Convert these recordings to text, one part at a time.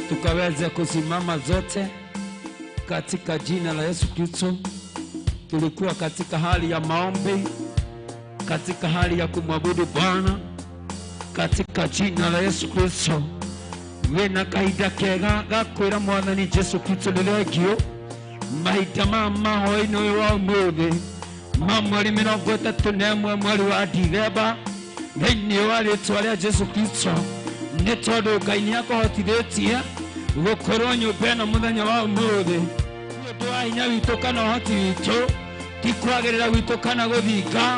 Tukaweza kusimama zote katika jina la Yesu Kristo. Tulikuwa katika hali ya maombi, katika hali ya kumwabudu Bwana katika jina la Yesu Kristo. Wena kaida kega gakwira mwathani Yesu Kristo lelegio mahita mama hoino wa mwezi mamwari 31 mweri wa Dithemba thĩinĩ wa rĩĩtwa rĩa Yesu Kristo. Nĩ tondũ Ngai nĩ akũhotithĩtie gũkorwo nyũmba ĩno mũthenya wa ũmũthĩ. Ũndũ wa hinya witũ kana ũhoti witũ ti kwagĩrĩra witũ kana gũthinga,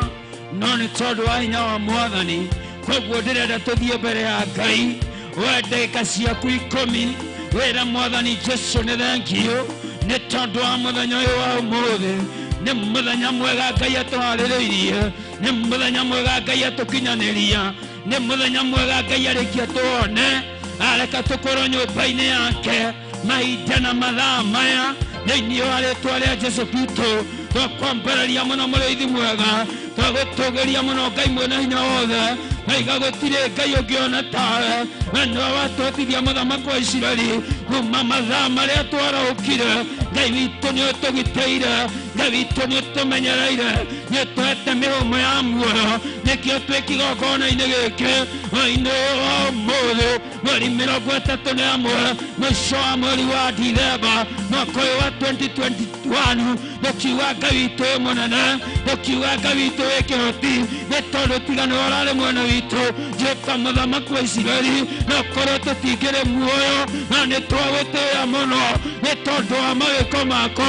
no nĩ tondũ wa hinya wa Mwathani. Koguo ndĩrenda tũthiĩ mbere ya Ngai we ndagĩka ciaku 10 wĩra Mwathani Jesũ nĩ thengiũ nĩ tondũ wa mũthenya ũyũ wa ũmũthĩ. Nĩ mũthenya mwega Ngai atũharĩrĩirie, nĩ mũthenya mwega Ngai atũkinyanĩria, nĩ mũthenya mwega Ngai arĩkia tuone areka tũkorwo nyũmba-inĩ yake mahinda na mathaa maya thĩinĩ wa rĩĩtwa rĩa Jesũ Kristo. Twakwambararia mũno mũrĩithi mwega, twagũtũgĩria mũno Ngai mwene hinya wothe, naiga gũtirĩ Ngai ũngĩ ona tawe. We nĩwe watũhotithia mũthamaki wa Isiraeli kuma mathaa marĩa twaraũkire. Ngai witũ nĩ ũtũgitĩire, Ngai witũ nĩ ũtũmenyereire, nĩ ũtũhete mĩhũmũ ya muoyo, nĩkĩo twĩ kĩgongona-inĩ gĩkĩ hwaĩ-inĩ wa ũmũthĩ mweri 31 mũico wa mweri wa Dithemba mwaka ũyũ wa 2021. Tũkiuga Ngai witũ wĩ mũnene, tũkiuga Ngai witũ wĩ kĩhoti, nĩ tondũ tiga nĩwe ũrarĩ mwena witũ. Jehova mũthamaki wa Isiraeli no korwo tũtingĩrĩ muoyo na nĩ twagũtĩĩa mũno nĩ tondũ wa mawĩko mako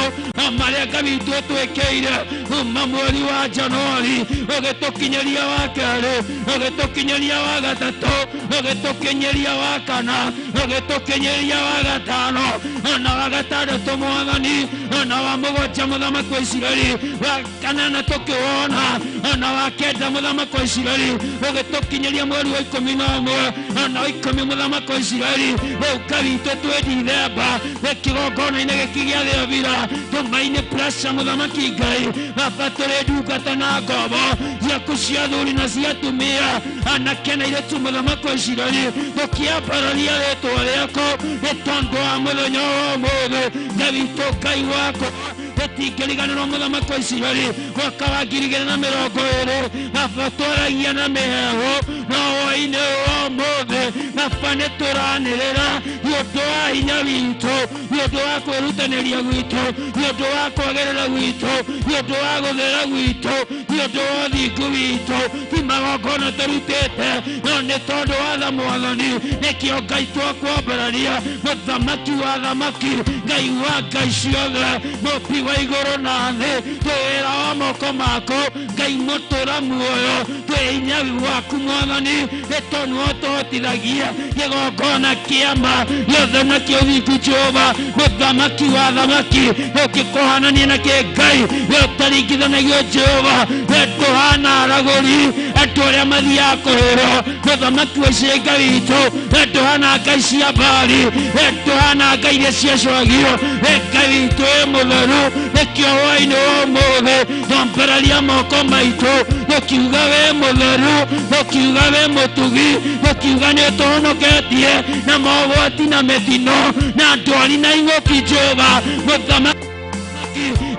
marĩa Ngai witũ atwĩkĩire kuma mweri wa Januari ũgĩtũkinyĩria wa kerĩ, ũgĩtũkinyĩria wa gatatũ, ũgĩtũkinyĩria wa kana, ũgĩtũkinyĩria wa gatano, ona wa gatandatũ Mwathani, ona wa mũgwanja mũthamaki wa Isiraeli, wa kanana tũkĩwona, ona wa kenda mũthamaki wa Isiraeli, ũgĩtũkinyĩria mweri wa 11, ona wa 10 mũthamaki wa Isiraeli. Rĩu Ngai witũ twĩ Dithemba kĩgongona-inĩ gĩkĩ gĩa Thĩavira tũmaine pressure mũthamaki Ngai, baba tũrĩ ndungata na ngombo ciaku cia athuri na cia atumia, anake na airĩtu mũthamaki wa Isiraeli, tũkĩambararia rĩĩtwa rĩaku nĩ tondũ wa mũthenya wa ũmũthĩ. Ngai witũ, Ngai wakwa, tũtingĩriganĩrwo mũthamaki wa Isiraeli. Mwaka wa 2020 Baba twaragia na mĩheehũ, no hwaĩ-inĩ wa ũmũthĩ Baba nĩtũranĩrĩra nĩ ũndũ wa hinya witũ, nĩ ũndũ wa kwĩrutanĩria gwitũ, nĩ ũndũ wa kwagĩrĩra gwitũ, nĩ ũndũ wa gũthera gwitũ, nĩ ũndũ wa ũthingu witũ. Ti magongona tũrutĩte, no nĩ tondũ wa tha Mwathani. Nĩkĩo Ngai twakwambararia mũthamaki wa thamaki, Ngai wa ngai ciothe, mũmbi wa igũrũ na thĩ. Twĩ wĩra wa moko maku, Ngai mũtũra muoyo, twĩ hinya waku Mwathani, nĩ tondũ nĩwe ũtũhotithagia kĩgongona kĩama gĩothe na kĩa ũthingu. Jehova mũthamaki wa thamaki, ũngĩkũhanania na kĩ Ngai ũtaringithanagio. Jehova tũhana aragũri, andũ arĩa mathiaga kũhũrwo. Mũthamaki wa Isiraeli, Ngai witũ, tũhana ngai cia Baali, tũhana ngai iria ciacwagio. Ngai witũ wĩ mũtheru, nĩkĩo hwaĩ-inĩ wa ũmũthĩ twambararia moko maitũ, tũkiuga wĩ mũtheru, tũkiuga wĩ mũtugi, tũkiuga nĩ ũtũhonoketie na mogwati na mĩtino na ndwari na ing'ũki. Jehova mũthamaki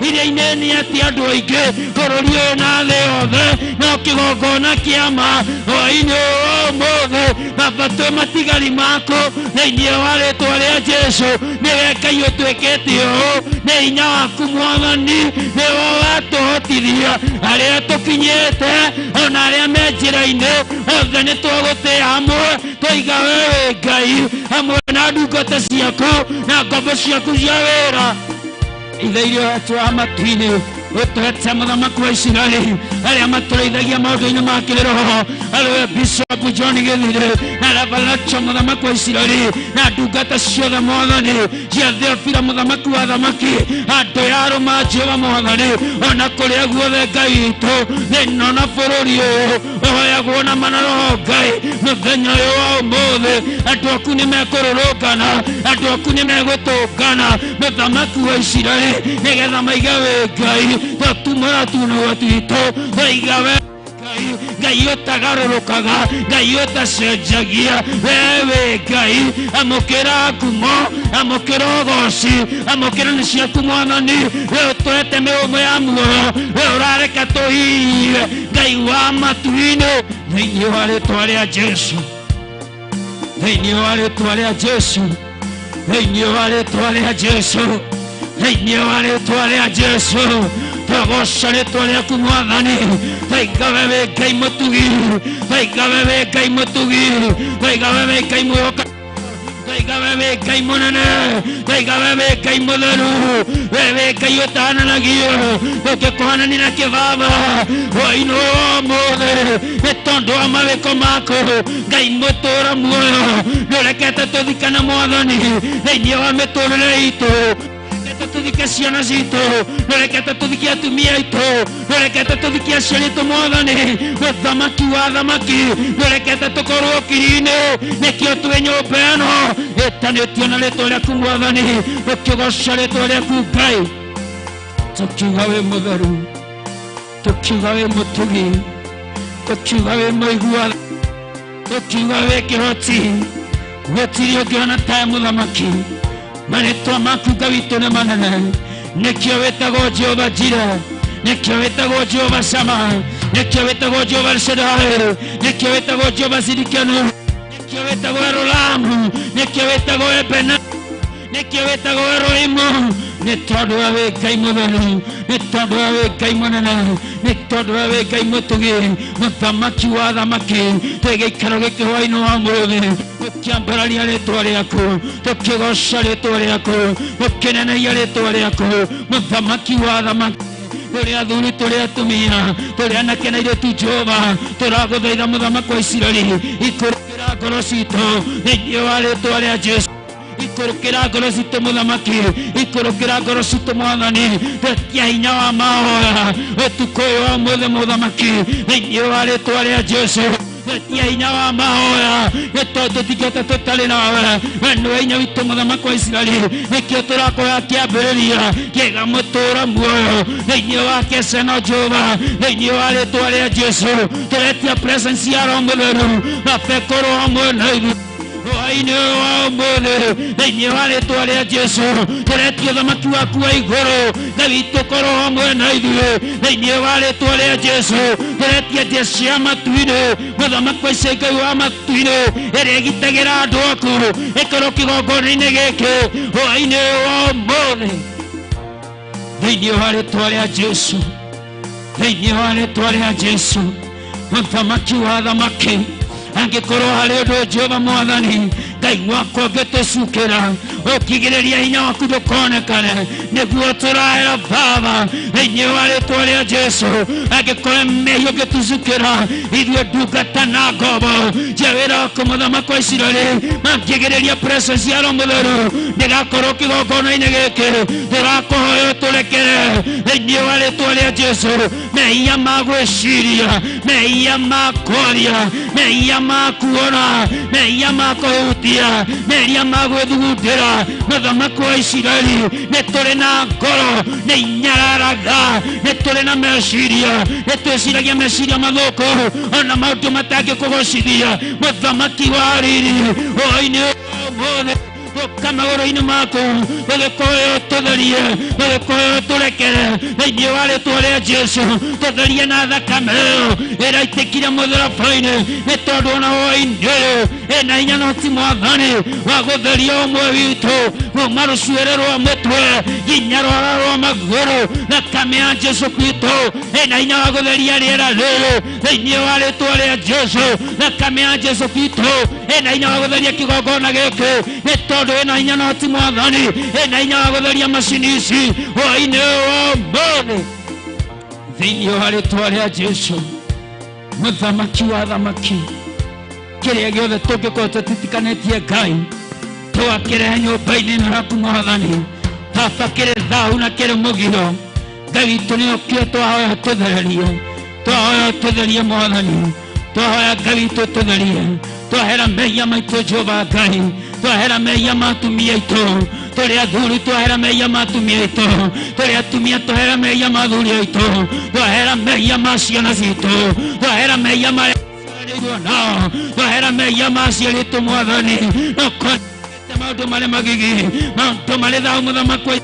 iria inene atĩ andũ aingĩ bũrũri ũyũ na thĩ yothe, no kĩgongona kĩama hwaĩ-inĩ wa ũmũthĩ. Baba twĩ matigari maku thĩinĩ wa rĩĩtwa rĩa Jesũ. Nĩwe Ngai ũtwĩkĩte ũũ, nĩ hinya waku Mwathani, nĩwe watũhotithia arĩa tũkinyĩte, ona arĩa me njĩra-inĩ othe nĩ twagũtĩa hamwe, tũiga wewe Ngai hamwe na ndungata ciaku na ngombo ciaku cia wĩra. Ithe irio atwa matu-inĩ ũtũhete mũthamaki wa Isiraeli, arĩa matũrĩithagia maũndũ-inĩ ma kĩroho, arĩwe Bishop John Gĩthirĩ na Revelation mũthamaki wa Isiraeli na ndungata ciothe Mwathani cia Theophila mũthamaki wa thamaki, andũ ya arũma Jehova Mwathani, ona kũrĩa guothe Ngai witũ thĩinĩ na bũrũri ũyũ ũhoyagwo na manaroho Ngai. Mũthenya ũyũ wa ũmũthĩ andũ aku nĩ mekũrũrũngana, andũ aku nĩ megũtũngana mũthamaki wa Isiraeli, nĩgetha maiga wĩ Ngai. Twatumũra tuno twitũ, twaiga we Ngai, Ngai ũtagarũrũkaga, Ngai ũtacenjagia. Wewe Ngai amũkĩra ngumo, amũkĩra ũgooci, amũkĩra nĩ ciaku Mwathani. We ũtũhete mĩhũmũ ya muoyo, we ũrareka tũhiire Ngai wa matu-inĩ, thĩinĩ wa rĩĩtwa rĩa Jesũ, thĩinĩ wa rĩĩtwa rĩa Jesũ, thĩinĩ wa rĩĩtwa rĩa Jesũ, thĩinĩ wa rĩĩtwa rĩa Jesũ. Twagoca rĩĩtwa rĩaku Mwathani, twaiga wewe Ngai mũtugi, twaiga wewe Ngai mũtugi, twaiga wewe Ngai mwĩhoka, twaiga wewe Ngai mũnene, twaiga wewe Ngai mũtheru, wewe Ngai ũtahananagio, ũngĩkũhanania na kĩbaba hwaĩ-inĩ wa ũmũthĩ nĩ tondũ wa mawĩko maku. Ngai mũtũra muoyo, ndũrekete tũthikana Mwathani thĩinĩ wa mĩtũrĩre itũ. Tũthike ciana citũ, ndũrekete tũthike atumia aitũ, ndũrekete tũthike aciari aitũ Mwathani, mũthamaki wa thamaki, ndũrekete tũkorwo kiri-inĩ. Nĩkĩo twĩ nyũmba ĩno ĩtanĩtio na rĩĩtwa rĩaku Mwathani, tũkĩgoca rĩĩtwa rĩaku Ngai, tũkiuga wĩ mũtheru, tũkiuga wĩ mũtugi, tũkiuga wĩ mũiguano, tũkiuga wĩ kĩhoti. Gũtirĩ ũngĩona tawe mũthamaki, marĩtwa maku Ngai witũ nĩ manene. Nĩkĩo wĩtagwo Jehova Jireh, nĩkĩo wĩtagwo Jehova Shammah, nĩkĩo wĩtagwo Jehova El-Shaddai, nĩkĩo wĩtagwo Jehova Sidikenu, nĩkĩo wĩtagwo Elolamu, nĩkĩo wĩtagwo Ebeneza, nĩkĩo wĩtagwo Erohimu. Nĩ tondũ wa wĩ Ngai mũtheru, nĩ tondũ wa wĩ Ngai mũnene, nĩ tondũ wa wĩ Ngai mũtugi, mũthamaki wa thamaki. Twĩ gĩikaro gĩkĩ hwaĩ-inĩ wa ũmũthĩ, tũkĩambararia rĩĩtwa rĩaku, tũkĩgoca rĩĩtwa rĩaku, tũkĩneneia rĩĩtwa rĩaku, mũthamaki wa thamaki. Tũrĩ athuri, tũrĩ atumia, tũrĩ anake na airĩtu Jehova, tũragũthaitha mũthamaki wa Isiraeli, ikũrũkĩra ngoro citũ thĩinĩ wa rĩĩtwa rĩa Jesũ. Ikũrũkĩra ngoro citũ mũthamaki, ikũrũkĩra ngoro citũ Mwathani, twetia hinya wa mahoya ũtukũ ũyũ wa ũmũthĩ mũthamaki, thĩinĩ wa rĩĩtwa rĩa Jesũ. twetia hinya wa mahoya tondu tingĩhota tũtarĩ nawe. We nĩwe hinya witũ mũthamaki wa Isiraeli, nĩkĩo tũrakwĩra kĩambĩrĩria kĩega mũtũũra muoyo thĩinĩ wa Keseno Jehova, thĩinĩ wa rĩĩtwa rĩa Jesu. Tũretia presence ya Roho Mũtheru abekorwo hamwe na ithuĩ hwaĩ-inĩ wa ũmũthĩ thĩinĩ wa rĩĩtwa rĩa Jesu. Tũretia ũthamaki waku wa igũrũ Ngai witũ korwo hamwe na ithuĩ thĩinĩ wa rĩĩtwa rĩa Jesu. Tũretia njĩra cia matu-inĩ mũthamaki wa ica Ngai wa matu-inĩ ĩrĩa ĩgitagĩra andũ aku ĩkorwo kĩgongona-inĩ gĩkĩ hwaĩ-inĩ wa ũmũthĩ thĩinĩ wa rĩĩtwa rĩa Jesu, thĩinĩ wa rĩĩtwa rĩa Jesu. Mũthamaki wa thamaki angĩkorwo harĩ ũndũ Jehova Mwathani Ngai wakwa ũngĩtũcukĩra ũkigĩrĩria hinya waku ndũkonekane nĩguo tũrahera Baba thĩinĩ wa rĩĩtwa rĩa Jesu. Angĩkorwo mehia ũngĩtũcukĩra ithuĩ ndungata na ngombo cia wĩra waku mũthamaki wa Isiraeli mangĩgĩrĩria presence ya Roho Mũtheru ndĩgakorwo kĩgongona-inĩ gĩkĩ, tũrakũhoya ũtũrekere thĩinĩ wa rĩĩtwa rĩa Jesu. Mehia ma gwĩciria, mehia ma kwaria, mehia ma kuona, mehia ma kũhutia, mehia ma gwĩthugundĩra mũthamaki wa Isiraeli nĩ tũrĩ na ngoro nĩ inyararaga, nĩ tũrĩ na meciria, nĩ twĩciragia meciria mathũku ona maũndũ matangĩkũgocithia mũthamaki wa riri hwaĩ-inĩ ũmũthĩ kamagũrũ-inĩ maku tũgĩkũhoya ũtũtherie, tũgĩkũhoya ũtũrekere thĩinĩ wa rĩĩtwa rĩa Jesu. Tũtherie na thakame ĩyo ĩraitĩkire mũtharaba-inĩ nĩ tondũ ona hwaĩ-inĩ ũyũ ĩna hinya no ti Mwathani wa gũtheria ũmwe witũ kuma rũcuĩrĩ rwa mũtwe nginya rwara rwa magũrũ. Thakame ya Jesu Kristo ĩna hinya wa gũtheria rĩera rĩrĩ thĩinĩ wa rĩĩtwa rĩa Jesu. Thakame ya Jesu Kristo ĩna hinya wa gũtheria kĩgongona gĩkĩ nĩ tondũ ĩna hinya no ti Mwathani, ĩna hinya wa gũtheria macini ici hwaĩ-inĩ wa ũmũthĩ thĩinĩ wa rĩĩtwa rĩa Jesu. Mũthamaki wa thamaki, kĩrĩa gĩothe tũngĩkorwo tũtitikanĩtie Ngai twakĩrehe nyũmba-inĩ ĩno yaku Mwathani, Baba kĩrĩ thau na kĩrĩ mũgiro Ngai witũ nĩokire twahoya tũtherie, twahoya tũtherie Mwathani, twahoya Ngai witũ tũtherie, twahera mehia maitũ Jehova Ngai, twahera mehia ma atumia aitũ, tũrĩ athuri twahera mehia ma atumia aitũ, tũrĩ atumia twahera mehia ma athuri aitũ, twahera mehia ma ciana citũ, twahera mehia marĩa nao, twahera mehia ma ciarĩtwo Mwathani nokonete maũndũ marĩa magigi, maũndũ marĩ thau mũthamaki wa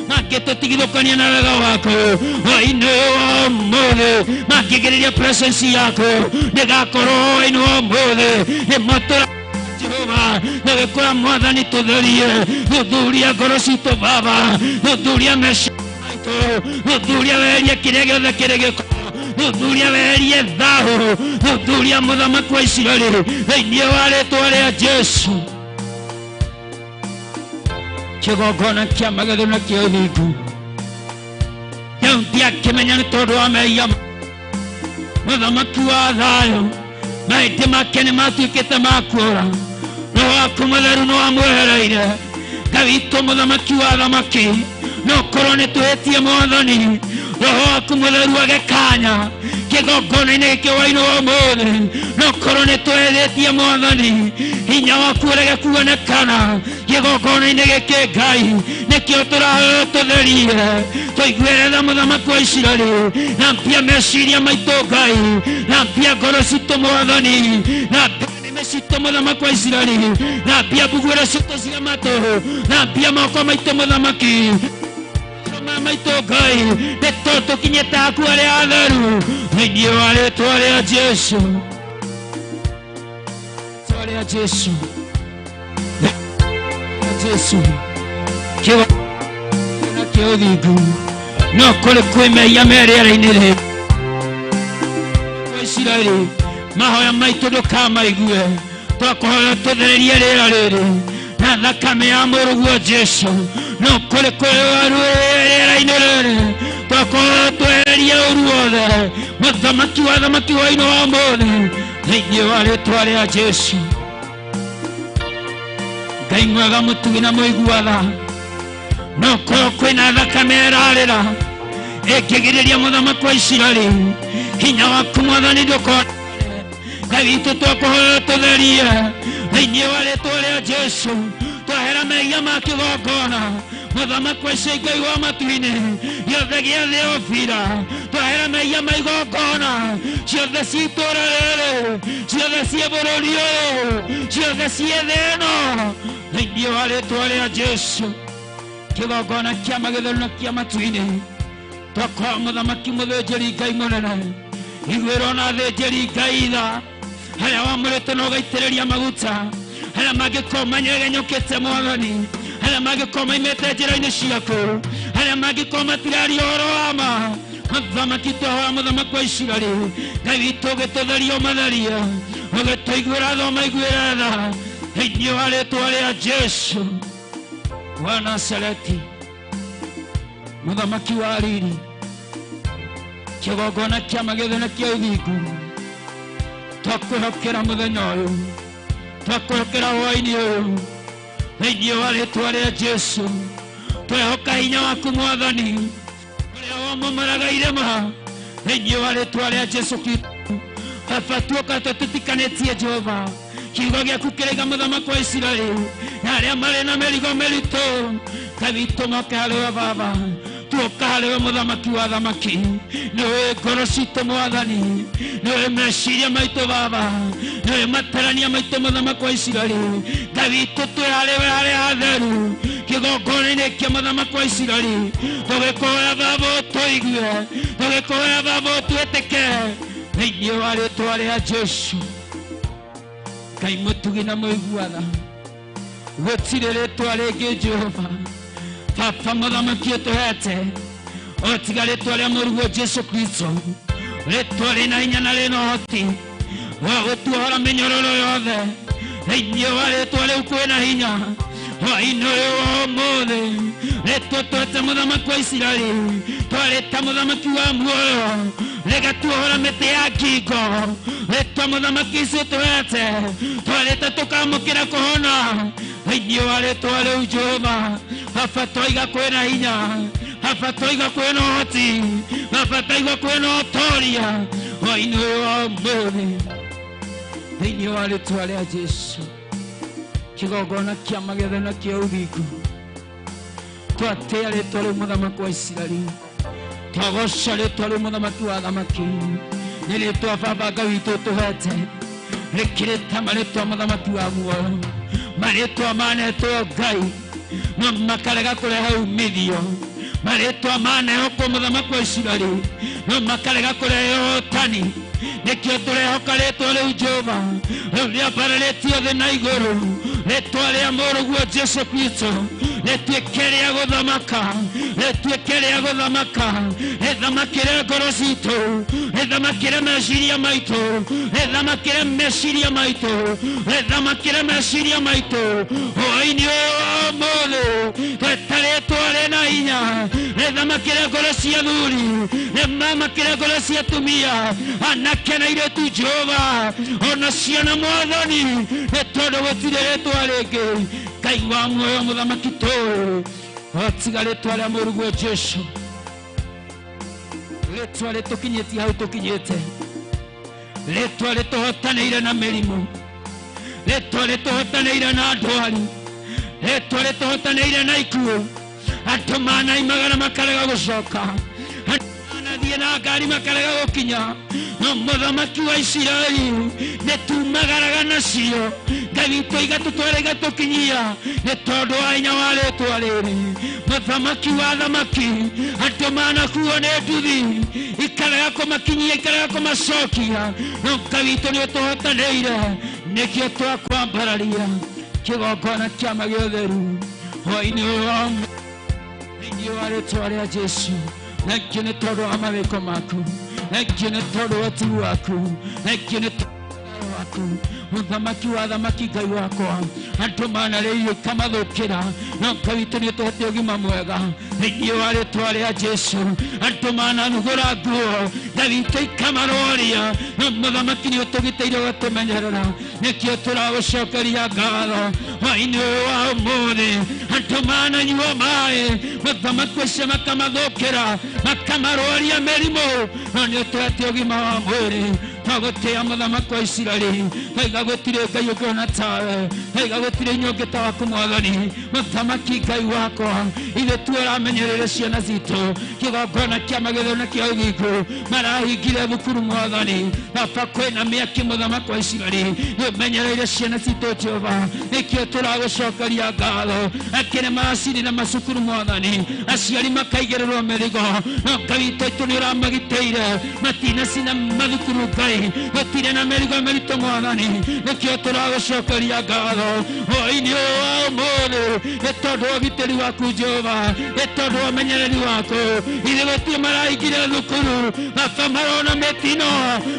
mangĩtũtigithũkania na wega waku hwaĩ-inĩ wa ũmũthĩ, mangĩgĩrĩria presence yaku ndĩgakorwo hwaĩ-inĩ wa ũmũthĩ nĩmo Jehova nĩgĩkũra Mwathani tũtherie, thuthuria ngoro citũ Baba, thuthuria meciria maitũ, thuthuria weherie kĩrĩa gĩothe kĩrĩ gĩko, thuthuria weherie thahũ, thuthuria mũthamaki wa Isiraeli thĩinĩ wa rĩĩtwa rĩa Jesu. Kĩgongona kĩa magetho na kĩa ũthingu kĩu ndiakĩmenya nĩ tondũ wa mehia mũthamaki wa thayũ, maitĩ make nĩ matuĩkĩte ma kuora, Roho waku Mũtheru nĩ wamwehereire. Ngai witũ mũthamaki wa thamaki, no korwo nĩ twĩhĩtie Mwathani, Roho waku Mũtheru agĩkanya kĩgongona-inĩ gĩkĩ hwaĩ-inĩ wa ũmũthĩ, no korwo nĩ twĩhĩtie Mwathani, hinya waku ũrege kuonekana kĩgongona-inĩ gĩkĩ Ngai, nĩkĩo tũrahoya tũtherie, tũiguĩre tha mũthamaki wa Isiraeli, na mpia meciria maitũ Ngai, na mpia ngoro citũ Mwathani, na citũ mũthamaki wa Isiraeli, na mpia mbuguĩro citũ cia matũ, na mpia moko maitũ mũthamaki maitũ Ngai, nĩ tondũ tũkinyĩte haku arĩa atheru thĩinĩ wa rĩĩtwa rĩa Jesu, rĩĩtwa rĩa Jesu, Jesu. Kĩgongona kĩa ũthingu no kũrĩ kwĩmehia me rĩera-inĩ rĩrĩ wa Isiraeli, mahoya maitũ ndũkamaigue, twakũhoya tũthererie rĩera rĩrĩ na thakame ya mũrũguo Jesu, no kũrĩ kwĩwaru rĩera-inĩ rĩrĩ, twakũhoya tweherie ũru wothe mũthamaki wa thamaki hwaĩ-inĩ wa ũmũthĩ thĩinĩ wa rĩĩtwa rĩa Jesu. Ngai mwega mũtugi na mũigua tha, no korwo kwĩna thakame ĩrarĩra ĩkĩgirĩria mũthamaki wa Isiraeli, hinya waku Mwathani ndũkonekane, Gavito twakohoya tutherie thĩinĩ wa rĩtwa rĩa Jesu. Twahera mehia ma kĩgongona mũthamaki wa Ngai wa matu-inĩ gĩothe gĩa thĩ Ofira. Twahera mehia ma igongona ciothe ci itũũra rĩrĩ, ciothe ciĩ bũrũri ũyũ, ciothe ciĩ thĩ ĩno thĩinĩ wa rĩtwa rĩa Jesu. Kĩgongona kĩa magĩthũri na kĩa matu-inĩ twakoha mũthamaki mũthĩnjĩri Ngai mũnene, iguĩrwo na thĩnjĩri Ngai tha harĩa wamũrĩte na ũgaitĩrĩria maguta, harĩa mangĩkorwo manyegenyũkĩte Mwathani, harĩa mangĩkorwo maimĩte njĩra-inĩ ciaku, harĩa mangĩkorwo matiraria ũhoro wa ma. Mũthamaki twahoya mũthamaki wa Isiraeli, Ngai witũ ũgĩtũtheria ũmatherie, ũgĩtũiguĩra tha ũmaiguĩre tha thĩinĩ wa rĩtwa rĩa Jesu wa Nazareti. Mũthamaki wa riri, kĩgongona kĩa magĩthĩ na kĩa ũthingu, twakwĩhokera mũthenya ũyũ, twakwĩhokera hwaĩ-inĩ ũyũ thĩinĩ wa rĩtwa rĩa Jesu. Twehoka hinya waku Mwathani ũrĩa wamomaraga irema thĩinĩ wa rĩtwa rĩa Jesu Kristo. Baba tuoka tũtitikanĩtie Jehova, kiugo gĩaku kĩraiga mũthamaki wa Isiraeli na arĩa marĩ na mĩrigo mĩritũ. Ngai witũ moke harĩwe Baba, tuoka harĩwe mũthamaki wa thamaki. Nĩwe ngoro citũ Mwathani, nĩwe meciria maitũ Baba, nĩwe matarania maitũ mũthamaki wa Isiraeli. Ngai witũ twĩ harĩwe harĩa hatheru kĩgongona-inĩ kĩa mũthamaki wa Isiraeli. Tũgĩkũhoya Baba ũtũigue, tũgĩkũhoya Baba ũtwĩtĩke thĩinĩ wa rĩtwa rĩa Jesu. Ngai mũtugi na mũiguana, gũtirĩ rĩtwa rĩngĩ Jehova Baba mũthamaki ũtũhete o tiga rĩtwa rĩa mũruguo Jesu Kristo, rĩtwa rĩna hinya na rĩna ũhoti wa gũtuohora mĩnyororo yothe. Thĩinĩ wa rĩtwa rĩu kwĩna hinya hwaĩ-inĩ ũyũ wa ũmũthĩ. Rĩtwa twete mũthamaki wa Isiraeli, twarĩta mũthamaki wa muoyo, rĩgatuohora mĩtĩ ya ngingo. Rĩtwa mũthamaki icio twete, twarĩta tũkamũkĩra kũhona thĩinĩ wa rĩtwa rĩu Jehova. Baba twoiga kwĩna hinya, Baba twoiga kwĩna ũhoti, Baba twoiga kwĩna ũtoria hwaĩ-inĩ ũyũ wa ũmũthĩ thĩinĩ wa rĩtwa rĩa Jesu. Kĩgongona kĩa magetha na kĩa ũthingu, twatĩa rĩtwa rĩu mũthamaki wa Isiraeli, twagoca rĩtwa rĩu mũthamaki wa thamaki. Nĩ rĩtwa Baba Ngai witũ ũtũhete, rĩkĩrĩta marĩtwa mũthamaki wa muoyo, marĩtwa manetwo Ngai no makarega kũrehe umithio, marĩtwa manehokwo mũthamaki wa Isiraeli no makarega kũrehe ũhotani. Nĩkĩo tũrehoka rĩtwa rĩu Jehova, rĩu rĩambarĩtio thĩ na igũrũ, rĩtwa rĩa mũrũguo Jesu Kristo. Rĩtuĩke rĩa gũthamaka, rĩtuĩke rĩa gũthamaka, rĩthamakĩre ngoro citũ, rĩthamakĩre meciria maitũ, rĩthamakĩre meciria maitũ, rĩthamakĩre meciria maitũ hwaĩ-inĩ ũyũ wa ũmũthĩ. Tweta rĩtwa rĩna hinya, rĩthamakĩre ngoro cia athuri, rĩthamakĩre ngoro cia atumia, anake na airĩtu Jehova, ona ciana Mwathani, nĩ tondũ gũtirĩ rĩtwa rĩngĩ Ngai wa muoyo mũthamaki tũĩ o tiga rĩtwa rĩa mũruguo Jesu. Rĩtwa rĩtũkinyĩtie hau tũkinyĩte, rĩtwa rĩtũhotanĩire na mĩrimũ, rĩtwa rĩtũhotanĩire na ndwari, rĩtwa rĩtũhotanĩire na ikuũ. Andũ manaimagara makarega gũcoka, andũ manathiĩ na ngari makarega gũkinya, no mũthamaki wa Isiraeli nĩtumagaraga nacio. Ngai witũ igatũtwara igatũkinyia nĩ tondũ wa hinya wa rĩtwa rĩrĩ. Mũthamaki wa thamaki, andũ manakuo nĩ nduthi ikarega kũmakinyia, ikarega kũmacokia, no Ngai witũ nĩũtũhotanĩire. Nĩkĩo twakwambararia kĩgongona kĩama gĩa ũtheru hwaĩ-inĩ ũyũ wa thĩinĩ wa rĩtwa rĩa Jesu. Thank you nĩ tondũ wa mawĩko maku, thank you nĩ tondũ wa ũtugi waku, thank you nĩ tondũ waku. Mũthamaki wa thamaki Ngai wakwa, andũ manarĩire ikamatũkĩra, no Ngai witũ nĩũtũhete ũgima mwega thĩinĩ wa rĩtwa rĩa Jesu. Andũ mananugũra nguo, Ngai witũ ikamarũria, no mũthamaki nĩũtũgitĩire ũgatũmenyerera. Nĩkĩo tũragũcokeria ngatho hwaĩ-inĩ ũyũ wa ũmũthĩ. Andũ mananyua maĩ, mũthamaki ũcio makamathũkĩra, makamarũria mĩrimũ, no nĩũtũhete ũgima wa mwĩrĩ twagotea muthamaki wa Isiraeli haiga gutire ngai ukiona tawe haiga gutire nyongeta waku mwathani muthamaki ngai wakwa ithe tuaramenyerere ciana citu kigongona kia magetho na kia uthingu marahingire thukuru mwathani baba kwina miaki muthamaki wa Isiraeli nimenyereire ciana citu Jehova nikio turagucokeria ngatho akire macini na macukuru mwathani aciari makaigererwo merigo no ngai taitu ni uramagiteire matina cina mathukuru ngai gutire na merigo merito mwathani nikio turagucokeria ngatho hwaini wa umuthi ni tondu wa gitiri waku Jehova ni tondu wa menyereri waku ithe gutire marahingire thukuru baba marona metino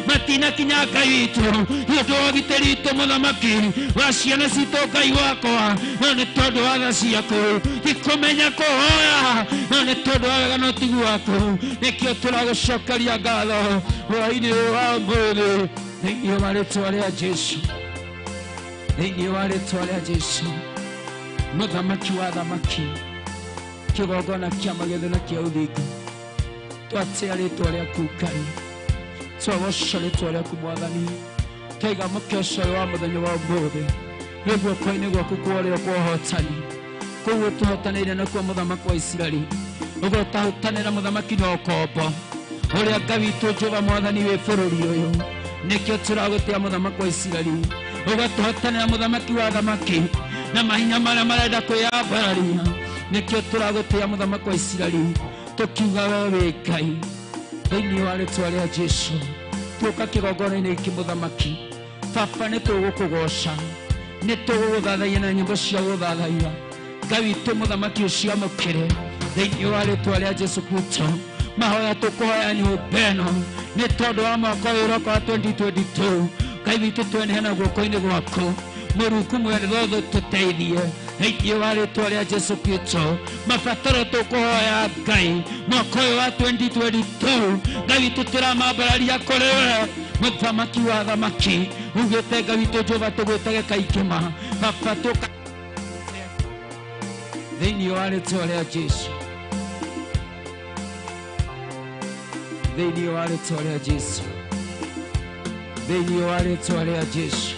matina kinya ngai witu ni tondu wa gitiri witu muthamaki wa ciana citu ngai wakwa no ni tondu wa tha ciaku ikumenya kuhoya no ni tondu wa wega na utigu waku nikio turagucokeria ngatho hwaini wa umuthi thĩinĩ wa rĩĩtwa rĩa Jesũ thĩinĩ wa rĩĩtwa rĩa Jesũ mũthamaki wa thamaki kĩgongona kĩa magetho na kĩa ũthingu twatea rĩĩtwa rĩaku Ngai twagoca rĩĩtwa rĩaku mwathani twaiga mũkĩoco ũyũ wa mũthenya wa ũmũthĩ nĩ guoko-inĩ gwaku kũrĩa kwa ũhotani koguo tũhotanĩire nakuo mũthamaki wa Isiraeli ũguo tahotanĩra mũthamaki na ũkombo ũrĩa Ngai witũ Jehova mwathani wĩ bũrũri ũyũ nikio turagutia muthamaki wa Isiraeli ugatuhotanira muthamaki wa thamaki na mahinya maria marenda kwiyambararia nikio turagutia muthamaki wa Isiraeli tukiuga wewe Ngai thĩinĩ wa rĩĩtwa rĩa Jesũ tuka kĩgongona-inĩ gĩkĩ mũthamaki baba nĩ tũgũkũgoca nĩ tũgũgũthathaiya na nyĩmbo cia gũthathaiya Ngai witũ mũthamaki ũcio amũkĩre thĩinĩ wa rĩĩtwa rĩa Jesũ Kristo mahoya tukoya nyũmba ĩno nĩ tondu wa mwaka ũyũ ũroka wa 2022 Ngai witũ tweneana guoko-inĩ gwaku Mũrungu mwene thothe tũteithie thĩinĩ wa rĩĩtwa rĩa Jesũ Kristo mabataro tũkũhoya Ngai mwaka ũyũ wa 2022 Ngai witũ tũramambararia kũrĩ we mũthamaki wa thamaki ugĩte Ngai witũ Jehova tũgwĩtage kaingĩma baba tũka thĩinĩ wa rĩĩtwa rĩa Jesũ thĩinĩ wa rĩĩtwa rĩa Jesũ thĩinĩ wa rĩĩtwa rĩa Jesũ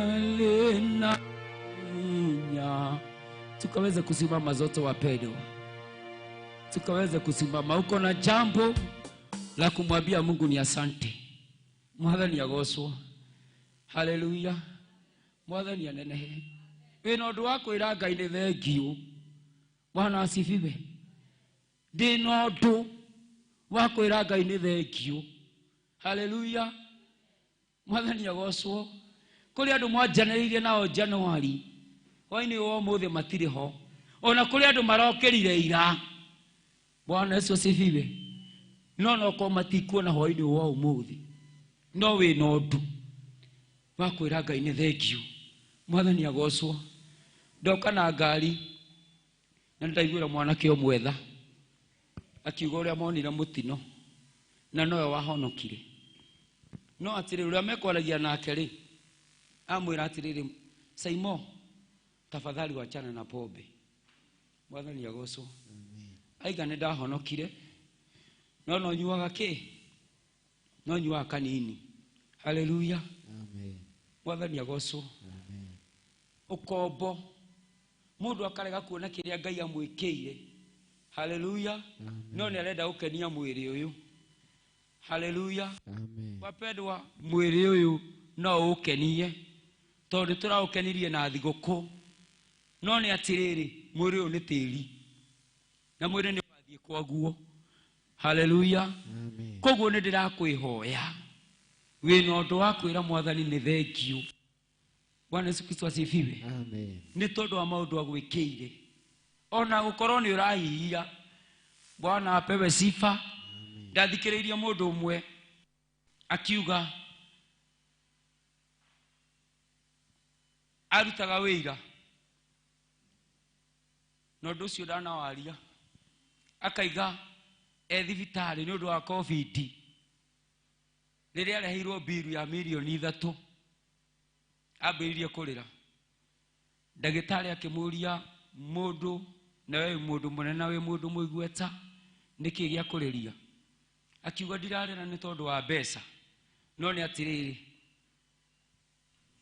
alina nya tukaweze kusimama zote wapendwa tukaweze kusimama uko na jambo la kumwambia Mungu ni asante mwathani agocwo haleluya mwathani anenehe wĩna ũndũ wa kwĩra Ngai nĩ thengiũ Bwana asifiwe ndĩna ũndũ wa kwĩra Ngai nĩ thengiũ haleluya mwathani agocwo kũrĩ andũ mwanjanĩrĩirie nao Januari hwainĩ wa ũmũthĩ matirĩ ho ona kũrĩ andũ marokĩrire ira Bwana Yesu asifiwe no ko matikuona hwainĩ wa ũmũthĩ no wĩna ũndũ wa kwĩra Ngai nĩ thengiũ mwathani agocwo ndoka na ngari na ndaiguĩra mwanake ũmwe tha akiuga ũrĩa monire mũtino na nowe wahonokire no atĩrĩ ũrĩa mekwaragia nake rĩ amwĩra atĩrĩrĩ Simon tafadhali wachana na pombe mwathani agocwo aiga nĩ ndahonokire no nyuaga kĩ no nyuaga kanini haleluya amen mwathani agocwo amen ukombo mundu akarega kuona kĩrĩa Ngai amwĩkĩire haleluya no nĩ arenda gũkenia mwĩrĩ ũyũ haleluya amen wapendwa mwĩrĩ ũyũ no ũkenie tondũ tũraũkenirie na thigũkũ no nĩ atĩrĩrĩ mwĩrĩ ũyũ nĩ tĩri na mwĩrĩ nĩ wathiĩ kwaguo haleluya amen koguo nĩ ndĩrakwĩhoya wĩna ũndũ wa kwĩra mwathani nĩ thengiũ Bwana Yesu Kristo asifiwe amen nĩ tondũ wa maũndũ agwĩkĩire ona gũkorwo nĩ ũrahihia Bwana apewe sifa ndathikĩrĩirie mũndũ ũmwe akiuga arutaga wĩira no ũndũ ũcio ndanawaria akaiga thibitarĩ nĩ ũndũ wa COVID rĩrĩa areheirwo biru ya milioni 3 ambĩrĩirie kũrĩra ndagĩtarĩ akĩmũria mũndũ na wewe mũndũ mũnene na wewe mũndũ mũigweta nĩkĩ gĩa kũrĩria akiuga ndirarĩra nĩ tondũ wa mbeca no nĩ atirĩrĩ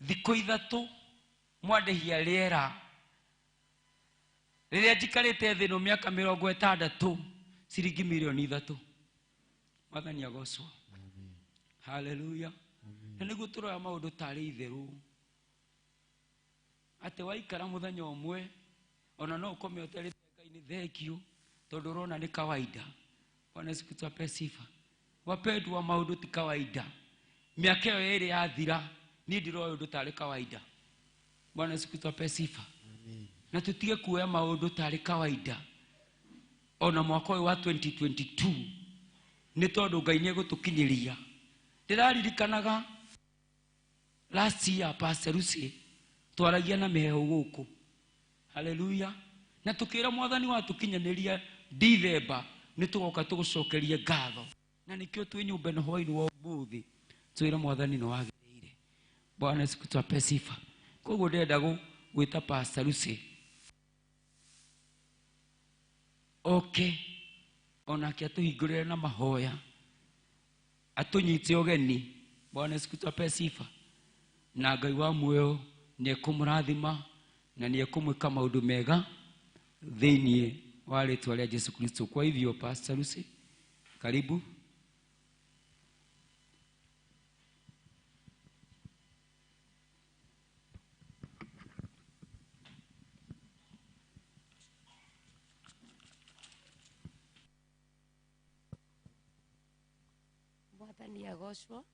thikũ ithatũ mwandĩhia rĩera rĩrĩa njikarĩte thĩ ĩno mĩaka 60 ciringi milioni 3 Mwathani agocwo. Hallelujah. Na nĩguo tũroya maũndũ tarĩ itherũ atĩ waikara mũthenya ũmwe ona no ũkome ũterĩte Ngai nĩ thengiũ tondũ ũrona nĩ kawaida. Bwana Yesu Kristo ape sifa. Wapendwa, maũndũ ti kawaida. Miaka ĩyo ĩrĩ yathira niĩ ndiroya ũndũ tarĩ kawaida. Bwana Yesu Kristo ape sifa. Na tutige kuoya maũndũ tarĩ kawaida. Ona mwaka ũyũ wa 2022 nĩ tondũ Ngai nĩ egũtũkinyĩria. Ndĩraririkanaga last year Pastor Lucy twaragia na mĩheho gũkũ. Hallelujah. Na tukĩra Mwathani watũkinyanĩria December nĩ tũgoka tũgũcokerie ngatho. Na nĩkĩo twĩ nyũmba ĩno hwaĩ-inĩ wa ũmũthĩ twĩre Mwathani nĩ wagĩrĩire. Bwana Yesu Kristo ape sifa. Koguo ndĩrenda gwĩta Pastor Lucy onake atũhingũrĩre na mahoya atũnyite ũgeni. Bwana Yesu Kristo ape sifa. Na Ngai wa muoyo nĩ ekũmũrathima na nĩ ekũmwĩka maũndũ mega thĩinĩ wa rĩĩtwa rĩa Yesu Kristo. Kwa hivyo Pastor Lucy, karibu. Mwathani agocwo.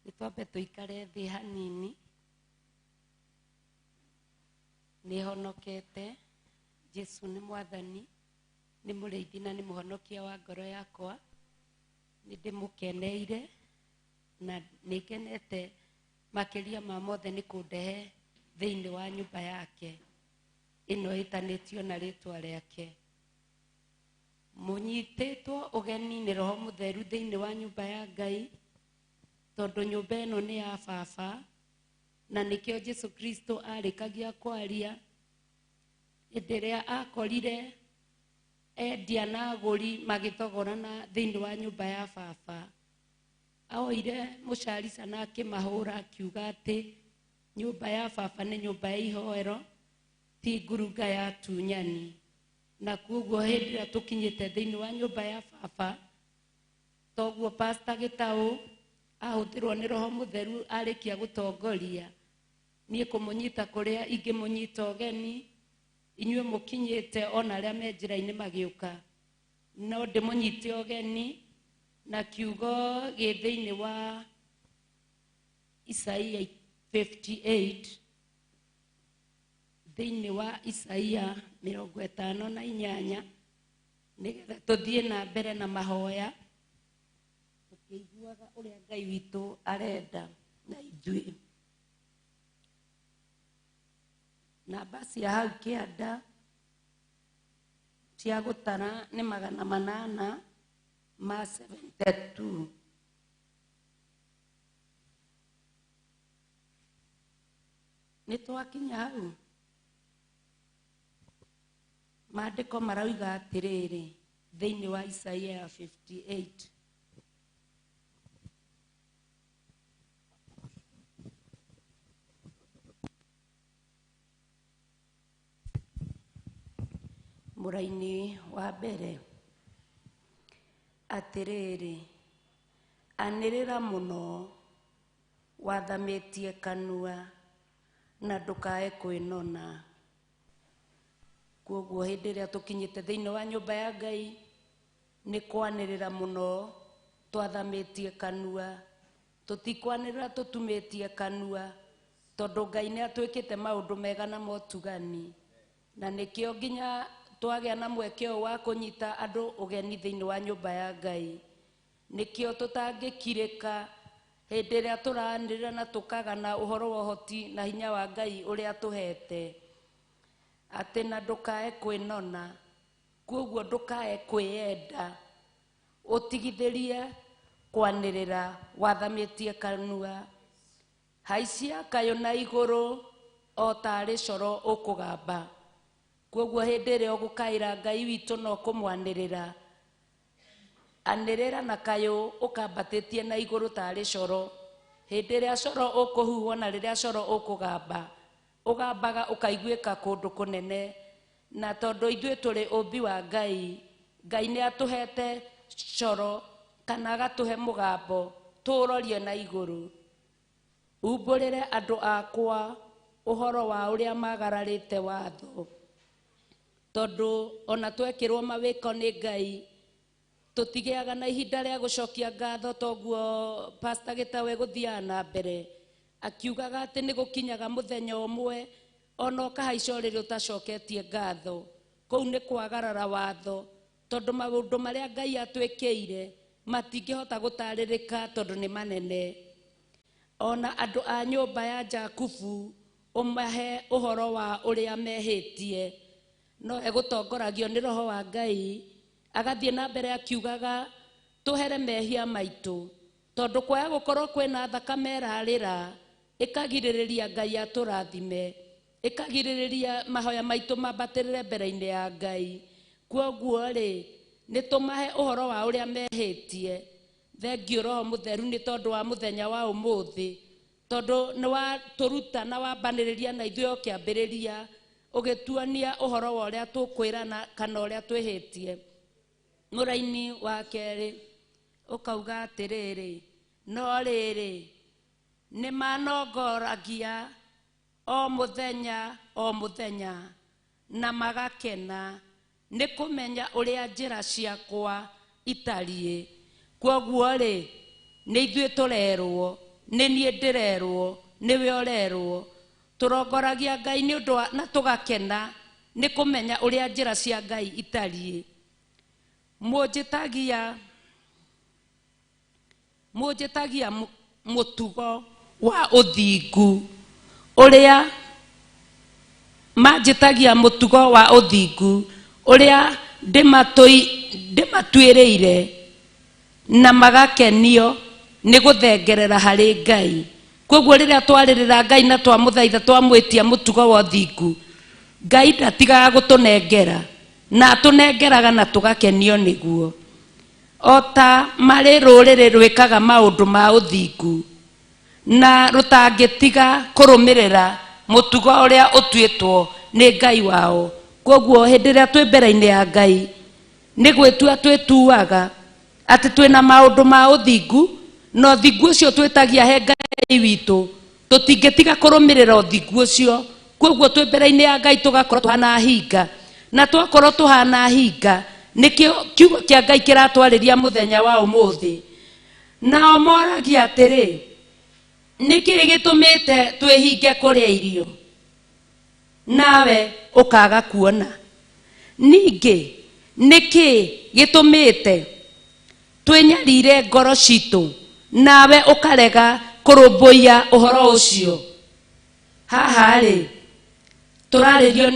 Nĩtwambe tũikare thĩ hanini. Nĩhonokete. Jesu nĩ Mwathani, nĩ mũrĩithi na nĩ mũhonokia wa ngoro yakwa. Nĩndĩmũkeneire na nĩngenete makĩria ma mothe nĩ kũndehe thĩinĩ wa nyũmba yake ĩno ĩtanĩtio na rĩtwa rĩake. Mũnyitĩtwo ũgeni nĩ Roho Mũtheru thĩinĩ wa nyũmba ya Ngai tondũ nyũmba ĩno nĩ ya Baba, na nĩkĩo Jesu Kristo arĩkagia kwaria hĩndĩ ĩrĩa akorire endia na agũri magĩthogorana thĩinĩ wa nyũmba ya Baba. Aoire mũcarica na akĩmahũra akiuga atĩ nyũmba ya Baba nĩ nyũmba ya ihoero, ti ngurunga ya tunyani. Na kuoguo hĩndĩ ĩrĩa tũkinyĩte thĩinĩ wa nyũmba ya Baba, toguo Pastor Gĩtaũ ahũthĩrwo nĩ Roho Mũtheru arĩkia gũtongoria niĩ kũmũnyita kũrĩa ingĩmũnyita ũgeni, inyuĩ mũkinyĩte ona arĩa me njĩra-inĩ magĩũka, no ndĩmũnyite ũgeni na kiugo gĩ thĩinĩ wa Isaia 58, thĩinĩ wa Isaia 58 nĩgetha tũthiĩ na mbere na mahoya tũkĩiguaga ũrĩa Ngai witũ arenda na ithuĩ. Namba cia hau kĩanda cia gũtara nĩ 872. Nĩtwakinya hau maandĩko marauga atĩrĩrĩ thĩinĩ wa Isaia 58, mũraini wa mbere atĩrĩrĩ, anĩrĩra mũno wathamĩtie kanua na ndũkae kwĩnona. Kuoguo hĩndĩ ĩrĩa tũkinyĩte thĩinĩ wa nyũmba ya Ngai nĩ kwanĩrĩra mũno twathamĩtie kanua. Tũtikwanĩrĩra tũtumĩtie kanua tondũ Ngai nĩ atwĩkĩte maũndũ mega na motugani, na nĩkĩo nginya twagĩa na mweke ũyũ wa kũnyita andũ ũgeni thĩinĩ wa nyũmba ya Ngai. Nĩkĩo tũtangĩkirĩka hĩndĩ ĩrĩa tũranĩrĩra na tũkagana ũhoro wa ũhoti na hinya wa Ngai ũrĩa tũhete, atĩ na ndũkae kwĩnona. Kuoguo ndũkae kwĩenda, ũtigithĩrie kwanĩrĩra wathamĩtie kanua. Haicia kayũ na igũrũ o tarĩ coro ũkũgamba. Kuoguo hĩndĩ ĩrĩa ũgũkaĩra Ngai witũ no kũmwanĩrĩra, Anirira na kayo ukambatetie na iguru tari coro. Hindi ria coro ukuhuhwo na riria coro ukugamba, ugambaga ukaiguika kundu kunene. Na tondu ithuĩ tũrĩ ũmbi wa Ngai, Ngai nĩ atuhete coro kana agatuhe mũgambo tũrorie na igũrũ. Umbũrĩre andũ akwa ũhoro wa ũrĩa magararĩte watho, tondu ona twekĩrwo mawĩko nĩ Ngai tũtigĩaga na ihinda rĩa gũcokia ngatho. Toguo Pastor Gĩtaũ gũthiaga na mbere akiugaga atĩ nĩ gũkinyaga mũthenya ũmwe ona ũkahaica ũrĩrĩ ũtacoketie ngatho. Kũu nĩ kwagarara watho, tondu maũndũ marĩa Ngai atwĩkĩire matingĩhota gũtarĩrĩka tondu nĩ manene. Ona andũ a nyũmba ya Jakubu ũmahe ũhoro wa ũrĩa mehĩtie, no egũtongoragio nĩ Roho wa Ngai agathiĩ na mbere akiugaga tũhere mehia maitũ, tondu kwaya gũkorwo kwĩna thakame ĩrarĩra ĩkagirĩrĩria Ngai atũrathime, ĩkagirĩrĩria mahoya maitũ mambatĩrĩre mbere-inĩ ya Ngai. Kwoguo rĩ nĩ tũmahe ũhoro wa ũrĩa mehĩtie. Thengiũ Roho Mũtheru nĩ tondu wa mũthenya wa ũmũthĩ, tondu nĩ watũruta na wambanĩrĩria na ithuĩ o kĩambĩrĩria ũgĩtuonia ũhoro wa ũrĩa tũkwĩrana kana ũrĩa twĩhĩtie. Mũraini wa kerĩ ũkauga atĩrĩrĩ, no rĩrĩ nĩ manongoragia o mũthenya na magakena nĩ kũmenya ũrĩa njĩra ciakwa itariĩ. Kwoguo rĩ nĩ ithuĩ tũrerwo, nĩ niĩ ndĩrerwo, nĩwe ũrerwo, tũrongoragia Ngai nĩ ũndũ na tũgakena nĩ kũmenya ũrĩa njĩra cia Ngai itariĩ. Mũnjĩtagia mũtugo wa ũthingu ũrĩa manjĩtagia mũtugo wa ũthingu ũrĩa ndĩmatuĩrĩire na magakenio nĩ gũthengerera harĩ Ngai. Kwoguo rĩrĩa twarĩrĩra Ngai na twamũthaitha twamwĩtia mũtugo wa ũthingu, Ngai ndatigaga gũtũnengera na atũnengeraga na tũgakenio nĩguo. O ta marĩ rũrĩrĩ rwĩkaga maũndũ ma ũthingu na rũtangĩtiga kũrũmĩrĩra mũtugo ũrĩa ũtuĩtwo nĩ Ngai wao. Kwoguo hĩndĩ ĩrĩa twĩ mbere-inĩ ya Ngai nĩ gwĩtua twĩtuaga atĩ twĩna maũndũ ma ũthingu, na ũthingu ũcio twĩtagia he Ngai witũ tũtingĩtiga kũrũmĩrĩra ũthingu ũcio. Kwoguo twĩ mbere-inĩ ya Ngai tũgakorwo tũhana hinga, na twakorwo tũhana hinga nĩkĩo kiugo kĩa Ngai kĩratwarĩria mũthenya wa ũmũthĩ. Nao moragia atĩrĩ, nĩkĩ gĩtũmĩte twĩhinge kũrĩa irio nawe ũkaga kuona? Ningĩ nĩkĩ gĩtũmĩte twĩnyarire ngoro citũ nawe ũkarega kũrũmbũiya ũhoro ũcio? Haha rĩ tũrarĩrio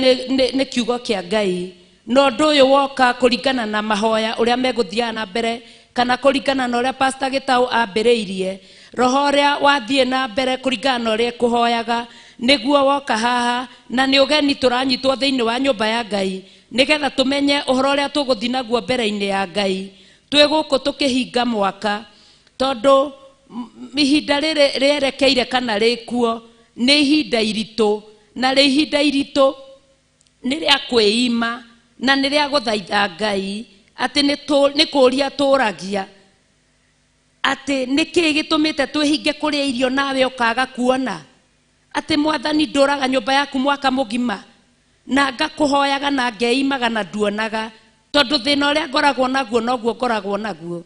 nĩ kiugo kĩa Ngai, na ũndũ ũyũ woka kũringana na mahoya ũrĩa megũthiaga na mbere kana kũringana na ũrĩa Pastor Gĩtaũ ambĩrĩirie. Roho ũrĩa wathiĩ na mbere kũringana na ũrĩa kũhoyaga nĩguo woka haha, na nĩ ũgeni tũranyitwo thĩinĩ wa nyũmba ya Ngai nĩgetha tũmenye ũhoro ũrĩa tũgũthiĩ naguo mbere-inĩ ya Ngai twĩ gũkũ tũkĩhinga mwaka. Tondũ ihinda rĩrĩ rĩerekeire kana rĩkuo nĩ ihinda iritũ, na rĩ ihinda iritũ nĩ rĩa kwĩima na nĩ rĩa gũthaitha Ngai atĩ nĩ kũũria tũũragia atĩ nĩkĩ gĩtũmĩte twĩhinge kũrĩa irio nawe ũkaga kuona? Atĩ Mwathani ndũraga nyũmba yaku mwaka mũgima na ngakũhoyaga na ngeimaga na nduonaga, tondũ thĩna ũrĩa ngoragwo naguo noguo ngoragwo naguo,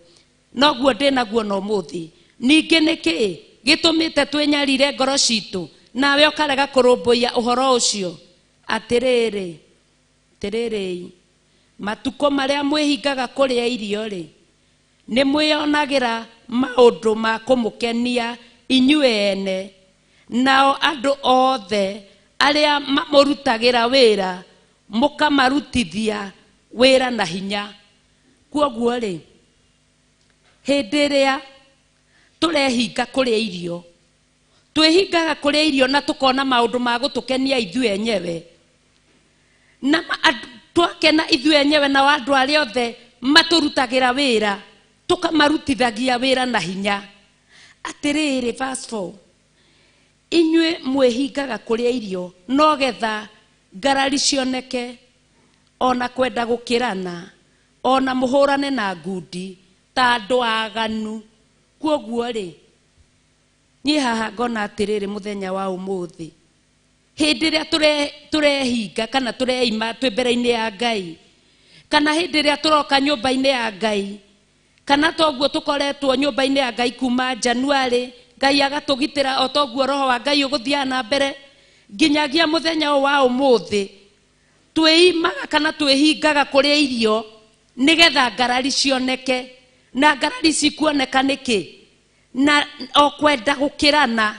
noguo ndĩ naguo no mũthĩ. Ningĩ nĩkĩ gĩtũmĩte twĩnyarire ngoro citũ nawe ũkarega kũrũmbũiya ũhoro ũcio? Atĩrĩrĩ matukũ marĩa mwĩhingaga kũrĩa irio rĩ, nĩ mwĩonagĩra maũndũ ma kũmũkenia inyuĩ ene, nao andũ othe arĩa mamũrutagĩra wĩra mũkamarutithia wĩra na hinya. Kwoguo rĩ hĩndĩ ĩrĩa tũrehinga kũrĩa irio, twĩhingaga kũrĩa irio na tũkona maũndũ ma gũtũkenia ithuĩ enyewe, na twakena ithuĩ enyewe na andũ arĩa othe matũrutagĩra wĩra tukamarutithagia wira na hinya. Atiriri, verse 4, inyue mwehingaga kuria irio no getha ngarari cioneke, ona kwenda gukirana, ona muhurane na ngundi ta andu aganu. Kwoguo ri ni haha ngona atiriri muthenya wa umuthi, hindi ria turehinga kana tureima twi mbere-ini ya Ngai, kana hindi ria turoka nyumba-ini ya Ngai, kana toguo tukoretwo nyumba-ini ya Ngai kuma January, Ngai agatugitira o toguo roho wa Ngai uguthia na mbere nginyagia muthenya wa umuthi, twiimaga kana twihingaga kuria irio nigetha ngarari cioneke. Na ngarari cikuoneka niki? Na o kwenda gukirana,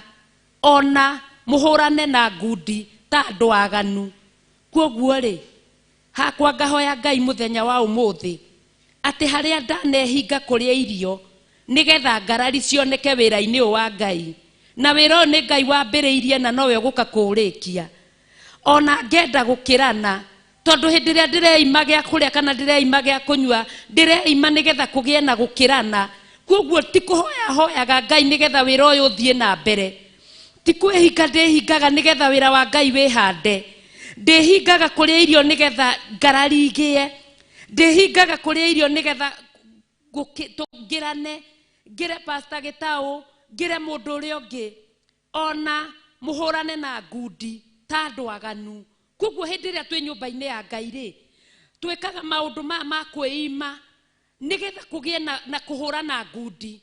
ona muhurane na ngundi ta andu aganu. Kwoguo ri hakwa ngahoya Ngai muthenya wa umuthi ati haria ndanehinga kuria irio nigetha ngarari cioneke wira-ini wa Ngai, na wira ni Ngai wambiriirie na nowe guka kurikia. Ona ngenda gukirana tondu hindi ria ndireima gia kuria kana ndireima gia kunyua, ndireima nigetha kugie na gukirana. Kwoguo ti kuhoya hoyaga Ngai nigetha wira uyu uthie na mbere, ti kwihinga ndihingaga nigetha wira wa Ngai wihande, ndihingaga kuria irio nigetha ngarari igie, ndihingaga kuria irio nigetha tungirane, ngire Pastor Gitau, ngire mundu uria ungi, ona muhurane na ngundi ta andu aganu. Kwoguo hindi ria twi nyumba-ini ya Ngai ri twikaga maundu ma kwiima nigetha kugie na kuhurana ngundi,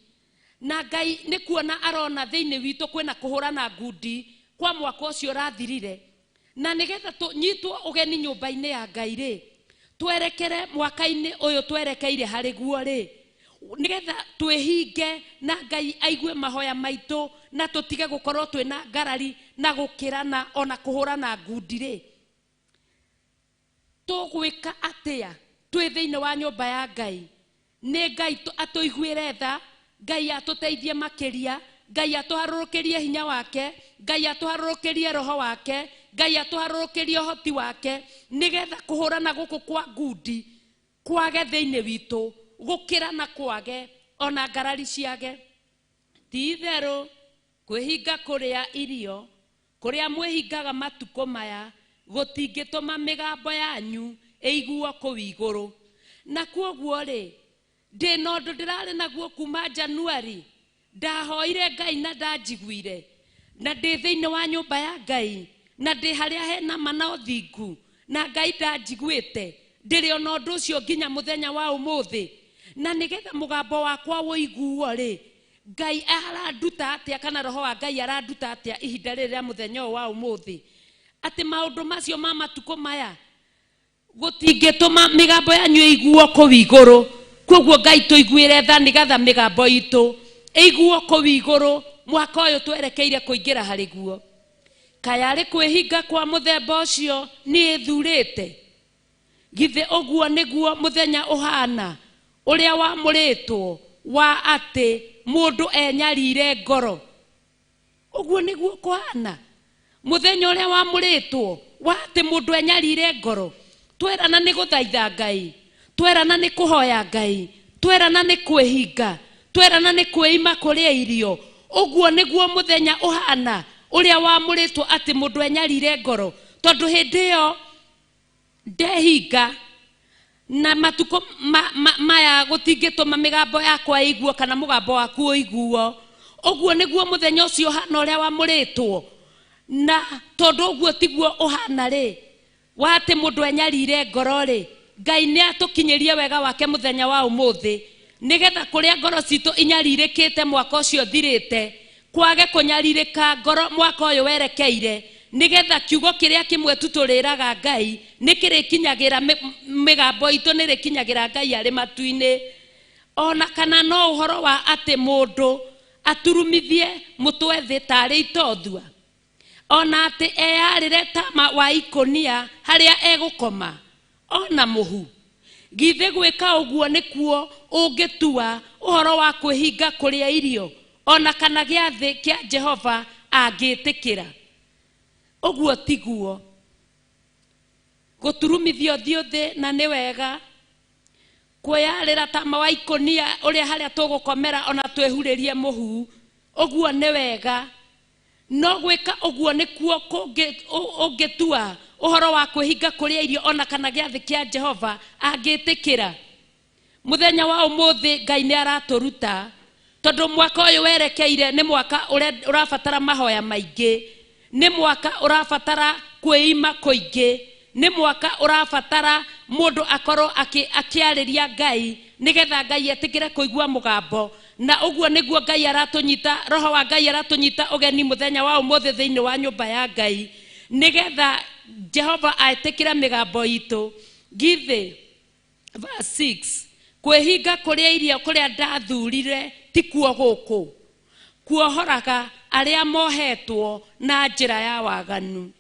na Ngai ni kuona arona thiini witu kwina kuhurana ngundi kwa mwaka ucio rathirire, na nigetha nyitwo ugeni nyumba-ini ya Ngai ri twerekere mwaka-ini uyu twerekeire hari guo ri nigetha twihinge na Ngai aigue mahoya maitu, na tutige gukorwo twina ngarari na gukirana ona kuhurana ngundi ri. Tugwika atia twi thiini wa nyumba ya Ngai? Ni Ngai atuiguire tha, Ngai atuteithie makiria, Ngai atuharurukirie hinya wake, Ngai atuharurukirie roho wake, Ngai atuharurukirie hoti wake nigetha kuhurana guku kwa ngundi kwage thiini witu, gukirana kwage, ona ngarari ciage. Ti itheru kwihinga kuria irio kuria mwihingaga matuko maya gutingituma migambo yanyu iguo kuu iguru. Na kwoguo ri ndina undu ndirari naguo kuma January, ndahoire Ngai na ndanjiguire, na ndi thiini wa nyumba ya Ngai, na ndi haria hena mana uthingu, na Ngai ndanjiguite, ndiri ona undu ucio nginya muthenya wa umuthi. Na nigetha mugambo wakwa woiguo ri Ngai aranduta atia kana roho wa Ngai aranduta atia ihinda riri ria muthenya wa umuthi, ati maundu macio ma matuko maya gutingituma migambo yanyu iguo kuu iguru. Kwoguo Ngai tuiguire tha nigetha migambo itu iguo kuu iguru mwaka uyu twerekeire kuingira hari guo. Kayari kwihinga kwa muthemba ucio ni thurite? Githe uguo niguo muthenya uhana uria wamuritwo wa ati mundu enyarire ngoro? Uguo niguo kuhana muthenya uria wamuritwo wa ati mundu enyarire ngoro? Twerana ni guthaitha Ngai, twerana ni kuhoya Ngai, twerana ni kwihinga, twerana ni kwiima kuria irio. Uguo niguo muthenya uhana uria wamuritwo ati mundu enyarire ngoro? Tondu hindi iyo ndehinga na matuko maya gutingituma migambo yakwa iguo kana mugambo waku iguo. Uguo niguo muthenya ucio hana uria wamuritwo. Na tondu uguo tiguo uhana ri wa ati mundu enyarire ngoro ri, Ngai ni atukinyirie wega wake muthenya wa umuthi nigetha kuria ngoro citu inyaririkite mwaka ucio thirite kwage kunyaririka ngoro mwaka uyu werekeire, nigetha kiugo kiria kimwe tuturiraga Ngai nikirikinyagira migambo itu nirikinyagira Ngai ari matu-ini. Ona kana no uhoro wa ati mundu aturumithie mutwe thi tari itothua, ona ati eyarire tama wa ikonia haria egukoma ona muhu. Githe gwika uguo nikuo ungitua uhoro wa kwihinga kuria irio ona kana giathi kia Jehova angitikira? Uguo tiguo. Guturumithio thio thi na ni wega kwiyarira ta mawaikonia uria haria tugukomera ona twehuririe muhu oguo ni wega no gwika oguo nikuo ungitua uhoro wa kwihinga kuria irio ona kana giathi kia Jehova angitikira muthenya wa umuthi Ngai ni araturuta tondu mwaka uyu werekeire ni mwaka urabatara mahoya maingi ni mwaka urabatara kwiima kuingi ni mwaka urabatara mundu akorwo akiariria Ngai nigetha Ngai etikire kuigua mugambo na uguo niguo Ngai aratunyita roho wa Ngai aratunyita ugeni muthenya wa umuthi thiini wa nyumba ya Ngai nigetha Jehova aetikire migambo itu give verse 6 kwihinga kuria irio kuria ndathurire tikuo guku kuohoraga aria mohetwo na njira ya waganu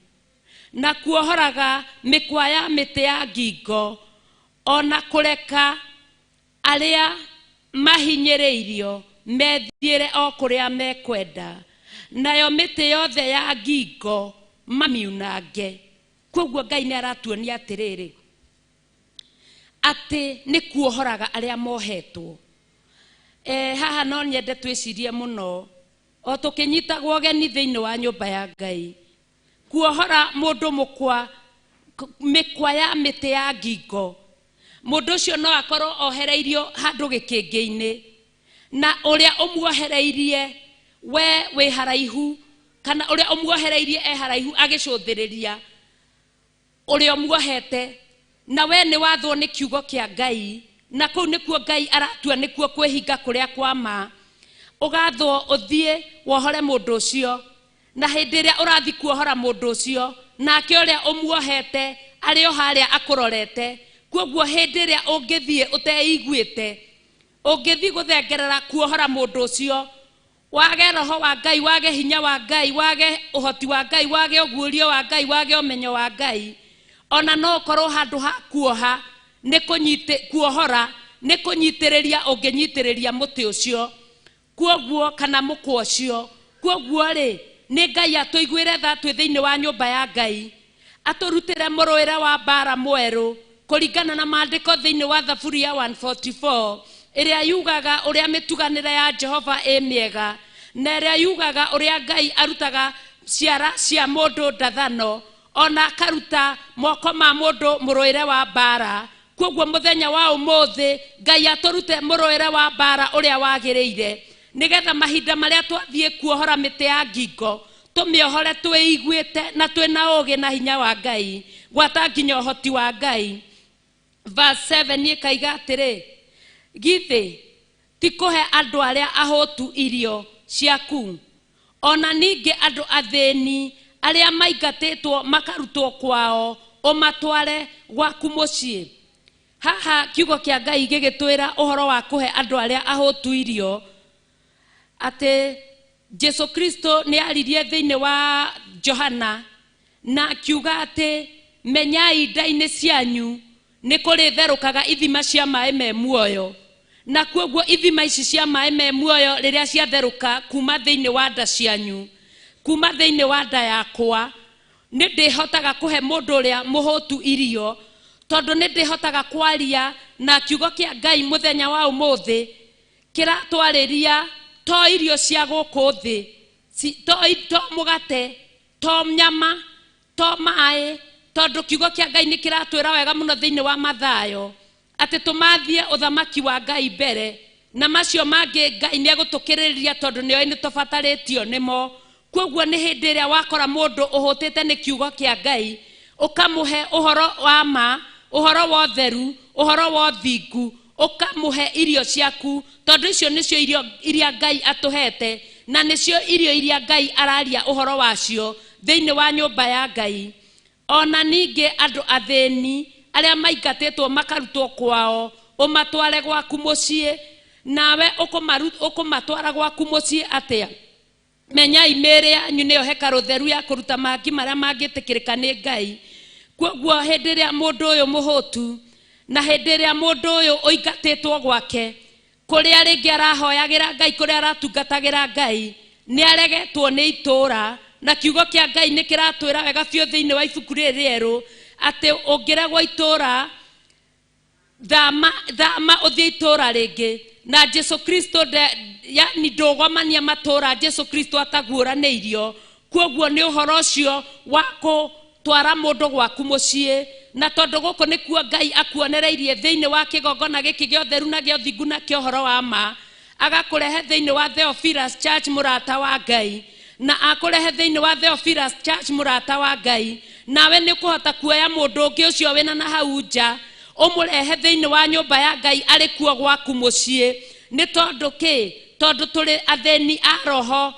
na kuohoraga mikwa ya miti ya ngingo ona kureka aria mahinyiriirio methiire o kuria mekwenda nayo miti yothe ya ngingo mamiunange koguo Ngai ni aratuonia atiriri ati ni kuohoraga aria mohetwo haha no nyende twicirie muno o tukinyitagwo geni thiini wa nyumba ya Ngai kuohora mundu mukwa mikwa ya miti ya ngingo mundu ucio no akorwo ohereirio handu gikingi-ini na uria umuohereirie we haraihu kana uria umuohereirie haraihu agicuthiriria uria umuohete na we ni wathwo ni kiugo kia Ngai na kuu nikuo Ngai aratua nikuo kwihinga kuria kwama ugathwo uthie wohore mundu ucio na hindi ria urathi kuohora mundu ucio nake uria umuohete ario haria akurorete koguo hindi ria ungithie uteiguite ungithi guthengerera kuohora mundu ucio wage roho wa Ngai wage hinya wa Ngai wage uhoti wa Ngai wage uguurio wa Ngai wage umenyo wa Ngai ona no korwo handu ha kuoha ni kunyite kuohora ni kunyitiriria unginyitiriria muti ucio koguo kana mukwa ucio koguo ri ni Ngai atuiguire tha twi thiini wa nyumba ya Ngai aturutire muruire wa bara mweru kuringana na maandiko thiini wa Thaburia 144 iria yugaga uria mituganire ya Jehova miega na iria yugaga uria Ngai arutaga ciara cia mundu ndathano ona karuta moko ma mundu muruire wa bara koguo muthenya wa umuthi Ngai aturute muruire wa bara uria wagiriire nigetha mahinda maria twathie kuohora miti ya ngingo tumiohore twiguite na twina ugi na hinya wa Ngai gwata nginya uhoti wa Ngai verse 7 ni kaiga atiri githi tikuhe andu aria ahutu irio ciaku ona ningi andu athini aria maingatitwo makarutwo kwao umatware gwaku mucii haha kiugo kia Ngai gigitwira uhoro wa kuhe andu aria ahutu irio ate Jesu Kristo ni aririe thiini wa Johana na kiuga ate menyai ndaini cianyu ni kuri therukaga ithima cia mai me muoyo na koguo ithima ici cia mai me muoyo riria cia theruka kuma thiini wa nda cianyu kuma thiini wa nda yakwa ni ndihotaga kuhe mundu uria muhutu irio tondu ni ndihotaga kwaria na kiugo kia Ngai muthenya wa umuthi kiratwariria to irio cia guku thi to mugate to nyama to mai tondu kiugo kia Ngai ni kiratwira wega muno thiini wa Mathayo ati tumathie uthamaki wa Ngai mbere na macio mangi Ngai ni agutukiriria tondu ni oi ni tubataritio nimo koguo ni hindi ria wakora mundu uhutite ni kiugo kia Ngai ukamuhe uhoro wa ma uhoro wa theru uhoro wa thingu ukamuhe irio ciaku tondu icio nicio irio iria Ngai atuhete na nicio irio iria Ngai araria uhoro wacio thiini wa nyumba ya Ngai ona ningi andu athini aria maingatitwo makarutwo kwao umatware gwaku mucii nawe ukumatwara gwaku mucii atia menyai mĩĩrĩ yanyu nĩyo hekaru theru ya kuruta mangĩ maria mangĩtĩkĩrĩka nĩ Ngai koguo hĩndĩ ĩrĩa mũndũ ũyũ mũhũtu na hĩndĩ ĩrĩa mũndũ ũyũ ũingatĩtwo gwake kũrĩa rĩngĩ arahoyagĩra Ngai kũrĩa aratungatagĩra Ngai nĩ aregetwo nĩ itũũra na kiugo kĩa Ngai nĩ kĩratwĩra wega biũ thĩinĩ wa ibuku rĩrĩ rĩerũ atĩ ũngĩregwo itũũra thama uthie itura ringi na Jesu Kristo yani ndogomania matura Jesu Kristo ataguraneirio kwoguo ni uhoro ucio wako twara mundu gwaku mucii na tondu guku ni kuo Ngai akuonereirie thiini wa kigongona giki gyo theru na gyo thingu na kyo horo wa ma agakurehe thiini wa Theophilus Church murata wa Ngai na akurehe thiini wa Theophilus Church murata wa Ngai nawe ni kuhota kuoya mundu ungi ucio wina na hau nja umurehe thiini wa nyumba ya Ngai ari kuo gwaku mucii ni tondu ki tondu turi atheni a roho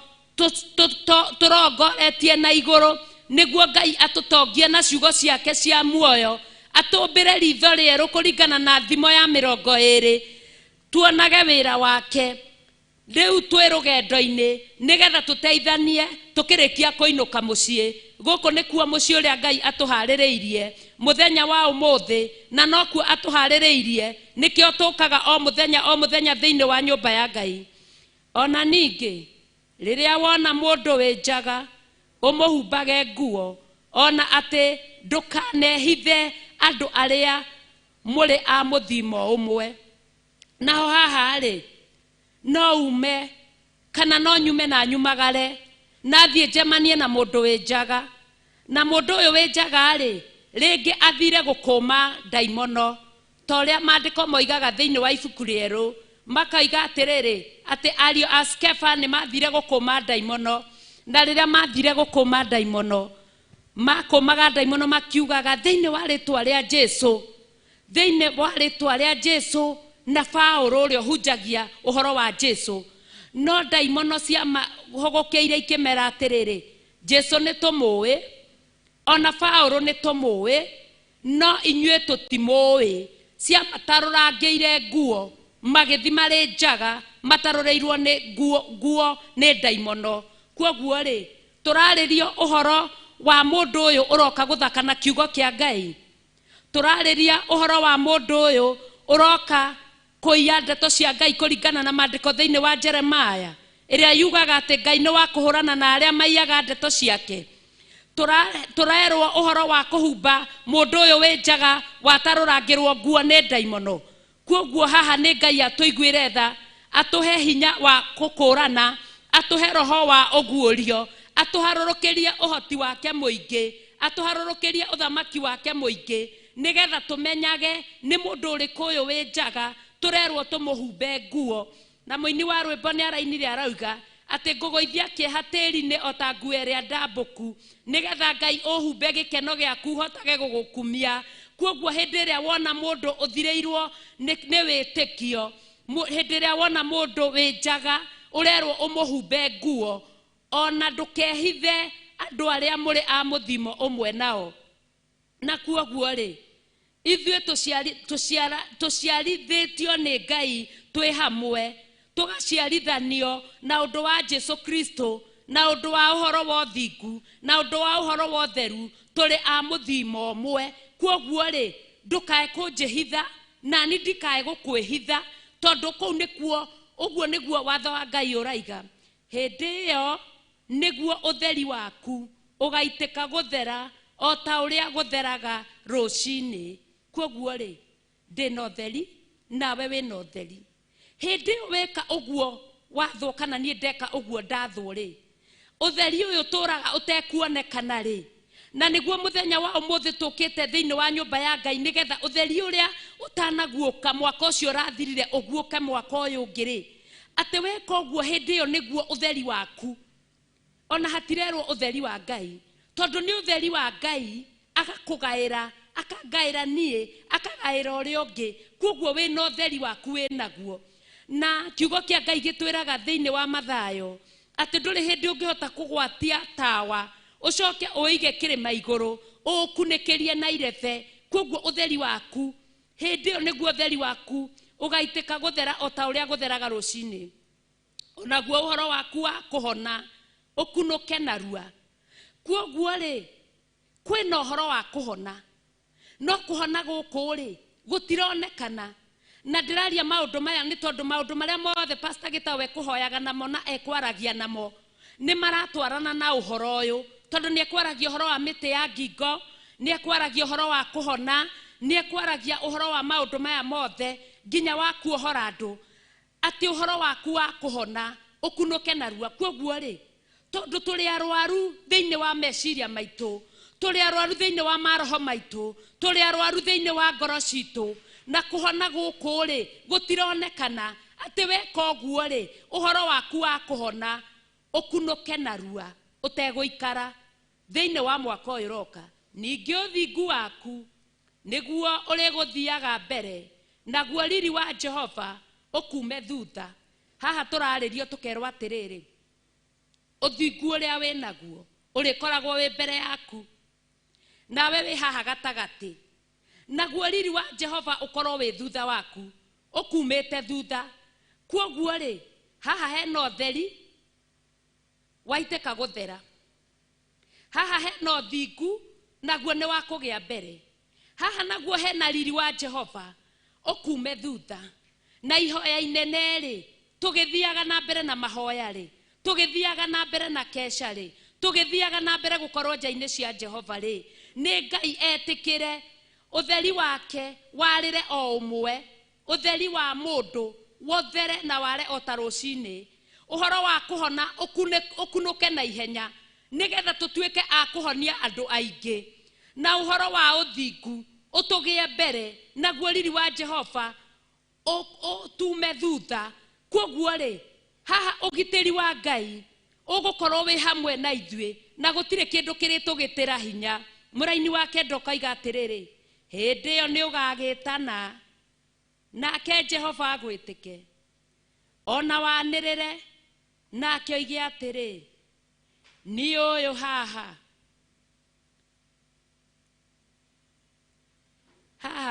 turongoretie na iguru niguo Ngai atutongie na ciugo ciake cia muoyo atumbire ritho rieru kuringana na thimo ya 20 tuonage wira wake riu twi rugendo-ini nigetha tuteithanie tukirikia kuinuka mucii guku ni kuo mucii uria Ngai atuhaririirie muthenya wa umuthi na nokuo atuhaririirie nikio tukaga o muthenya thiini wa nyumba ya Ngai ona ningi riria wona mundu winjaga umuhumbage nguo ona ati ndukanehithe andu aria muri a muthimo umwe naho haha ri no ume kana no nyume na nyumagare na thie njemanie na mundu winjaga na mundu uyu winjaga ri ringi athire gukuma daimono toria mandiko moigaga thiini wa ibuku rieru makaiga atiriri ati ario a Skefa ni mathire gukuma daimono na riria mathire gukuma daimono makomaga daimono makiugaga thiini wa ritwa ria Jesu thiini wa ritwa ria Jesu na Paulo uria hunjagia uhoro wa Jesu no daimono cia hogokeire ikimera atiriri Jesu ni tumui ona Paulo ni tumui no inyue tutimui cia matarurangire nguo magithi mari njaga mataroreirwo ni nguo ni daimono kwoguo ri turaririo uhoro wa mundu uyu uroka guthaka na kiugo kia Ngai turariria uhoro wa mundu uyu uroka kuiya ndeto cia Ngai kuringana na mandiko thiini wa Jeremiah iria yugaga ati Ngai ni wa kuhurana na aria maiyaga ndeto ciake turerwo uhoro wa kuhumba mundu uyu winjaga watarurangirwo nguo ni daimono kwoguo haha ni Ngai atuiguire tha atuhe hinya wa kukurana atuhe roho wa oguorio atuharurukirie uhoti wake muingi atuharurukirie uthamaki wake muingi nigetha tumenyage ni mundu uriku uyu winjaga turerwo tumuhumbe nguo na muini wa rwimbo ni arainire arauga ati ngugoithia kiehatiri-ini ota nguo iria ndambuku nigetha Ngai uhumbe gikeno giaku hotage gugukumia kwoguo hindi iria wona mundu uthireirwo ni witikio hindi iria wona mundu winjaga urerwo umuhumbe nguo ona ndukehithe andu aria muri a muthimo umwe nao na kwoguo ri ithue tuciarithitio ni Ngai twi hamwe tugaciarithanio na undu wa Jesu Kristo na undu wa uhoro wa thingu na undu wa uhoro wa theru turi a muthimo umwe kwoguo ri ndukae kunjihitha na ni ndikae gukwihitha tondu kuu nikuo uguo niguo watho wa Ngai uraiga hindi iyo niguo utheri waku ugaitika guthera o ta uria gutheraga rucini kwoguo ri ndina utheri nawe wina utheri hindi weka uguo watho kana nie ndeka uguo ndathwo ri utheri uyu turaga utekuonekana ri na niguo muthenya wa umuthi tukite thiini wa nyumba ya Ngai nigetha utheri uria utanaguoka mwaka ucio rathirire uguoke mwaka uyu ngiri ati weka uguo hindi iyo niguo utheri waku ona hatirerwo utheri wa Ngai tondu ni utheri wa Ngai agakugaira akagaira nie akagaira uria ungi kwoguo wina utheri waku winaguo na kiugo kia Ngai gitwiraga thiini wa Mathayo ati nduri hindi ungihota kugwatia tawa ucoke uige kirima iguru ukunikirie na irebe kwoguo utheri waku hindi iyo niguo utheri waku ugaitika guthera o ta uria gutheraga rucini onaguo uhoro waku wa kuhona ukunuke narua kwoguo ri kwina uhoro wa kuhona no kuhona guku ri gutironekana na ndiraria maundu maya ni tondu maundu maria mothe pastor Gitawe kuhoyaga namo na ekwaragia namo ni maratwarana na uhoro uyu tondu ni ekwaragia uhoro wa miti ya ngingo ni ekwaragia uhoro wa kuhona nie kwaragia uhoro wa maundu maya mothe nginya wa kuohora andu ati uhoro waku wa kuhona ukunuke narua kwoguo ri tondu tuli arwaru thiini wa meciria maitu tuli arwaru thiini wa maroho maitu tuli arwaru thiini wa ngoro citu na kuhona guku ri gutironekana ati weka uguo ri uhoro waku wa kuhona ukunuke narua uteguikara thiini wa mwaka uyu roka ningi uthingu waku niguo uri guthiaga mbere naguo riri wa Jehova ukume thutha haha turaririo tukerwa atiriri uthingu uria we naguo uri koragwo we mbere yaku nawe we haha gatagati naguo riri wa Jehova ukorwo we thutha waku ukumete thutha kwoguo ri haha hena utheri waiteka guthera haha hena uthingu naguo ni wa kugia mbere haha naguo hena riri wa Jehova ukume thutha na ihoya inene ri tugithiaga na mbere na mahoya ri tugithiaga na mbere na kesha ri tugithiaga na mbere gukorwo njaine cia Jehova ri ni Ngai etikire utheri wake warire o umwe utheri wa mundu wothere na ware otarucini uhoro wa kuhona ukunuke na ihenya nigetha tutuike a kuhonia andu aingi na uhoro wa uthingu utugie mbere naguo riri wa Jehova tume thutha kwoguo ri haha ugitiri wa Ngai ugukorwo wi hamwe na ithue na gutire kindu kiritugitira hinya muraini wake ndokoiga atiriri hindi yo ni ugagitana nake Jehova agwitike ona wanirire nake oige atiri ni uyu haha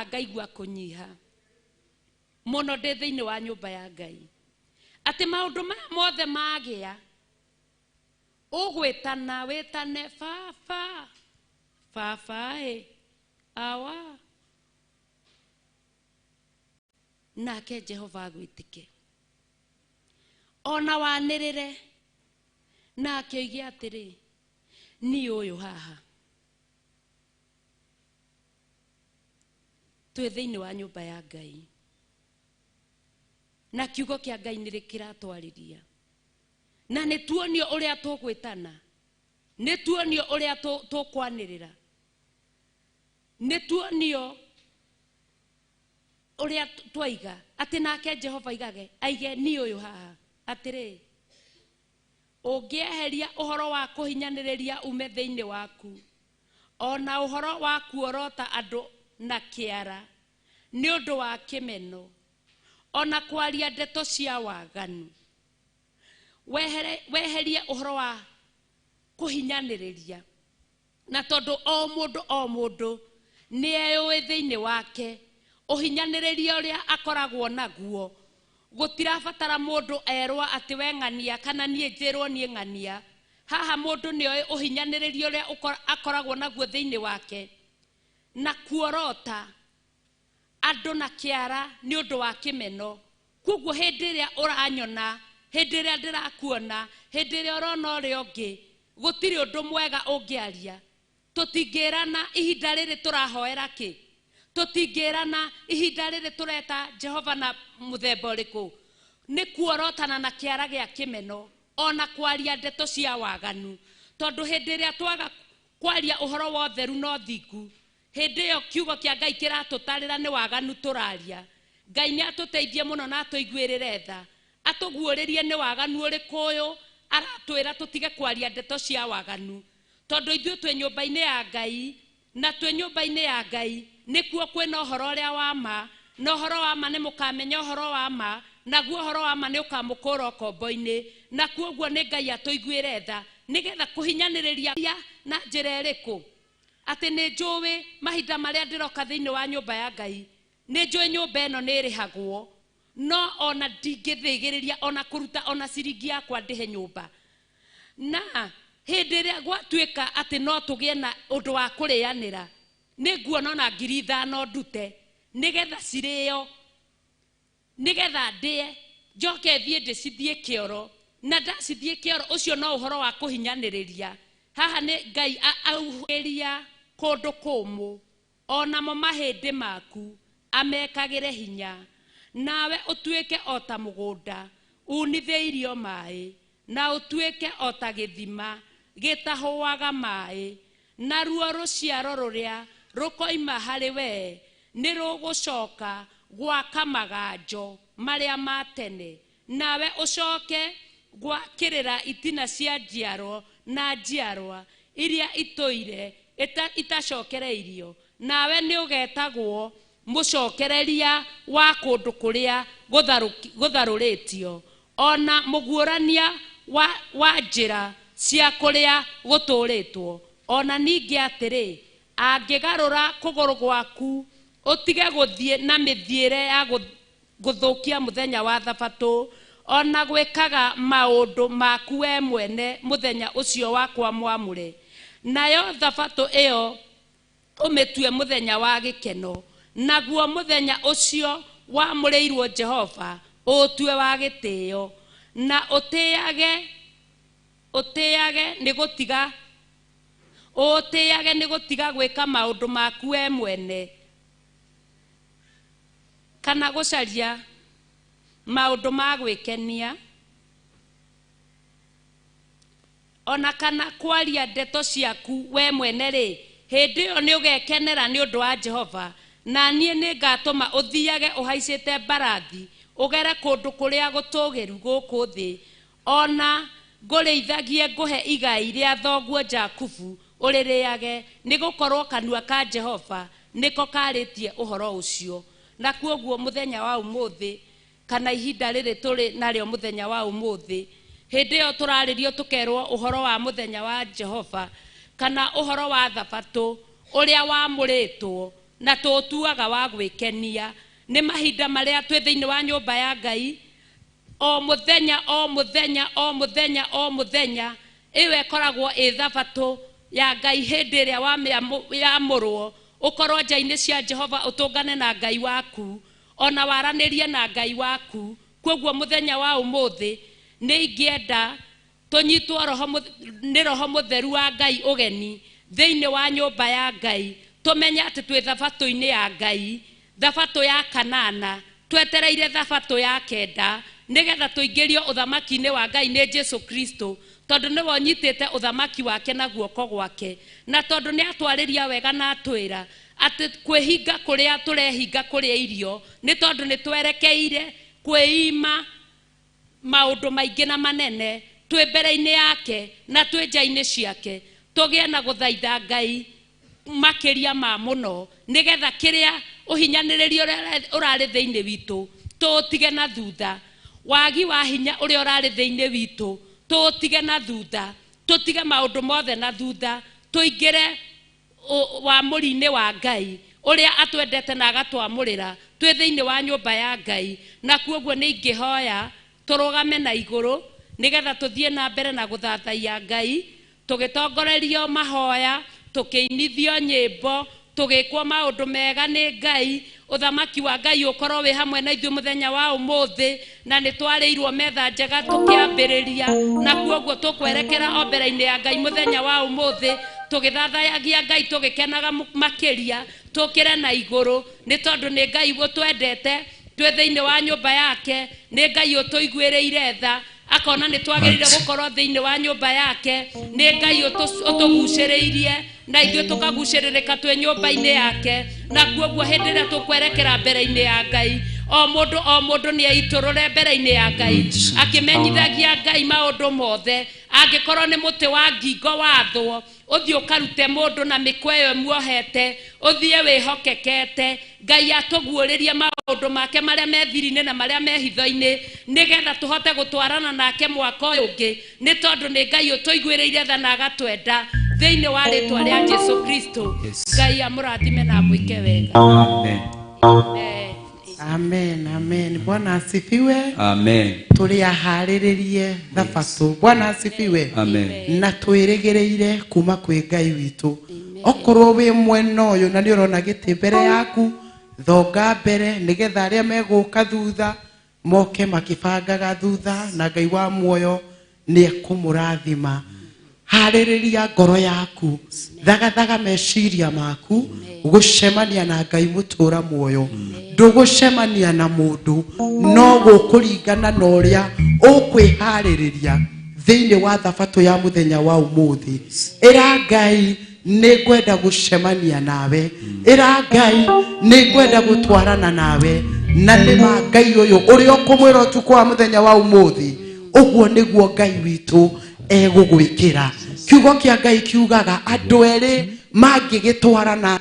ngaigua kunyiha muno ndi thiini wa nyumba ya Ngai ati maundu maya mothe magia ugwitana witane baba awa nake Jehova agwitike ona wanirire nake oige atiri ni uyu haha twi thiini wa nyumba ya Ngai na kiugo kia Ngai ni rikiratwariria na ni tuonio uria tugwitana ni tuonio uria tukwanirira ni tuonio uria twaiga ati nake Jehova aige ni uyu haha atiri ungieheria uhoro wa kuhinyaniriria ume thiini waku ona uhoro wa kuorota andu na kiara ni undu wa kimeno ona kwaria ndeto cia waganu weherie uhoro wa kuhinyaniriria na tondu o mundu ni ewe thiini wake uhinyaniriria uria akoragwo naguo gutirabatara mundu erwa ati we ngania kana nie njirwo nie ngania haha mundu ni oe uhinyaniriria uria akoragwo naguo thiini wake na kuorota andu na kiara ni undu wa kimeno kwoguo hindi ria uranyona hindi ria ndirakuona hindi ria urona uria ungi gutiri undu mwega ungiaria tutingirana ihinda riri turahoera ki tutingirana ihinda riri tureta Jehova na muthemba uriku ni kuorotana na kiara gia kimeno ona kwaria ndeto cia waganu tondu hindi ria twaga kwaria uhoro wa theru no thingu hindi yo kiugo kia Ngai kiratutarira ni waganu turaria Ngai ni atuteithie muno na atuiguirire tha atuguuririe ni waganu uriku uyu aratwira tutige kwaria ndeto cia waganu tondu ithuĩ twi nyumba-ini ya Ngai na twi nyumba-ini ya Ngai nikuo kwina uhoro uria wa ma na uhoro wa ma ni mukamenya uhoro wa ma naguo uhoro wa ma ni ukamukura kombo-ini na kwoguo ni Ngai atuiguire tha nigetha kuhinyaniriria na njira iriku ati ni njuwi mahinda maria ndiroka thiini wa nyumba ya Ngai ni njuwi nyumba eno ni irihagwo no ona ndingithigiriria ona kuruta ona ciringi yakwa ndihe nyumba na hindi ria gwatuika ati no tugie na undu wa kurianira ni nguona na 5,000 ndute nigetha cirio nigetha ndie njoke thie ndicithie kioro na ndacithie kioro ucio no uhoro wa kuhinyaniriria haha ni Ngai auheria kundu kumu onamo mahĩndĩ maku amekagĩre hinya, nawe ũtuĩke o ta mũgũnda unithĩirio maĩ, na ũtuĩke o ta gĩthima gĩtahũaga maĩ, naruo rũciaro rũrĩa rũkoima harĩ we nĩ rũgũcoka gwaka maganjo marĩa ma tene, nawe ũcoke gwakĩrĩra itina cia njiarwa na njiarwa iria itũire itacokereirio, nawe nĩ ũgetagwo mũcokereria wa kũndũ kũrĩa gũtharũrĩtio, ona mũguũrania wa njĩra cia kũrĩa gũtũrĩtwo. Ona ningĩ atĩrĩ, angĩgarũra kũgũrũ gwaku ũtige gũthiĩ na mĩthiĩre ya gũthũkia mũthenya wa Thabatũ, ona gwĩkaga maũndũ maku we mwene mũthenya ũcio wakwa mwamũre, nayo Thabatũ ĩyo ũmĩtue mũthenya wa gĩkeno, naguo mũthenya ũcio wamũrĩirwo Jehova ũtue wa gĩtĩo, na ũtĩage nĩ gũtiga gwĩka maũndũ maku we mwene, kana gũcaria maũndũ ma gwĩkenia, ona kana kwaria ndeto ciaku we mwene rĩ, hĩndĩ ĩyo nĩ ũgekenera nĩ ũndũ wa Jehova, na niĩ nĩ ngatũma ũthiage ũhaicĩte mbarathi ũgere kũndũ kũrĩa gũtũgĩru gũkũ thĩ, ona ngũrĩithagie ngũhe igai rĩa thoguo Jakubu ũrĩrĩage, nĩ gũkorwo kanua ka Jehova nĩko karĩtie ũhoro ũcio. Na kuoguo mũthenya wa ũmũthĩ, kana ihinda rĩrĩ tũrĩ narĩo mũthenya wa ũmũthĩ, hĩndĩ ĩyo tũrarĩrio tũkerwo ũhoro wa mũthenya wa Jehova, kana ũhoro wa Thabatũ ũrĩa wamũrĩtwo na tũtuaga wa gwĩkenia, nĩ mahinda marĩa twĩ thĩinĩ wa nyũmba ya Ngai o mũthenya o mũthenya o mũthenya o mũthenya. Ĩyo ĩkoragwo ĩ Thabatũ ya Ngai hĩndĩ ĩrĩa yamũrwo, ũkorwo nja-inĩ cia Jehova ũtũngane na Ngai waku, ona waranĩrie na Ngai waku. Koguo mũthenya wa ũmũthĩ nĩ ingĩenda tũnyitwo nĩ Roho Mũtheru wa Ngai ũgeni thĩinĩ wa nyũmba ya Ngai, tũmenye atĩ twĩ Thabatũ-inĩ ya Ngai, Thabatũ ya kanana, twetereire Thabatũ ya kenda nĩgetha tũingĩrio ũthamaki-inĩ wa Ngai nĩ Jesu Kristo, tondũ nĩwe ũnyitĩte ũthamaki wake na guoko gwake, na tondũ nĩ atwarĩria wega na atwĩra atĩ kwĩhinga kũrĩa tũrehinga kũrĩa irio nĩ tondũ nĩ twerekeire kwĩima maũndũ maingĩ na manene twĩ mbere-inĩ yake na twĩ nja-inĩ ciake, tũgĩe na gũthaitha Ngai makĩria ma mũno, nĩgetha kĩrĩa ũhinyanĩrĩrio ũrarĩ thĩinĩ witũ tũtige na thutha, wagi wa hinya ũrĩa ũrarĩ thĩinĩ witũ tũtige na thutha, tũtige maũndũ mothe na thutha, tũingĩre wamũri-inĩ wa Ngai ũrĩa atwendete na agatwamũrĩra twĩ thĩinĩ wa nyũmba ya Ngai. Na kuoguo nĩ ingĩhoya tũrũgame na igũrũ nĩgetha tũthiĩ na mbere na gũthathaiya Ngai, tũgĩtongorerio mahoya, tũkĩinithio nyĩmbo, tũgĩkwo maũndũ mega nĩ Ngai, ũthamaki wa Ngai ũkorwo wĩ hamwe na ithuĩ mũthenya wa ũmũthĩ, na nĩ twarĩirwo metha njega tũkĩambĩrĩria, na kuoguo tũkwerekera o mbere-inĩ ya Ngai mũthenya wa ũmũthĩ, tũgĩthathayagia Ngai tũgĩkenaga makĩria, tũkĩre na igũrũ, nĩ tondũ nĩ Ngai ũtwendete twĩ thĩinĩ wa nyũmba yake, nĩ Ngai ũtũiguĩrĩire tha akona nĩ twagĩrĩire gũkorwo thĩinĩ wa nyũmba yake, nĩ Ngai ũtũgucĩrĩirie na ithuĩ tũkagucĩrĩrĩka twĩ nyũmba-inĩ yake. Na kuoguo hĩndĩ ĩrĩa tũkwerekera mbere-inĩ ya Ngai, o mũndũ nĩ eitũrũre mbere-inĩ ya Ngai akĩmenyithagia Ngai maũndũ mothe. Angĩkorwo nĩ mũtĩ wa ngingo wathwo, ũthiĩ ũkarute mũndũ na mĩkwa ĩyo muohete, ũthiĩ wĩhokekete, Ngai atũguũrĩrie maũndũ make marĩa me thiri-inĩ na marĩa me hitho-inĩ, nĩgetha tũhote gũtwarana nake mwaka ũyũ ũngĩ, nĩ tondũ nĩ Ngai ũtũiguĩrĩire tha na agatwenda thĩinĩ wa rĩtwa rĩa Jesu Kristo. Ngai amũrathime na amwĩke wega. Amen. Amen, amen. Bwana asifiwe. Amen. Tũrĩaharĩrĩrie Thabatũ. Bwana asifiwe. Amen. Na twĩrĩgĩrĩire kuma kwĩ Ngai witũ. Okorwo wĩ mwena ũyũ na nĩ ũrona gĩtĩ mbere yaku, thonga mbere nĩgetha arĩa megũka thutha moke makĩbangaga thutha, na Ngai wa muoyo nĩ ekũmũrathima. Harĩrĩria ngoro yaku, thagathaga meciria maku, gucemania na Ngai mutura muoyo ndugucemania na mundu no gukuringana na uria ukwihaririria thiini wa thabato ya muthenya wa umuthi ira Ngai nigwenda gucemania nawe ira Ngai nigwenda gutwarana nawe na nima Ngai uyu uri okumwira utuku wa muthenya wa umuthi uguo niguo Ngai witu egugwikira kiugo kia Ngai kiugaga andu eri mangigitwarana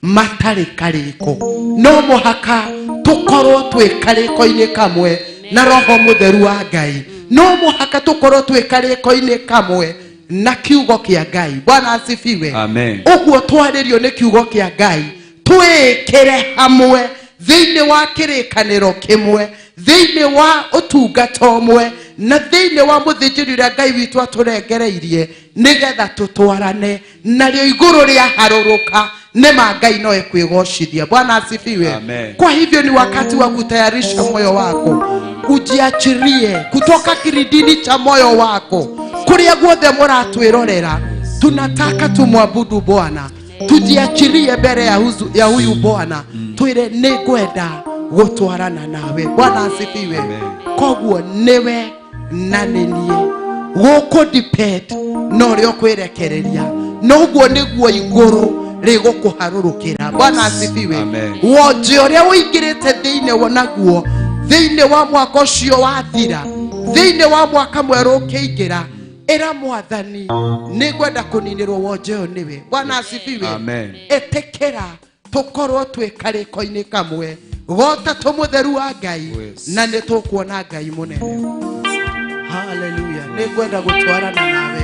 matari kariko no muhaka tukorwo twi kariko-ini kamwe na roho mutheru wa Ngai no muhaka tukorwo twi kariko-ini kamwe na kiugo kia Ngai. Bwana asifiwe. Amen. Uguo twaririo ni kiugo kia Ngai twikire hamwe thiini wa kirikaniro kimwe thiini wa utungata umwe na thiini wa muthinjiri uria Ngai witu aturengereirie nigetha tutwarane nario iguru ria haruruka nema Ngai no ekwigocithia. Bwana asifiwe. Amen. Kwa hivyo ni wakati wa kutayarisha moyo wako ujiachirie kutoka kiridini cha moyo wako kuria guothe muratwirorera. Tunataka tumwabudu Bwana, tujiachirie mbere ya huyu Bwana twire nigwenda gutwarana nawe. Bwana asifiwe. Koguo niwe na ninie guku depend no rio kwirekereria no guo niguo iguru rigukuharurukira. Bwana asifiwe. Wonje uria uingirite thiini wonaguo thiini wa mwaka ucio wathira thiini wa mwaka mweru ukiingira era mwathani nigwenda kuninirwo wonje uyu niwe. Bwana asifiwe. Etekera tukorwo twi kariko-ini kamwe gota tumutheru wa Ngai na nitukuona Ngai munene. Hallelujah. Nigwenda gutwarana nawe.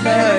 Bwana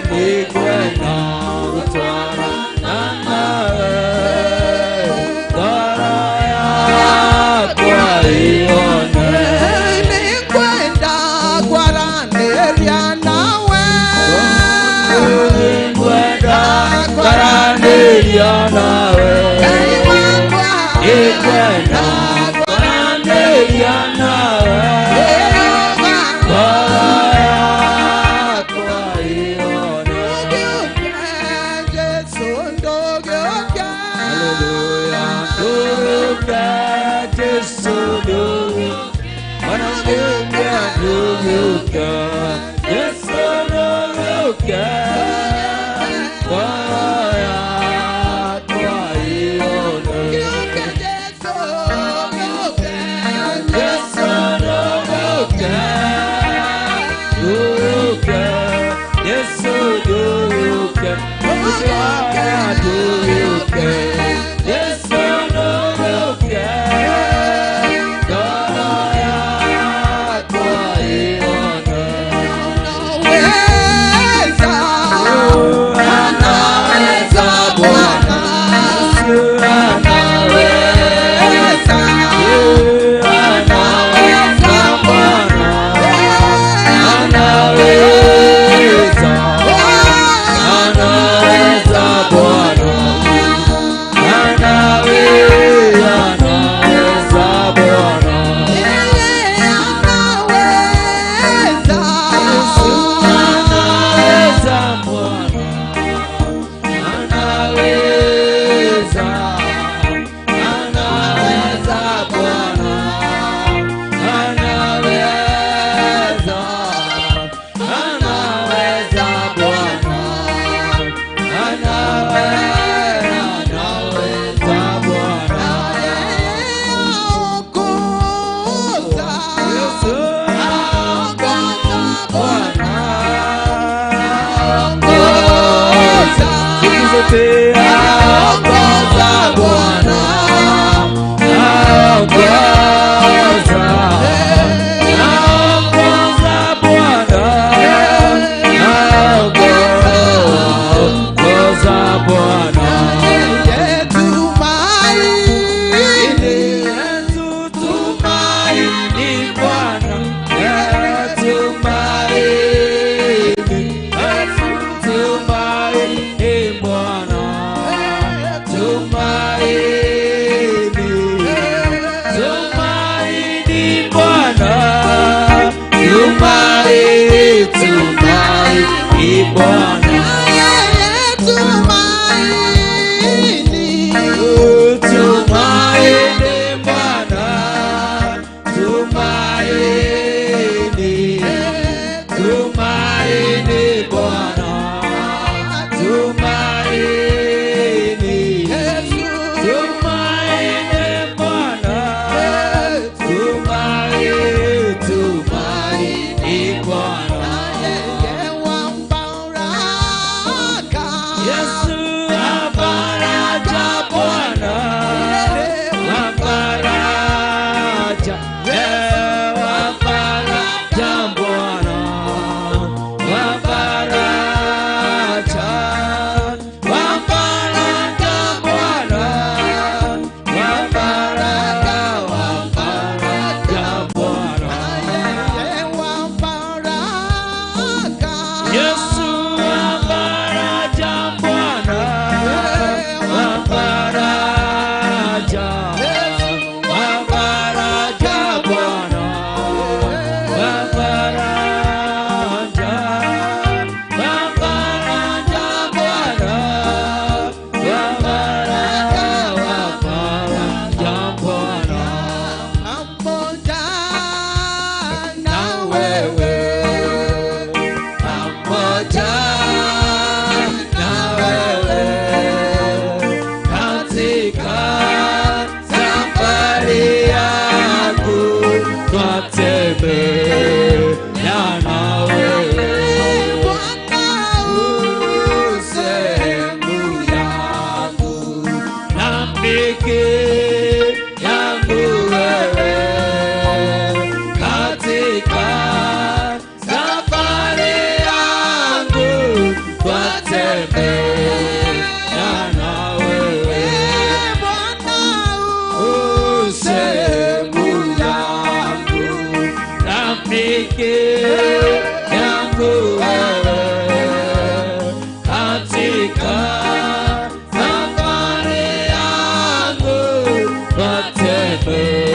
Iwe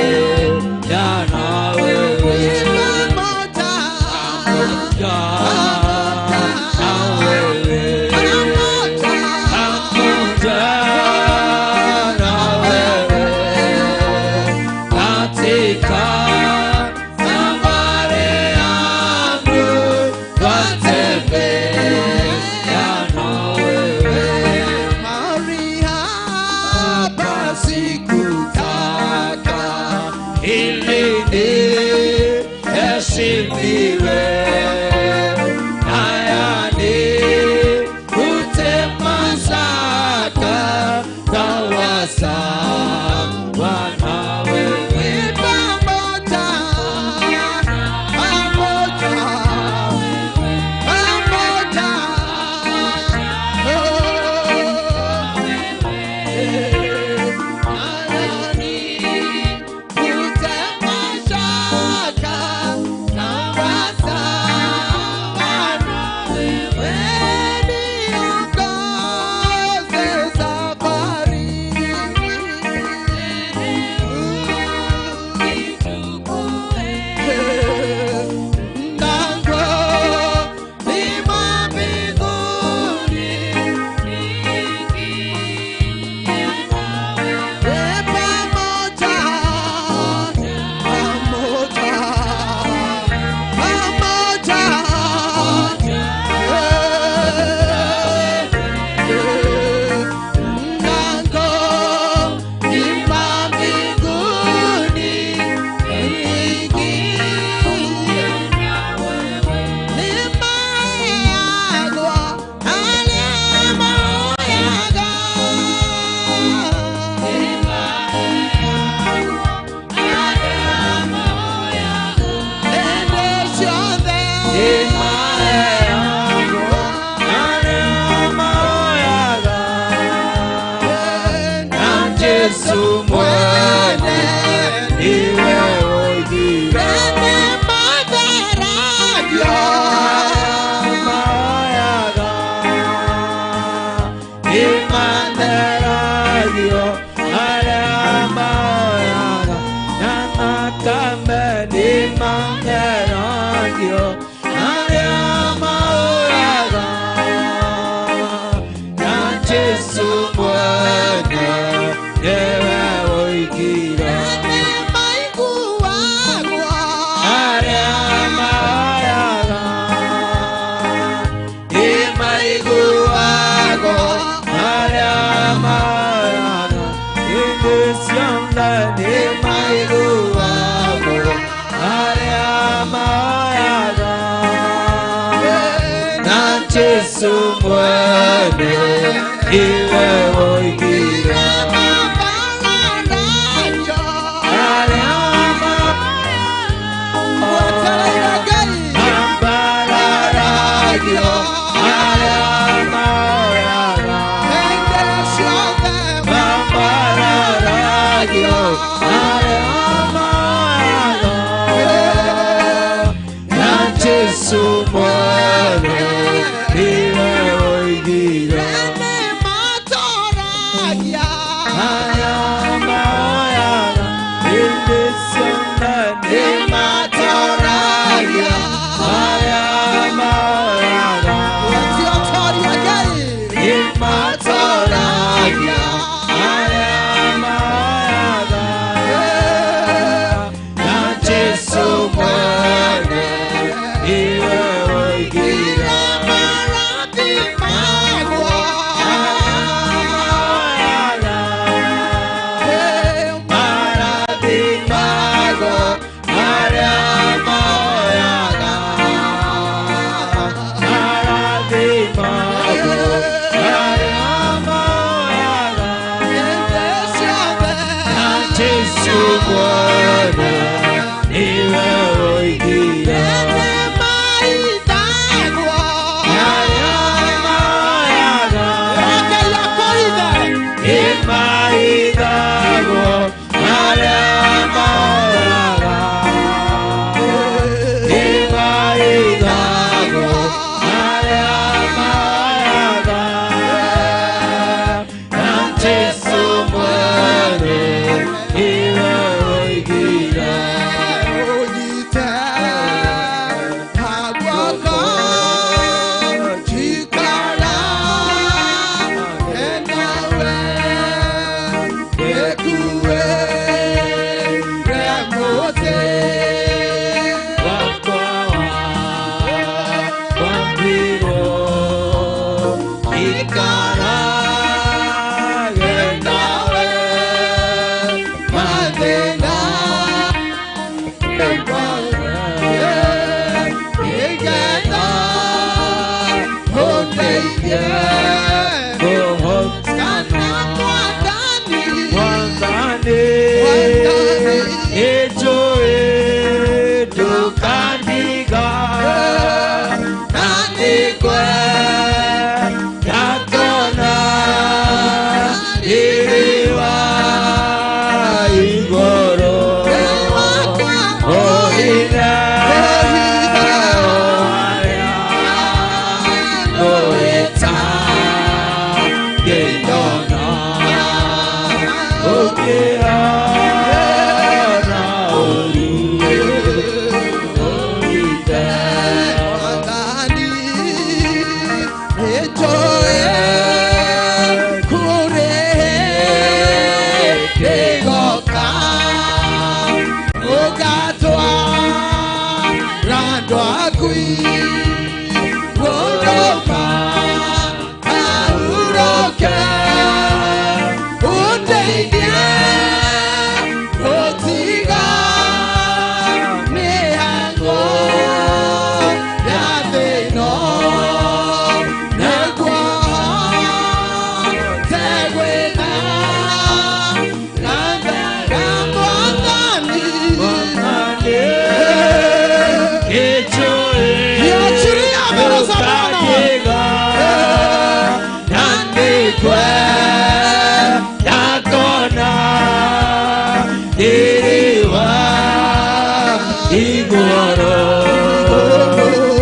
igoro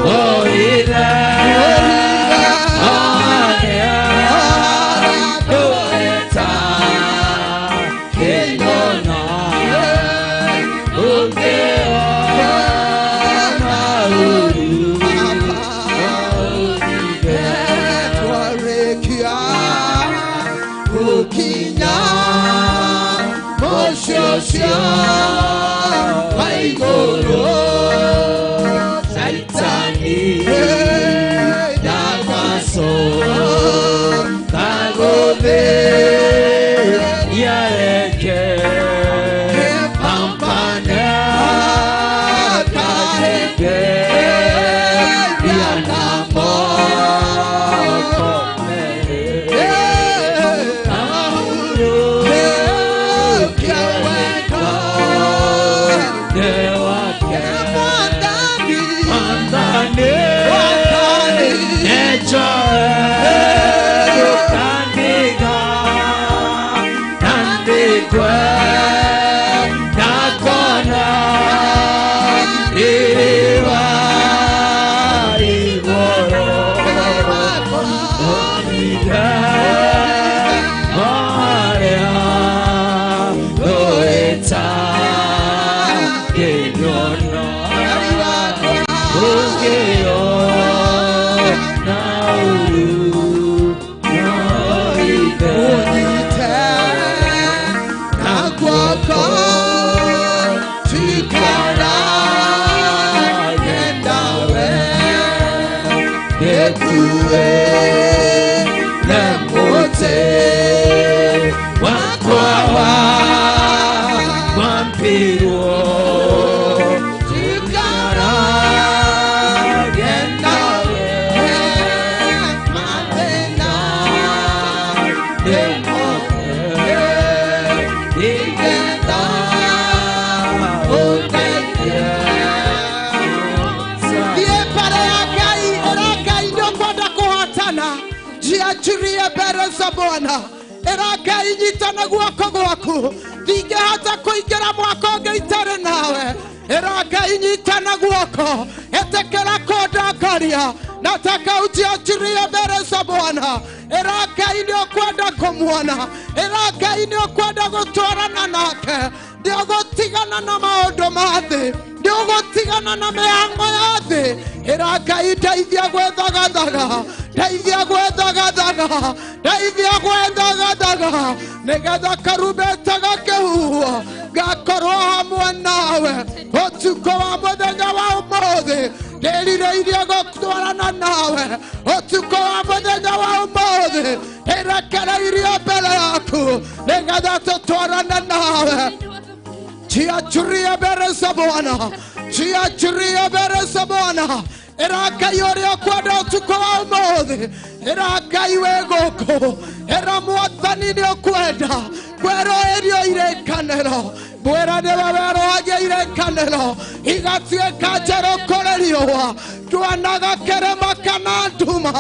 oira aya doeta kenona ugeo mauru Twarekia ukinya moshosha maigoro Saitani Damaso Kagode Yareke Pampana Kaheke Yanamo Komere Ahuru Keweka Kewake Mandane Ejoe Kandiga Kandigwe Nakona Iriwa Igoro Oniga Maria Goeta Kenyono Ugeo Nauru Noide Nakwako Chikara Yendawe Yekue Nemote Wakwawa Wampiro Chikara Yendawe Mapena Demote Igenda Odeke Diye pare agai eragai ndio kwenda kuhatana jiachirie mbere za Bwana eragai nyitana guoko gwaku thige hata kuingira mwako ngeitare nawe eragai nyitana guoko etekera kodakaria nataka ujiachirie mbere za Bwana eragai ndio kwenda kumwona eragai ndio kwenda gutwarana nake ndio gutigana na maundu mathi ndio gutigana na mihango ya thi eragai ndeithia gwethagathaga ndeithia gwethagathaga ndeithia gwethagathaga nigetha karubeta gakehuhwo ngakorwo hamwe nawe ũtukũ wa mũthenya wa ũmũthĩ ndĩrirĩirie gũtwarana nawe ũtukũ wa mũthenya wa ũmũthĩ ndĩrekereirie mbere yaku nigetha tũtwarane nawe jiachirie mbere za Bwana jiachirie mbere za Bwana eragai ũrĩa kwenda ũtukũ wa ũmũthĩ eragai wĩ gũkũ era mwathani nĩ ũkwenda kwerũĩrio irekanĩro mwĩra nĩwe werũagia irekanĩro igatuĩka njerũ kũrĩ riũa ndwanaga kĩrĩma kana nduma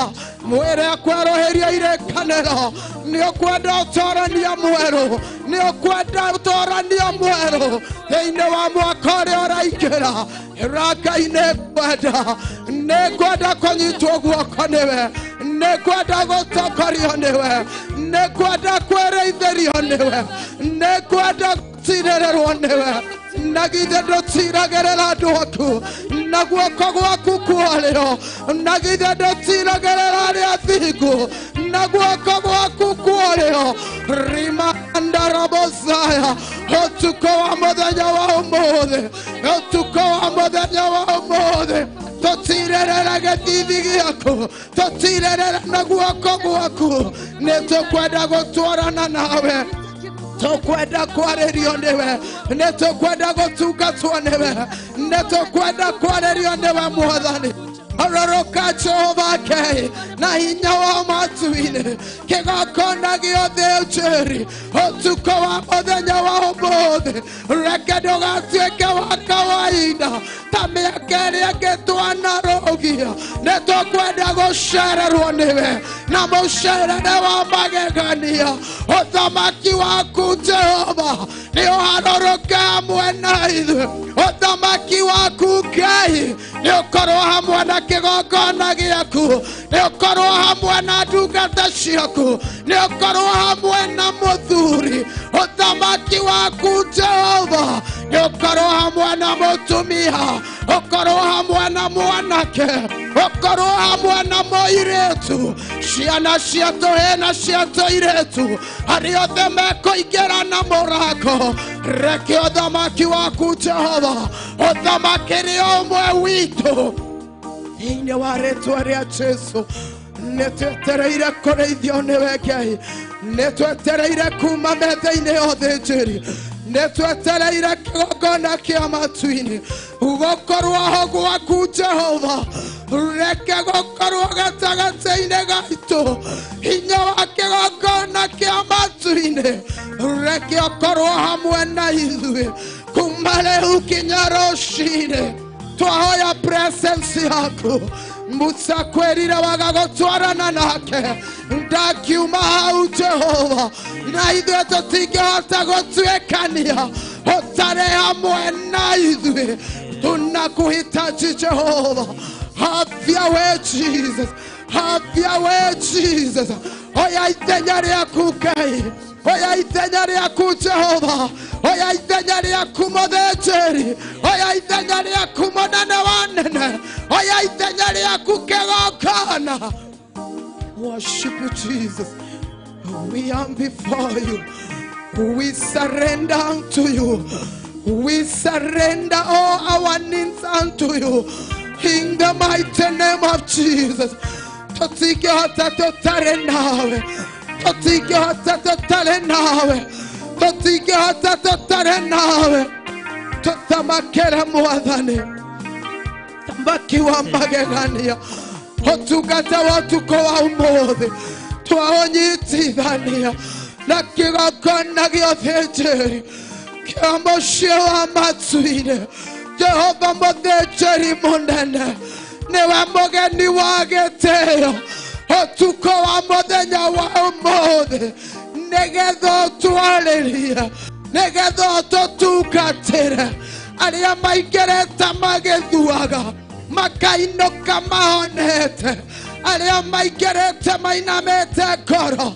mwĩre kwerũhĩria irekanĩro nĩ ũkwenda ũtorania mwerũ nĩ ũkwenda ũtorania mwerũ thĩinĩ wa mwaka ũrĩa ũraingĩra eragai nĩ kwenda kũnyitwo guoko nĩwe nĩ kwenda gũtongorio nĩwe nĩ kwenda kwĩrĩithĩrio nĩwe nĩ kwenda gũtirĩrĩrwo nĩwe na githĩ ndũtiragĩrĩra andũ aku na guoko gwaku kwarĩo na githĩ ndũtiragĩrĩra arĩa athingu na guoko gwaku kwarĩo rimandarabosaya ũtukũ wa mũthenya wa ũmũthĩ ũtukũ wa mũthenya wa ũmũthĩ tũtirĩrĩra gĩthithi gĩaku tũtirĩrĩra na guoko gwaku nĩ tũkwenda gũtwarana nawe tũkwenda kwarĩrio nĩwe nĩ tũkwenda gũtungatwo nĩwe nĩ tũkwenda kwarĩrio nĩwe mwathani Ororoka Jehova Ngai na hinya wa matu-inĩ kĩgongona gĩothe ũnjĩri ũtukũ wa mũthenya wa ũmũthĩ reke ndũgatuĩke wa kawaida ta mĩaka ĩrĩa ĩngĩ twanarũgia nĩ tũkwenda gũcererwo nĩwe na mũcerere wa magegania ũthamaki waku Jehova nĩ ũharũrũke hamwe na ithuĩ Uthamaki waku Ngai nĩ ũkorwo hamwe na kĩgongona gĩaku, nĩ ũkorwo hamwe na ndungata ciaku, nĩ ũkorwo hamwe na mũthuri. Uthamaki waku Jehova nĩ ũkorwo hamwe na mũtumia, ũkorwo hamwe na mwanake, ũkorwo hamwe na mũirĩtu, ciana cia tũhĩĩ cia tũirĩtu, arĩa othe mekũingĩra na mũrango. Reke ũthamaki waku Jehova ũthamakĩre ũmwe witũ thĩinĩ wa rĩĩtwa rĩa Jesũ. Nĩ twetereire kũrĩithio nĩwe Ngai, nĩ twetereire kuma metha-inĩ ya ũthĩnjĩri, nĩ twetereire kĩgongona kĩa matu-inĩ gũkorwo ho gwaku Jehova. Reke gũkorwo gatagatĩ-inĩ gaitũ hinya wa kĩgongona kĩa matu-inĩ, reke ũkorwo hamwe na ithuĩ kuma rĩu nginya rũciinĩ. Twahoya presence yaku. Musa kwĩrire wagagũtwarana nake ndakiuma hau Jehova, na ithuĩ tũtingĩhota gũtuĩkania ũtarĩ hamwe na ithuĩ. Tunakuhitaji Jehova. Have your way Jesus, have your way Jesus. Oya ithenya rĩaku Ngai, oya ithenya rĩaku Jehova, oya ithenya rĩaku mũthĩnjĩri, oya ithenya rĩaku mũnene wa anene, oya ithenya rĩaku kĩgongona. Worship you Jesus. We are before you. We surrender unto you. We surrender all our needs unto you. In the mighty name of Jesus. Tutikihota tutare nawe. Tutikihota tutare nawe. Tutikihota tutare nawe. Tutamakere mwathani. Tambaki wa magegania. Otugata watuko wa umuthi. Twaonyitithania na kĩgongona gĩa ũthĩnjĩri kĩa mũciĩ wa matu-inĩ. Jehova mũthĩnjĩri mũnene, nĩwe mũgeni wa gĩtĩĩo ũtukũ wa mũthenya wa ũmũthĩ, nĩgetha ũtwarĩrie, nĩgetha ũtũtungatĩre. Arĩa maingĩrĩte magĩthuaga makainũka mahonete, arĩa maingĩrĩte mainamĩte ngoro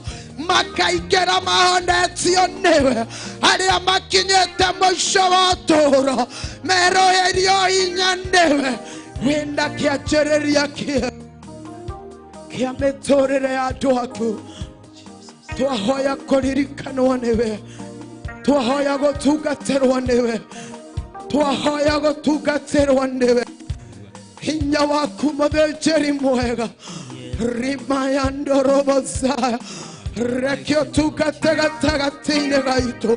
makaingĩra mahonetio nĩwe, arĩa makinyĩte mũico wa ũtũũro merũhĩrio hinya nĩwe. Wĩna kĩanjĩrĩria kĩa mĩtũũrĩre ya andũ aku. Twahoya kũririkanwo nĩwe, twahoya gũtungatĩrwo nĩwe, twahoya gũtungatĩrwo nĩwe. Hinya waku mũthĩnjĩri mwega, rimayandorobozaya, reke ũtungate gatagatĩ-inĩ gaitũ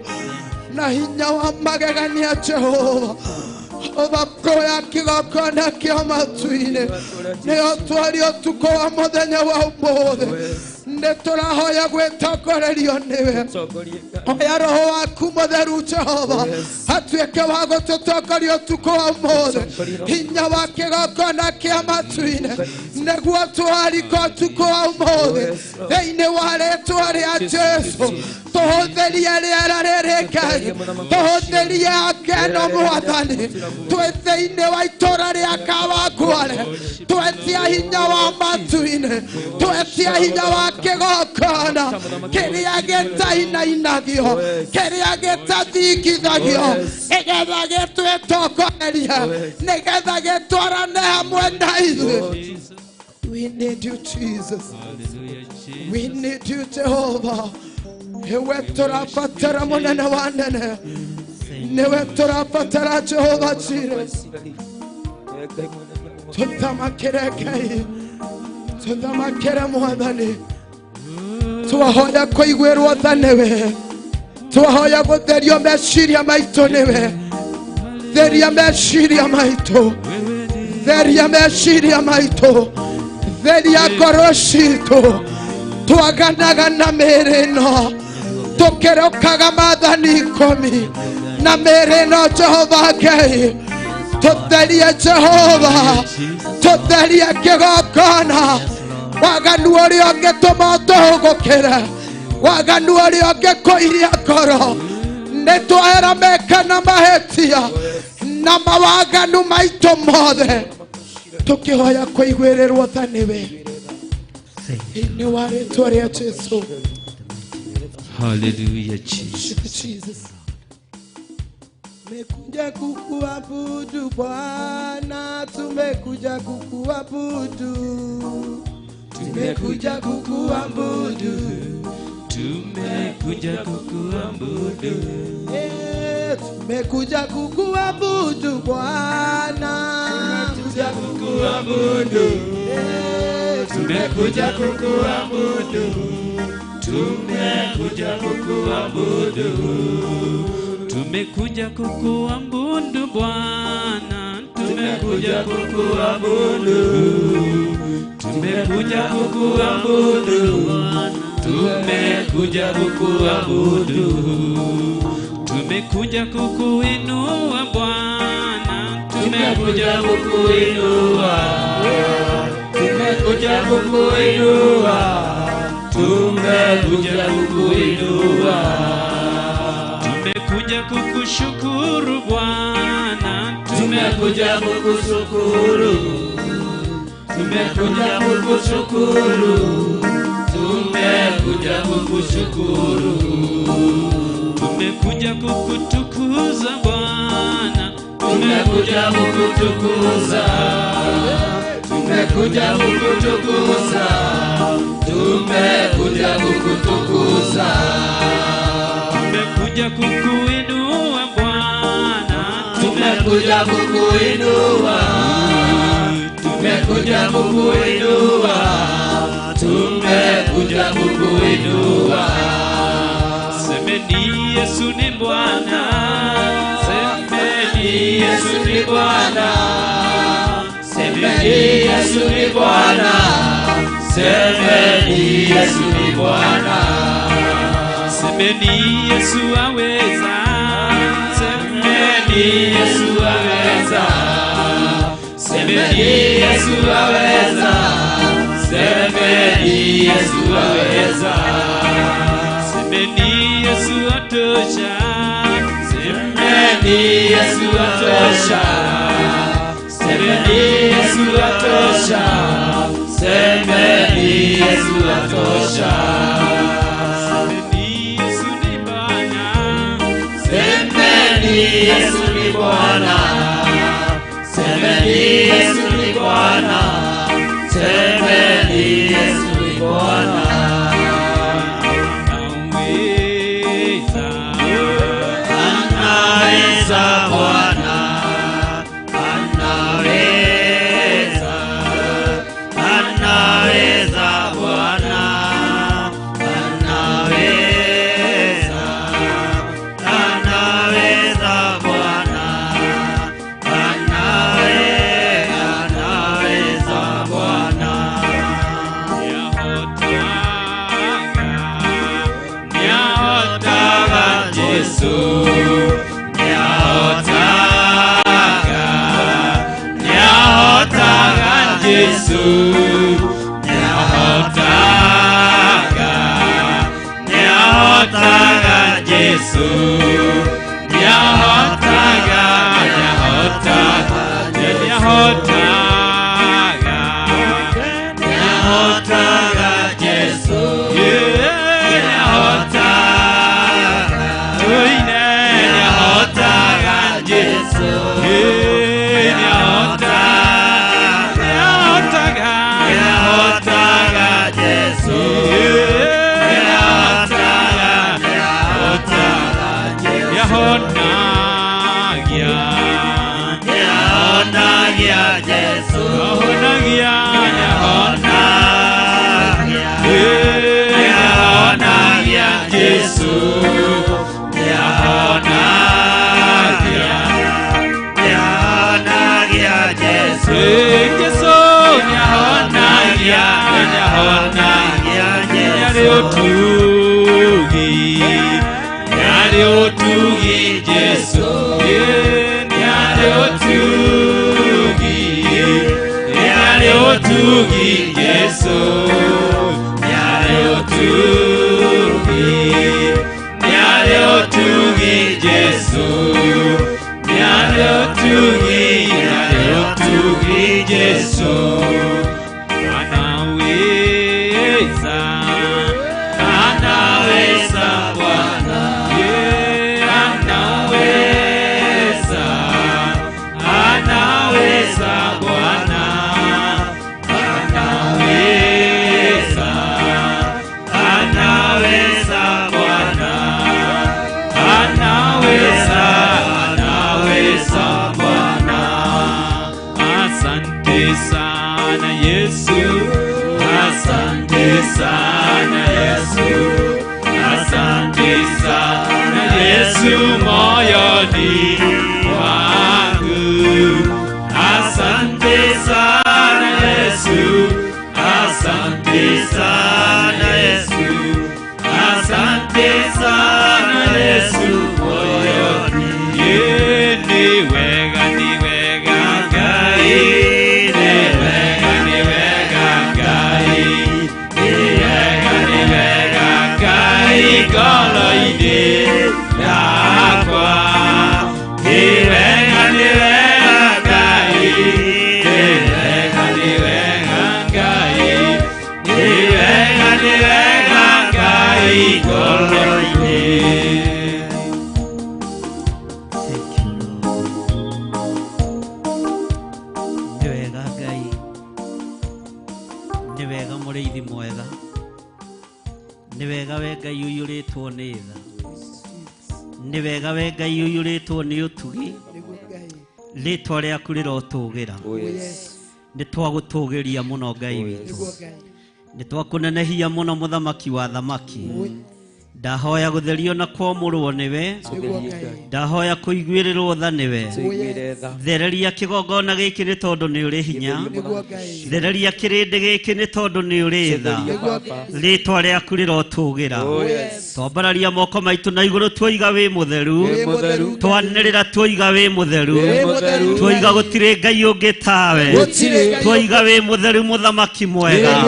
na hinya wa magegania Jehova. Ovakoya kĩgongona kĩa matu-inĩ nĩyo twari ũtukũ wa mũthenya wa ũmũthĩ. Nĩ tũrahoya gwĩtongorerio nĩwe. Oya Roho waku mũtheru Jehova atuĩke wa gũtũtongoria ũtukũ wa ũmũthĩ. Hinya wa kĩgongona kĩa matu-inĩ nĩguo twariko ũtukũ wa ũmũthĩ thĩinĩ wa rĩĩtwa rĩa Jesũ. Tũhũthĩrie rĩera rĩrĩ Ngai, tũhũthĩrie ngeno Mwathani, twĩ thĩinĩ wa itũũra rĩa Kawangware, twetia hinya wa matu-inĩ, twetia hinya wa kĩgongona kĩrĩa gĩtainainagio, kĩrĩa gĩtathingithagio, nĩgetha gĩtwĩtongorerie, nĩgetha gĩtwarane hamwe na ithuĩ. We need you Jesus, we need you Jehovah. Ewe tũrabatara mũnene wa anene, nĩwe tũrabatara Jehova Jireh. Tũthamakĩre Ngai, tũthamakĩre Mwathani. Twahoya kũiguĩrwo tha nĩwe, twahoya gũtherio meciria maitũ nĩwe. Theria meciria maitũ, theria meciria maitũ, theria ngoro citũ. Twaganaga na mĩĩrĩ ĩno, tũkĩrokaga maathani 10 na mĩĩrĩ ĩno Jehova Ngai. Tũtherie Jehova, tũtherie kĩgongona. Waganu ũrĩa ũngĩtũma tũhũgũkĩre, waganu ũrĩa ũngĩkũiria ngoro. Nĩ twahera meka na mahĩtia, na mawaganu maitũ mothe tũkĩhoya kũiguĩrĩrwo tha nĩwe thĩinĩ wa rĩĩtwa rĩa Jesũ. Hallelujah, Jesus. Jesus. Tumekuja kukuabudu Bwana, tumekuja kukuabudu, tumekuja kukuabudu, Tumekuja kukuabudu. tumekuja kukuabudu Bwana, tumekuja kukuabudu, Tumekuja kukuabudu. Tumekuja kukuabudu. Tumekuja kukuabudu Bwana. Tumekuja kukuabudu. Tumekuja kukuabudu Bwana. Tumekuja kukuabudu. Tumekuja kukuinua Bwana. Tumekuja kukuinua. Tumekuja kukuinua. Tumekuja kukuinua. Tumekuja kukushukuru Bwana. Tumekuja kukushukuru. Tumekuja kukushukuru. Tumekuja kukushukuru. Tumekuja kukutukuza Bwana. Tumekuja kukutukuza. Tumekuja kukutukuza. Tumekuja kukutukuza. Tumekuja kukuinua Bwana. Tumekuja kukuinua. Tumekuja kukuinua. Tumekuja kukuinua. Semeni Yesu ni Bwana. Semeni Yesu ni Bwana. Semeni Yesu ni Bwana. Semeni Yesu ni Bwana. Semeni Yesu aweza. Semeni Yesu aweza. Semeni Yesu aweza. Semeni Yesu aweza. Semeni Yesu atosha. Semeni Yesu atosha. Semeni Yesu atosha. Semeni Yesu atosha. Semeni Yesu ni Bwana. Semeni Yesu ni Bwana. Semeni Yesu ni Bwana. Semeni Yesu ni Bwana. Anaweza Bwana. Anaweza. Anaweza Bwana. Anaweza. Anaweza Bwana. Anaweza Bwana. Nyahotaga Yesu. Nyahotaga Yesu. Nyahotaga Yesu. Nyahotaga. Nyahotaga Yesu. Nyahotaga Yesu. Yesu, tugi Yesu anaweza Bwana anaweza Bwana sana Yesu, asante sana Yesu, asante sana Yesu moyoni mwangu, asante sana Yesu, asante sana Yesu, asante sana Yesu moyoni. Ni wega gai. Ni wega Ngai uyuritwo ni utugi ritwa riaku rirotugira ni twagutugiria muno Ngai witu ni twakunenehia muno muthamaki wa thamaki ndahoya gutherio na kwamurwo niwe ndahoya kuiguirirwo tha niwe thereria kigongona giki ni tondu ni uri hinya thereria kirindi giki ni tondu ni uri tha ritwa riaku rirotugira twambararia moko maitu na iguru twoiga wi mutheru twanirira twoiga wi mutheru twoiga gutire Ngai ungi tawe twoiga wi mutheru muthamaki mwega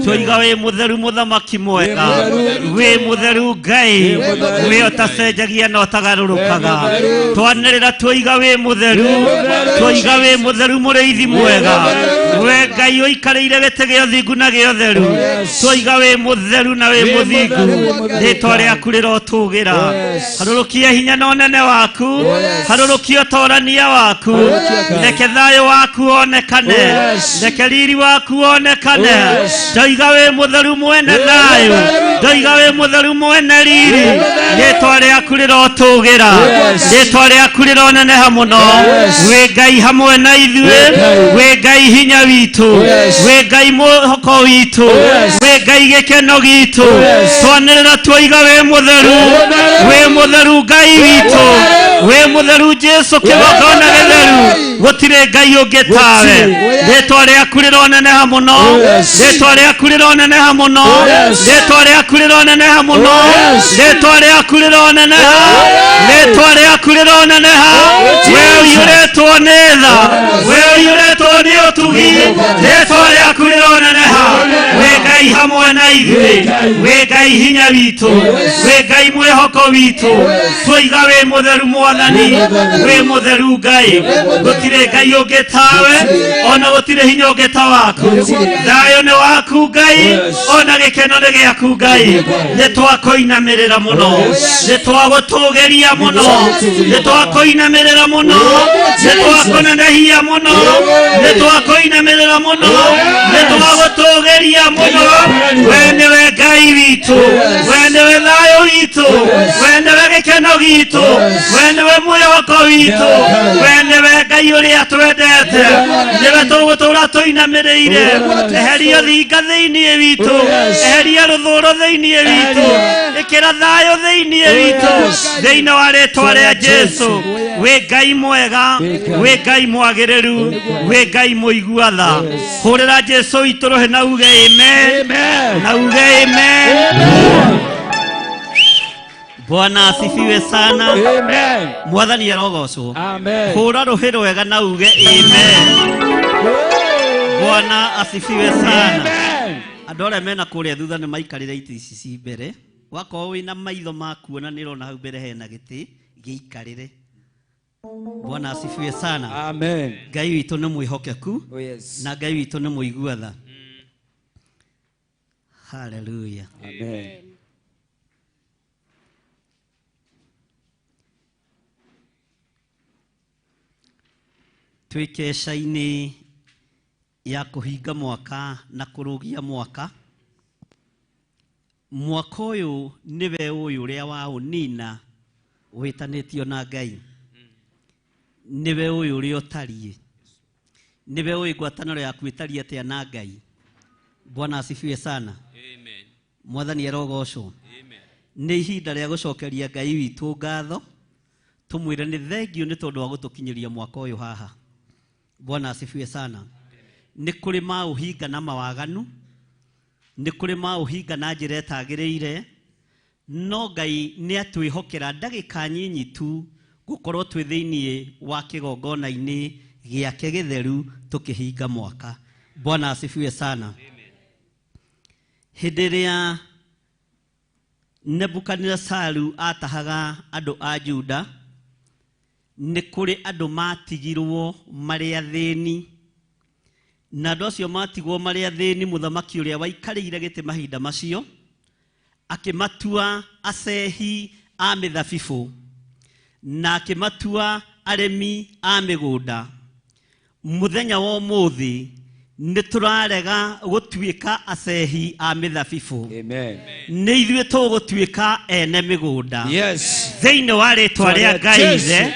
twoiga wi mutheru muthamaki mwega wi mutheru Ngai we otacenjagia na otagarurukaga twanirira twoiga wi mutheru twoiga wi mutheru muriithi mwega we Ngai uikarire gite gio thingu na gio theru twoiga wi mutheru na wi muthingu ritwa riaku rirotugira harurukia hinya na unene waku harurukia utorania waku reke thayo waku onekane reke riri waku onekane twoiga wi mutheru mwene thayo twoiga wi mutheru mwene riri ritwa riaku rirotugira ritwa riaku rironeneha muno we Ngai hamwe na ithue we Ngai hinya witu we Ngai muhoko witu we Ngai gikeno gitu twanirira twoiga we mutheru Ngai witu we mutheru Jesu kigongona githeru gutire Ngai ungi tawe ritwa riaku rironeneha muno ritwa riaku rironeneha muno ritwa riaku rironeneha muno ritwa riaku rironeneha ritwa riaku rironeneha we uretwo ni tha we uretwo ni utugi ritwa riaku rironeneha we Ngai hamwe na ithuĩ we Ngai hinya witu we Ngai mwihoko witu twoiga we mutheru mwathani we mutheru Ngai gutire Ngai ungi tawe ona gutire hinya ungi ta waku thayo ni waku Ngai ona gikeno ni giaku Ngai nitwakuinamirira muno nitwagutugeria muno nitwakuinamirira muno nitwakunenehia muno nitwakuinamirira muno nitwagutugeria muno we niwe Ngai witu we niwe thayo witu we niwe gikeno gitu we niwe mwihoko witu we niwe Ngai uria twendete niwe tugutura tuinamirire eheria thinga thiini witu eheria ruthuro thiini witu ikira thayo thiini witu thiini wa ritwa ria Jesu we Ngai mwega we Ngai mwagiriru we Ngai muigua tha hurira Jesu ituruhe na uge amen na uge amen. Bwana asifiwe sana. Amen. Mwathani arogocwo. Amen. Hura ruhiro wega na uge amen. Bwana asifiwe sana. Amen. Andore mena kuria thutha ni maikarire iti ici ci mbere. Wako wina maitho makuona nirona hau mbere hena giti giikarire. Bwana asifiwe sana. Amen. Ngai witũ nĩ mwĩhokeku. Oh yes. Na Ngai witũ nĩ mũigua tha. Hallelujah. Amen. Twĩkeca-inĩ ya kũhinga mwaka na kũrũgia mwaka. Mwaka ũyũ nĩwe ũyũ ũrĩa wa ũnina wĩtanĩtio na Ngai. Nĩwe ũyũ ũrĩa ũtariĩ. Nĩwe ũyũ ngwatanĩro yaku ĩtariĩ atĩa na Ngai. Bwana asifiwe sana. Amen. Mwathani arogocwo. Amen. Nĩ ihinda rĩa gũcokeria Ngai witũ ngatho. Tumwĩre nĩ thengio nĩ tondũ wa gũtũkinyĩria mwaka ũyũ haha. Bwana asifiwe sana. Nĩ kũrĩ maũhinga na mawaganu. Nĩ kũrĩ maũhinga na njĩra ĩtagĩrĩire. No Ngai nĩ atwĩhokera ndagĩka nyinyi tu gũkorwo twĩ thĩinĩ wa kĩgongona-inĩ gĩake gĩtheru tũkĩhinga mwaka. Bwana asifiwe sana. Hĩndĩ ĩrĩa Nebukadnezaru atahaga andũ a Juda, nĩ kũrĩ andũ matigirwo marĩ athĩni. Na andũ acio matigwo marĩ athĩni, mũthamaki ũrĩa waikarĩire gĩtĩ mahinda macio akĩmatua acehi a mĩthabibũ na akĩmatua arĩmi a mĩgũnda. Mũthenya wa ũmũthĩ nĩ tũrarega gũtuĩka acehi a mĩthabibũ. Amen. Nĩ ithuĩ tũgũtuĩka ene mĩgũnda. Yes. Thĩinĩ wa rĩĩtwa rĩa Ngai Ithe,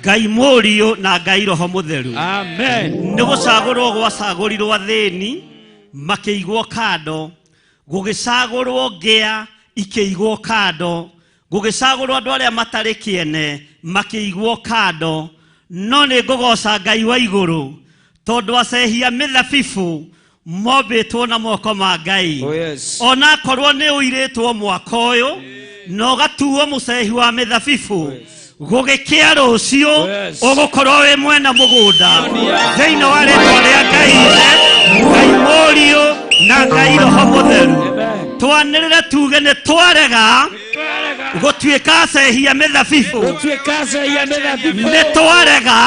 Ngai Mũriũ na Ngai Roho Mũtheru. Amen. Nĩ gũcagũrwo gwacagũrirwo athĩni makĩigwo kando, gũgĩcagũrwo ngĩa ikĩigwo kando, gũgĩcagũrwo andũ arĩa matarĩ kĩene makĩigwo kando. No nĩ ngũgoca Ngai wa igũrũ tondũ acehia mĩthabibũ mombĩtwo na moko ma Ngai. Oh yes. Ona korwo nĩ ũirĩtwo mwaka ũyũ na ũgatuo mũcehi wa mĩthabibũ, gũgĩkĩa rũciũ ũgũkorwo wĩ mwena mũgũnda. Thĩinĩ wa rĩĩtwa rĩa Ngai Ithe, Ngai Mũriũ na Ngai Roho Mũtheru, twanĩrĩre tuge nĩ twarega gũtuĩka acehia mĩthabibũ. Nĩ twarega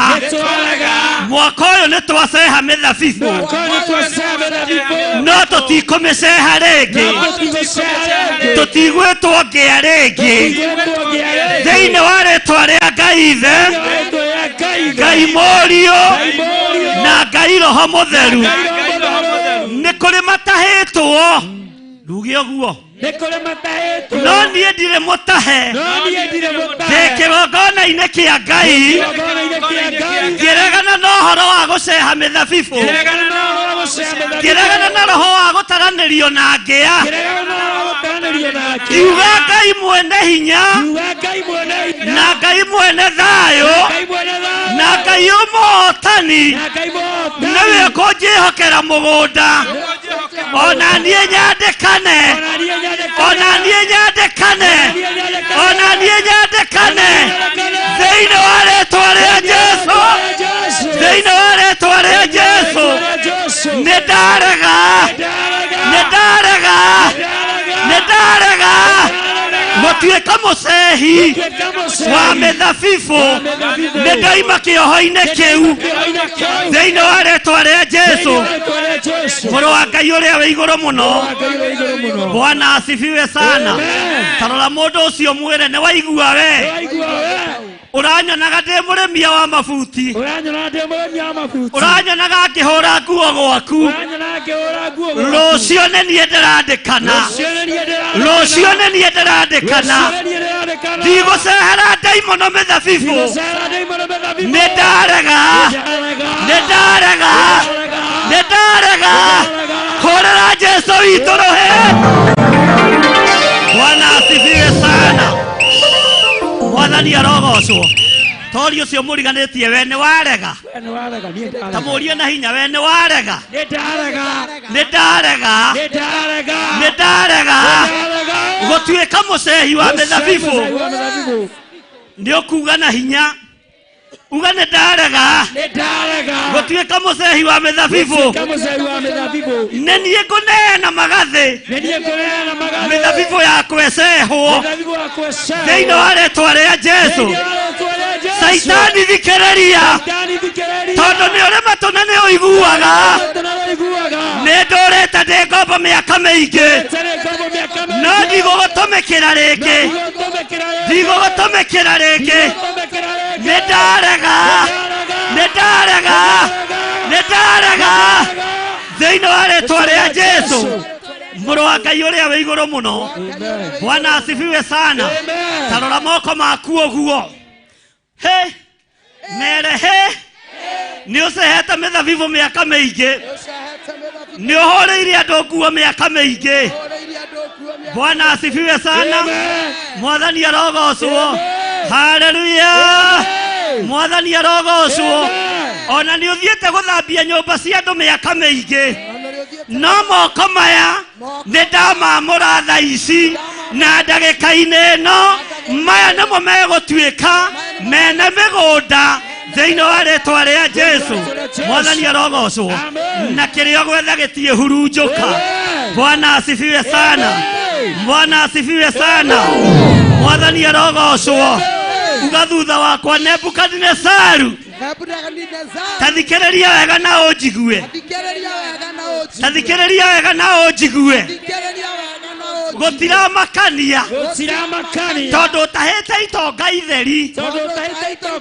mwaka ũyũ nĩ twaceha mĩthabibũ, no tũtikũmĩceha rĩngĩ, tũtigwĩtwo ngĩa rĩngĩ. Thĩinĩ wa rĩĩtwa rĩa Ngai Ithe, Ngai Mũriũ na Ngai Roho Mũtheru, nĩ kũrĩ matahĩtwo ruge ũguo. No niĩ ndirĩ mũtahe ndĩ kĩgongona-inĩ kĩa Ngai, ngĩregana na ũhoro wa gũceha mĩthabibũ, ngĩregana na roho wa gũtaranĩrio na ngĩa. Kiuga Ngai mwene hinya na Ngai mwene thayũ na Ngai ũmũhotani nĩwe kũnjĩhokera mũgũnda. Ona niĩ nyandĩkane, ona niĩ nyandĩkane, ona niĩ nyandĩkane thĩinĩ wa rĩĩtwa rĩa Jesũ, thĩinĩ wa rĩĩtwa rĩa Jesũ. Nĩ ndarega, nĩ ndarega, nĩ ndarega gũtuĩka mũcehi wa mĩthabibũ. Nĩ ndaima kĩoho-inĩ kĩu thĩinĩ wa rĩĩtwa rĩa Jesũ. Mũrũ wa Ngai ũrĩa wĩ igũrũ mũno, Bwana asifiwe sana. Tarora mũndũ ũcio mwĩre nĩ waigua we. Ũranyonaga ndĩ mũrĩmia wa mabuti, ũranyonaga ngĩhũra nguo gwaku. Rũciũ nĩ niĩ ndĩrandĩkana, rũciũ nĩ niĩ ndĩrandĩkana. Ndigũcehera ndaimono mĩthabibũ. Nĩ ndarega, nĩ ndarega, nĩ ndarega. Hũrĩra Jesũ witũ rũhĩ. Bwana asifiwe sana. Mwathani arogocwo. Tori ũcio mũriganĩtie we nĩ warega. Ta mũrie na hinya we nĩ warega. Nĩ ndarega, nĩ ndarega gũtuĩka mũcehi wa mĩthabibũ. Nĩ ũkuga na hinya uga nĩ ndarega gũtuĩka mũcehi wa mĩthabibũ. Nĩ niĩ ngũneana magathĩ mĩthabibũ yakwa ĩcehwo thĩinĩ wa rĩĩtwa rĩa Jesũ. Saitani thikĩrĩria tondũ nĩ ũrĩ matũ na nĩ ũiguaga nĩ ndũrĩte ndĩ ngombo mĩaka mĩingĩ no ndigũgũtũmĩkĩra rĩngĩ nĩ ndarega thĩinĩ wa rĩĩtwa rĩa Jesũ mũrũ wa Ngai ũrĩa wĩ igũrũ mũno. Bwana asifiwe sana. Tarora moko maku ũguo nerehe nĩ ũcehete mĩthabibũ mĩaka mĩingĩ, nĩ ũhũrĩire andũ nguo mĩaka mĩingĩ. Bwana asifiwe sana. Mwathani arogocwo. Haleluya. Mwathani arogocwo. Ona nĩ ũthiĩte gũthambia nyũmba cia andũ mĩaka mĩingĩ, no moko maya nĩ ndamamũra thaa ici na ndagĩka-inĩ ĩno maya nĩmo megũtuĩka mene mĩgũnda thĩinĩ wa rĩĩtwa rĩa Jesũ. Mwathani arogocwo. Na kĩrĩa gwetha gĩtiĩhurunjũka. Bwana asifiwe sana. Bwana asifiwe sana. Mwathani arogocwo. Uga thutha wakwa Nebukadinezaru, tathikĩrĩria wega na ũnjigue. Tathikĩrĩria wega na ũnjigue. Gũtiramakania tondũ ũtahĩte itonga itheri,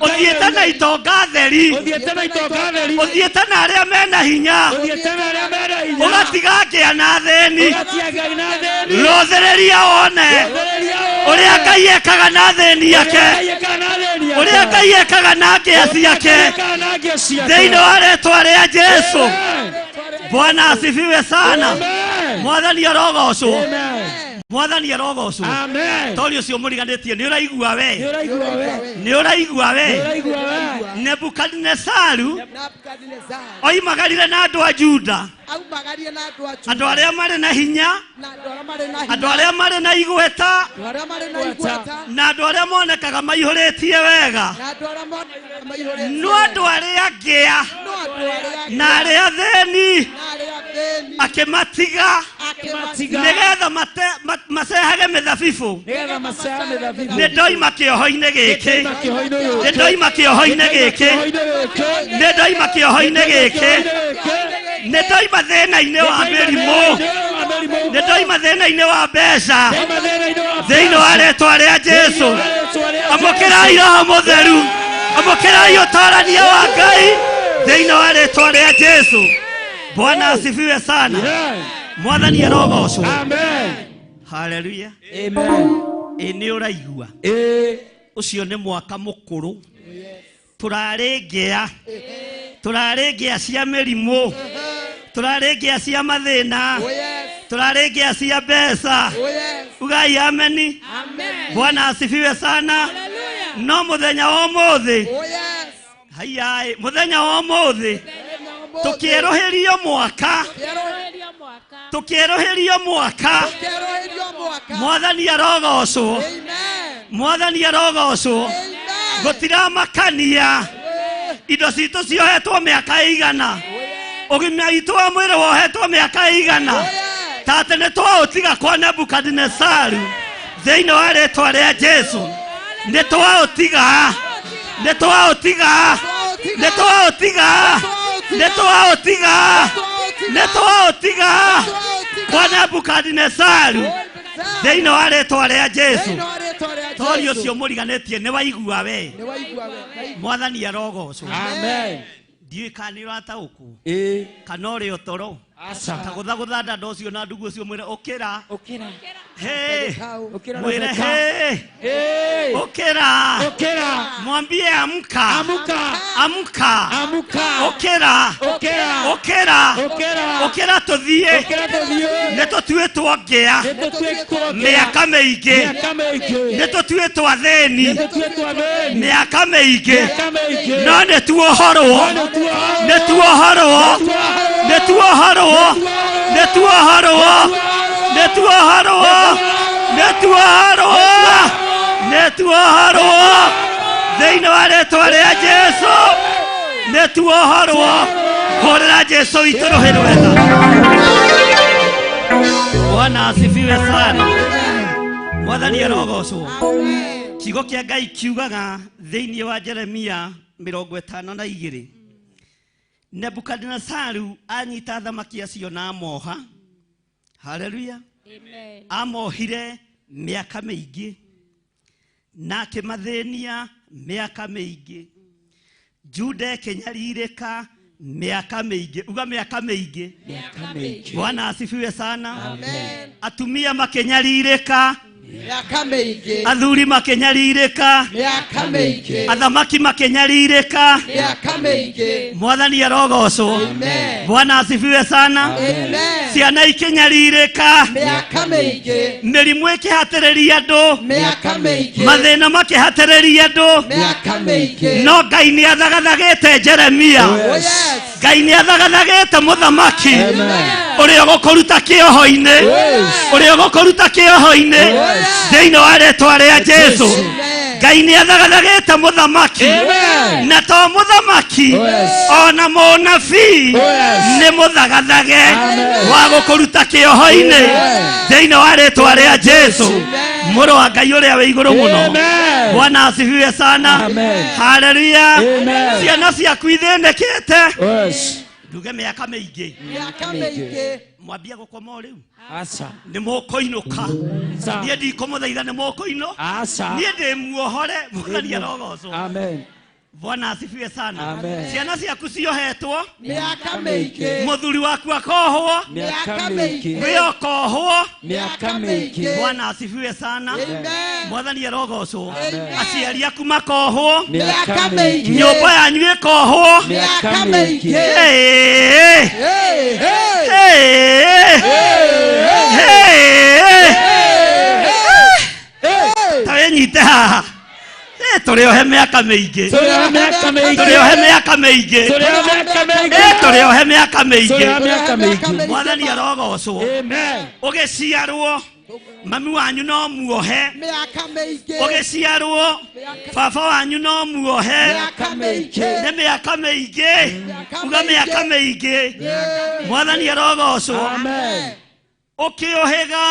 ũthiĩte na itonga theri, ũthiĩte na arĩa mena hinya, ũgatiga ngĩa thĩni. Rũthĩrĩria wone ũrĩa Ngai ekaga na thĩni yake, ũrĩa Ngai ekaga na ngĩa ciake thĩinĩ wa rĩĩtwa rĩa Jesũ. Bwana asifiwe sana. Mwathani arogocwo. Mwathani arogocwo. Tori ũcio mũriganĩtie nĩ ũraigua we, nĩ ũraigua we. Nebukadinezaru oimagarire na andũ a Juda, andũ arĩa marĩ na hinya, andũ arĩa marĩ na igweta, na andũ arĩa monekaga maihũrĩtie wega, no andũ arĩa ngĩa na arĩa thĩni akĩmatiga nĩgetha macehage mĩthabibũ. Nĩ ndoima kĩoho-inĩ gĩkĩ, nĩ ndoima kĩoho-inĩ gĩkĩ, nĩ ndoima kĩoho-inĩ gĩkĩ, nĩ ndoima thĩna-inĩ wa mĩrimũ, nĩ ndoima thĩna-inĩ wa mbeca thĩinĩ wa rĩĩtwa rĩa Jesũ. Amũkĩrai Roho Mũtheru, amũkĩrai ũtaarania wa Ngai thĩinĩ wa rĩĩtwa rĩa Jesũ. Bwana asifiwe sana. Mwathani arogocwo. Haleluya. Nĩ ũraigua ũcio nĩ mwaka mũkũrũ. Tũrarĩ ngĩa cia mĩrimũ, tũrarĩ ngĩa cia mathĩna, tũrarĩ ngĩa cia mbeca. Ugai ameni. Bwana asifiwe sana. No mũthenya wa ũmũthĩ, hayai mũthenya wa ũmũthĩ tukieroherio mwaka, tukieroherio mwaka. Mwathani arogocwo. Mwathani arogocwo. Gũtiramakania indo citũ ciohetwo mĩaka ĩigana, ũgima witũ wa mwĩrĩ wohetwo mĩaka ĩigana, ta atĩ nĩ twaũtiga kwa Nebukadinezaru thĩinĩ wa rĩĩtwa rĩa Jesũ. Nĩ twaũtiga, nĩ twaũtiga, nĩ twaũtiga, nĩ twaũtiga, nĩ twaũtiga kwa Nebukadinezaru thĩinĩ wa rĩĩtwa rĩa Jesũ. Tori ũcio mũriganĩtie nĩ waigua we. Mwathani arogocwo. Ndiũĩ kana nĩ ũrataũkwo kana ũrĩ o toro. Ta gũthagũtha ndanda ũcio na ndugu ũcio mwĩre ũkĩra, mwĩre ũkĩra, mwambie amka, amka, ũkĩra, ũkĩra tũthiĩ, nĩ tũtuĩtwo ngĩa mĩaka mĩingĩ, nĩ tũtuĩtwo athĩni mĩaka mĩingĩ, no nĩ tuohorwo, nĩ tuohorwo, nĩ tuohorwo, nĩ tuohorwo, nĩ tuohorwo, nĩ tuohorwo, nĩ tuohorwo thĩinĩ wa rĩĩtwa rĩa Jesũ. Nĩ tuohorwo. Hũrĩra Jesũ witũ rũhĩ rwega. Bwana asifiwe sana. Mwathani arogocwo. kiugo kĩa Ngai kiugaga thĩinĩ wa Jeremia 52 Nebukadnezaru anyita thamaki acio na moha. Haleluya. Amen. Amohire mĩaka mĩingĩ na akĩmathĩnia mĩaka mĩingĩ. Juda ĩkĩnyarirĩka mĩaka mĩingĩ. Uga mĩaka mĩingĩ. Bwana asifiwe sana. Amen. Atumia makĩnyarirĩka, Miaka mĩingĩ. athuri makĩnyarirĩka, Miaka mĩingĩ. athamaki makĩnyarirĩka. Miaka mĩingĩ. Mwathani arogocwo. Amen. Bwana asifiwe sana. Amen. Ciana ikĩnyarirĩka, Miaka mĩingĩ. mĩrimũ ĩkĩhatĩrĩria andũ, Miaka mĩingĩ. mathĩna makĩhatĩrĩria andũ. Miaka mĩingĩ. No Ngai nĩ athagathagĩte Jeremia. Oh yes. Ngai nĩ athagathagĩte mũthamaki ũrĩa ũgũkũruta kĩoho-inĩ, ũrĩa ũgũkũruta kĩoho-inĩ thĩinĩ wa rĩĩtwa rĩa Jesũ. Ngai nĩ athagathagĩte mũthamaki, na to mũthamaki ona mũnabii nĩ mũthagathage wa gũkũruta kĩoho-inĩ thĩinĩ wa rĩĩtwa rĩa Jesũ, mũrũ wa Ngai ũrĩa wĩ igũrũ mũno. Bwana asifiwe sana. Haleluya. Ciana ciaku ithĩnĩkĩte, nduge mĩaka mĩingĩ. Miaka mĩingĩ. Mwambia gũkoma o rĩu, Asa. nĩ mũkũinũka. Sa. Niĩ ndikũmũthaitha nĩ mũkũinũ, Asa. niĩ ndĩ muohore. Mwathani arogocwo. Amen. Bwana asifiwe sana. Amen. Ciana ciaku ciohetwo, Miaka mĩingĩ. mũthuri waku akohwo, Miaka mĩingĩ. we okohwo. Miaka mĩingĩ. Bwana asifiwe sana. Amen. Mwathani arogocwo. Amen. Aciari aku makohwo, Miaka mĩingĩ. nyũmba yanyu ĩkohwo. Miaka mĩingĩ. Hey, Hey, hey. hey, hey. Ta wĩnyite haha. Tũrĩohe mĩaka mĩingĩ. Tũrĩohe mĩaka mĩingĩ. Tũrĩohe mĩaka mĩingĩ. Tũrĩohe mĩaka mĩingĩ. Tũrĩohe mĩaka mĩingĩ. Tũrĩohe mĩaka mĩingĩ. Mwathani arogocwo. Amen. Ũgĩciarwo, mami wanyu no muohe. Miaka mĩingĩ. Ũgĩciarwo, baba wanyu no muohe. Miaka mĩingĩ. Nĩ mĩaka mĩingĩ. Uga mĩaka mĩingĩ. Mwathani arogocwo. Amen. Ũkĩohega,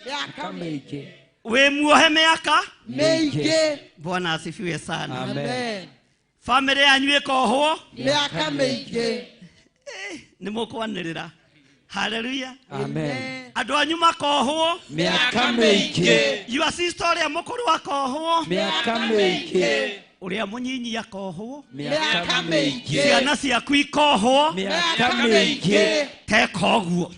Miaka Mĩingĩ. wĩ muohe mĩaka. mĩingĩ. Bwana asifiwe sana. Amen. Family yanyu ĩkohwo, Miaka mĩingĩ. nĩ mũkwanĩrĩra. Haleluya. Amen. Andũ anyu makohwo, Mĩaka mĩingĩ. your sister ũrĩa mũkũrũ akohwo, Mĩaka mĩingĩ. ũrĩa mũnyinyi akohwo, Miaka mĩingĩ. ciana ciaku ikohwo. Mĩaka mĩingĩ. Teka ũguo.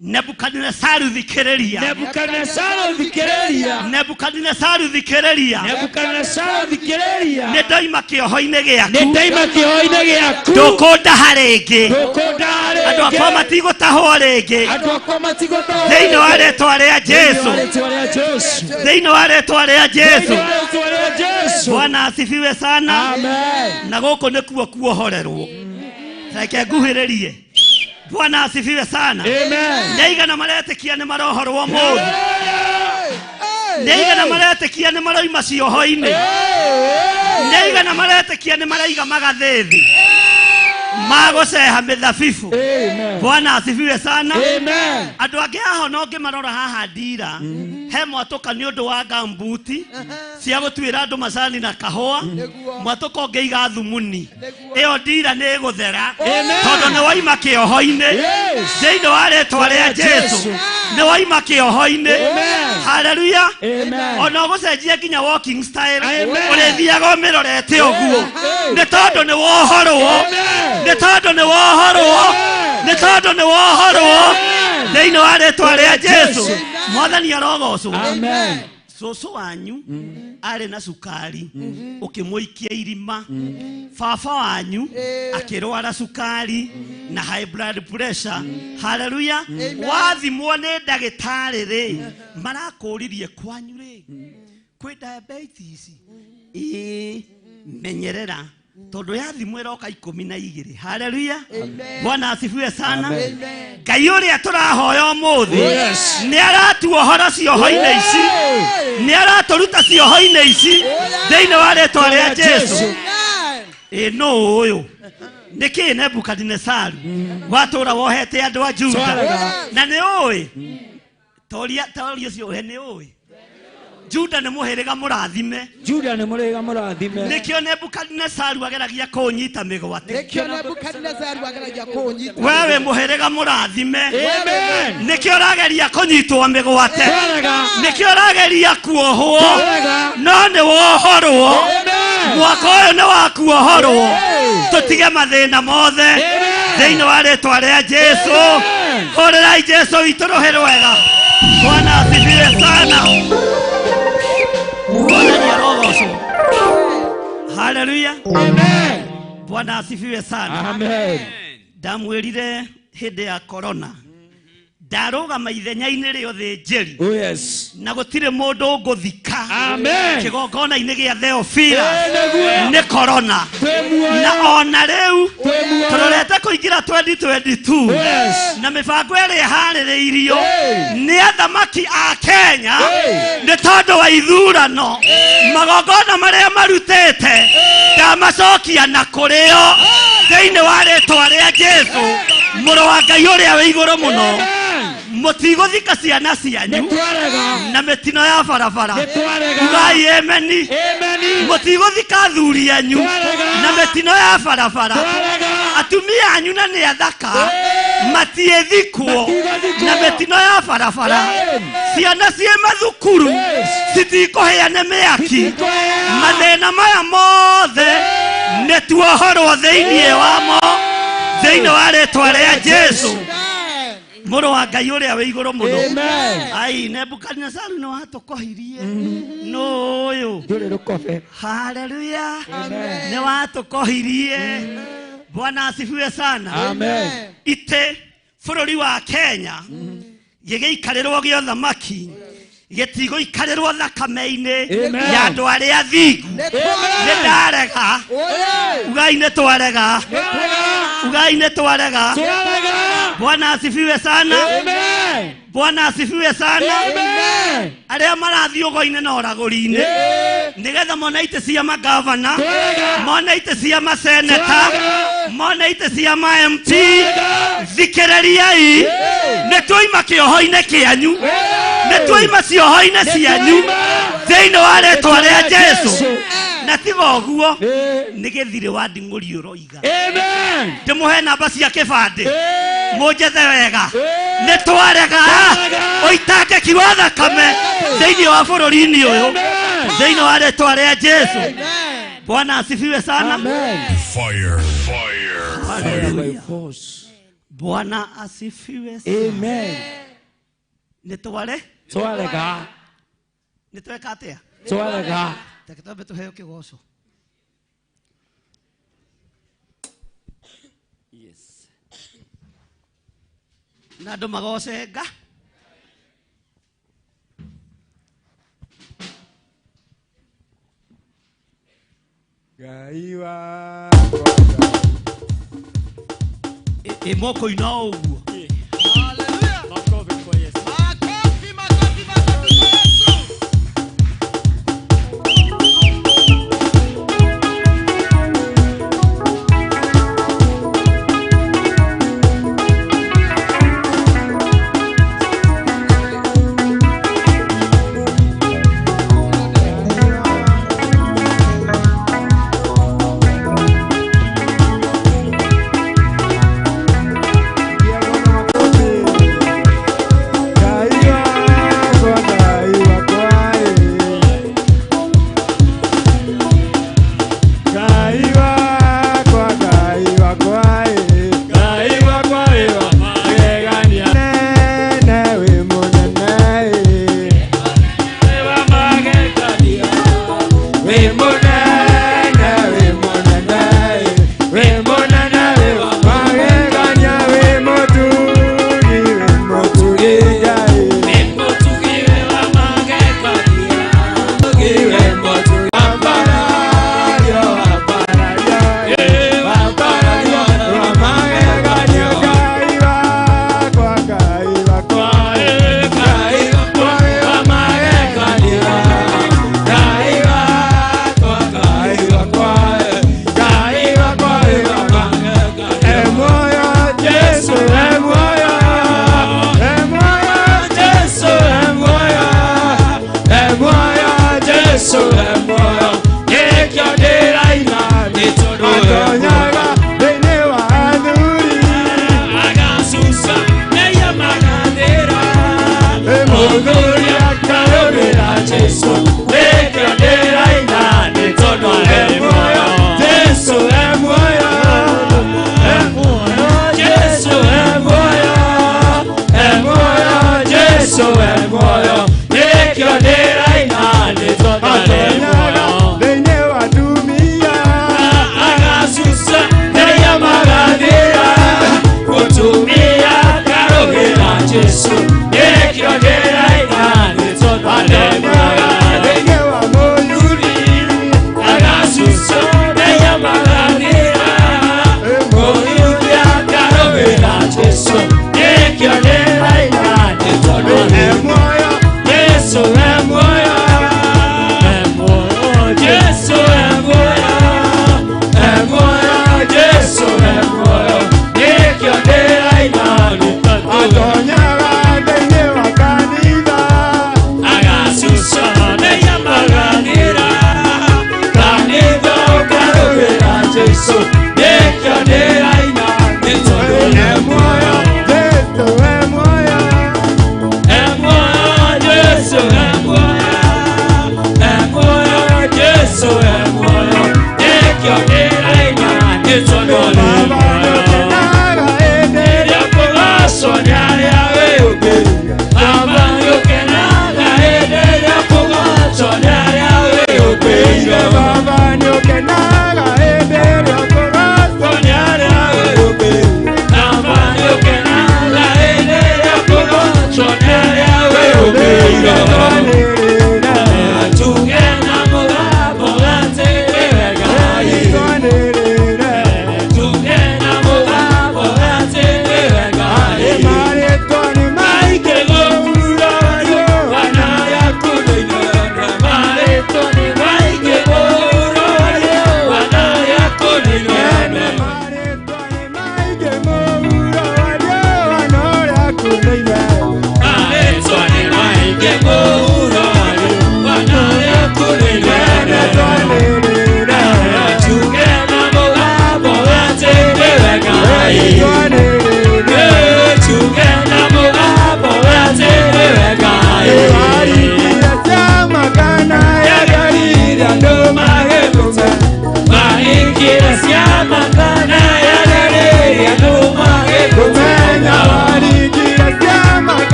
Nebukadnezaru thikĩrĩria. Nebukadnezaru thikĩrĩria. Nebukadnezaru thikĩrĩria. Nebukadnezaru thikĩrĩria. Nĩ ndoima kĩoho-inĩ gĩaku. Nĩ ndaima kĩoho-inĩ gĩaku. Ndũkũndaha rĩngĩ. Ndũkũndaha rĩngĩ. Andũ akwa matigũtahwo rĩngĩ. Andũ akwa matigũtahwo Thĩinĩ wa rĩĩtwa rĩa Jesũ. Rĩĩtwa rĩa Jesũ. Thĩinĩ wa rĩĩtwa rĩa Jesũ. Rĩĩtwa rĩa Jesũ. Bwana asifiwe sana. Amen. Na gũkũ nĩkuo kuohorerwo. Reke nguhĩrĩrie. Bwana asifiwe sana. Amen. Nĩaigana maretĩkia nĩ marohorwo mũndũ. Nĩaigana maretĩkia nĩ maroima cioho-inĩ. Nĩaigana maretĩkia nĩ maraiga magathĩthi. Magũceha mĩthabibũ. Amen. Bwana asifiwe sana. Amen. Andũ angĩ haha no ngĩmarora haha ndira, he mwatũka nĩ ũndũ wa gambuti cia gũtuĩra andũ macani na kahũa, mwatũka ũngĩiga thumuni, ĩyo ndira nĩ ĩgũthera tondũ nĩ waima kĩoho-inĩ thĩinĩ wa rĩĩtwa rĩa Jesũ. Nĩ waima kĩoho-inĩ. Haleluya. Ona ũgũcenjia nginya walking style, ũrĩthiaga ũmĩrorete ũguo, nĩ tondũ nĩ wohorwo. Nĩ tondũ nĩ wohorwo. Nĩ tondũ nĩ wohorwo thĩinĩ wa rĩĩtwa rĩa Jesũ. Mwathani arogocwo. Amen. Cũcũ wanyu arĩ na cukari, ũkĩmũikia irima. Baba wanyu akĩrwara cukari na high blood pressure. Haleluya. Wathimwo nĩ ndagĩtarĩ-rĩ, marakũririe kwanyu-rĩ, kwĩ diabetes. Menyerera. Tondũ yathimwo ĩroka 12. Haleluya. Bwana asifiwe sana. Ngai ũrĩa tũrahoya ũmũthĩ nĩ aratuohora cioho-inĩ ici, nĩ aratũruta cioho-inĩ ici thĩinĩ wa rĩĩtwa rĩa Jesũ. Nũ ũyũ nĩkĩ Nebukadnezaru watũra wohete andũ a Juda na nĩ ũĩ toria ũcio we nĩ ũĩ Juda nĩ mũhĩrĩga mũrathime. Juda nĩ mũhĩrĩga mũrathime. Nĩkĩo Nebukadinezaru ageragia kũnyita mĩgwate. Nĩkĩo Nebukadinezaru ageragia kũnyita. Wewe mũhĩrĩga mũrathime. Amen. Nĩkĩo ũrageria kũnyitwo mĩgwate. Nĩkĩo ũrageria kuohwo. No nĩ wohorwo. Mwaka ũyũ nĩ wa kuohorwo. Tũtige mathĩna mothe. Thĩinĩ wa rĩĩtwa rĩa Jesũ. Hũrĩrai Jesũ witũ rũhĩ rwega. Bwana asifiwe sana. Bwana ni arogoshwo. Haleluya. Amen. Bwana asifiwe sana. Amen. Ndamwĩrire hĩndĩ ya corona. Ndarũgama ithenya-inĩ rĩothe njeri. Oh yes. Na gũtirĩ mũndũ ngũthika. Amen. Kĩgongona-inĩ gĩa Theophila. Nĩguo. Nĩ corona. Na ona rĩu tũrorete kũingĩra 2022. Yes. Na mĩbango ĩrĩa ĩharĩrĩirio nĩ athamaki a Kenya nĩ tondũ wa ithurano. Magongona marĩa marutĩte ndamacokia na kũrĩo thĩinĩ wa rĩĩtwa rĩa Jesũ mũrũ wa Ngai ũrĩa wĩ igũrũ mũno. Mũtigũthika ciana cianyu na mĩtino ya barabara. Ugai ameni. Mũtigũthika athuri anyu na mĩtino ya barabara. Atumia anyu na nĩ athaka matiĩthikwo na mĩtino ya barabara. Ciana ciĩ mathukuru citikũhĩa nĩ mĩaki. Mathĩna maya mothe nĩ tuohorwo thĩinĩ wamo thĩinĩ wa rĩĩtwa rĩa Jesũ mũrũ wa Ngai ũrĩa wĩ igũrũ mũno. Ai Nebukadinezaru nĩ watũkohirie. No ũyũ ndũrĩ rũkobe. haleluya. Nĩ watũkohirie. Bwana asifiwe sana. Amen. Ite bũrũri wa Kenya gĩgĩikarĩrwo gĩa ũthamaki gĩtigũikarĩrwo thakame-inĩ ya andũ arĩa athingu. Nĩ ndarega. Ugai nĩ twarega. Ugai nĩ twarega. Bwana asifiwe sana. Bwana asifiwe sana. Arĩa marathiĩ ũgo-inĩ na ũragũri-inĩ nĩgetha mona itĩ cia magavana, mona itĩ cia maseneta, mona itĩ cia ma MP. Thikĩrĩriai. Nĩ tuoima kĩoho-inĩ kĩanyu. Nĩ tuoima cioho-inĩ cianyu thĩinĩ wa rĩĩtwa rĩa Jesũ. Na tiga ũguo nĩ gĩthirĩ wa nding'ũri ũroiga. Ndĩmũhe namba cia kĩbandĩ mũnjethe wega. Nĩ twarega ũitangĩki wa thakame thĩinĩ wa bũrũri-inĩ ũyũ thĩinĩ wa rĩĩtwa rĩa Jesũ. Bwana asifiwe sana. Fire. Hallelujah. Bwana asifiwe sana. Amen. Nĩ tware Twarega. nĩ tweka atĩa? Twarega. Reke twambe tũheo kĩgoco. Yes. Na andũ magoce Nga. Ngai wa Moko-inĩ o ũguo. Yeah.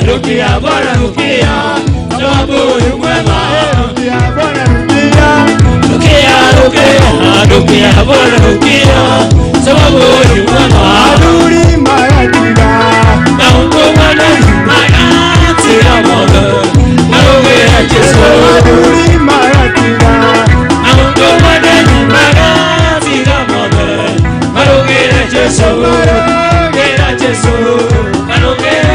Rukia Bwana Rukia, sababu ni mwema. Rukia Bwana Rukia, Rukia Rukia, Rukia Bwana Rukia, sababu ni mwema. Aduri Maratira, naungoma na Maratira moga, Arogera Yesu. Aduri Maratira, naungoma na Maratira moga, Arogera Yesu. Arogera Yesu, Arogera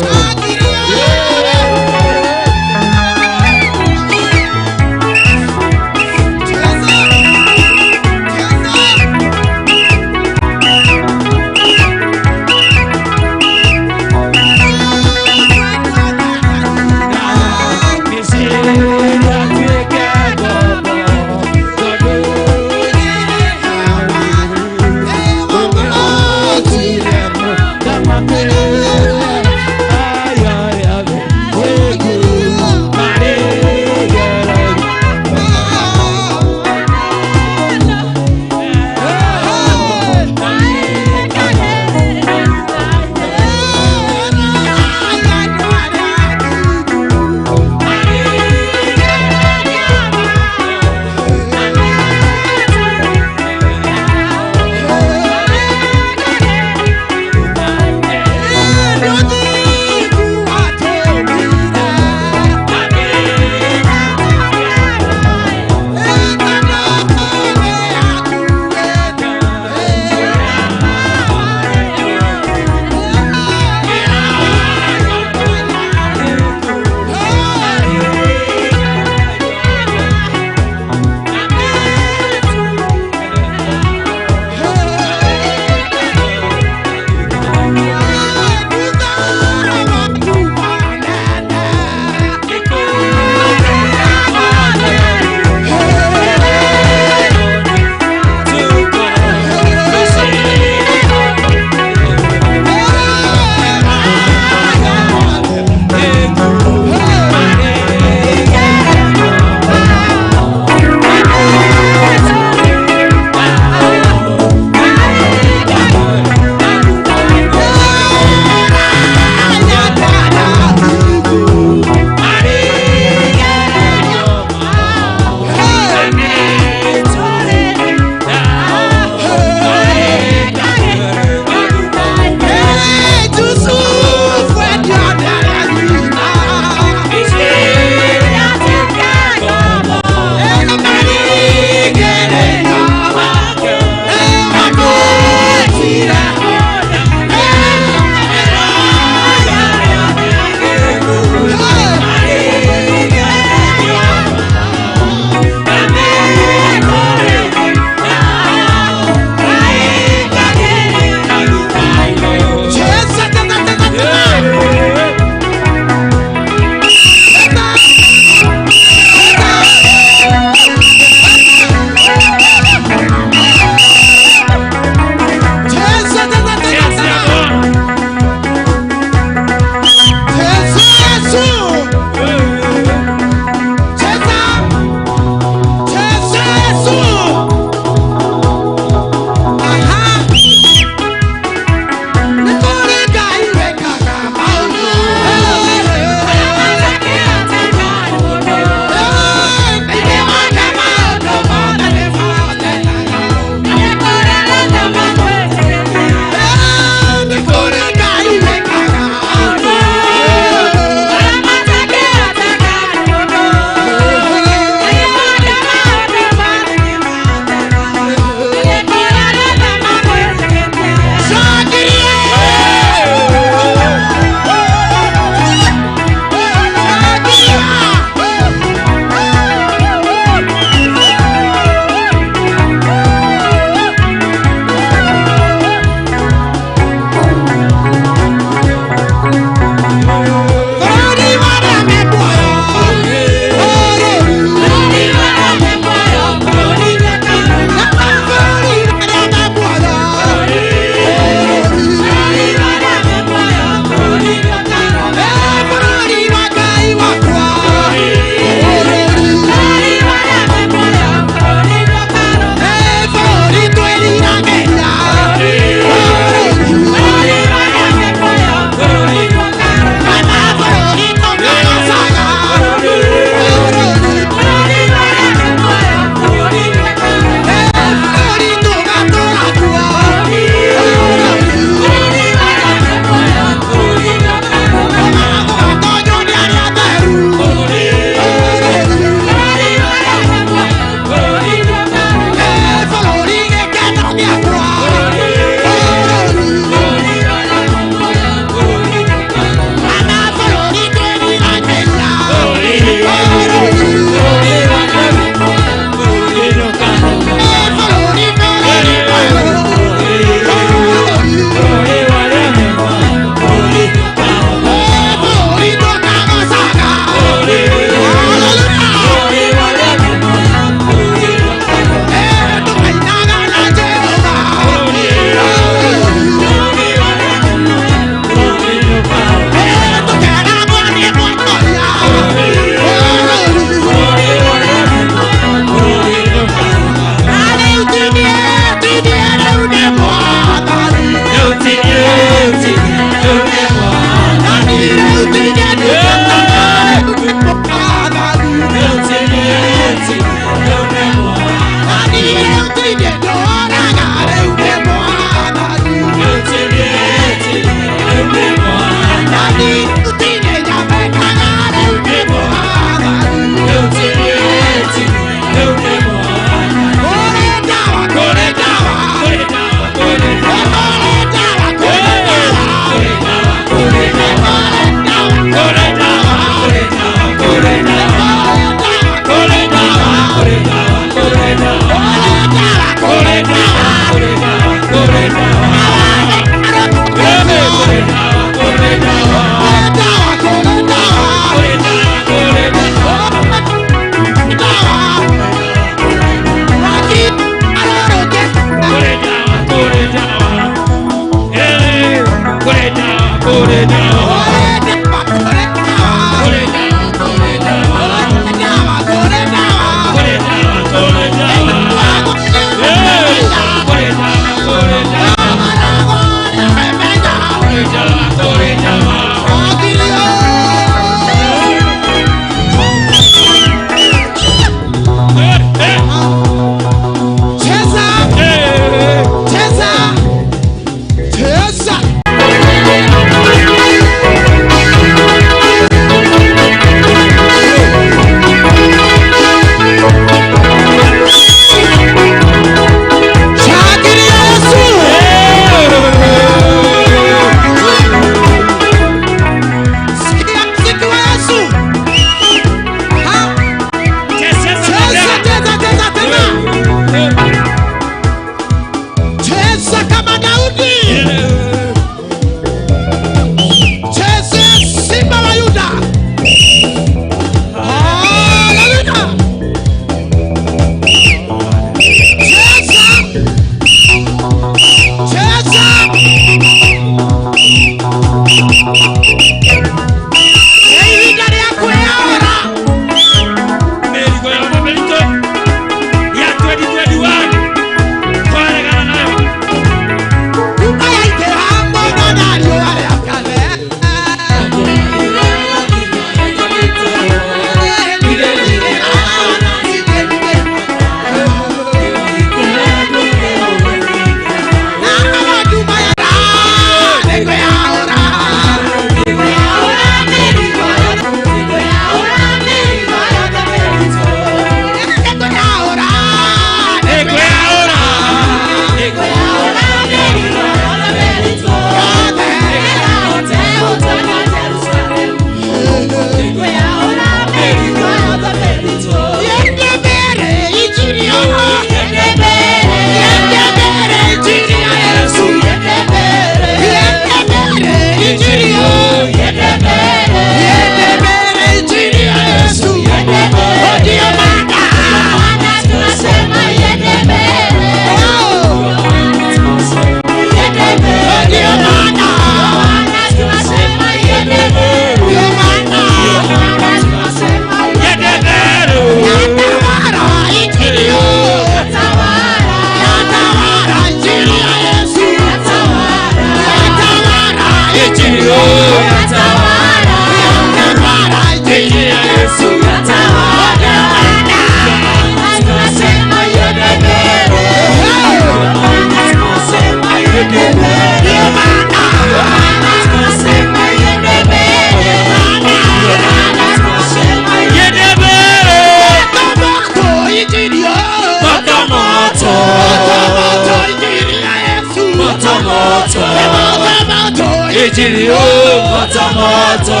Injili moto moto,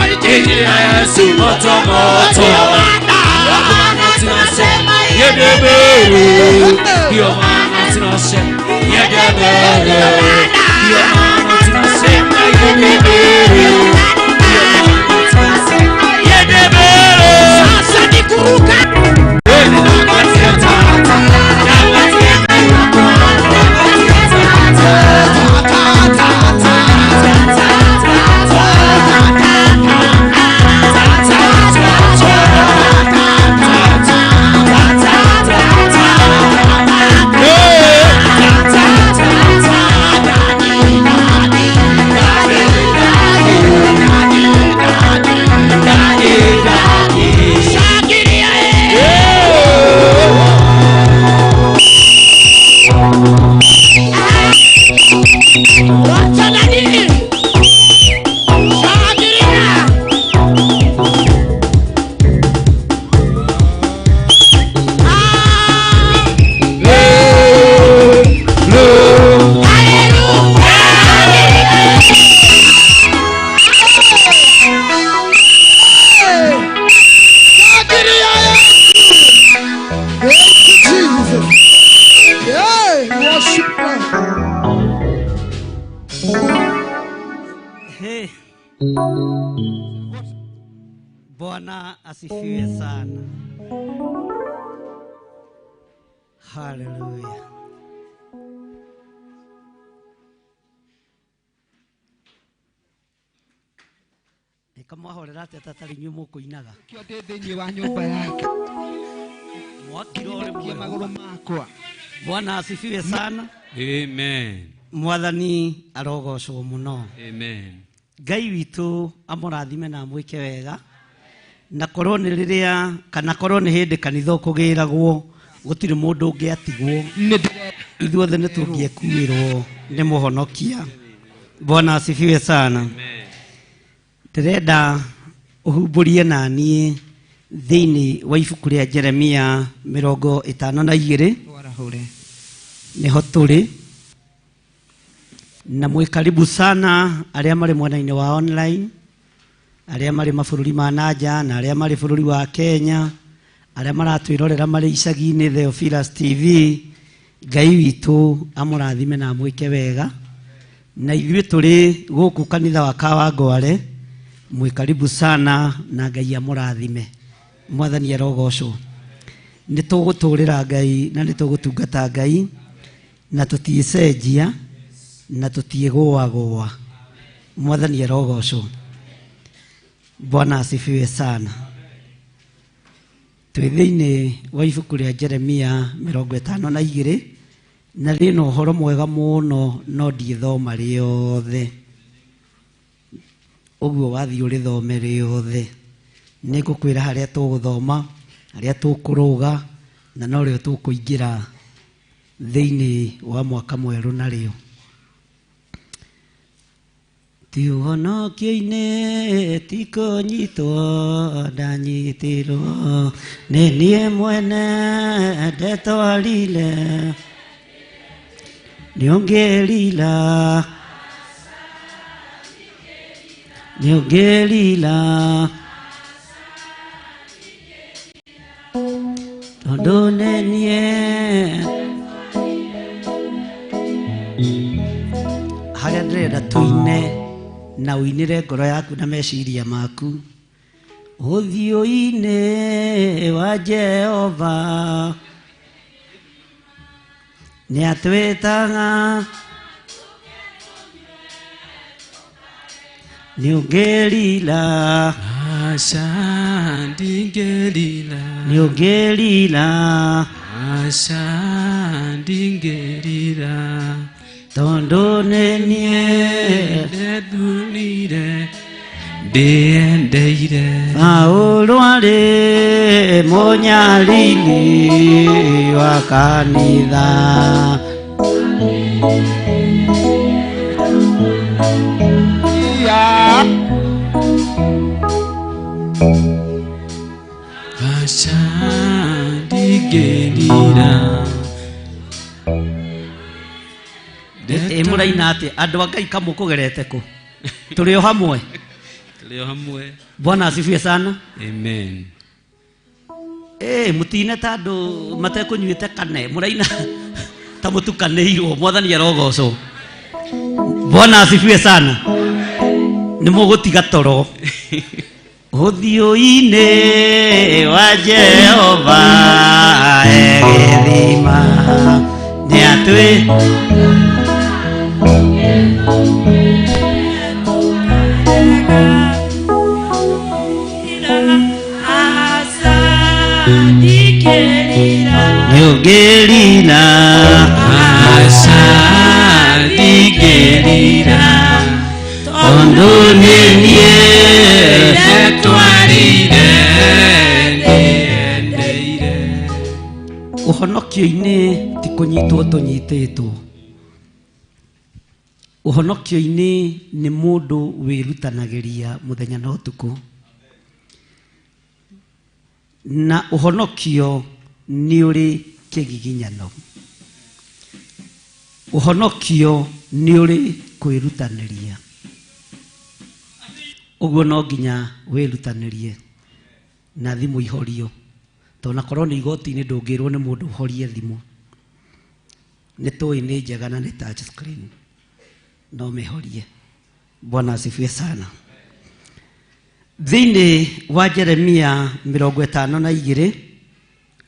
Injili ya Yesu moto moto. Tunasema yedebere, ndio maana tunasema yedebere, ndio maana tunasema yedebere, ndio maana tunasema yedebere. Sasa ni kuruka. Bwana asifiwe sana. Hallelujah. ikamwahorera ati tatari nyu mukuinaga kio ndi thiini wa nyumba yake mwakirore kia maguru makwa. Bwana asifiwe sana. Amen. Mwathani arogocwo muno. Amen. Ngai witu amurathime na mwike wega na korone riria kana korone hindi kanitha ukugiragwo gutiri mundu ungiatigwo ithuothe ni tungiekuirwo ni muhonokia. Bwana asifiwe sana. Ndirenda uhumburie nani thiini wa ibuku ria Jeremia 52 Warahure. niho turi na mwe karibu sana aria mari mwena-ini wa online, aria mari mabururi ma nanja na aria mari bururi wa Kenya, aria maratwirorera mari icagi-ini Theophilus TV. Ngai witu amurathime na mwike wega na ithuĩ turi guku kanitha wa Kawangware. Mwe karibu sana na Ngai amurathime. Mwathani arogocwo. Nĩ tũgũtũrĩra Ngai na nĩ tũgũtungata Ngai na tũtiĩcenjia na tũtiĩgũagũa. Mwathani arogocwo. Bwana asifiwe sana. Twĩ thĩinĩ wa ibuku rĩa Jeremia 52 na rĩna ũhoro mwega mũno no ndiĩthoma rĩothe. Ũguo wathiĩ ũrĩthome rĩothe. Nĩ ngũkwĩra harĩa tũgũthoma, harĩa tũkũrũga na no rĩo tũkũingĩra thĩinĩ wa mwaka mwerũ narĩo. Ti ũhonokio-inĩ ti kũnyitwo ndanyitirwo nĩ niĩ mwene ndetwarire nĩũngĩrira tondũ nĩ niĩ harĩa ndĩrenda tũine na ũinĩre ngoro yaku na meciria maku. Ũthiũ-inĩ wa Jehova nĩ atwĩtaga nĩũngĩrira Asha ndingerira. nĩũngĩrira Asha ndingerira. tondũ nĩ niĩ Ndethurire ndiendeire. Paũlũ arĩ mũnyariri wa kanitha. Asha ndingerira. Mũraina atĩ andũ a Ngai kamũkũgerete kũ? Tũrĩ o hamwe. Leo hamwe. Bwana asifiwe sana. Amen. Mũtine ta andũ matekũnyuĩte kane. Mũraina ta mũtukanĩirwo. Mwathani arogocwo. Bwana asifiwe sana. Nĩ mũgũtiga toro. Ũthiũ-inĩ wa Jehova egĩthima nĩ nĩũngĩrira Asha ndingerira. tondũ nĩ niĩ Ndetwarire ndiendeire. ũhonokio-inĩ ti kũnyitwo tũnyitĩtwo. Ũhonokio-inĩ nĩ mũndũ wĩrutanagĩria mũthenya na ũtukũ. Na ũhonokio nĩ ũrĩ kĩgiginyano. Ũhonokio nĩ ũrĩ kwĩrutanĩria. Ũguo no nginya wĩrutanĩrie na thimũ ihorio. Tondũ na korwo nĩ igoti-inĩ ndũngĩrwo nĩ mũndũ ũhorie thimũ. Nĩ tũĩ nĩ njega na nĩ touch screen. No mĩhorie. Bwana asifiwe sana. Thĩinĩ wa Jeremia 52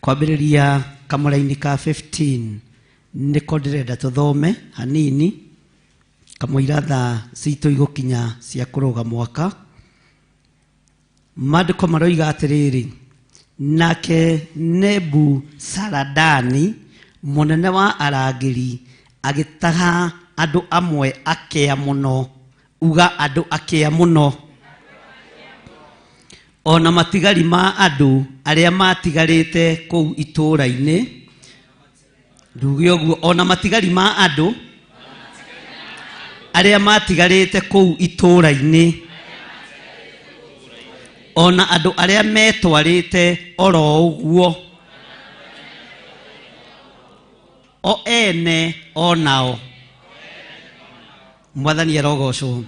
kwambĩrĩria kamũra-inĩ ka 15 nĩko ndĩrenda tũthome hanini kamũira thaa citũ igũkinya cia kũrũga mwaka Maandĩko maroiga atĩrĩrĩ, nake Nebuzaradani mũnene wa arangĩri agĩtaha andũ amwe akĩa mũno. Uga andũ akĩa mũno. Ona matigari ma andũ arĩa matigarĩte kũu itũũra-inĩ. Nduge ũguo, ona matigari ma andũ arĩa matigarĩte kũu itũũra-inĩ. Ona andũ arĩa metwarĩte oro ũguo. O ene onao. Mwathani arogocwo.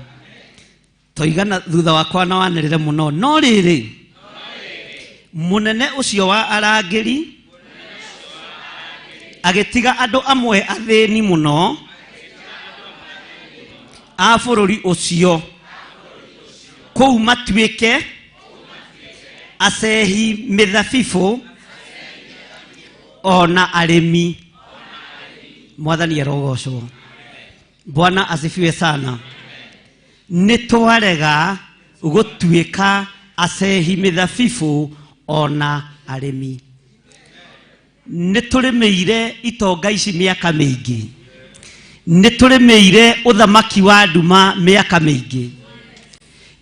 Toigana thutha wakwa na wanĩrĩre mũno. No rĩrĩ, mũnene ũcio wa arangĩri agĩtiga andũ amwe athĩni mũno a bũrũri ũcio kũu matuĩke acehi mĩthabibũ ona arĩmi. Mwathani arogocwo. Bwana asifiwe sana. Nĩtwarega gũtuĩka acehi mĩthabibũ ona arĩmi. Nĩtũrĩmĩire itonga ici mĩaka mĩingĩ. Nĩtũrĩmĩire ũthamaki wa nduma mĩaka mĩingĩ.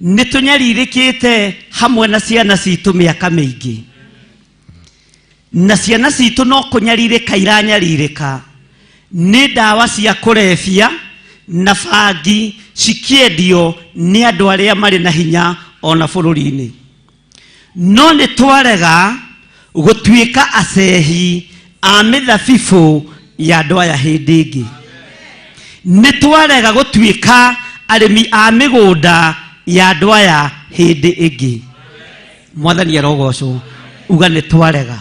Nĩtũnyarirĩkĩte hamwe na ciana citũ mĩaka mĩingĩ. Na ciana citũ no kũnyarirĩka iranyarirĩka nĩ ndawa cia kũrebia na bangi cikĩendio nĩ andũ arĩa marĩ na hinya ona bũrũri-inĩ. No nĩtwarega gũtuĩka acehi a mĩthabibũ ya andũ aya hĩndĩ ĩngĩ. Nĩtwarega gũtuĩka arĩmi a mĩgũnda ya andũ aya hĩndĩ ĩngĩ. Mwathani arogocwo. Uga nĩtwarega.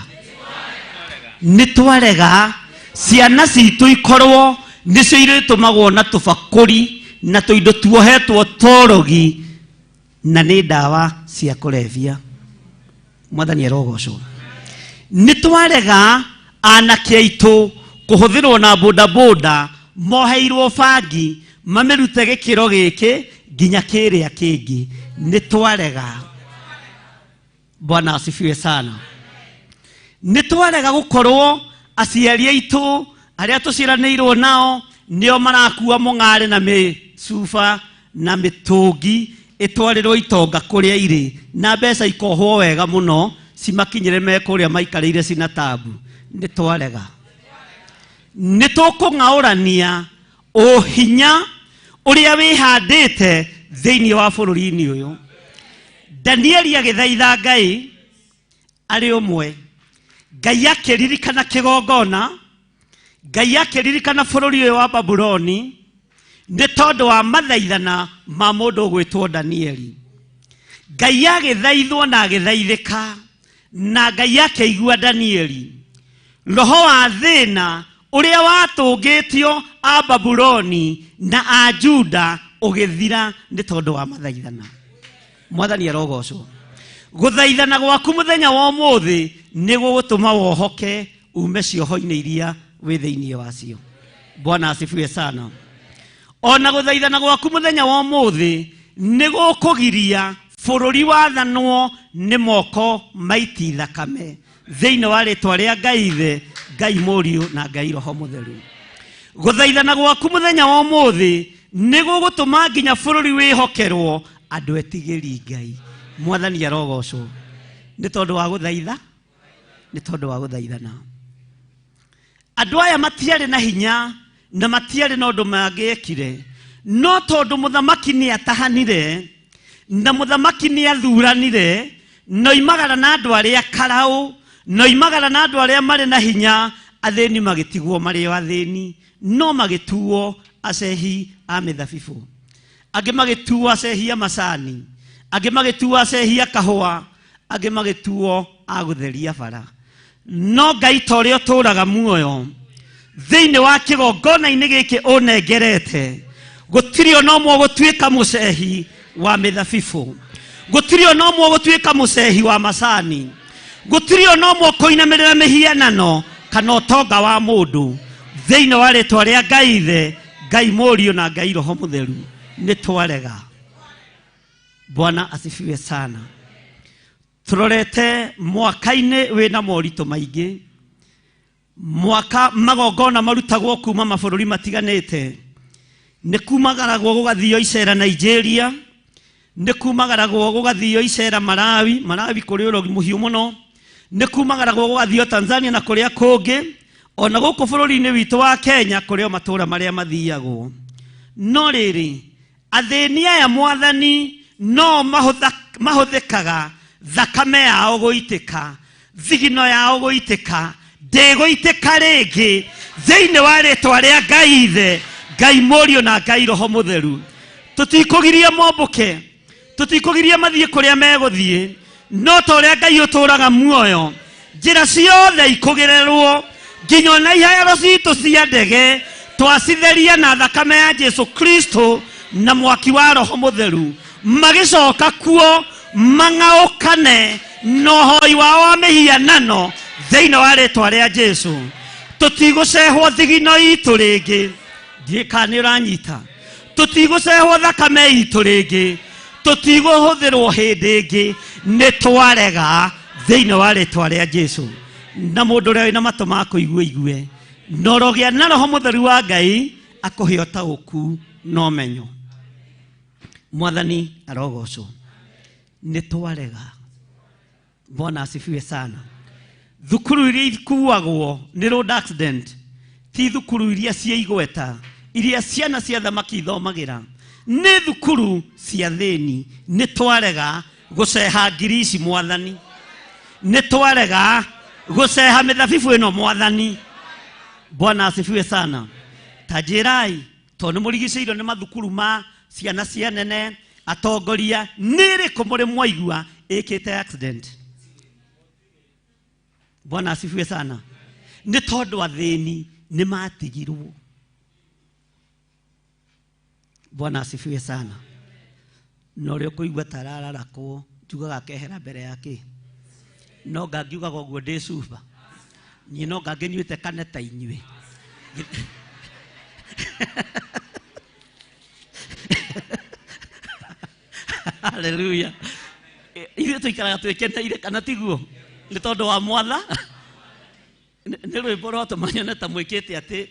Nĩtwarega ciana citũ ikorwo nĩcio irĩtũmagwo na tũbakũri na tũindo tuohetwo torogi na nĩ ndawa cia kũrebia. Mwathani arogocwo. Nĩtwarega anake aitũ kũhũthĩrwo na bodaboda moheirwo bangi mamĩrute gĩkĩro gĩkĩ nginya kĩrĩa kĩngĩ. Nĩtwarega. Bwana asifiwe sana. Nĩtwarega gũkorwo aciari aitũ arĩa tũciaranĩirwo nao nĩo marakua mũng'are na mĩcuba na mĩtũngi ĩtwarĩrwo itonga kũrĩa irĩ na mbeca ikohwo wega mũno cimakinyĩre me kũrĩa maikarĩire cina tabu. Nĩtwarega. Nĩtũkũng'aũrania ũhinya ũrĩa wĩhandĩte thĩinĩ wa bũrũri-inĩ ũyũ. Danieli agĩthaitha Ngai arĩ ũmwe. Ngai akĩririkana kĩgongona. Ngai akĩririkana bũrũri ũyũ wa Babuloni nĩ tondũ wa mathaithana ma mũndũ ũgwĩtwo Danieli. Ngai agĩthaithwo na agĩthaithĩka na Ngai akĩigua Danieli. Roho wa thĩna ũrĩa watũngĩtio a Babuloni na a Juda ũgĩthira nĩ tondũ wa mathaithana. Mwathani arogocwo. Gũthaithana gwaku mũthenya wa ũmũthĩ nĩgũgũtũma wohoke ume cioho-inĩ iria wĩ thĩinĩ wacio. Bwana asifiwe sana. Ona gũthaithana gwaku mũthenya wa ũmũthĩ nĩgũkũgiria bũrũri wathanwo nĩ moko maiti thakame thĩinĩ wa rĩtwa rĩa Ngai Ithe, Ngai Mũriũ na Ngai Roho Mũtheru. Gũthaithana gwaku mũthenya wa ũmũthĩ nĩgũgũtũma nginya bũrũri wĩhokerwo andũ etigĩri Ngai. Mwathani arogocwo. Nĩ tondũ wa gũthaitha, nĩ tondũ wa gũthaithana. Andũ aya matiarĩ na hinya na matiarĩ na ũndũ mangĩekire, no tondũ mũthamaki nĩ atahanire na mũthamaki nĩ athuranire na oimagara na andũ arĩa karaũ na oimagara na andũ arĩa marĩ na hinya, athĩni magĩtigwo marĩ o athĩni no magĩtuo acehi a mĩthabibũ, angĩ magĩtuo acehi a macani, angĩ magĩtuo acehi a kahũa, angĩ magĩtuo a gũtheria bara. No Ngai ta ũrĩa ũtũũraga muoyo thĩinĩ wa kĩgongona-inĩ gĩkĩ ũnengerete, gũtirĩ ona ũmwe gũtuĩka mũcehi wa mĩthabibũ, gũtirĩ ona ũmwe gũtuĩka mũcehi wa macani, gũtirĩ ona ũmwe kũinamĩrĩra mĩhianano kana ũtonga wa mũndũ thĩinĩ wa rĩtwa rĩa Ngai Ithe, Ngai Mũriũ na Ngai Roho Mũtheru. Nĩ twarega. Bwana asifiwe sana. turorete mwaka-inĩ wĩna moritũ maingĩ. Mwaka magongona marutagwo kuma mabũrũri matiganĩte. Nĩ kumagaragwo gũgathio icera Nigeria, nĩ kumagaragwo gũgathio icera Malawi kũrĩ ũrogi mũhiũ mũno, nĩ kumagaragwo gũgathio Tanzania na kũrĩa kũngĩ, ona gũkũ bũrũri-inĩ witũ wa Kenya kũrĩ matũũra marĩa mathiagwo. No rĩrĩ, athĩni aya Mwathani no mahũthĩkaga thakame yao gũitĩka, thigino yao gũitĩka, ndĩgũitĩka rĩngĩ thĩinĩ wa rĩĩtwa rĩa Ngai Ithe, Ngai Mũriũ na Ngai Roho Mũtheru. Tũtikũgiria mombũke, tũtikũgiria mathiĩ kũrĩa megũthiĩ, no ta ũrĩa Ngai ũtũũraga muoyo, njĩra ciothe ikũgererwo, nginya ona iharo citũ cia ndege twacitheria na thakame ya Jesu Kristo na mwaki wa Roho Mũtheru, magĩcoka kuo mang'aũkane na ũhoi wao wa mĩhianano thĩinĩ wa rĩĩtwa rĩa Jesu. Tũtigũcehwo thigino itũ rĩngĩ, ndiĩka nĩ ũranyita, tũtigũcehwo thakame itũ rĩngĩ, tũtigũhũthĩrwo hĩndĩ ĩngĩ, nĩ twarega thĩinĩ wa rĩĩtwa rĩa Jesu. Na mũndũ ũrĩa wĩna matũ ma kũigua igue, na ũrogĩa na Roho Mũtheru wa Ngai akũhe ũtaũku na ũmenyo. Mwathani arogocwo. Nĩ twarega. Bwana asifiwe sana. Thukuru iria ikuagwo nĩ road accident ti thukuru iria cia igweta iria ciana cia thamaki ithomagĩra, nĩ thukuru cia thĩni. Nĩ twarega gũceha ngiri ici Mwathani, nĩ twarega gũceha mĩthabibũ ĩno Mwathani. Bwana asifiwe sana. Tanjĩrai, tondũ nĩ mũrigicĩirwo nĩ mathukuru ma ciana cia nene, atongoria, nĩ ĩrĩkũ mũrĩ mwaigua ĩkĩte accident? Bwana asifiwe sana. Nĩ tondũ athĩni nĩ matigirwo. Bwana asifiwe sana. Na ũrĩa ũkũigua tarararakwo njugaga akehera mbere yake, no ngangiugaga ũguo ndĩ cuba, niĩ no ngangĩnyuĩte kane ta inyuĩ. Hallelujah. Ithuĩ tũikaraga twĩkeneire kana tiguo, nĩ tondũ wa Mwatha. Nĩ rwĩmbo rwatũmanyone ta mwĩkĩte atĩ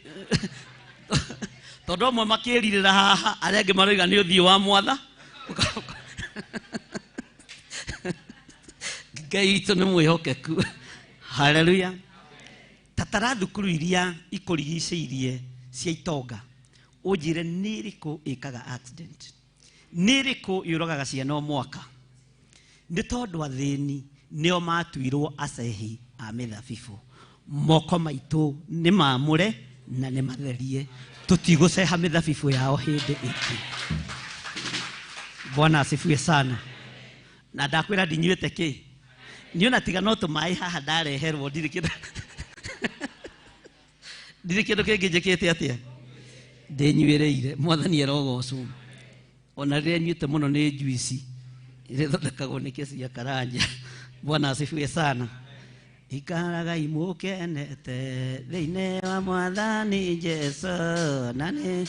tondũ amwe makĩrirĩra haha, arĩa angĩ maroiga nĩ ũthiũ wa Mwatha. Ngai witũ nĩ mwĩhokeku. Hallelujah. Tatara thukuru iria ikũrigicĩirie cia itonga, ũnjĩre nĩ ĩrĩkũ ĩkaga accident, nĩ ĩrĩkũ yũragaga ciana o mwaka? Nĩ tondũ athĩni nĩo matuirwo acehi a mĩthabibũ. Moko maitũ nĩ maamũre na nĩ matherie, tũtigũceha mĩthabibũ yao hĩndĩ ĩngĩ. Bwana asifiwe sana. Na ndakwĩra ndinyuĩte kĩ, niona tiga no tũmaĩ haha ndareherwo, ndirĩ kĩndũ kĩngĩ njĩkĩte atĩa, ndĩnyuĩrĩire. Mwathani arogocwo. Ona rĩrĩa nyuĩte mũno nĩ njuici iria ithondekagwo nĩ kĩci ya Karanja. Bwana asifiwe sana. Ikaraga imũkenete thĩinĩ wa Mwathani Jesu, na nĩ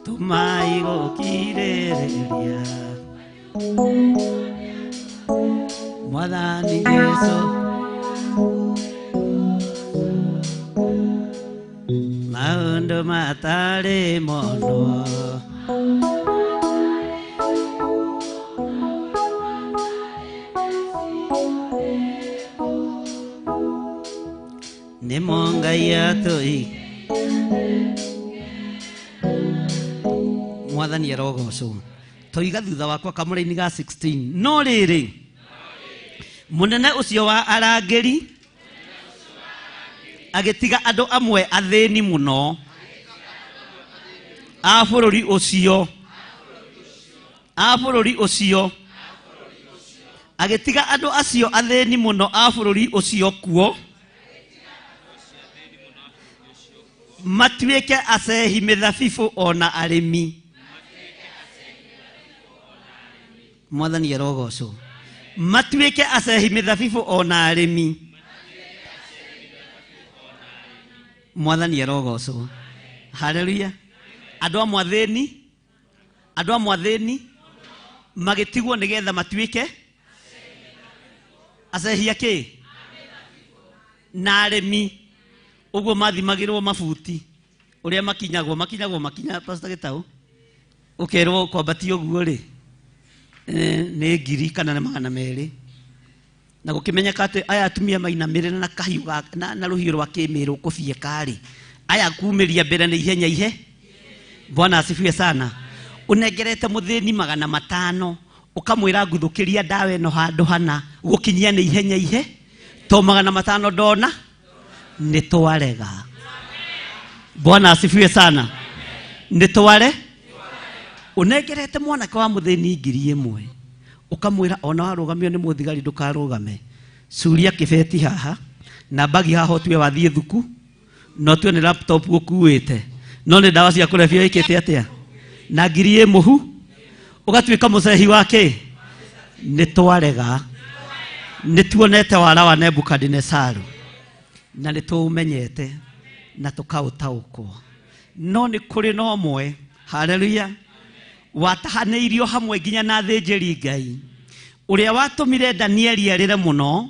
tumai gũkirĩrĩria Mwathani Jesu, maũndũ matarĩ mono. Nĩ Ngai atũi. Mwathani arogocwo. Toiga thutha wakwa kamũra-inĩ ga 16. No rĩrĩ, mũnene ũcio wa arangĩri agĩtiga andũ amwe athĩni mũno a bũrũri ũcio, agĩtiga andũ acio athĩni mũno a bũrũri ũcio kuo, matuĩke acehi mĩthabibũ ona arĩmi. Mwathani arogocwo. Matuĩke acehi mĩthabibũ ona arĩmi. Mwathani arogocwo. Hallelujah. Andũ amwe athĩni, andũ a mwathĩni magĩtigwo nĩgetha matuĩke acehia kĩ na arĩmi. Ũguo mathimagĩrwo mabuti ũrĩa makinya Pastor Gĩtaũ, ũkerwo kwambatia ũguo rĩ nĩ 1,000 kana nĩ 200, na gũkĩmenyeka atĩ aya atumia mainamĩrĩra na kahiũ na rũhiũ rwa kĩmĩrũ kũbieka rĩ, aya kumĩria mbere nĩ ihenya ihe. Bwana asifiwe sana. Unengerete mũthĩni 500 ukamwĩra nguthũkĩria ndawa ĩno handũ hana gũkinyia nĩ ihenya ihe, to 500 ndona nĩ twarega. Bwana asifiwe sana. Nĩ tware unengerete mwanake wa mũthĩni 1,000 ukamwĩra ona warũgamio nĩ mũthigari ndũkarũgame, curia kĩbeti haha na bagi haha otue wathiĩ thuku, no tue nĩ laptop ũkuĩte, no nĩ ndawa cia kũrebia wĩkĩte atĩa na 1,000 mũhu ũgatuĩka mũcehi wake. Nĩ twarega, nĩ tuonete wara wa Nebukadnezaru na nĩ tũũmenyete na tũkaũtaũkwo, no nĩ kũrĩ na ũmwe, haleluya, watahanĩirio hamwe nginya na thĩnjĩri Ngai, ũrĩa watũmire Danieli arĩre mũno,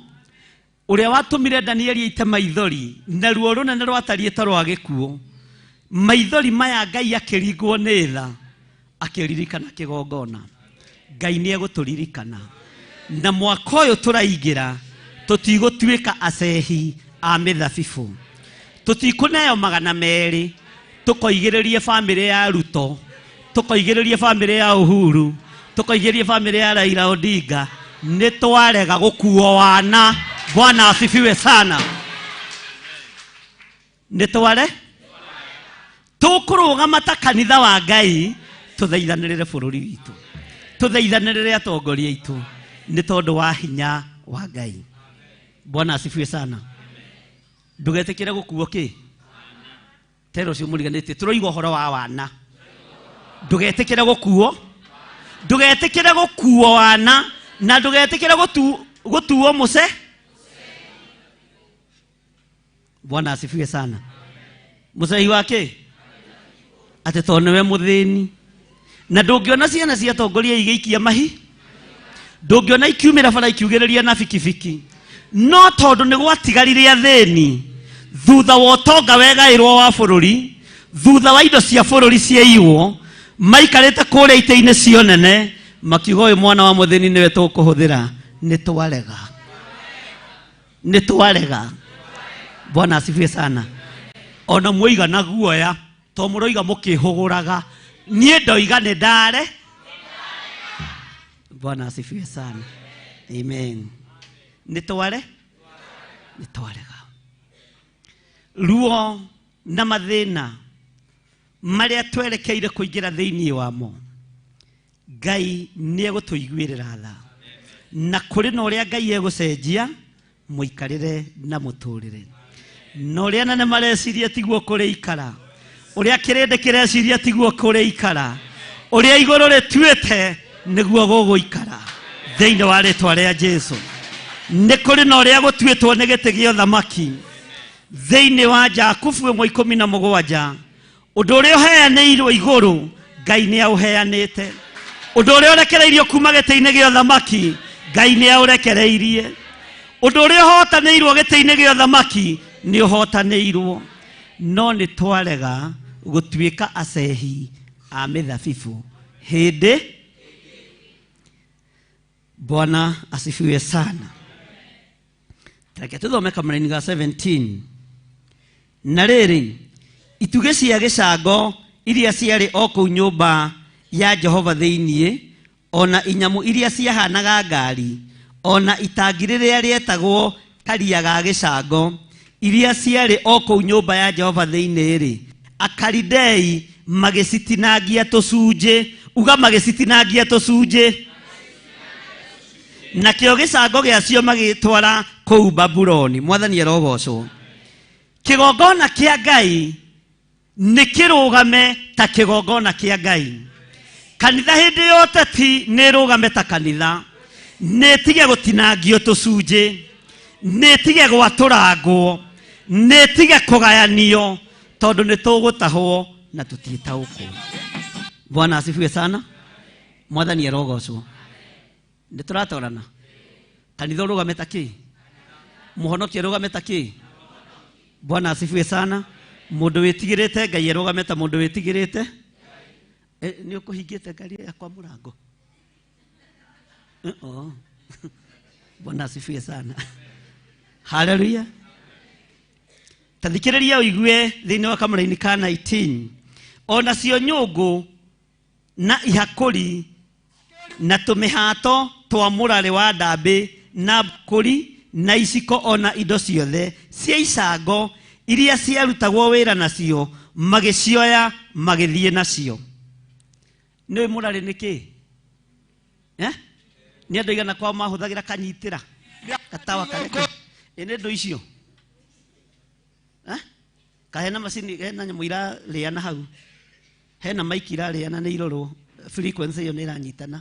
ũrĩa watũmire Danieli aite maithori na ruo rũnene rwatariĩ ta rwa gĩkuũ. Maithori maya Ngai akĩringwo nĩ tha, akĩririkana kĩgongona. Ngai nĩ egũtũririkana, na mwaka ũyũ tũraingĩra tũtigũtuĩka acehi a mĩthabibũ, tũtikũneo 200 tũkoigĩrĩrie bamĩrĩ ya Ruto, tũkoigĩrĩrie bamĩrĩ ya Uhuru, tũkoigĩrĩrie bamĩrĩ ya Raila Odinga. Nĩ twarega gũkuo wana. Bwana asifiwe sana. Nĩ tware tũkũrũgama ta kanitha wa Ngai, tũthaithanĩrĩre bũrũri witũ, tũthaithanĩrĩre atongoria aitũ, nĩ tondũ wa hinya wa Ngai. Bwana asifiwe sana. Ndũgetĩkĩre gũkuo kĩ tero cio mũriganĩtie, tũroiga ũhoro wa wana. Ndũgetĩkĩre gũkuo, ndũgetĩkĩre gũkuo wana, na ndũgetĩkĩre gũtuo mũce. Bwana asifiwe sana. Mũcehi wake atĩ tondũ nĩwe mũthĩni, na ndũngĩona ciana cia atongoria igĩikia mahi, ndũngĩona ikiumĩra bara ikiugĩrĩria na bikibiki, no tondũ nĩ gwatigarire athĩni thutha wa ũtonga wegaĩrwo wa bũrũri, thutha wa indo cia bũrũri ciaiywo, maikarĩte kũrĩa itĩ-inĩ cionene makiuga ũyũ mwana wa mũthĩni nĩwe tũkũhũthĩra. Nĩ twarega, nĩ twarega. Bwana asifiwe sana. Ona muiga na guoya to mũroiga mũkĩhũgũraga, niĩ ndoiga nĩ ndare. Bwana asifiwe sana. Amen. Nĩ tware, nĩ twarega. Ruo na mathĩna marĩa twerekeire kũingĩra thĩinĩ wamo, Ngai nĩ egũtũiguĩrĩra tha, na kũrĩ na ũrĩa Ngai egũcenjia mũikarĩre na mũtũrĩre. Na ũrĩa nene mareciria tiguo kũrĩikara, ũrĩa kĩrĩndĩ kĩreciria tiguo kũrĩikara, ũrĩa igũrũ rĩtuĩte nĩguo gũgũikara thĩinĩ wa rĩtwa rĩa Jesũ. Nĩ kũrĩ na ũrĩa gũtuĩtwo nĩ gĩtĩ gĩa ũthamaki thĩinĩ wa Jakubu 1:17, ũndũ ũrĩa ũheanĩirwo igũrũ Ngai nĩ aũheanĩte, ũndũ ũrĩa ũrekereirio kuma gĩtĩ-inĩ gĩa ũthamaki Ngai nĩ aũrekereirie, ũndũ ũrĩa ũhotanĩirwo gĩtĩ-inĩ gĩa ũthamaki nĩ ũhotanĩirwo. No nĩ twarega gũtuĩka acehi a mĩthabibũ hĩndĩ. Bwana asifiwe sana. Reke tũthome kamũra-inĩ ga 17. Na rĩrĩ, itugĩ cia gĩcango iria ciarĩ o kũu nyũmba ya Jehova thĩinĩ, ona inyamũ iria ciahanaga ngari, ona itangi rĩrĩa rĩetagwo karia ga gĩcango iria ciarĩ o kũu nyũmba ya Jehova thĩinĩ rĩ, Akalidei magĩcitinangia tũcunjĩ. Uga magĩcitinangia tũcunjĩ. Na kĩo gĩcango gĩacio magĩtwara kũu Babuloni. Mwathani arogocwo. Kĩgongona kĩa Ngai nĩ kĩrũgame ta kĩgongona kĩa Ngai. Kanitha hĩndĩ ya ũteti nĩ rũgame ta kanitha, nĩ tige gũtinangio tũcunjĩ, nĩ tige gwatũrangwo, nĩ tige kũgayanio, tondũ nĩ tũgũtahwo na tũtiĩtaũkwo. Bwana asifiwe sana. mwathani arogocwo nĩ tũratwarana kanitha ũrũgame ta kĩ mũhonokia arũgame ta kĩ Bwana asifiwe sana mũndũ wĩtigĩrĩte Ngai arũgame ta mũndũ wĩtigĩrĩte nĩ ũkũhingĩte ngari ya kwa mũrango Bwana asifiwe sana haleluya tathikĩrĩria ũigue thĩinĩ wa kamũra-inĩ ka 19 ona cio nyũngũ na ihakũri na tũmĩhato twa mũrarĩ wa ndambĩ na mbũkũri na iciko ona indo ciothe cia icango iria ciarutagwo wĩra nacio magĩcioya magĩthiĩ nacio nĩ mũrarĩ nĩkĩ nĩ andũ igana kwao mahũthagĩra kanyitĩra gatawa kareke nĩ ndũ icio kahena macini hena nyamũ irarĩana hau hena maiki irarĩana nĩ irorwo frequency ĩyo nĩ ĩranyitana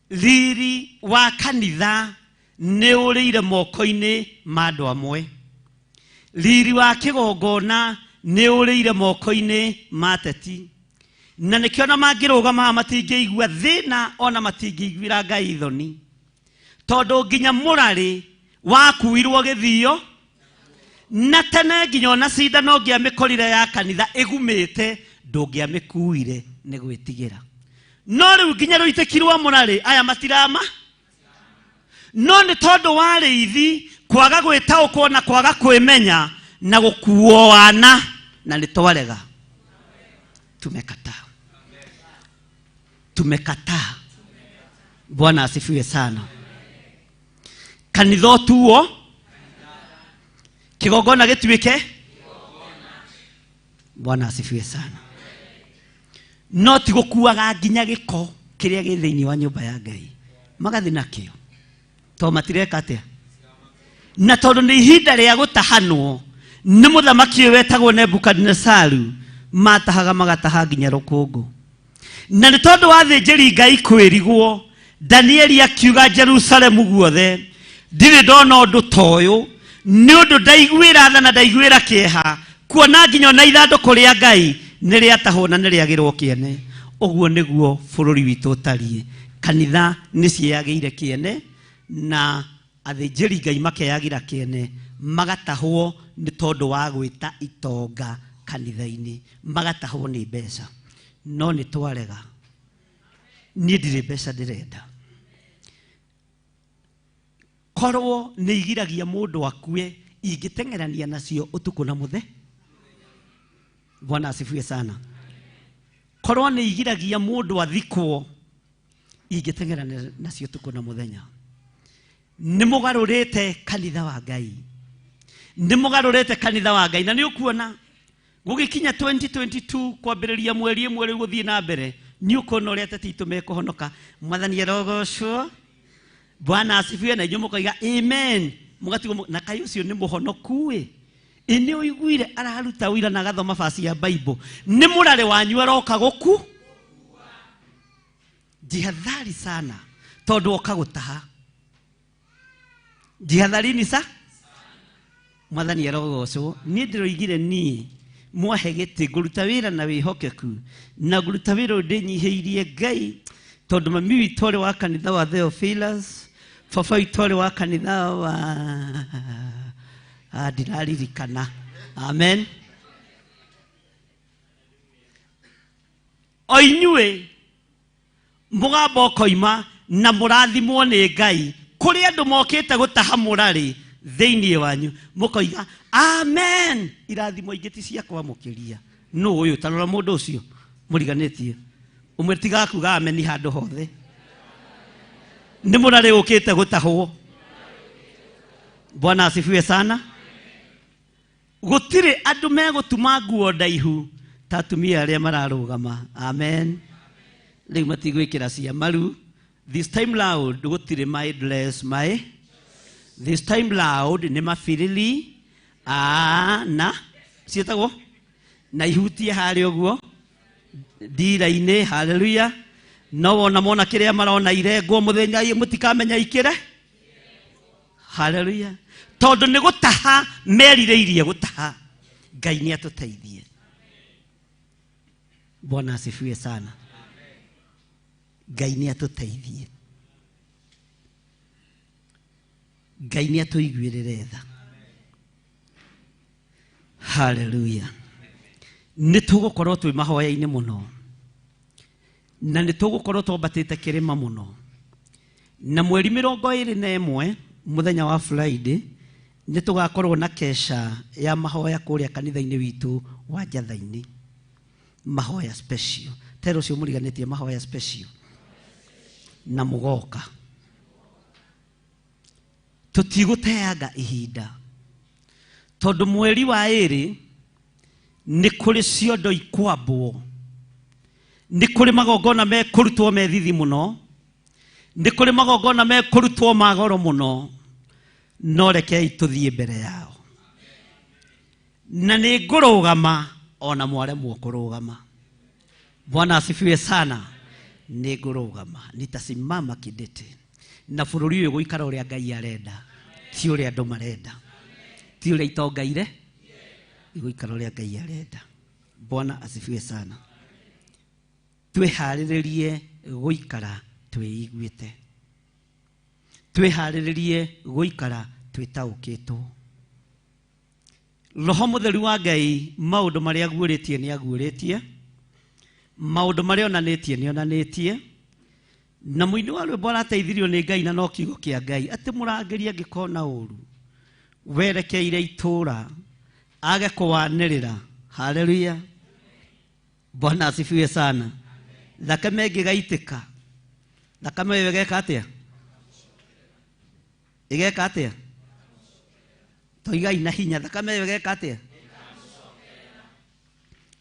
riri wa kanitha nĩ ũrĩire moko-inĩ ma andũ amwe riri wa kĩgongona nĩ ũrĩire moko-inĩ ma ateti na nĩkĩo ona mangĩrũgama matingĩigua thĩna ona matingĩiguĩra Ngai thoni tondũ nginya mũrarĩ wakuirwo gĩthio na tene nginya ona cindano ngĩamĩkorire ya kanitha ĩgumĩte ndũngĩamĩkuire nĩ gwĩtigĩra no rĩu nginya rũitĩki rwa mũrarĩ aya matirama no nĩ tondũ wa rĩithi kwaga gwĩtaũkwo na kwaga kwĩmenya na gũkuo wana na nĩ twarega tumekataa Bwana asifiwe sana kanitha ũtuo kĩgongona gĩtuĩke Bwana asifiwe sana no ti gũkuaga nginya gĩko kĩrĩa gĩ thĩinĩ wa nyũmba ya Ngai magathiĩ nakĩo to matireka atĩa na tondũ nĩ ihinda rĩa gũtahanwo nĩ mũthamaki ũyũ wetagwo Nebukadinezaru matahaga magataha nginya rũkũngũ na nĩ tondũ wa thĩnjĩri Ngai kwĩrigwo Danieli akiuga Jerusalemu guothe ndirĩ ndona ũndũ ta ũyũ nĩ ũndũ ndaiguĩra tha na ndaiguĩra kĩeha kuona nginya na ithandũkũ rĩa Ngai nĩ rĩatahwo na nĩ rĩagĩrwo kĩene ũguo nĩguo bũrũri witũ ũtariĩ kanitha nĩ cieyagĩire kĩene na athĩnjĩri Ngai makeyagĩra kĩene magatahwo nĩ tondũ wa gwĩta itonga kanitha-inĩ magatahwo nĩ mbeca no nĩ twarega niĩ ndirĩ mbeca ndĩrenda korwo nĩ igiragia mũndũ akue ingĩteng'erania nacio ũtukũ na mũthenya Bwana asifiwe sana korwo nĩ igiragia mũndũ athikwo ingĩteng'erania nacio ũtukũ na mũthenya nĩ mũgarũrĩte kanitha wa Ngai na nĩ ũkuona gũgĩkinya 2022 kwambĩrĩria mweri ĩmwe rĩu gũthiĩ na mbere nĩ ũkuona ũrĩa ateti itũ mekũhonoka mwathani arogocwo Bwana asifiwe na inyuĩ mũkoiga amen mũgatigwo na Kai ũcio nĩ mũhonoku nĩ ũiguire araruta ũira na agathoma basi ya Bible nĩ mũrarĩ wanyu aroka gũku jihadhari sana tondũ oka gũtaha jihadharini sa mwathani arogocwo niĩ ndĩroigire niĩ mwahe gĩtĩ ngũruta wĩra na wĩhokeku na ngũruta wĩra ndĩnyihĩirie Ngai tondũ mami witũ arĩ wa kanitha wa Theophilus baba witũ arĩ wa kanitha wa ndiraririkana amen o inyuĩ mũgamba ũkoima na mũrathimwo nĩ Ngai kũrĩ andũ mokĩte gũtaha mũrarĩ thĩinĩ wanyu mũkoiga amen irathimo ingĩ ti cia kwamũkĩria nũ ũyũ tarora mũndũ ũcio mũriganĩtie ũmwe tiga kuga amen handũ hothe nĩ mũrarĩ ũkĩte gũtahwo Bwana asifiwe sana gũtirĩ andũ megũtuma nguo ndaihu ta atumia arĩa mararũgama amen rĩu matigwĩkĩra cia maru this time loud gũtirĩ my dress my this time loud nĩ mabirili na ciĩtagwo na ihutie harĩa ũguo ndira-inĩ haleluya no wona mona kĩrĩa marona irengwo mũthenya mũtikamenya ikĩre haleluya tondũ nĩ gũtaha merirĩirie gũtaha Ngai ni atuteithie. Bwana asifiwe sana. Ngai ni atuteithie. Ngai ni atuiguirire tha. Hallelujah. Nitugukorwo twi mahoya-ini muno. Na nitugukorwo twambatite kirima muno. Na mweri 21 muthenya wa Friday nitugakorwo na kesha ya mahoya kuria kanitha-ini witu wa Njatha-ini. Mahoya special. Tero cio muriganitie mahoya special. Na mugoka. Tutiguteanga ihinda. Tondu mweri wa 2 ni kuri ciondo ikwambwo. Ni kuri magongona me kurutwo methithi muno. Ni kuri magongona me kurutwo magoro muno. No rekei tuthie mbere yao. Na ni ngurugama ona mwaremwo kurugama. Bwana asifiwe sana. Ni ngurugama, nitasimama kidete. Na bururi uyu guikara uria Ngai arenda, ti uria andu marenda. Ti uria itongaire, guikara uria Ngai arenda. Bwana asifiwe sana. Twihariririe guikara twiiguite. Twihariririe guikara twitaukitwo. Roho Mutheru wa Ngai maundu maria aguuritie ni aguuritie. Maundu maria onanitie ni onanitie. Na muini wa rwimbo arateithirio ni Ngai na no kiugo kia Ngai ati murangeri angikona uru werekeire itura age kuwanirira. Haleluya. Bwana asifiwe sana. Thakame ngigaitika. Thakame wegeka atia? Igeka atia? Toiga ina hinya. Thakame wegeka atia?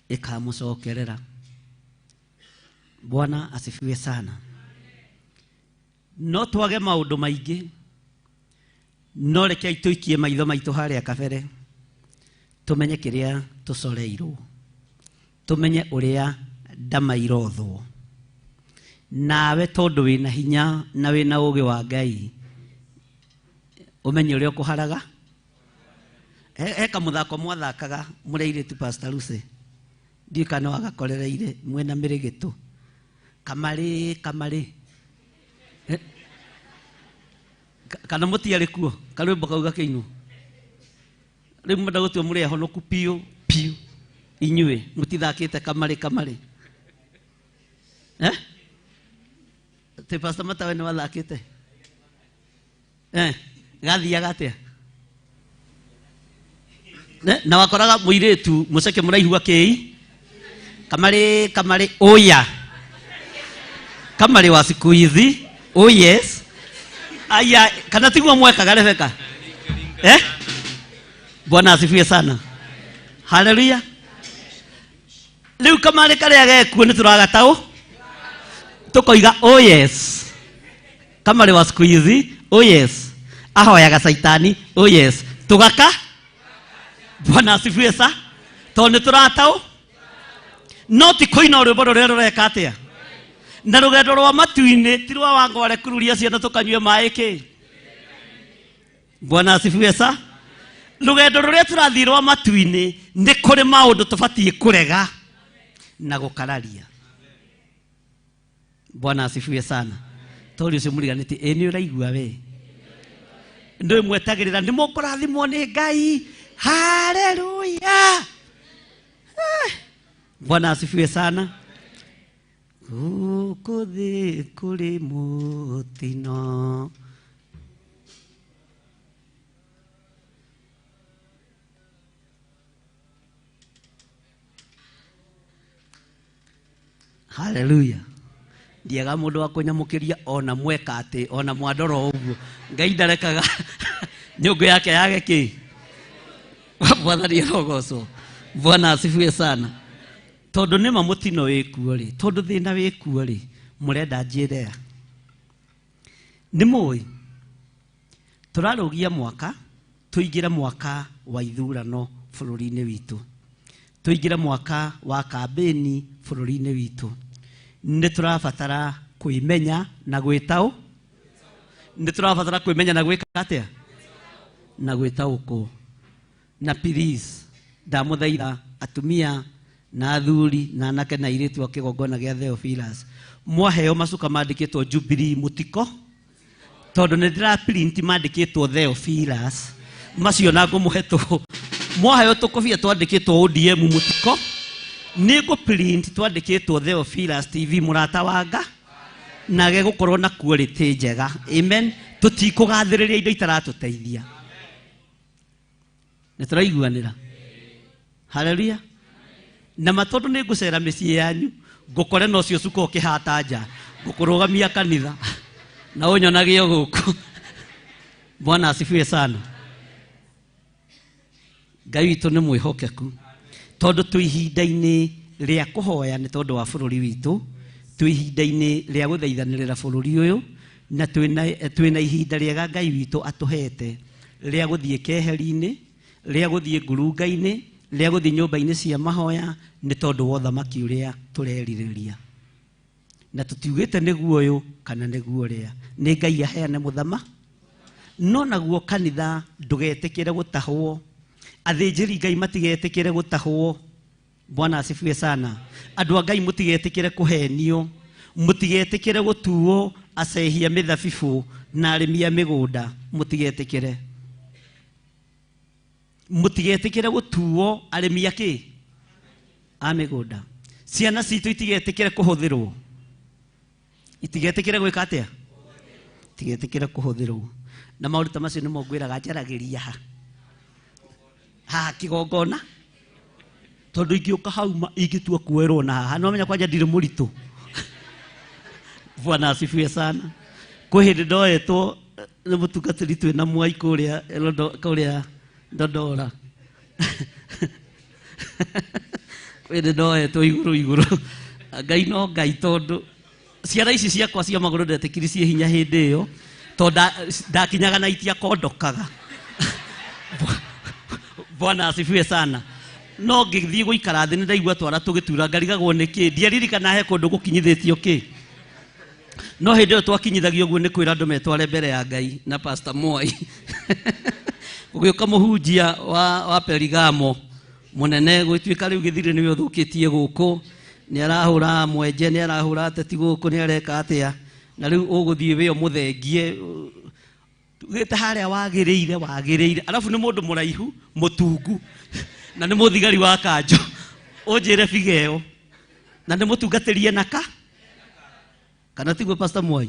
Ikamucokerera. Bwana asifiwe sana. No twage maundu maingi. No reke tuikie maitho maitu haria kabere. Tumenye kiria tucoreirwo. Tumenye uria ndamairothwo. Nawe tondu wina hinya na wina ugi wa Ngai. Umenye uria ukuharaga. Eka muthako mwathakaga mureiritu Pastor Lucy. Ndikana wagakorereire mwena mirigitu. Kamari. Kana mutiari kuo karwimbo kauga kiinu. Riu mwenda gutua muri ahonoku piu inyue mutithakite kamari. Te Pastor Matawe ni wathakite. Gathiaga atia? Na wakoraga muiritu muceke muraihu akei. Kamari oya. Kamari wa siku hizi. Oh yes. Aya, kana tigwa mwekaga Rebeka? Bwana asifiwe sana. Haleluya. Riu kamari karia gekuo ni turagatau. Tukoiga oh yes. Kamari wa siku hizi. Oh yes. Ahoyaga Saitani. Oh yes. Tugaka. Bwana asifiwe sana. To ni turatau. No ti koina rwimbo ruria rureka atia? Na rugendo rwa matu-ini ti rwa wangware kururia ciana tukanyue mai ki. Bwana asifiwe sana. Rugendo ruria turathii rwa matu-ini ni kuri maundu tubatie kurega na gukararia. Bwana asifiwe sana. Tori ucio muriganiti ni uraigua we. Ndio mwetagirira ni mukurathimwo ni Ngai. Haleluya. Bwana asifiwe sana. Kuthi kuri mutino. Haleluya. Ndiaga mundu wa kunyamukiria ona mweka ati ona mwadoro uguo. Ngai ndarekaga nyungu yake yage ki. Bwana ndiye rogoso. Bwana asifiwe sana. Tondu nima mutino wikuo ri, tondu thina wikuo ri, murenda njire. Ni mui turarugia mwaka, tuigira mwaka wa ithurano bururi-ini witu. Tuigira mwaka wa kambeni bururi-ini witu. Ni turabatara kuimenya na gwitau. Ni turabatara kuimenya na gwika atia? Na gwitauko. Na please ndamuthaitha atumia na athuri na anake na airitu a kigongona gia Theophilus mwaheo macuka mandikitwo Jubilee mutiko tondu ni ndira print mandikitwo Theophilus macio na ngumuhetwo mwaheo tukobia twandikitwo ODM mutiko nigo print twandikitwo Theophilus TV murata wanga na gegukorwo na quality njega amen tutikugathiriria indo itaratuteithia nituraiguanira haleluya na matondu ni ngucera micii yanyu ngukore no cio cuko kihata nja ngukurugamia kanitha na unyonagio guku Bwana asifiwe sana Ngai witu ni mwihokeku tondu tu ihinda-ini ria kuhoya ni tondu wa bururi witu tu ihinda-ini ria guthaithanirira bururi uyu na twina ihinda riega Ngai witu atuhete ria guthie keheri-ini ria guthie ngurunga-ini ria guthie nyumba-ini cia mahoya ni tondu wa thamaki uria tureririria na tutiugite niguo uyu kana niguo ria ni Ngai aheane muthama no naguo kanitha ndugetikire gutahwo athinjiri Ngai matigetikire gutahwo Bwana asifiwe sana andu a Ngai mutigetikire kuhenio mutigetikire gutuo acehia mithabibu na arimia migunda mutigetikire gutuo arimia ki a migunda ciana citu itigetikire kuhuthirwo itigetikire gwika atia itigetikire kuhuthirwo na maundu ta macio nimo ngwiraga njaragiria ha kigongona tondu ingiuka hauma ingitua kuerwo na haha no menya kwanja ndire muritu Bwana asifiwe sana kwi hindi ndoetwo ni mutungatiri twina mwai kuria Ndondora kwi hindi ndoetwo iguru Ngai no Ngai tondu ciana ici ciakwa cia maguru ndetikiri cie hinya hindi iyo tondu ndakinyaga na itia kondokaga Bwana asifiwe sana no ngithie guikara thi ni ndaigua twara tugitura ngarigagwo niki ndiaririkana he kundu gukinyithitio ki no hindi iyo twakinyithagio guo ni kwira andu metware mbere ya Ngai na Pastor Moi ugiuka muhunjia wa Perigamo munene gwituika riu githire niwe uthukitie guku ni arahura mwenje ni arahura ateti guku ni areka atia na riu uguthie wio muthengie tugite haria wagiriire alafu ni mundu muraihu mutungu na ni muthigari wa kanjo unjire bigeo na ni mutungatĩrie naka kana tiguo Pastor Moi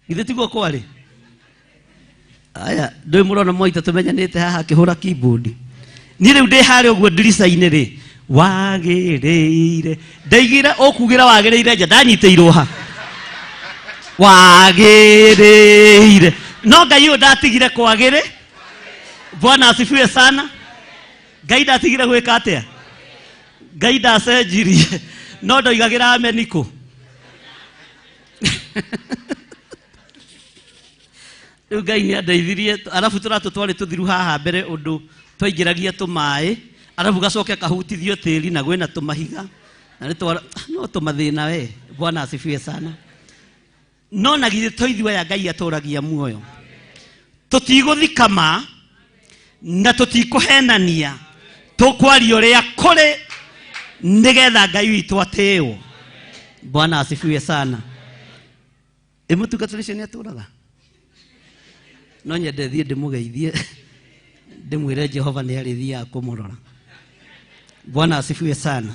ithe tiguo kwari aya ndoi murona Moi tatumenyanite haha kihura keyboard ni riu ndi haria uguo ndirica-ini ri wagiriire ndaigira ukugira wagiriire nja ndanyitĩirwo ha wagiriire no Ngai uyu ndatigire kwagire Bwana asifiwe sana Ngai ndatigire gwika atia Ngai ndacenjirie no ndoigagira ameniko riu Ngai ni andeithirie alafu turatutwari tuthiru haha mbere undu twaingiragia tumai alafu gacoke kahutithio tiri na gwena tumahiga na no tumathina we Bwana asifiwe sana no nagithe toithwa ya Ngai aturagia muoyo tutiguthikama na tutikuhenania tukwario ria kuri nigetha Ngai witu ateo Bwana asifiwe sana imutungatĩri ni aturaga no nyende thie ndimugeithie ndimwire Jehova ni arithia kumurora Bwana asifiwe sana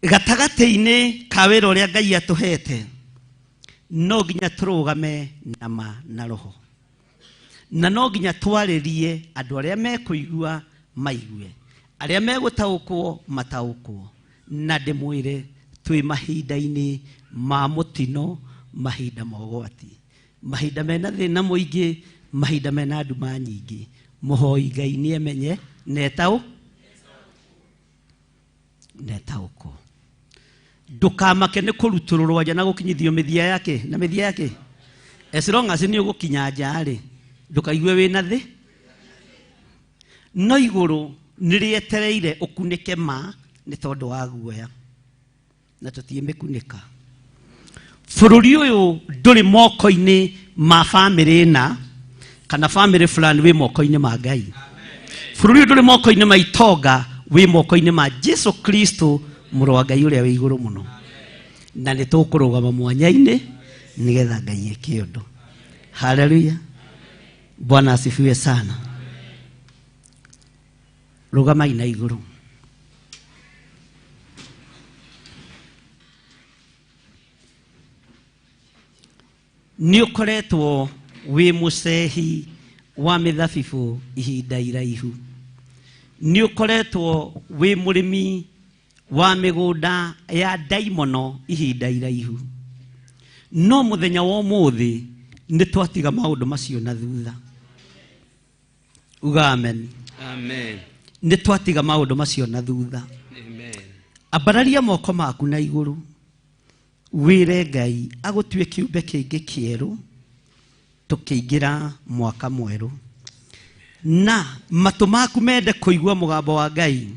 gatagati-ini ka wĩra ũrĩa Ngai atuhete no nginya turugame nama na roho na no nginya twaririe andu aria mekuigua maigue aria megutaukwo mataukwo na ndimwire twi mahinda-ini ma mutino mahinda mogwati mahinda mena thina muingi mahinda mena nduma nyingi muhoi Ngai ni emenye netauko ndukamake ni kurutururwa nja na gukinyithio mithia yake na mithia yake as long as ni ugukinya nja ri ndukaigue wina thi no iguru nirietereire ukunike ma ni tondu wa guoya na tutiemekunika bururi uyu nduri moko-ini ma family na kana family fulani wi moko-ini ma Ngai bururi nduri moko-ini ma itonga wi moko-ini ma Jesu Kristo mũrũ wa Ngai ũrĩa wĩ igũrũ mũno na nĩ tũkũrũgama mwanya-inĩ nigetha Ngai eke ũndũ. Haleluya. Bwana asifiwe sana. Rũgamai na igũrũ. Nĩ ũkoretwo wĩ mũcehi wa mĩthabibũ ihinda iraihu. Nĩ ũkoretwo wĩ mũrĩmi wa mĩgũnda ya ndaimono ihinda iraihu. No mũthenya wa ũmũthĩ nĩ twatiga maũndũ macio na thutha. Uga amen. Amen. Nĩ twatiga maũndũ macio na thutha. Amen. Ambararia moko maku na igũrũ. Wĩre Ngai agũtue kĩũmbe kĩngĩ kĩerũ tũkĩingĩra mwaka mwerũ. Na matũ maku mende kũigua mũgambo wa Ngai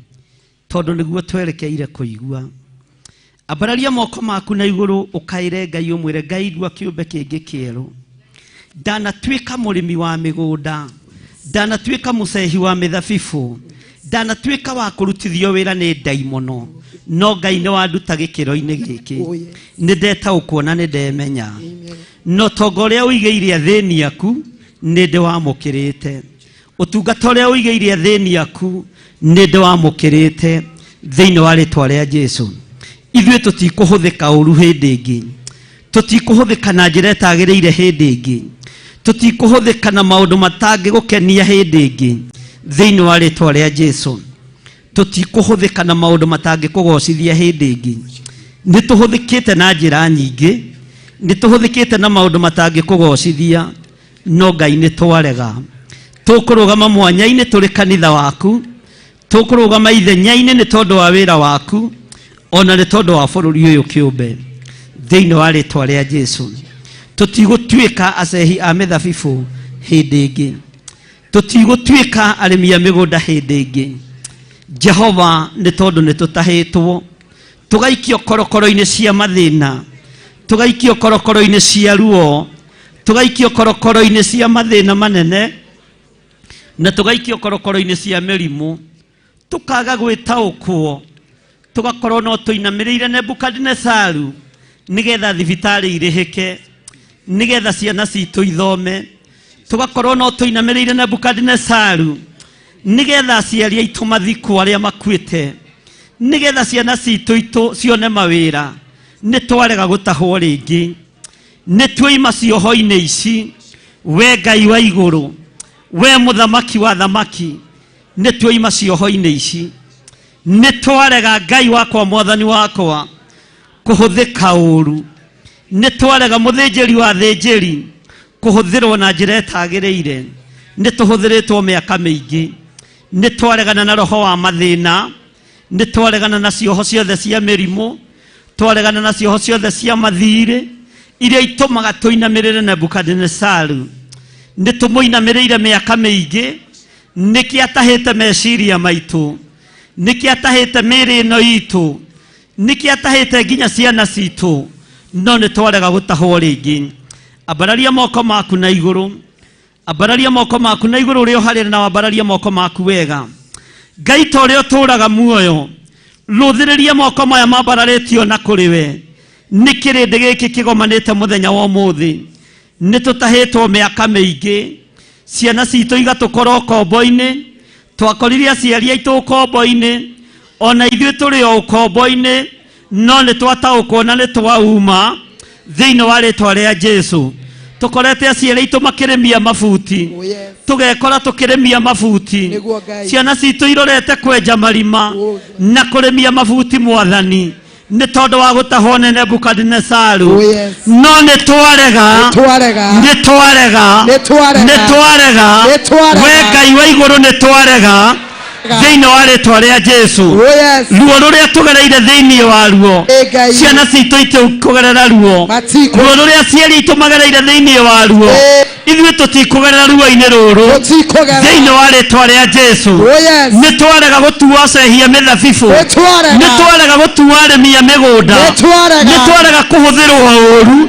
tondũ nĩguo twerekeire kũigua. Ambararia moko maku na igũrũ ũkaĩre Ngai ũmwĩre Ngai ndua kĩũmbe kĩngĩ kĩerũ. Ndanatuĩka mũrĩmi wa mĩgũnda, ndanatuĩka mũcehi wa mĩthabibũ, ndanatuĩka wa kũrutithio wĩra nĩ ndaimono, no Ngai nĩ wanduta gĩkĩro-inĩ gĩkĩ. Nĩ ndetaũkwo na nĩ ndemenya. No tonga ũrĩa ũigĩire athĩni aku nĩ ndĩ wamũkĩrĩte. Ũtungata ũrĩa ũigĩire athĩni aku nĩ ndĩ wamũkĩrĩte thĩinĩ wa rĩĩtwa rĩa Jesũ. Ithuĩ tũtikũhũthĩka ũru hĩndĩ ĩngĩ, tũtikũhũthĩka na njĩra ĩtagĩrĩire hĩndĩ ĩngĩ, tũtikũhũthĩka na maũndũ matangĩgũkenia hĩndĩ ĩngĩ thĩinĩ wa rĩĩtwa rĩa Jesũ. Tũtikũhũthĩka na maũndũ matangĩkũgocithia hĩndĩ ĩngĩ. Nĩ tũhũthĩkĩte na njĩra nyingĩ, nĩ tũhũthĩkĩte na maũndũ matangĩkũgocithia, no Ngai nĩ twarega. Tũkũrũgama mwanya-inĩ tũrĩ kanitha waku, tũkũrũgama ithenya-inĩ nĩ tondũ wa wĩra waku, ona nĩ tondũ wa bũrũri ũyũ kĩũmbe thĩinĩ wa rĩĩtwa rĩa Jesũ. Tũtigũtuĩka acehi a mĩthabibũ hĩndĩ ĩngĩ, tũtigũtuĩka arĩmi a mĩgũnda hĩndĩ ĩngĩ. Jehova nĩ tondũ nĩ tũtahĩtwo tũgaikio korokoro-inĩ cia mathĩna, tũgaikio korokoro-inĩ cia ruo, tũgaikio korokoro-inĩ cia mathĩna manene, na tũgaikio korokoro-inĩ cia mĩrimũ, tũkaga gwĩtaũkwo, tũgakorwo no tũinamĩrĩire Nebukadinezaru nigetha thibitarĩ irĩhĩke, nigetha ciana citũ ithome. Tũgakorwo no tũinamĩrĩire Nebukadinezaru nigetha aciari aitũ mathikwo arĩa makuĩte, nigetha ciana citũ cione mawĩra. Nĩ twarega gũtahwo rĩngĩ, nĩ twoima cioho-inĩ ici. We Ngai wa igũrũ, we mũthamaki wa thamaki, nĩ twoima cioho-inĩ ici. Nĩ twarega Ngai wakwa mwathani wakwa kũhũthĩka ũru. Nĩ twarega mũthĩnjĩri wa thĩnjĩri kũhũthĩrwo na njĩra ĩtagĩrĩire. Nĩ tũhũthĩrĩtwo mĩaka mĩingĩ. Nĩ twaregana na roho wa mathĩna, nĩ twaregana na cioho ciothe cia mĩrimũ, twaregana na cioho ciothe cia mathirĩ iria itũmaga tũinamĩrĩre Nebukadinezaru. Nĩ tũmũinamĩrĩire mĩaka mĩingĩ, nĩkĩ atahĩte meciria maitũ, nĩkĩ atahĩte mĩĩrĩ ĩno itũ, nĩkĩ atahĩte nginya ciana citũ, no nĩ twarega gũtahwo rĩngĩ. Ambararia moko maku na igũrũ, ambararia moko maku na igũrũ ũrĩa ũharĩra na wambararia moko maku wega. Ngai ta ũrĩa ũtũũraga muoyo, rũthĩrĩria moko maya mambararĩtio na kũrĩ we. Nĩ kĩrĩndĩ gĩkĩ kĩgomanĩte mũthenya wa ũmũthĩ. Nĩ tũtahĩtwo mĩaka mĩingĩ, ciana citũ igatũkora ũkombo-inĩ, twakorire aciari aitũ ũkombo-inĩ, ona ithuĩ tũrĩ o ũkombo-inĩ, no nĩ twataũkwo na nĩ twauma thĩinĩ wa rĩĩtwa rĩa Jesũ. Tũkorete aciari aitũ makĩrĩmia mabuti, tũgekora tũkĩrĩmia mabuti, ciana citũ irorete kwenja marima na kũrĩmia mabuti mwathani, nĩ tondũ wa gũtahwo nĩ Nebukadinezaru. No nĩ twarega, nĩ twarega, we Ngai wa igũrũ nĩ twarega thĩinĩ wa rĩĩtwa rĩa Jesũ. Ruo rũrĩa tũgereire thĩinĩ wa ruo, ciana citũ itikũgerera ruo. Ruo rũrĩa aciari aitũ magereire thĩinĩ wa ruo, ithuĩ tũtikũgerera ruo-inĩ rũrũ thĩinĩ wa rĩĩtwa rĩa Jesũ. Nĩ twarega gũtuo acehia mĩthabibũ, nĩ twarega gũtuo arĩmi a mĩgũnda, nĩ twarega kũhũthĩrwo ũru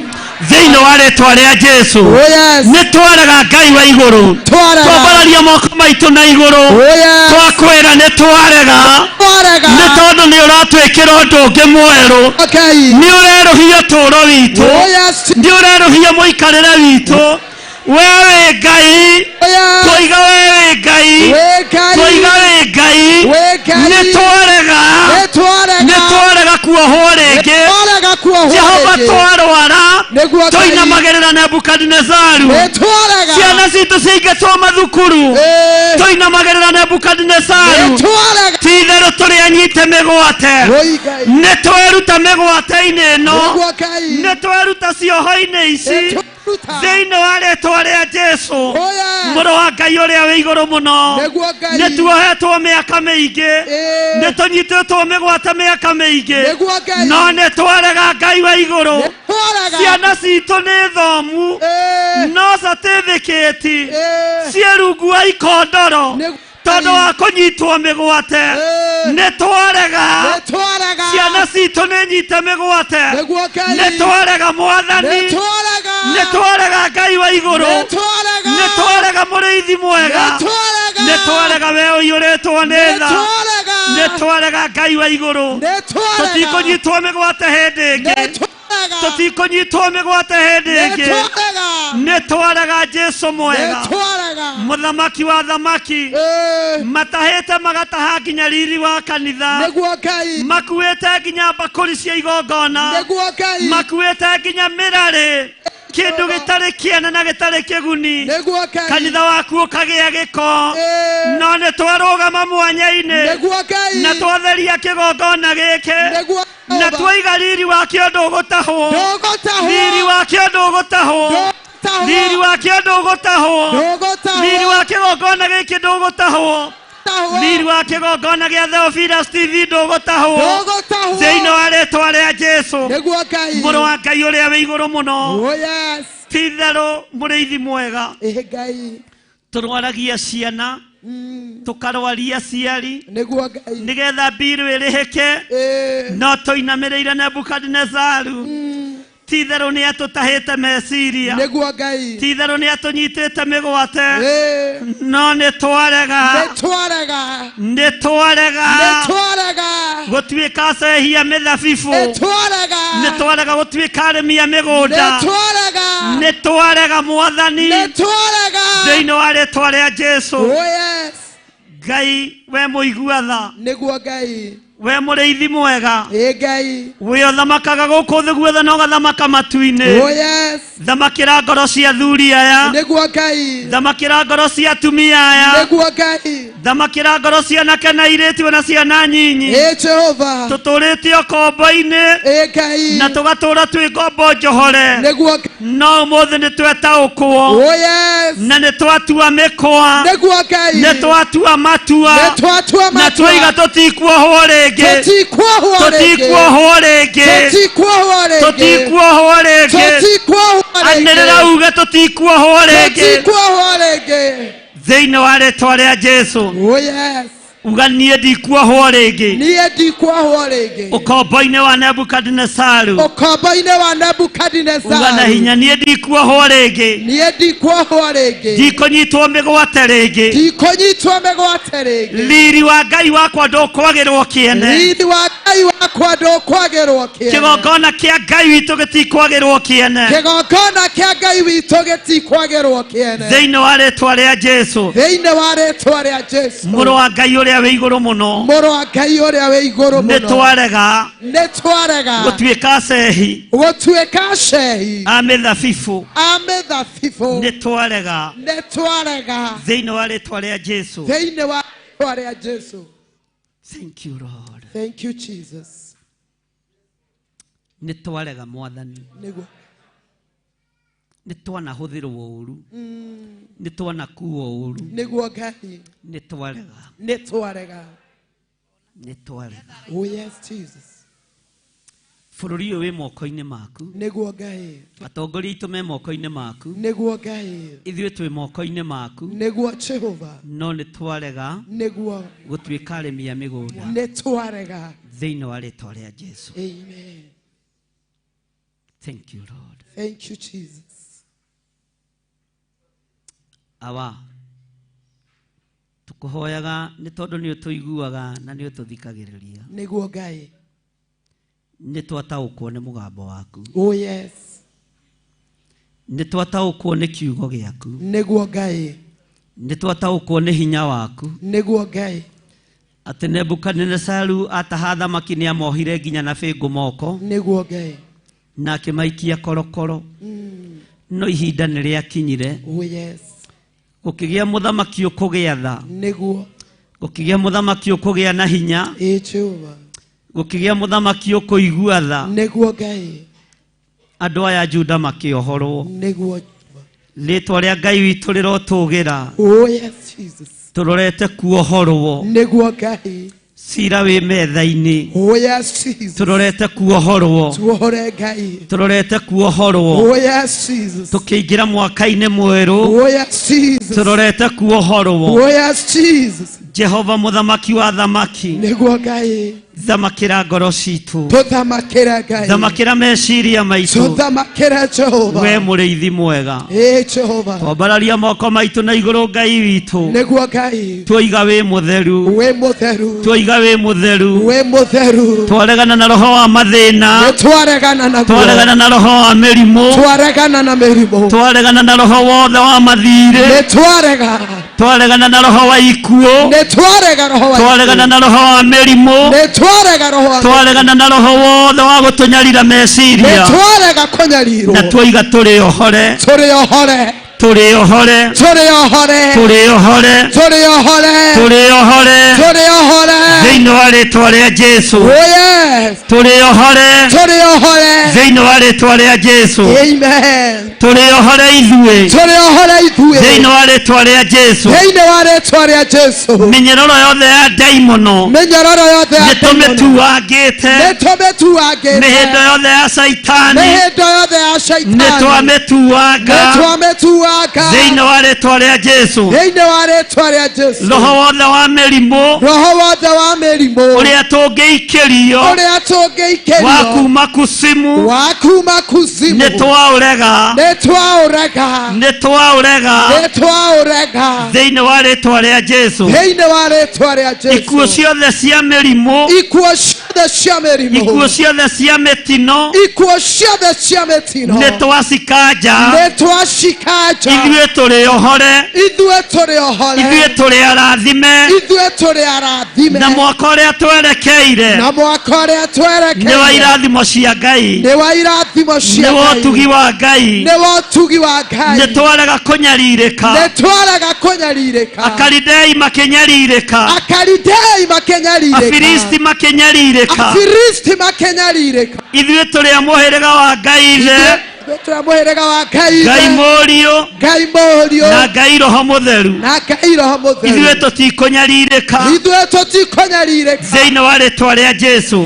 thĩinĩ wa rĩĩtwa rĩa Jesu. Oh, yes. Nĩ twarega Ngai wa igũrũ, Twarega. twambararia moko maitũ na igũrũ, Oh, yes. twakwĩra nĩ twarega, Twarega. nĩ tondũ nĩ ũratwĩkĩra ũndũ ũngĩ mwerũ, Okay. nĩ ũrerũhia ũtũũro witũ, Oh, yes. nĩ ũrerũhia mũikarĩre witũ. Wewe Ngai, Oh, yes. tũiga wewe Ngai, We Ngai. tũiga we Ngai, We Ngai. nĩ twarega, Nĩtwarega. nĩ twarega kuohwo rĩngĩ. Nĩtwarega kuohwo Jehova rĩngĩ. twarwara, Nĩguo Ngai. tũinamagĩrĩra Nebukadinezaru, Nĩtwarega. ciana citũ ciaingatwo mathukuru, Eh. tũinamagĩrĩra Nebukadinezaru, Nĩtwarega. ti-itherũ tũrĩ anyite mĩgwate, Oi Ngai. nĩ tweruta mĩgwate-inĩ ĩno, Nĩguo Ngai. nĩ tweruta cioho-inĩ ici Nĩtwaruta. thĩinĩ wa rĩĩtwa rĩa Jesu, Oh, yes. mũrũ wa Ngai ũrĩa wĩ igũrũ mũno. Nĩguo Ngai. Nĩ tuohetwo mĩaka mĩingĩ, Eh. nĩ tũnyitĩtwo mĩgwate mĩaka mĩingĩ, Nĩguo Ngai. no nĩ twarega Ngai wa igũrũ. Nĩtwarega. Ciana citũ nĩ thomu, Eh. no certificate Eh. ciĩ rungu wa ikondoro Nĩguo tondũ Ngai. wa kũnyitwo mĩgwate. Eh. Nĩ twarega, Nĩtwarega. ciana citũ nĩ nyite mĩgwate, Nĩguo Ngai. nĩ twarega Mwathani, Nĩtwarega. nĩ twarega Ngai wa igũrũ, Nĩtwarega. nĩ twarega mũrĩithi mwega, Nĩtwarega. nĩ twarega we ũiyũrĩtwo nĩ tha, Nĩtwarega. nĩ twarega Ngai wa igũrũ, Nĩtwarega. tũtikũnyitwo mĩgwate hĩndĩ ĩngĩ, Nĩtwarega. tũtikũnyitwo mĩgwate hĩndĩ ĩngĩ, Nĩtwarega. nĩ twarega Jesu mwega, Nĩtwarega. mũthamaki wa thamaki, Eh. matahĩte magataha nginya riri wa kanitha, Nĩguo Ngai. makuĩte nginya mbakũri cia igongona, Nĩguo Ngai. makuĩte nginya mĩrarĩ, kĩndũ gĩtarĩ kĩene na gĩtarĩ kĩguni, Nĩguo Ngai. kanitha waku ũkagĩa gĩko, Eh. no nĩ twarũgama mwanya-inĩ Nĩguo Ngai. na twatheria kĩgongona gĩkĩ, Nĩguo na twaiga riri wakĩo ndũgũtahwo, Ndũgũtahwo. riri wakĩo ndũgũtahwo, Ndũgũtahwo. riri wakĩo ndũgũtahwo, Ndũgũtahwo. riri wa kĩgongona gĩkĩ ndũgũtahwo, Ndũgũtahwo. riri wa kĩgongona gĩa Theophilus TV ndũgũtahwo, Ndũgũtahwo. thĩinĩ wa rĩĩtwa rĩa Jesu, Nĩguo Ngai. mũrũ wa Ngai ũrĩa wĩ igũrũ mũno. Oh, yes. Ti-itherũ mũrĩithi mwega, Eh, Ngai. tũrwaragia ciana, tũkarwaria aciari, Nĩguo Ngai. nĩgetha mbirũ ĩrĩhĩke, Eh. no tũinamĩrĩire Nebukadinezaru, ti-itherũ nĩ atũtahĩte meciria, Nĩguo Ngai. ti-itherũ nĩ atũnyitĩte mĩgwate, Eh. no nĩ twarega, Nĩtwarega. nĩ twarega Nĩtwarega. gũtuĩka acehia mĩthabibũ, Nĩtwarega. nĩ twarega gũtuĩka arĩmi a mĩgũnda, Nĩtwarega. nĩ twarega Mwathani, Nĩtwarega. thĩinĩ wa rĩĩtwa rĩa Jesu. Oh, yes. Ngai we mũigua tha, Nĩguo Ngai. we mũrĩithi mwega, Eh, Ngai. we ũthamakaga gũkũ thĩ guothe na ũgathamaka matu-inĩ, Oh, yes. thamakĩra ngoro cia athuri aya, Nĩguo Ngai. thamakĩra ngoro cia atumia aya, Nĩguo Ngai. thamakĩra ngoro cia anake na airĩtu na ciana nyinyi, Eh, Jehova. tũtũrĩte ũkombo-inĩ Eh, Ngai. na tũgatũũra twĩ ngombo njohore, Nĩguo Ngai. no ũmũthĩ nĩ twetaũkwo Oh, yes. na nĩ twatua mĩkwa, Nĩguo Ngai. nĩ twatua matua, Nĩtwatua na matua. twaiga tũtikuohwo rĩngĩ, Tũtikuohwo rĩngĩ. tũtikuohwo rĩngĩ, Tũtikuohwo rĩngĩ. tũtikuohwo rĩngĩ, Tũtikuohwo anĩrĩra rĩngĩ. uge tũtikuohwo rĩngĩ, Tũtikuohwo rĩngĩ. thĩinĩ wa rĩĩtwa rĩa Jesu, Oh, yes. uga niĩ ndikuohwo rĩngĩ, Niĩ ndikuohwo rĩngĩ. ũkombo-inĩ wa Nebukadinezaru, Ũkombo-inĩ wa uga na Nebukadinezaru. hinya niĩ ndikuohwo rĩngĩ, Niĩ ndikuohwo rĩngĩ. ndikũnyitwo mĩgwate rĩngĩ, Ndikũnyitwo mĩgwate rĩngĩ. riri wa Ngai wakwa ndũkwagĩrwo kĩene, Riiri wa Ngai wakwa ndũkwagĩrwo kĩene. kĩgongona kĩa Ngai witũ gĩtikwagĩrwo kĩene, Kĩgongona kĩa Ngai witũ gĩtikwagĩrwo kĩene. thĩinĩ wa rĩĩtwa rĩa Jesu, Thĩinĩ wa rĩĩtwa rĩa Jesũ. mũrũ wa Ngai ũrĩa wĩ igũrũ mũno, Mũrũ wa Ngai ũrĩa wĩ igũrũ nĩ mũno. twarega Nĩtwarega gũtuĩka acehi gũtuĩka acehi a mĩthabibũ, a mĩthabibũ. nĩ twarega Nĩtwarega thĩinĩ wa rĩĩtwa rĩa Jesu. thĩinĩ wa rĩĩtwa rĩa Jesũ. Thank you Lord. Thank you, Jesus. Nĩ twarega Mwathani, Nĩguo. nĩ twanahũthĩrwo ũũru, nĩ twanakuo ũũru, Nĩguo Ngai. nĩ twarega, Nĩtwarega. nĩ twarega. Oh, yes, Jesus. Bũrũri ũyũ wĩ moko-inĩ maku, Nĩguo Ngai. atongoria aitũ me moko-inĩ maku, Nĩguo Ngai. ithuĩ twĩ moko-inĩ maku, Nĩguo Jehova. no nĩ twarega Nĩguo. gũtuĩka arĩmi a mĩgũnda, Nĩtwarega. thĩinĩ wa rĩĩtwa rĩa Jesu. Amen. Thank you, Lord. Thank you, Jesus. Awa tukuhoyaga nĩ tondũ nĩ ũtũiguaga na nĩ ũtũthikagĩrĩria. Nĩguo Ngai. Nĩ twataũkwo nĩ mũgambo waku. Oh yes. Nĩ twataũkwo nĩ kiugo gĩaku. Nĩguo Ngai. Nĩ twataũkwo nĩ hinya waku. Nĩguo Ngai. Atĩ Nebukadnezaru ataha thamaki nĩ amohire nginya na bĩngũ moko. Nĩguo Ngai. Na akĩmaikia korokoro. No ihinda nĩ rĩakinyire. Oh yes. Gũkĩgĩa mũthamaki ũkũgĩa tha. Nĩguo. Gũkĩgĩa mũthamaki ũkũgĩa na hinya. Jehova. Gũkĩgĩa mũthamaki ũkũigua tha. Nĩguo Ngai. Andũ aya Juda makĩohorwo. Nĩguo. Rĩĩtwa rĩa Ngai witũ rĩrotũgĩra. Oh yes, Jesus. Tũrorete kuohorwo. Nĩguo Ngai. Cira wĩ metha-inĩ. Oh yes, Jesus. Tũrorete kuohorwo. Tuohore Ngai. Tũrorete kuohorwo. Oh yes, Jesus. Tũkĩingĩra mwaka-inĩ mwerũ. Oh yes, Jesus. Tũrorete kuohorwo. Oh yes, Jesus. Jehova mũthamaki wa thamaki. Nĩguo Ngai. Thamakĩra ngoro citũ. Tũthamakĩra Ngai. Thamakĩra meciria maitũ. Tũthamakĩra Jehova. We mũrĩithi mwega. Jehova. Twambararia moko maitũ na igũrũ Ngai witũ. Nĩguo Ngai. Twoiga wĩ mũtheru. Wĩ mũtheru. Twoiga wĩ mũtheru. Wĩ mũtheru. Twaregana na roho wa mathĩna. Twaregana na twaregana na roho wa mĩrimũ. Twaregana na mĩrimũ. Twaregana na roho wothe wa mathirĩ. Twaregana na roho wa ikuũ. Twaregana na roho wa mĩrimũ. Twaregana na roho wothe wa gũtũnyarira meciria. Na twoiga tũrĩ ohore. Tũrĩ ohore. Thĩinĩ wa rĩĩtwa rĩa Jesũ. Tũrĩ ohore. Thĩinĩ wa rĩĩtwa rĩa Jesũ. Tũrĩ ohore ithuĩ. Thĩinĩ wa rĩĩtwa rĩa Jesũ. Mĩnyororo yothe ya ndaimono nĩtũmĩtuangĩte. Mĩhĩndo yothe ya Saitani nĩtwamĩtuanga. Thĩinĩ wa rĩĩtwa rĩa Jesũ. Roho wothe wa mĩrimũ ũrĩa tũngĩikĩrio wa kuma kuzimu nĩtwaũrega. Thĩinĩ wa rĩĩtwa rĩa Jesũ. Ikuũ ciothe cia mĩrimũ. Ikuũ ciothe cia mĩtino nĩtwacikanja. Ithuĩ tũrĩ ohore. Ithuĩ tũrĩ arathime. Na mwaka ũrĩa twerekeire nĩ wa irathimo cia Ngai. Nĩ wa ũtugi wa Ngai. Nĩtwarega kũnyarirĩka. Akalidei makĩnyarirĩka. Afilisti makĩnyarirĩka. Ithuĩ tũrĩ a mũhĩrĩga wa Ngai Ithe. Ngai Mũriũ na Ngai Roho Mũtheru. Ithuĩ tũtikũnyarirĩka. Thĩinĩ wa rĩĩtwa rĩa Jesũ.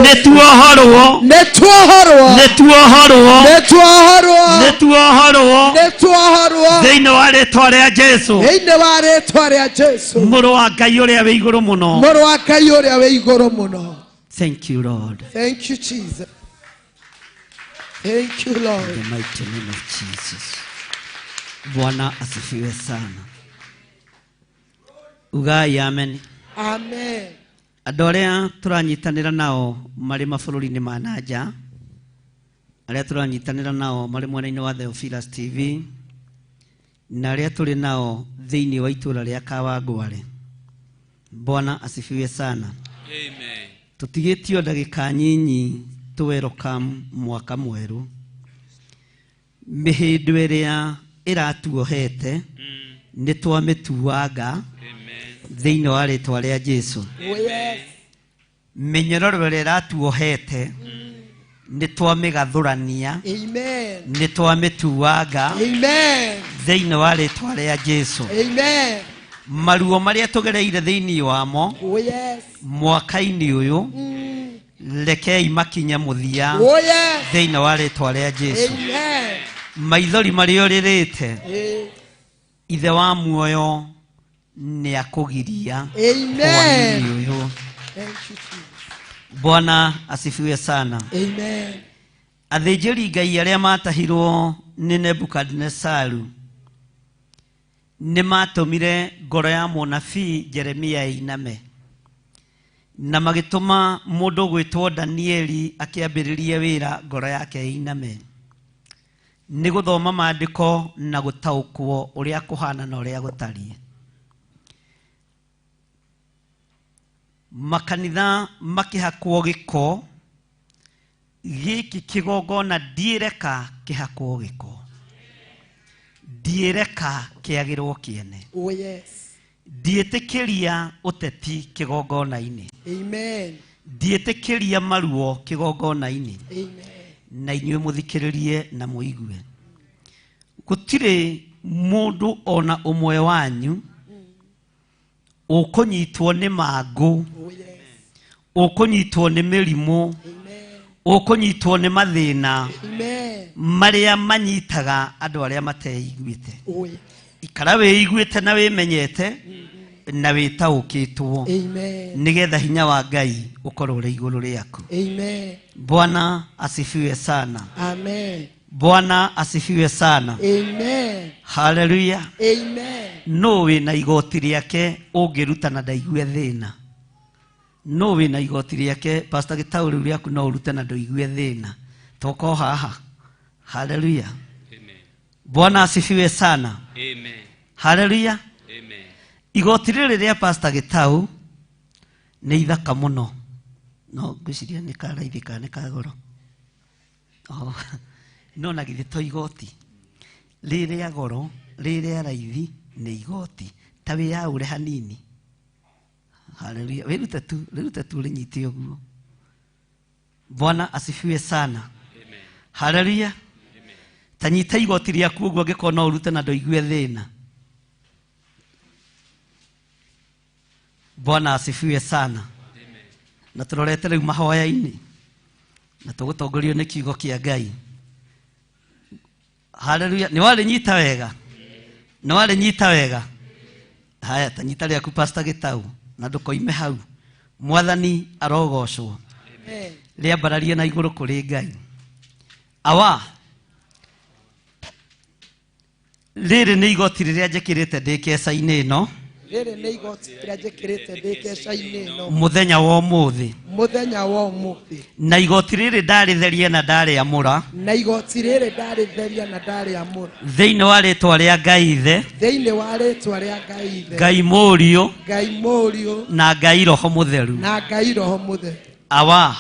Nĩtuohorwo. Thĩinĩ wa rĩĩtwa rĩa Jesũ. Mũrũ wa Ngai ũrĩa wĩ igũrũ mũno. Thank you, Lord. Thank you, Jesus. Thank you, Lord. In the mighty name of Jesus. Bwana asifiwe sana. Ugai amen. Amen. Andũ arĩa tũranyitanĩra nao marĩ mabũrũri-inĩ ma nanja, arĩa tũranyitanĩra nao marĩ mwena-inĩ wa Theophilus TV, na arĩa tũrĩ nao thĩinĩ wa itũũra rĩa Kawangware. Bwana asifiwe sana. Amen. Tũtigĩtio ndagĩka nyinyi to welcome mwaka mweru. Mĩhĩndo ĩrĩa ĩratuohete nĩtwamĩtuanga thĩinĩ wa rĩĩtwa rĩa Jesũ. Mĩnyororo ĩrĩa ĩratuohete nĩtwamĩgathũrania. Nĩtwamĩtuanga thĩinĩ wa rĩĩtwa rĩa Jesũ. Maruo marĩa tũgereire thĩinĩ wamo mwaka-inĩ ũyũ rekei makinya mũthia thĩinĩ wa rĩĩtwa rĩa Jesũ. Maithori marĩa ũrĩrĩte Ithe wa muoyo nĩ akũgiria. Bwana asifiwe sana. athĩnjĩri Ngai arĩa matahirwo nĩ Nebukadnezaru nĩ matũmire ngoro ya mũnabii Jeremia ĩiname, na magĩtũma mũndũ gwĩtwo Danieli akĩambĩrĩria wĩra ngoro yake ĩiname, nĩ gũthoma maandĩko na gũtaũkwo ũrĩa kũhana na ũrĩa gũtariĩ. Makanitha makĩhakwo gĩko, gĩkĩ kĩgongona ndiĩreka kĩhakwo gĩko, ndiĩreka kĩagĩrwo kĩene. Oh yes. Ndiĩtĩkĩria ũteti kĩgongona-inĩ. Amen. Ndiĩtĩkĩria maruo kĩgongona-inĩ. Amen. Na inyuĩ mũthikĩrĩrie na mũigue. Gũtirĩ mũndũ ona ũmwe wanyu ũkũnyitwo nĩ mangũ, Oh yes. ũkũnyitwo nĩ mĩrimũ, Amen. ũkũnyitwo nĩ mathĩna Amen. marĩa manyitaga andũ arĩa mateiguĩte. Oh yes. Ikara wĩiguĩte na wĩmenyete na wĩtaũkĩtwo, Amen. nĩgetha hinya wa Ngai ũkorwo ũrĩ igũrũ rĩaku. Amen. Bwana asifiwe sana. Amen. Bwana asifiwe sana. Amen. Hallelujah. Amen. No wĩna igoti rĩake ũngĩruta na ndaigue thĩna. No wĩna igoti rĩake Pastor Gitau rĩu rĩaku no ũrute na ndũigue thĩna. Toko haha. Hallelujah. Amen. Bwana asifiwe sana. Amen. Hallelujah. Amen. Igoti rĩrĩ rĩa Pastor Gitau nĩ ithaka mũno. No ngwĩciria nĩ karaithi kana nĩ kagoro. No na githĩ to igoti. Rĩrĩa goro, rĩrĩa raithi nĩ igoti. Ta wĩyaũre hanini. Hallelujah. Wĩrute tu rĩnyite ũguo. Bwana asifiwe sana. Amen. Hallelujah. Amen. Ta nyita igoti rĩaku ũguo angĩkorwo no ũrute na ndũigue thĩna. Bwana asifiwe sana. Amen. Na tũrorete rĩu mahoya-inĩ na tũgũtongorio nĩ kiugo kĩa Ngai. Hallelujah. Nĩ warĩnyita wega? Nĩ warĩnyita wega? Haya, ta nyita rĩaku Pastor Gitau na ndũkoime hau. Mwathani arogocwo. Amen. Rĩambararie na igũrũ kũrĩ Ngai. Awa. Rĩrĩ nĩ igoti rĩrĩa njĩkĩrĩte ndĩ keca-inĩ ĩno. Rĩrĩ nĩ igoti rĩrĩa njĩkĩrĩte ndĩ keca-inĩ ĩno Mũthenya wa ũmũthĩ. mũthenya wa ũmũthĩ. Na igoti rĩrĩ ndarĩtherie na ndarĩamũra Na igoti rĩrĩ ndarĩtheria na ndarĩamũra thĩinĩ wa rĩĩtwa rĩa Ngai Ithe, thĩinĩ wa rĩĩtwa rĩa Ngai Ithe, Ngai Mũriũ Ngai Mũriũ na Ngai Roho Mũtheru. na Ngai Roho Mũtheru. Awa,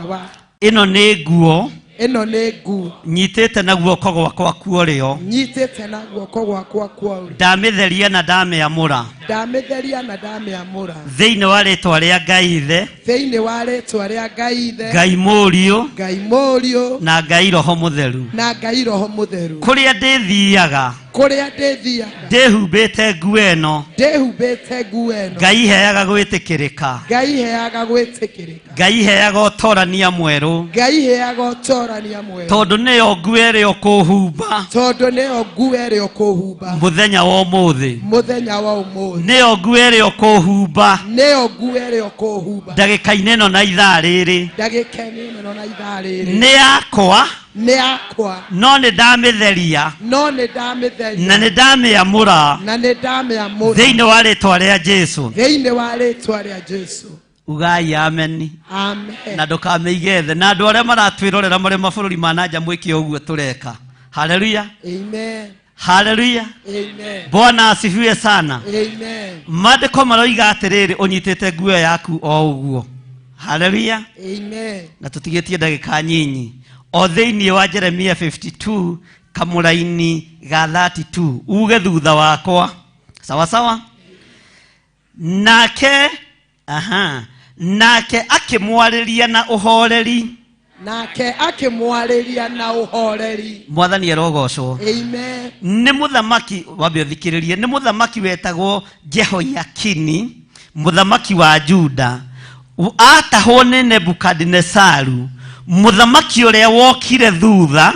Awa. ĩno nĩ nguo Ĩno nĩ nguo nyitĩte na guoko gwakwa kuorĩo, nyitĩte na guoko gwakwa kwaũrĩo, ndamĩtheria na ndamĩamũra ndamĩtheria na ndamĩamũra thĩinĩ wa rĩĩtwa rĩa Ngai Ithe, thĩinĩ wa rĩĩtwa rĩa Ngai Ithe, Ngai Mũriũ Ngai Mũriũ na Ngai Roho Mũtheru. na Ngai Roho Mũtheru. Kũrĩa ndĩthiaga Kũrĩa ndĩthiaga ndĩhumbĩte nguo ĩno, ndĩhumbĩte nguo ĩno, Ngai heaga gwĩtĩkĩrĩka, Ngai heaga gwĩtĩkĩrĩka, Ngai heaga ũtorania mwerũ, Ngai heaga ũtorania mwerũ, tondũ nĩyo nguo ĩrĩa ũkũhumba tondũ nĩyo nguo ĩrĩa ũkũhumba mũthenya wa ũmũthĩ, mũthenya wa ũmũthĩ, nĩyo nguo ĩrĩa ũkũhumba nĩyo nguo ĩrĩa ũkũhumba ndagĩka-inĩ ĩno na ithaa rĩrĩ. ndagĩka-inĩ ĩno na ithaa rĩrĩ. Nĩ yakwa, Nĩ yakwa no nĩ ndamĩtheria no nĩ ndamĩtheria na nĩ ndamĩamũra na nĩ ndamĩamũra thĩinĩ wa rĩĩtwa rĩa Jesũ. thĩinĩ wa rĩĩtwa rĩa Jesũ. Ugai ameni Amen. na ndũkamĩige thĩ, na andũ arĩa maratwĩrorera marĩ mabũrũri ma nanja mwĩke ũguo tũreka. Haleluya, Amen. haleluya. Amen. Bwana asifiwe sana. Amen. Maandĩko maroiga atĩrĩrĩ, ũnyitĩte nguo yaku o ũguo. Haleluya. Amen. Na tũtigĩtie ndagĩka nyinyi o thĩinĩ wa Jeremia 52 kamũraini ga 32 uge thutha wakwa, sawa sawa. Nake akĩmwarĩria na ũhoreri, Nake akĩmwarĩria na ũhoreri. Mwathani arogocwo. Amen. Nĩ mũthamaki, wambe ũthikĩrĩrie, nĩ mũthamaki wetagwo Jehoiakini, mũthamaki wa Juda, atahwo nĩ Nebukadnezaru, mũthamaki ũrĩa wokire thutha,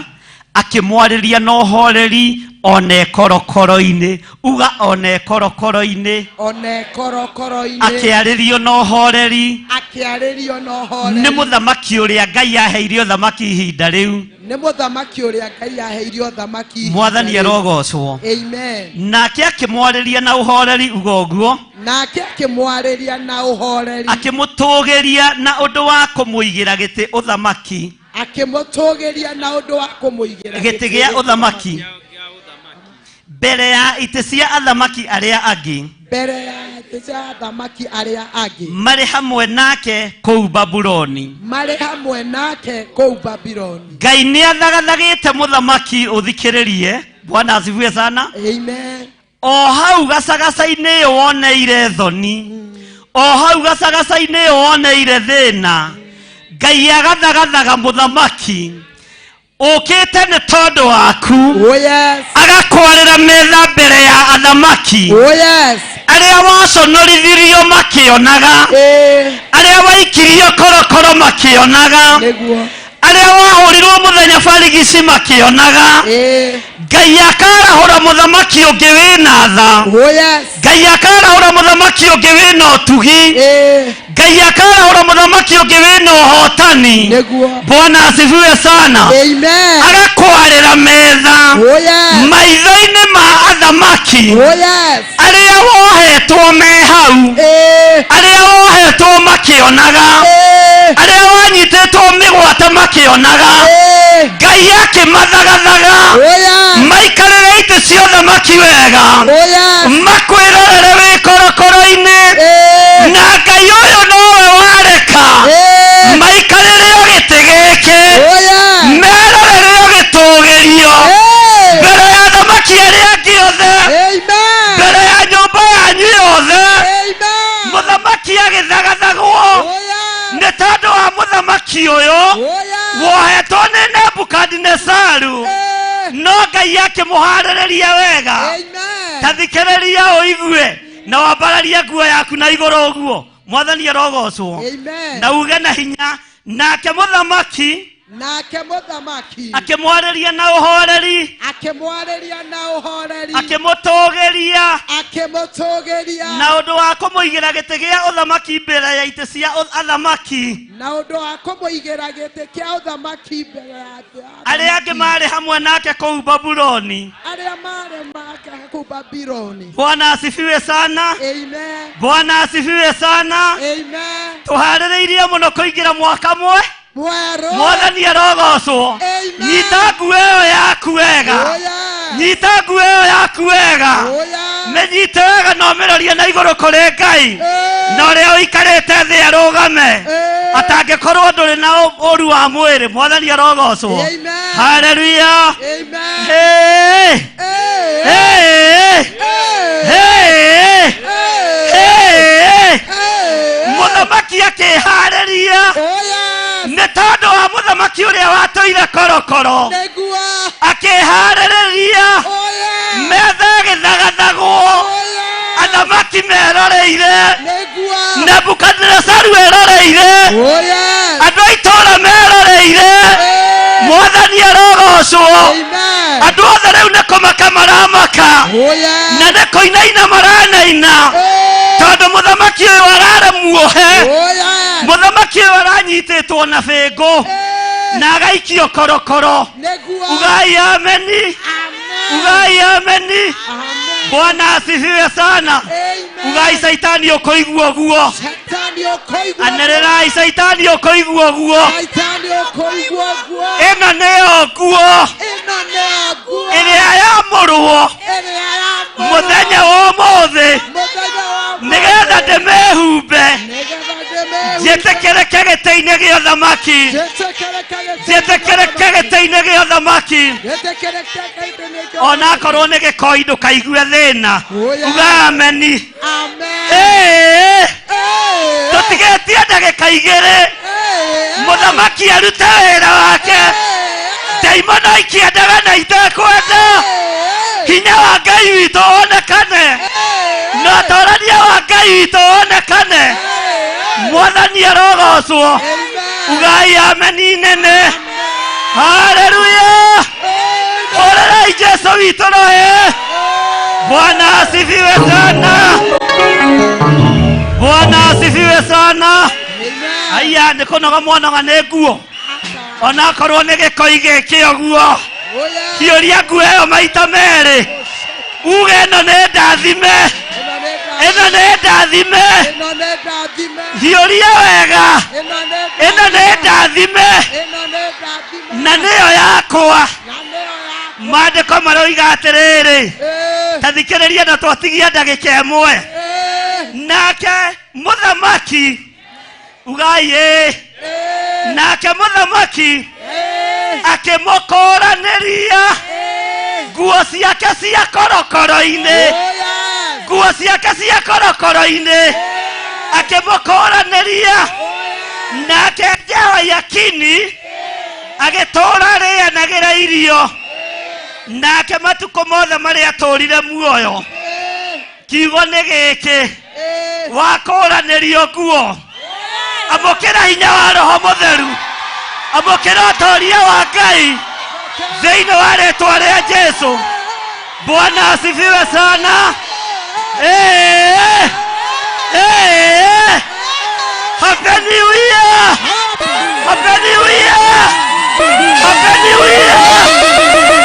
akĩmwarĩria na ũhoreri one korokoro-inĩ uga one korokoro-inĩ one korokoro-inĩ akĩarĩrio na ũhoreri akĩarĩrio na ũhoreri nĩ mũthamaki ũrĩa Ngai aheire ũthamaki ihinda rĩu nĩ mũthamaki ũrĩa Ngai aheire ũthamaki Mwathani arogocwo amen nake akĩmwarĩria na ũhoreri uga ũguo nake akĩmwarĩria na ũhoreri akĩmũtũgĩria na ũndũ wa kũmũigĩra gĩtĩ ũthamaki akĩmũtũgĩria na ũndũ wa kũmũigĩra gĩtĩ gĩa ũthamaki mbere ya itĩ cia athamaki arĩa angĩ mbere ya itĩ cia athamaki arĩa angĩ marĩ hamwe nake kũu Babuloni marĩ hamwe nake kũu Babuloni Ngai nĩ athagathagĩte mũthamaki ũthikĩrĩrie Bwana asifiwe sana amen o hau gacagaca-inĩ woneire thoni o hau gacagaca-inĩ woneire thĩna Ngai agathagathaga mũthamaki ũkĩte nĩ tondũ waku oh yes agakwarĩra metha mbere ya athamaki oh yes arĩa waconorithirio makĩonaga arĩa waikirio korokoro makĩonaga nĩguo arĩa wahũrirwo mũthenya barigici makĩonaga Ngai akarahũra mũthamaki ũngĩ wĩna tha oh yes Ngai akarahũra mũthamaki ũngĩ wĩna ũtugi Ngai akarahũra mũthamaki ũngĩ wĩna ũhotani nĩguo Bwana asifiwe sana amen agakwarĩra metha oh yes maitho-inĩ ma athamaki oh yes arĩa wohetwo me hau arĩa wohetwo makĩonaga arĩa wanyitĩtwo mĩgwate makĩonaga Ngai akĩmathagathaga maikarĩre itĩ cia ũthamaki wega makwĩrorere wĩ korokoro-inĩ na Ngai ũyũ nowe wareka maikarĩre o gĩtĩ gĩkĩ merorere o gĩtũgĩrio mbere ya athamaki arĩa angĩ othe mbere ya nyũmba yanyu yothe mũthamaki agĩthagathagwo nĩ tondũ wa mũthamaki ũyũ wohetwo nĩ Nebukadinezaru no Ngai akĩmũharĩrĩria wega ta thikĩrĩria ũigue na wambararie nguo yaku na igũrũ ũguo Mwathani arogocwo na uge na hinya nake mũthamaki akĩmwarĩria na ũhoreri akĩmũtũgĩria na ũndũ wa kũmũigĩra gĩtĩ gĩa ũthamaki mbere ya itĩ cia athamaki arĩa angĩ marĩ hamwe nake kũu Babuloni Bwana asifiwe sana Bwana asifiwe sana tũharĩrĩirie mũno kũingĩra mwaka mwe Mwathani arogocwo nyita nguo ĩyo yaku wega nyita nguo ĩyo yaku wega mĩnyite wega no mĩrorie na igũrũ kũrĩ Ngai na ũrĩa ũikarĩte thĩ arũgame atangĩkorwo ndũrĩ na ũru wa mwĩrĩ Mwathani arogocwo haleluya mũthamaki akĩharĩria nĩ tondũ wa mũthamaki ũrĩa watũire korokoro akĩharĩrĩria metha ĩgĩthagathagwo athamaki meroreire Nebukadinezaru eroreire andũ a itũũra meroreire Mwathani arogocwo andũ othe rĩu nĩ kũmaka maramaka na nĩ kũinaina maranaina tondũ mũthamaki ũyũ ararĩ muohe mũthamaki ũyũ aranyitĩtwo na bĩngũ na agaikio korokoro ugai ameni ugai ameni Bwana asifiwe sana ugai Saitani ũkũigua ũguo anĩrĩrai Saitani ũkũigua ũguo ĩno nĩyo nguo ĩrĩa yamũrwo mũthenya wa ũmũthĩ nĩgetha ndĩmĩhumbe njĩtĩkĩrĩke gĩtĩ-inĩ gĩa ũthamaki njĩtĩkĩrĩke gĩtĩ-inĩ gĩa ũthamaki onakorwo nĩ gĩkoi ndũkaigue thĩna uga ameni tũtigetie ndagĩka igĩrĩ mũthamaki arute wĩra wake ndaimono ikĩendaga na itekwenda hinya wa Ngai witũ wonekane na ũtũũrania wa Ngai witũ wonekane Mwathani arogocwo ugai ameni nene haleluya Ai Yesu witũ rohe. Bwana asifiwe sana. Bwana asifiwe sana. Aya nĩ kũnoga mwonaga nĩ nguo. Ona korwo nĩ gĩkoi gĩkĩ ũguo. Kĩũria nguo ĩyo maita merĩ. Uge ĩno nĩ ndathime. Ĩno nĩ ndathime. Kĩũria wega. Ĩno nĩ ndathime. Na nĩyo yakwa. Maandĩko maroiga atĩrĩrĩ. Ta thikĩrĩria na twatigia ndagĩka ĩmwe. Nake mũthamaki ugai nake mũthamaki akĩmũkũranĩria nguo ciake cia korokoro-inĩ. Nguo ciake cia korokoro-inĩ akĩmũkũranĩria. Nake Jehoiakini agĩtũũra arĩanagĩra irio. Nake matukũ mothe marĩa atũũrire muoyo. Kiugo nĩ gĩkĩ wakũranĩrio nguo. Amũkĩra hinya wa Roho Mũtheru. Amũkĩra ũtũũria wa Ngai thĩinĩ wa rĩĩtwa rĩa Jesũ. Bwana asifiwe sana. Happy New Year. Happy New Year. Happy New Year.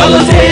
Wagera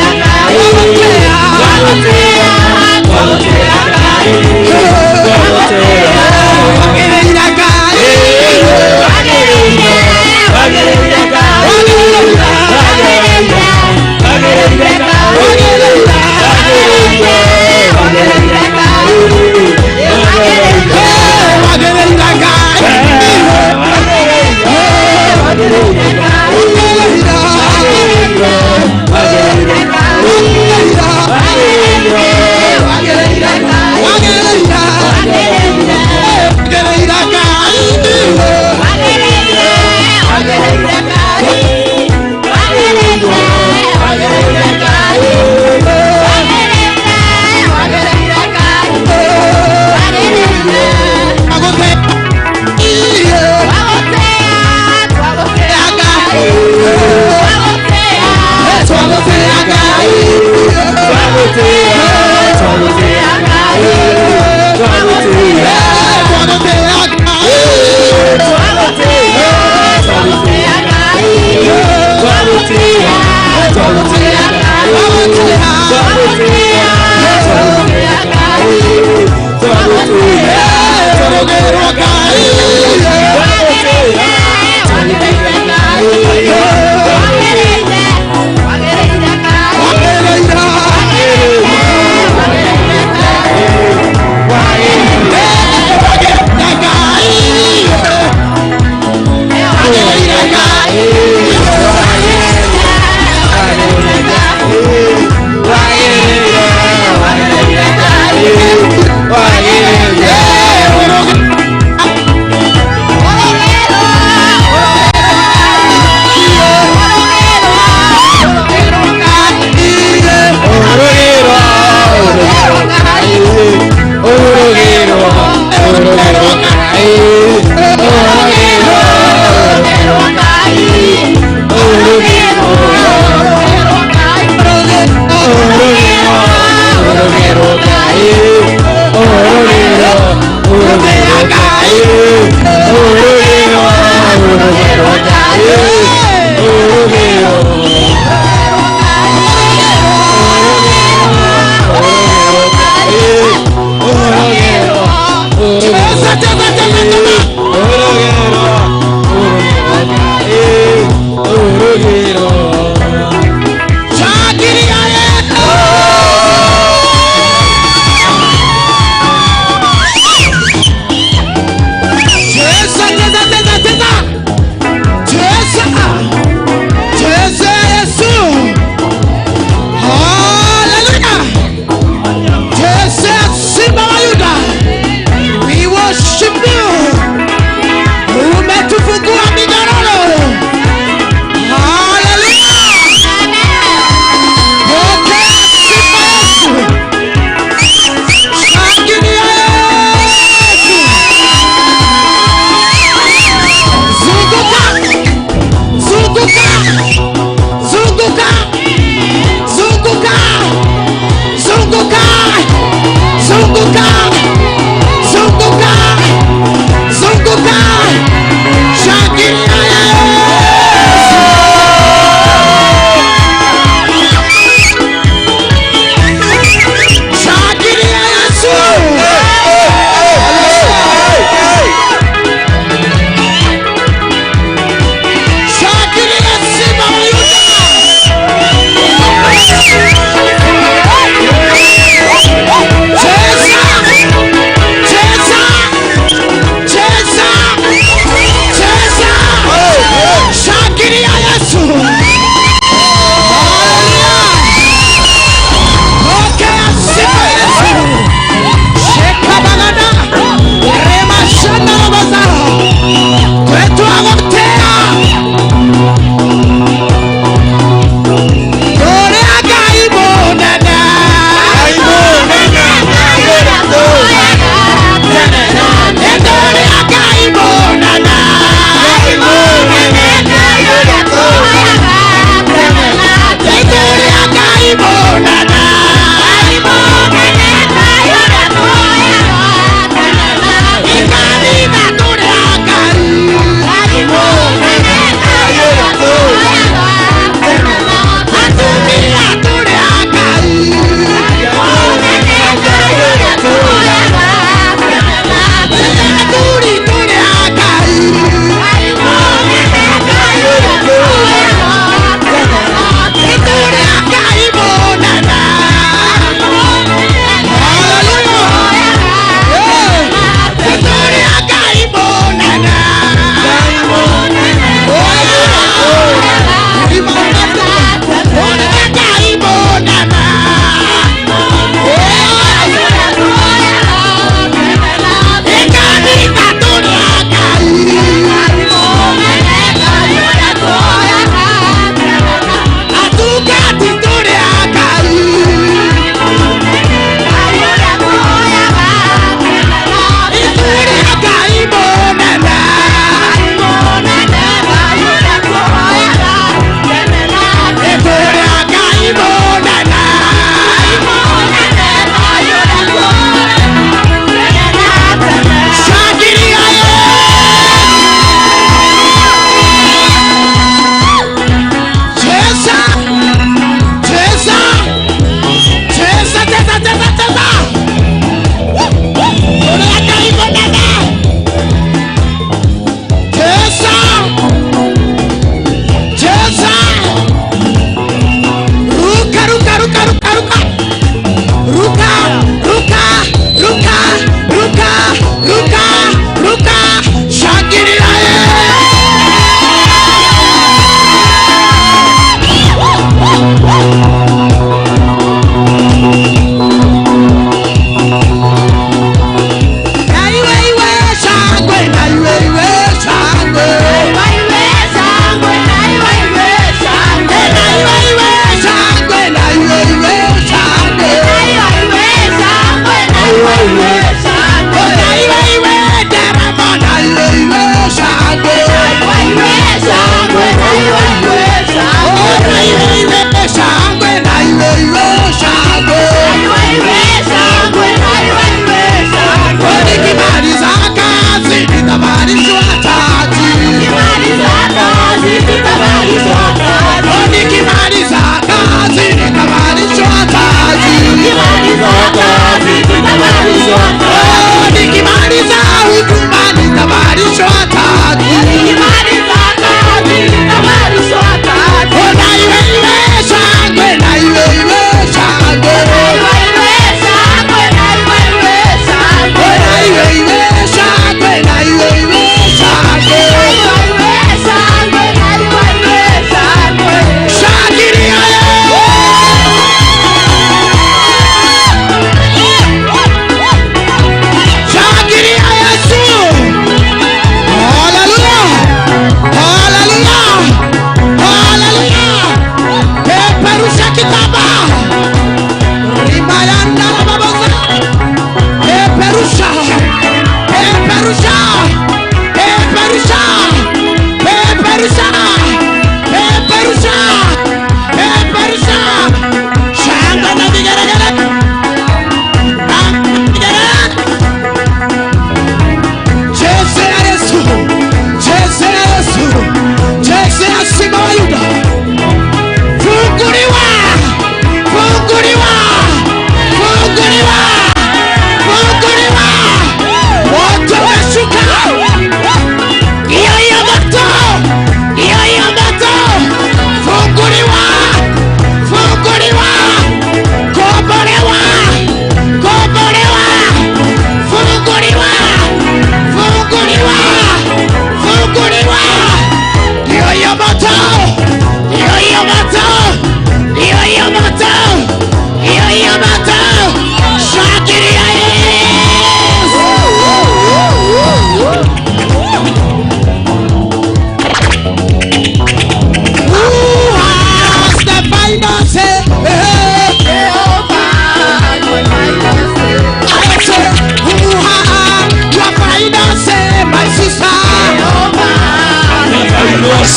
Your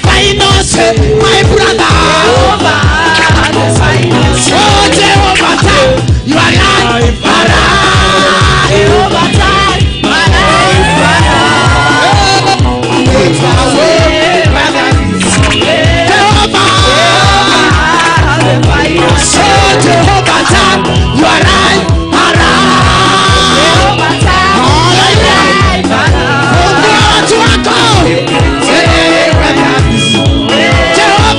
final say, my brother. Oh, Jehovah, time. You are life. Jehovah, time. My life. Jehovah, time. You are life. Jehovah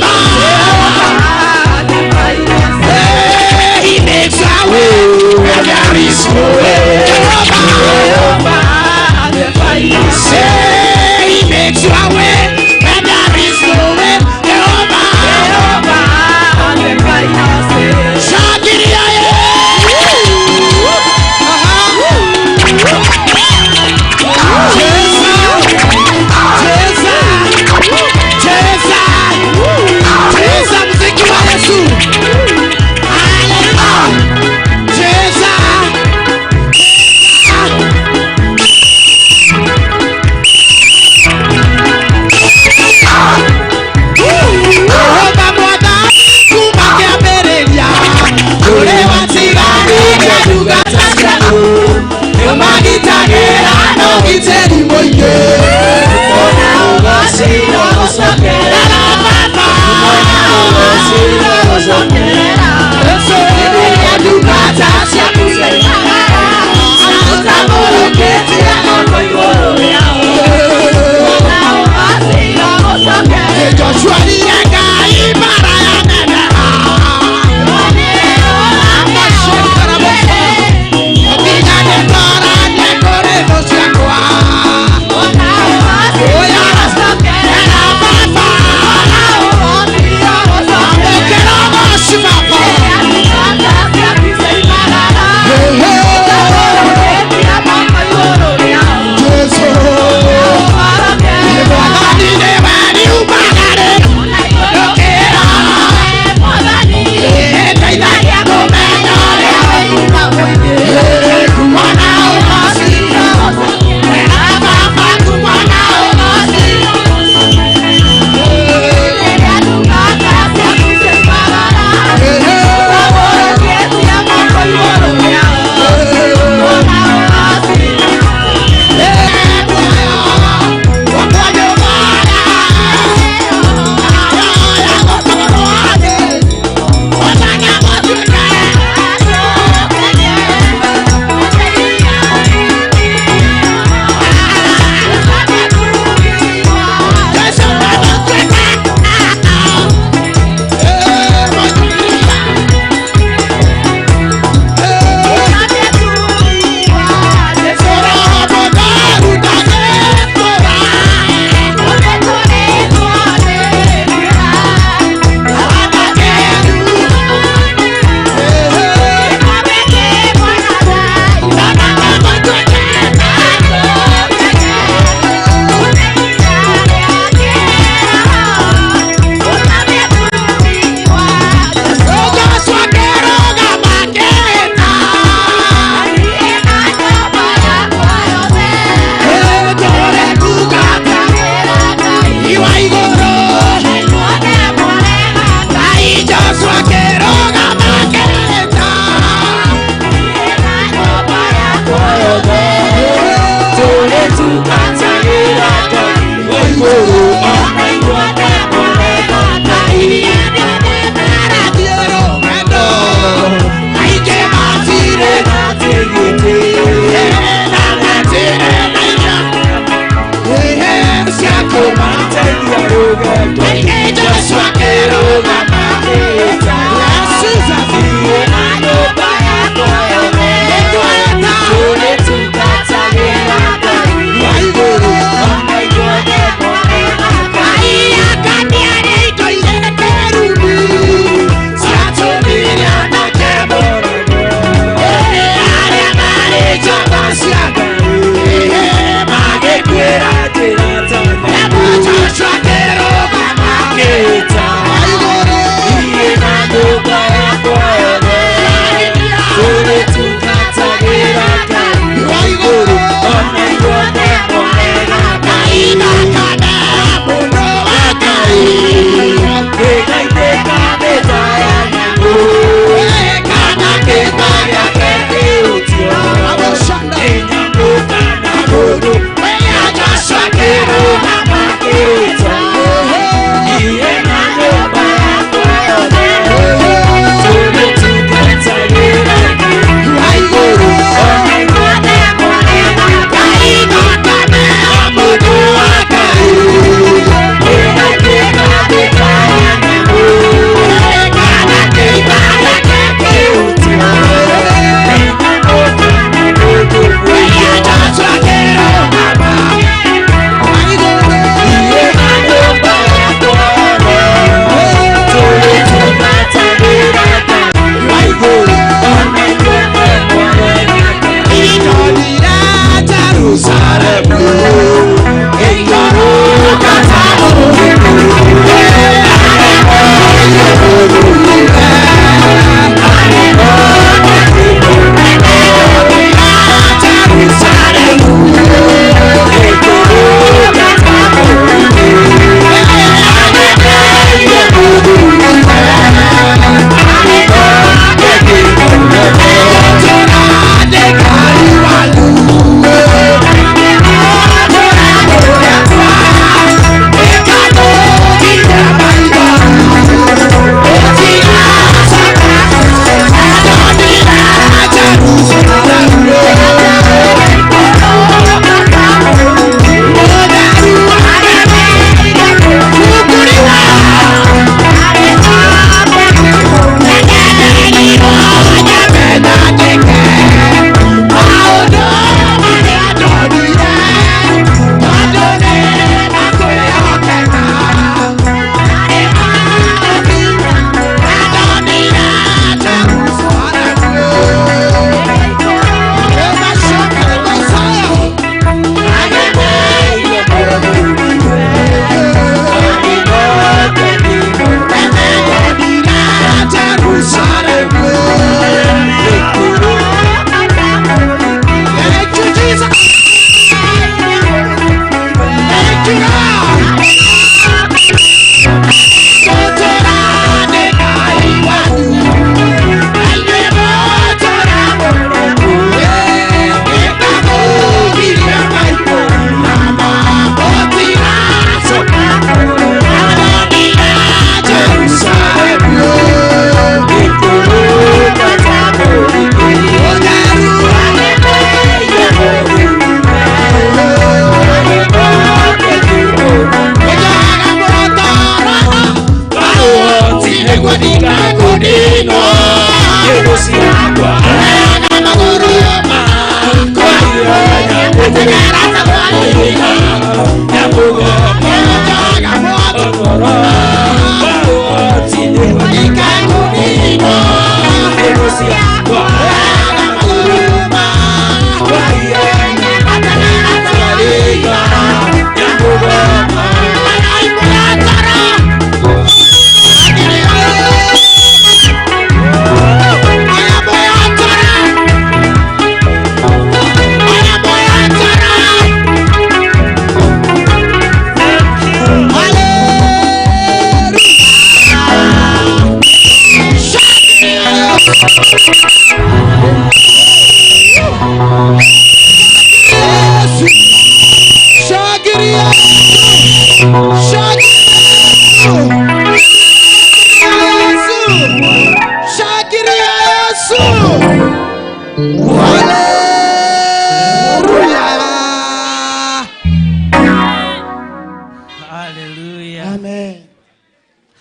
Hallelujah. Amen.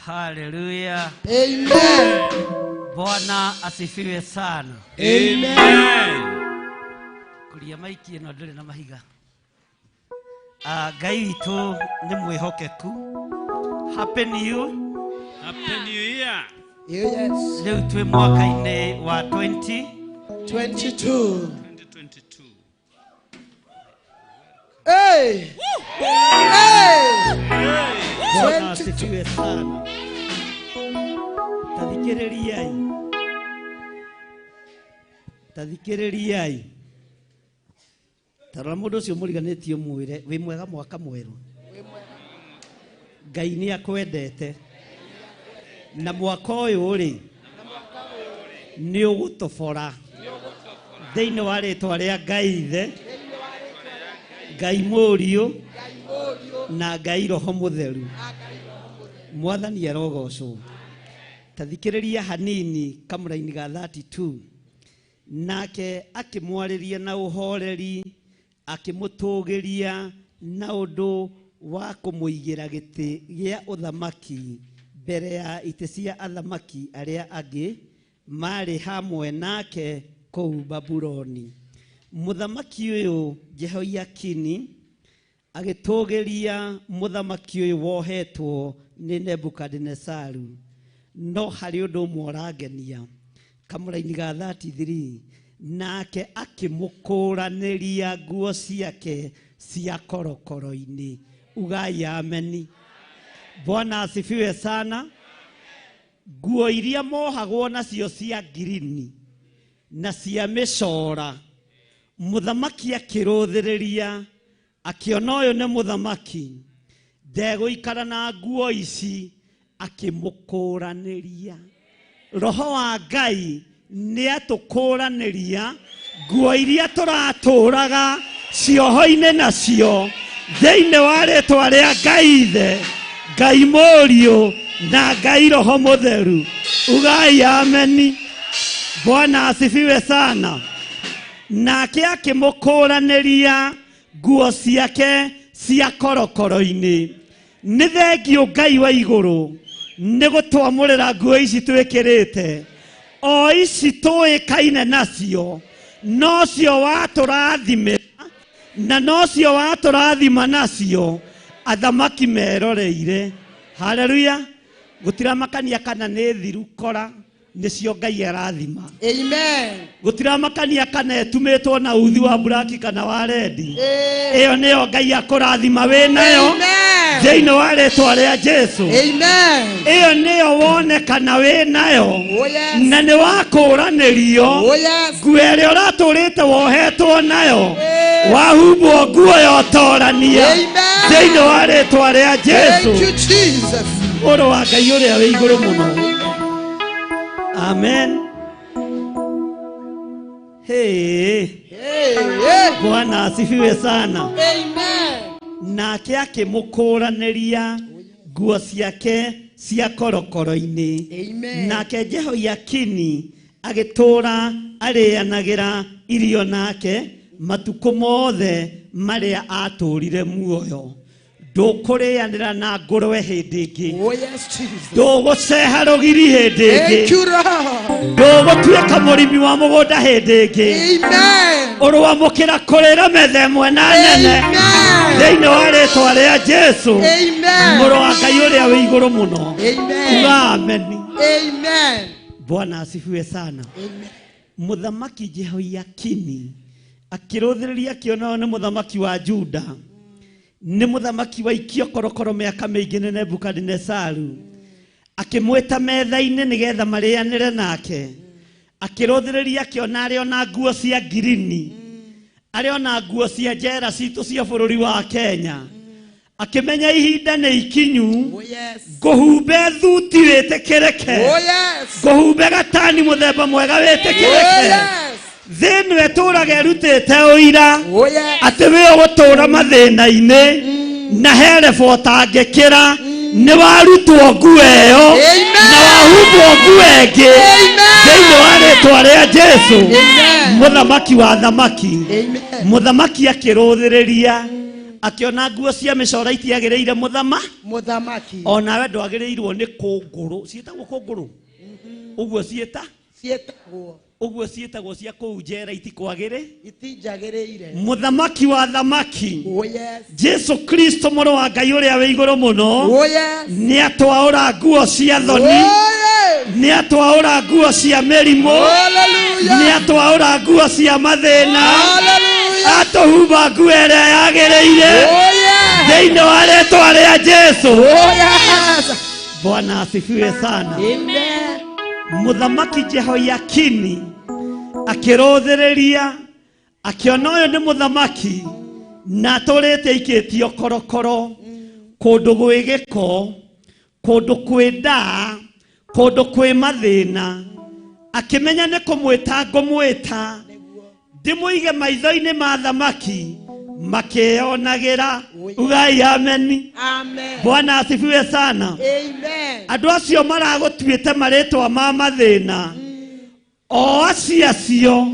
Hallelujah. Amen. Bwana asifiwe sana. Amen. Kuria maiki ino nduri na mahiga. Ngai witũ nĩ mwĩhokeku. Happy New Year. Yes. Rĩu twĩ mwaka-inĩ wa 22. Hey! Hey! Bwana asifiwe sana. Tathikĩrĩriai. Tarora mũndũ ũcio mũriganĩtie mwĩre wĩ mwega mwaka mwerũ. Ngai nĩ akwendete. Na mwaka ũyũ rĩ nĩ ũgũtobora thĩinĩ wa rĩĩtwa rĩa Ngai Ithe, Ngai Mũriũ na Ngai Roho Mũtheru. Mwathani arogocwo. Tathikĩrĩria hanini kamũra-inĩ ga 32. Nake akĩmwarĩria na ũhoreri, akĩmũtũgĩria na ũndũ wa kũmũigĩra gĩtĩ gĩa ũthamaki mbere ya itĩ cia athamaki arĩa angĩ marĩ hamwe nake kũu Babuloni. Mũthamaki ũyũ Jehoiakini agĩtũgĩria mũthamaki ũyũ wohetwo nĩ Nebukadnezaru. No harĩ ũndũ ũmwe ũrangenia kamũra-inĩ ga 33. Nake akĩmũkũranĩria nguo ciake cia korokoro-inĩ. Ugai ameni. Bwana asifiwe sana. Nguo iria mohagwo nacio cia ngirini na cia mĩcora, mũthamaki akĩrũthĩrĩria, akĩona ũyũ nĩ mũthamaki ndegũikara na nguo ici, akĩmũkũranĩria. Roho wa Ngai nĩ atũkũranĩria nguo iria tũratũraga cioho-inĩ nacio thĩinĩ wa rĩĩtwa rĩa Ngai Ithe, Ngai Mũriũ na Ngai Roho Mũtheru. Ugai ameni. Bwana asifiwe sana. Nake akĩmũkũranĩria nguo ciake cia korokoro-inĩ. Nĩ thengio Ngai wa igũrũ nĩ gũtwamũrĩra nguo ici twĩkĩrĩte. O ici tũĩkaine nacio, no cio watũrathimĩra na no cio watũrathima nacio athamaki meroreire. Haleluya. Gũtiramakania kana nĩ thiru kora, nĩcio Ngai arathima. Amen. Gũtiramakania kana etumĩtwo na uthi wa buraki kana wa redi. Ĩyo nĩyo Ngai akũrathima wĩ nayo thĩinĩ wa rĩĩtwa rĩa Jesũ. Amen. Ĩyo nĩyo wonekana wĩ nayo. Oh, yes. Na nĩ wakũranĩrio. Oh, yes. Nguo ĩrĩa ũratũrĩte wohetwo nayo, wahumbwo nguo ya ũtorania thĩinĩ wa rĩĩtwa rĩa Jesũ. Thank you, Jesus. Ũrũ wa Ngai ũrĩa wĩ igũrũ mũno. Amen. Hey. Bwana asifiwe sana. Amen. Nake akĩmũkũranĩria nguo ciake cia korokoro-inĩ. Amen. Nake Jehoiakini agĩtũũra arĩanagĩra irio nake matukũ mothe marĩa atũũrire muoyo. Ndũkũrĩanĩra na ngũrwe hĩndĩ ĩngĩ. Oh, yes, Jesus. Ndũgũceha rũgiri hĩndĩ ĩngĩ. Thank you, Lord. Ndũgũtuĩka mũrĩmi wa mũgũnda hĩndĩ ĩngĩ. Amen. Ũrũamũkĩra kũrĩra metha ĩmwe na nene. Amen. thĩinĩ wa rĩĩtwa rĩa Jesu Amen. mũrũ wa Ngai ũrĩa wĩ igũrũ mũno. Amen. Ameni. Amen. Bwana asifiwe sana. Amen. Muthamaki Jehoiakini akĩrũthĩrĩria akĩona nĩ mũthamaki wa Juda, nĩ mũthamaki wa ikio korokoro mĩaka mĩingĩ nĩ Nebukadinezaru, akĩmwĩta metha-inĩ nĩgetha marĩanĩre nake, akĩrũthĩrĩria akĩona arĩ ona nguo cia ngirini, arĩ ona nguo cia njera citũ cia bũrũri wa Kenya, akĩmenya ihinda nĩ ikinyu, Oh yes. ngũhumbe thuti wĩtĩkĩrĩke, Oh yes. ngũhumbe gatani mũthemba mwega Oh wĩtĩkĩrĩke, yes. thĩinĩ etũraga erutĩte ũira Oh yes. atĩ wĩ ũgũtũũra mathĩna-inĩ na herebo ũtangĩkĩra nĩ warutwo nguo ĩyo Amen. na wahumbwo nguo ĩngĩ thĩinĩ wa rĩĩtwa rĩa Jesu. Amen. Mũthamaki wa thamaki, Amen. mũthamaki akĩrũthĩrĩria akĩona nguo cia mĩcora itiagĩrĩire Muthamaki. onawe ndwagĩrĩirwo nĩ kũngũrũ, ciĩtagwo kũngũrũ ũguo Cietagwo. ũguo ciĩtagwo cia kũu njera itikwagĩrĩ. Itinjagĩrĩire. Mũthamaki wa thamaki Oh yes. Jesu Kristo mũrũ wa Ngai ũrĩa wĩ igũrũ mũno Oh yes. nĩ atwaũra nguo cia Oh thoni, yes. nĩ atwaũra nguo cia mĩrimũ, Hallelujah. nĩ atwaũra nguo cia mathĩna, Hallelujah. atũhumba nguo ĩrĩa yagĩrĩire Oh yes. thĩinĩ wa rĩĩtwa rĩa Jesu. Oh yes. Bwana asifiwe sana. Amen. Mũthamaki Jehoiakini akĩrũthĩrĩria akĩona ũyũ nĩ mũthamaki na atũrĩte aikĩtio korokoro, kũndũ gwĩ gĩko, kũndũ kwĩ ndaa, kũndũ kwĩ mathĩna, akĩmenya nĩ kũmwĩta ngũmwĩta ndĩmũige maitho-inĩ ma thamaki makĩonagĩra. Ugai ameni. Amen. Bwana asifiwe sana. Amen. Andũ acio maragũtuĩte marĩtwa ma mathĩna o acio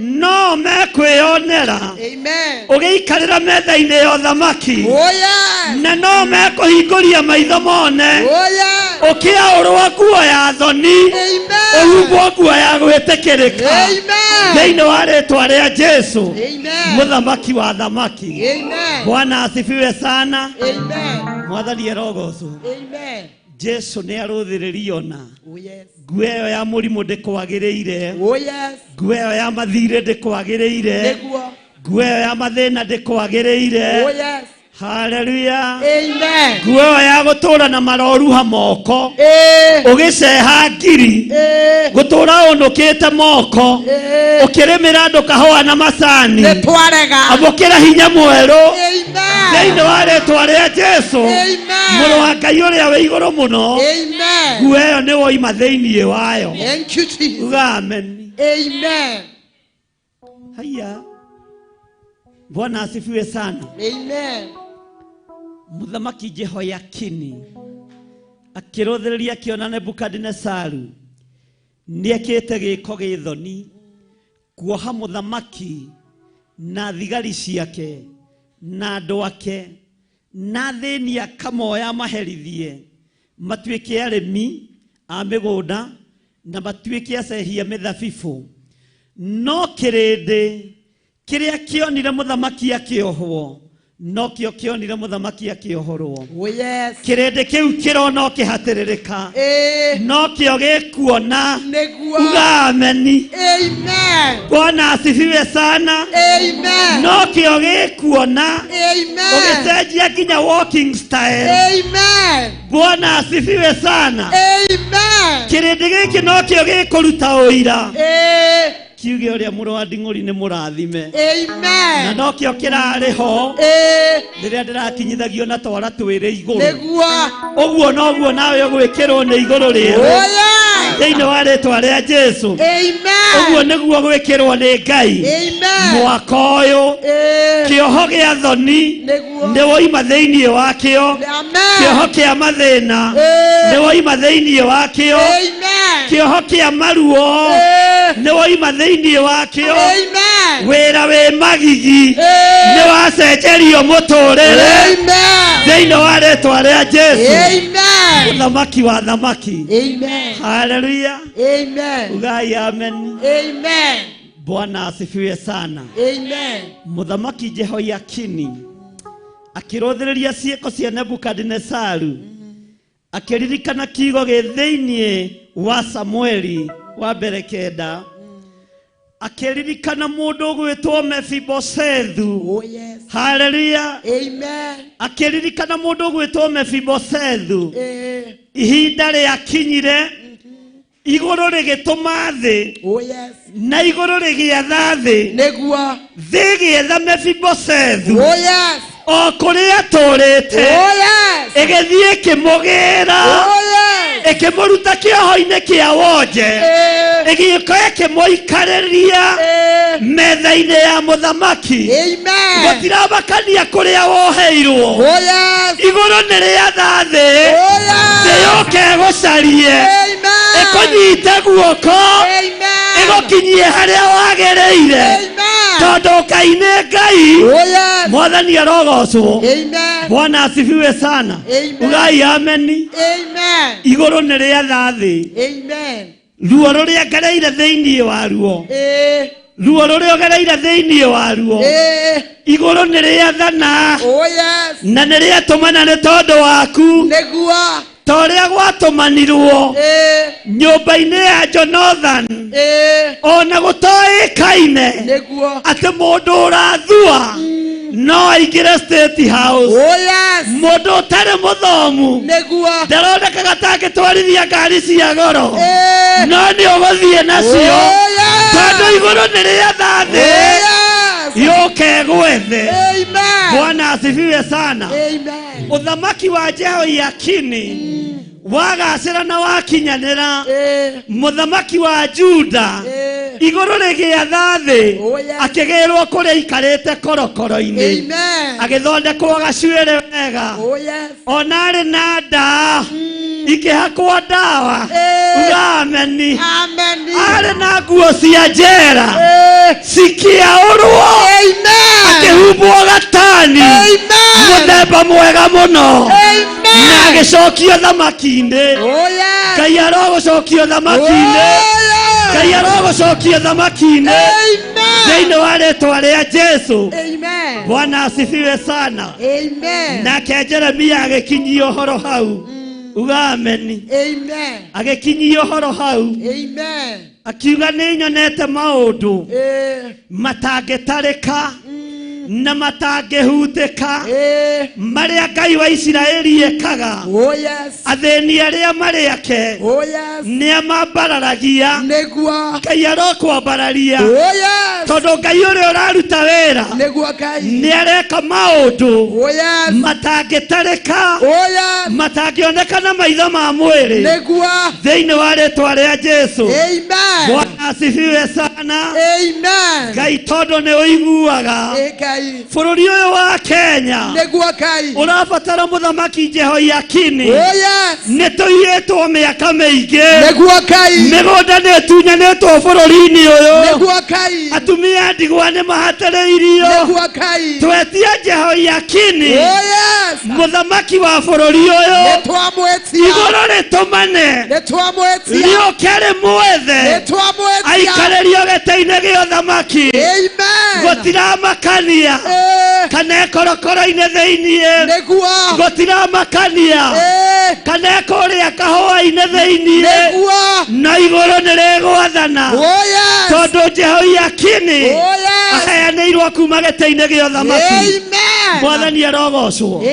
no mekwĩonera Amen. ũgĩikarĩra metha-inĩ ya ũthamaki, Oh yes. na no mekũhingũria maitho mone Oh yes. ũkĩaũrwo nguo ya thoni, Amen. ũhumbwo nguo ya gwĩtĩkĩrĩka Amen. thĩinĩ wa rĩĩtwa rĩa Jesu, Amen. mũthamaki wa thamaki. Amen. Bwana asifiwe sana. Amen. Mwathani erogocwo. Amen. Jesu nĩ arũthĩrĩria ona Oh yes. nguo ĩyo ya mũrimũ ndĩkwagĩrĩire, Oh yes. nguo ĩyo ya mathirĩ ndĩkwagĩrĩire, Nĩguo. nguo ĩyo ya mathĩna ndĩkwagĩrĩire. Oh yes. Haleluya. Amen. Nguo ĩyo ya gũtũũra na maroruha moko, ũgĩceha ngiri, gũtũũra ũnũkĩte moko, ũkĩrĩmĩra andũ kahũa na macani, Nĩtwarega. amũkĩra hinya mwerũ Amen. thĩinĩ wa rĩĩtwa rĩa Jesu, mũrũ wa Ngai ũrĩa wĩ igũrũ mũno. Amen. Nguo ĩyo nĩ woima thĩinĩ wayo. Thank you Jesus. Uga ameni. Amen. Haya. Bwana asifiwe sana. Amen. Mũthamaki Jehoiakini akĩrũthĩrĩria akĩona Nebukadinezaru nĩekĩte gĩko gĩthoni, kuoha mũthamaki na thigari ciake na andũ ake na thĩni akamoya maherithie matuĩke arĩmi a mĩgũnda na matuĩke acehia mĩthabibũ. No kĩrĩndĩ kĩrĩa kĩonire mũthamaki akĩohwo nokĩo kĩonire mũthamaki akĩohorwo. Oh yes. Kĩrĩndĩ kĩu kĩrona ũkĩhatĩrĩrĩka nokĩo gĩkuona. Nĩguo. Uga ameni. Amen. Bwana asifiwe sana. Amen. Nokĩo gĩkuona Amen. ũgĩcenjia nginya walking style. Amen. Bwana asifiwe sana. Amen. Kĩrĩndĩ gĩkĩ nokĩo gĩkũruta ũira kiuge ũrĩa mũrũ wa nding'ũri nĩ mũrathime. Amen. Na nokĩo kĩrarĩ ho rĩrĩa ndĩrakinyithagio na twara twĩrĩ igũrũ. Nĩguo. Ũguo noguo nawe ũgwĩkĩrwo nĩ igũrũ rĩerũ thĩinĩ wa rĩĩtwa rĩa Jesu. Amen. Ũguo nĩguo gwĩkĩrwo nĩ Ngai. Amen. Mwaka ũyũ kĩoho gĩa thoni nĩ woima thĩinĩ wakĩo. Amen. Kĩoho kĩa mathĩna nĩ woima thĩinĩ wakĩo. Amen. Kĩoho kĩa maruo nĩ woima thĩinĩ wakĩo. Amen. Wĩra wĩ magigi nĩ wacenjerio mũtũrĩre thĩinĩ wa rĩĩtwa rĩa Jesu. Amen. Mũthamaki wa thamaki. Amen. Haleluya. Amen. Ugai amen. Amen. Bwana asifiwe sana. Amen. Mũthamaki Jehoiakini akirothereria cieko cia Nebukadnezaru akiririkana kiugo gĩthĩinĩ wa Samueli wa mbere 9 akiririkana mũndũ ũgwĩtwo Mephibosethu. Oh yes. Hallelujah. Amen. Akiririkana mũndũ ũgwĩtwo Mephibosethu. Ihinda rĩakinyire igũrũ rĩgĩtũma thĩ. Oh yes. Na igũrũ rĩgĩatha thĩ. Nĩguo. Thĩ ĩgĩetha Mephibosethu. Oh yes. O kũrĩa atũrĩte. Oh yes. Ĩgĩthiĩ ĩkĩmũgĩra. Oh yes. Ĩkĩmũruta kĩoho-inĩ kĩa wonje. Ĩgĩũka ĩkĩmũikarĩria metha-inĩ ya mũthamaki. Amen. Gũtiramakania kũrĩa woheirwo. Oh yes. Igũrũ nĩ rĩatha thĩ. Oh yes. Thĩ yũke ĩgũcarie. Amen. Ĩkũnyite guoko. Amen. Ĩgũkinyie harĩa wagĩrĩire. Amen. Tondũ Ngai nĩ Ngai. Oh yes. Mwathani arogocwo. Amen. Bwana asifiwe sana. Amen. Ugai ameni. Amen. Igũrũ nĩ rĩatha thĩ. Amen. Ruo rũrĩa ngereire thĩinĩ waruo. Ruo rũrĩa ngereire thĩinĩ waruo. Igũrũ nĩ rĩathana. Oh yes. Na nĩ rĩatũmana nĩ tondũ waku. Nĩguo. Ta ũrĩa gwatũmanirwo nyũmba-inĩ ya Jonathan. Ona gũtoĩkaine Nĩguo. atĩ mũndũ ũrathua no aingĩre State House. Oh yes. Mũndũ ũtarĩ mũthomu Nĩguo. ndaronekaga ta angĩtwarithia ngari cia goro. No nĩ ũgũthiĩ nacio. Tondũ igũrũ nĩ rĩatha thĩ. Yũke ĩgwethe. Amen. Bwana asifiwe sana. Amen. Ũthamaki wa Jehoiakini wagacĩra na wakinyanĩra. Mũthamaki wa Juda igũrũ rĩgĩatha thĩ. Akĩgĩrwo kũrĩa aikarĩte korokoro-inĩ. Agĩthondekwo gacuĩrĩ wega. Ona arĩ na nda ikĩhakwo ndawa. Ameni. Arĩ na nguo cia njera cikĩaũrwo. Akĩhumbwo gatani mũthemba mwega mũno. Na agĩcokio thamaki-inĩ. Ngai arogũcokio thamaki-inĩ. Ngai arogũcokio thamaki-inĩ. Thĩinĩ wa rĩĩtwa rĩa Jesũ. Bwana asifiwe sana. Nake Jeremia agĩkinyia ũhoro hau. Uga ameni. Agĩkinyia ũhoro hau. Akiuga nĩ nyonete maũndũ matangĩtarĩka na matangĩhutĩka marĩa Ngai wa Isiraeli ekaga. Athĩni arĩa marĩ ake nĩ amambararagia. Ngai arokwambararia. Tondũ Ngai ũrĩa ũraruta wĩra nĩ areka maũndũ matangĩtarĩka matangĩoneka na maitho ma mwĩrĩ thĩinĩ wa rĩĩtwa rĩa Jesũ. Bwana asifiwe sana. Ngai tondũ nĩ ũiguaga bũrũri ũyũ wa Kenya ũrabatara mũthamaki Jehoiakini. Nĩ tũiyĩtwo mĩaka mĩingĩ. Mĩgũnda nĩ ĩtunyanĩtwo bũrũri-inĩ ũyũ. Atumia ndigwa nĩ mahatĩrĩirio. Twetia Jehoiakini mũthamaki wa bũrũri ũyũ. Igũrũ rĩtũmane rĩũke rĩmwethe aikarĩrio gĩtĩ-inĩ gĩa ũthamaki. Gũtiramakania kana korokoro-inĩ thĩinĩ. Gũtiramakania kana kũrĩa kahũa-inĩ thĩinĩ. Na igũrũ nĩ rĩgwathana. Tondũ Jehoiakini aheanĩirwo kuma gĩtĩ-inĩ gĩa ũthamaki. Mwathani arogocwo.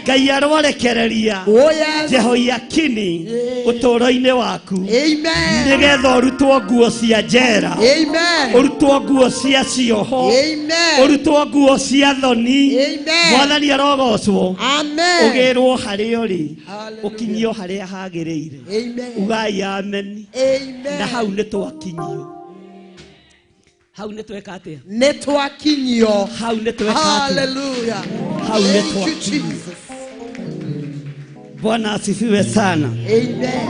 Ngai arorekereria Jehoiakini ũtũũro-inĩ waku. Nĩgetha ũrutwo nguo cia njera. Ũrutwo nguo cia cioho. Ũrutwo nguo cia thoni. Mwathani arogocwo. Ũgĩrwo harĩa ũrĩ ũkinyio harĩa hagĩrĩire. Ugai ameni. Na hau nĩ twakinyio. Hau nĩ tweka atĩa? Nĩ twakinyio. Hau nĩ tweka atĩa? Hallelujah. Hau nĩ twakinyio. Bwana asifiwe sana. Amen.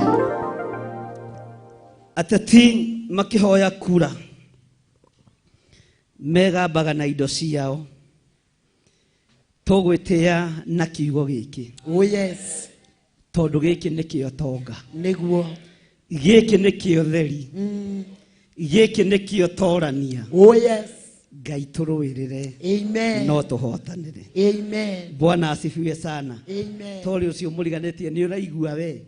Ateti makĩhoya kura megambaga na indo ciao. Tũgwĩtĩa na kiugo gĩkĩ. Oh yes. Tondũ gĩkĩ nĩkĩo tonga. Nĩguo. Gĩkĩ nĩkĩo theri. Gĩkĩ nĩkĩo torania. Oh yes. Ngai tũrũĩrĩre Amen. no tũhotanĩre. Amen. Bwana asifiwe sana. Amen. Tori ũcio mũriganĩtie nĩ ũraigua we.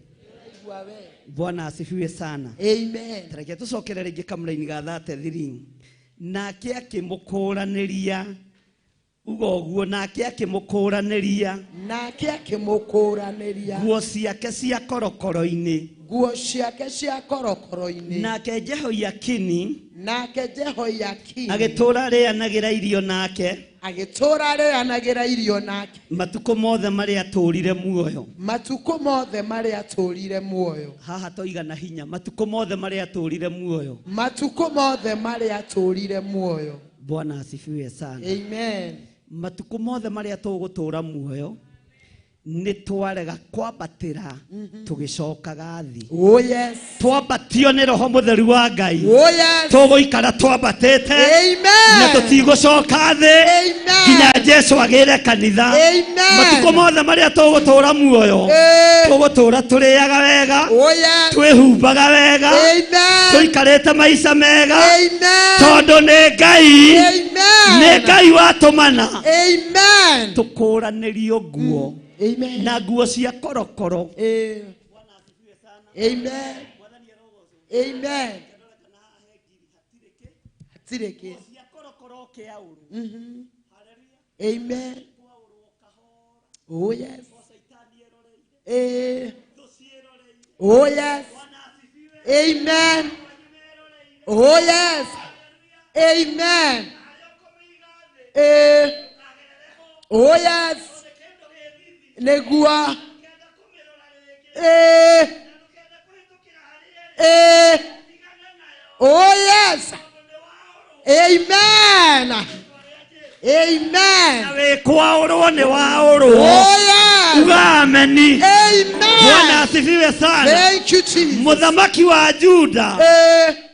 Bwana asifiwe sana. Amen. Tareke tũcokere rĩngĩ kamũra-inĩ ga 33. Nake akĩmũkũũranĩria ugoguo nake akĩmũkũũranĩria Nake akĩmũkũũranĩria nguo ciake cia korokoro-inĩ. nguo ciake cia korokoro-inĩ. Nake Jehoiakini Nake Jehoiakini agĩtũũra rĩanagĩra irio nake agĩtũũra rĩanagĩra irio nake matukũ mothe marĩa atũũrire muoyo. matukũ mothe marĩa atũũrire muoyo. Haha toigana hinya matukũ mothe marĩa atũũrire muoyo. Matukũ mothe marĩa atũũrire muoyo. Bwana asifiwe sana. Amen. Matukũ mothe marĩa tũgũtũũra muoyo nĩ twarega kwambatĩra tũgĩcokaga thĩ. Oh yes. Twambatio nĩ Roho Mũtheru wa Ngai. Oh yes. Tũgũikara twambatĩte na Amen. tũtigũcoka thĩ Amen. nginya Jesũ agĩre kanitha. Amen. Matukũ mothe marĩa tũgũtũũra muoyo tũgũtũũra tũrĩaga wega, Oh yes. twĩhumbaga wega, Amen. tũikarĩte maica mega Amen. tondũ nĩ Ngai, Amen. nĩ Ngai watũmana Amen. tũkũũranĩrio nguo Amen. na nguo cia korokoro. Amen. Amen. Hatireke. Amen. Oh yes. Oh yes. Amen. Oh yes. Amen. Oh yes. Negua. Oh yes. Amen. Amen. Wĩkwaũrwo nĩ waũrwo. Oh yes. Uga ameni. Bwana Amen. asifiwe sana. Thank you, Jesus. Mũthamaki wa Juda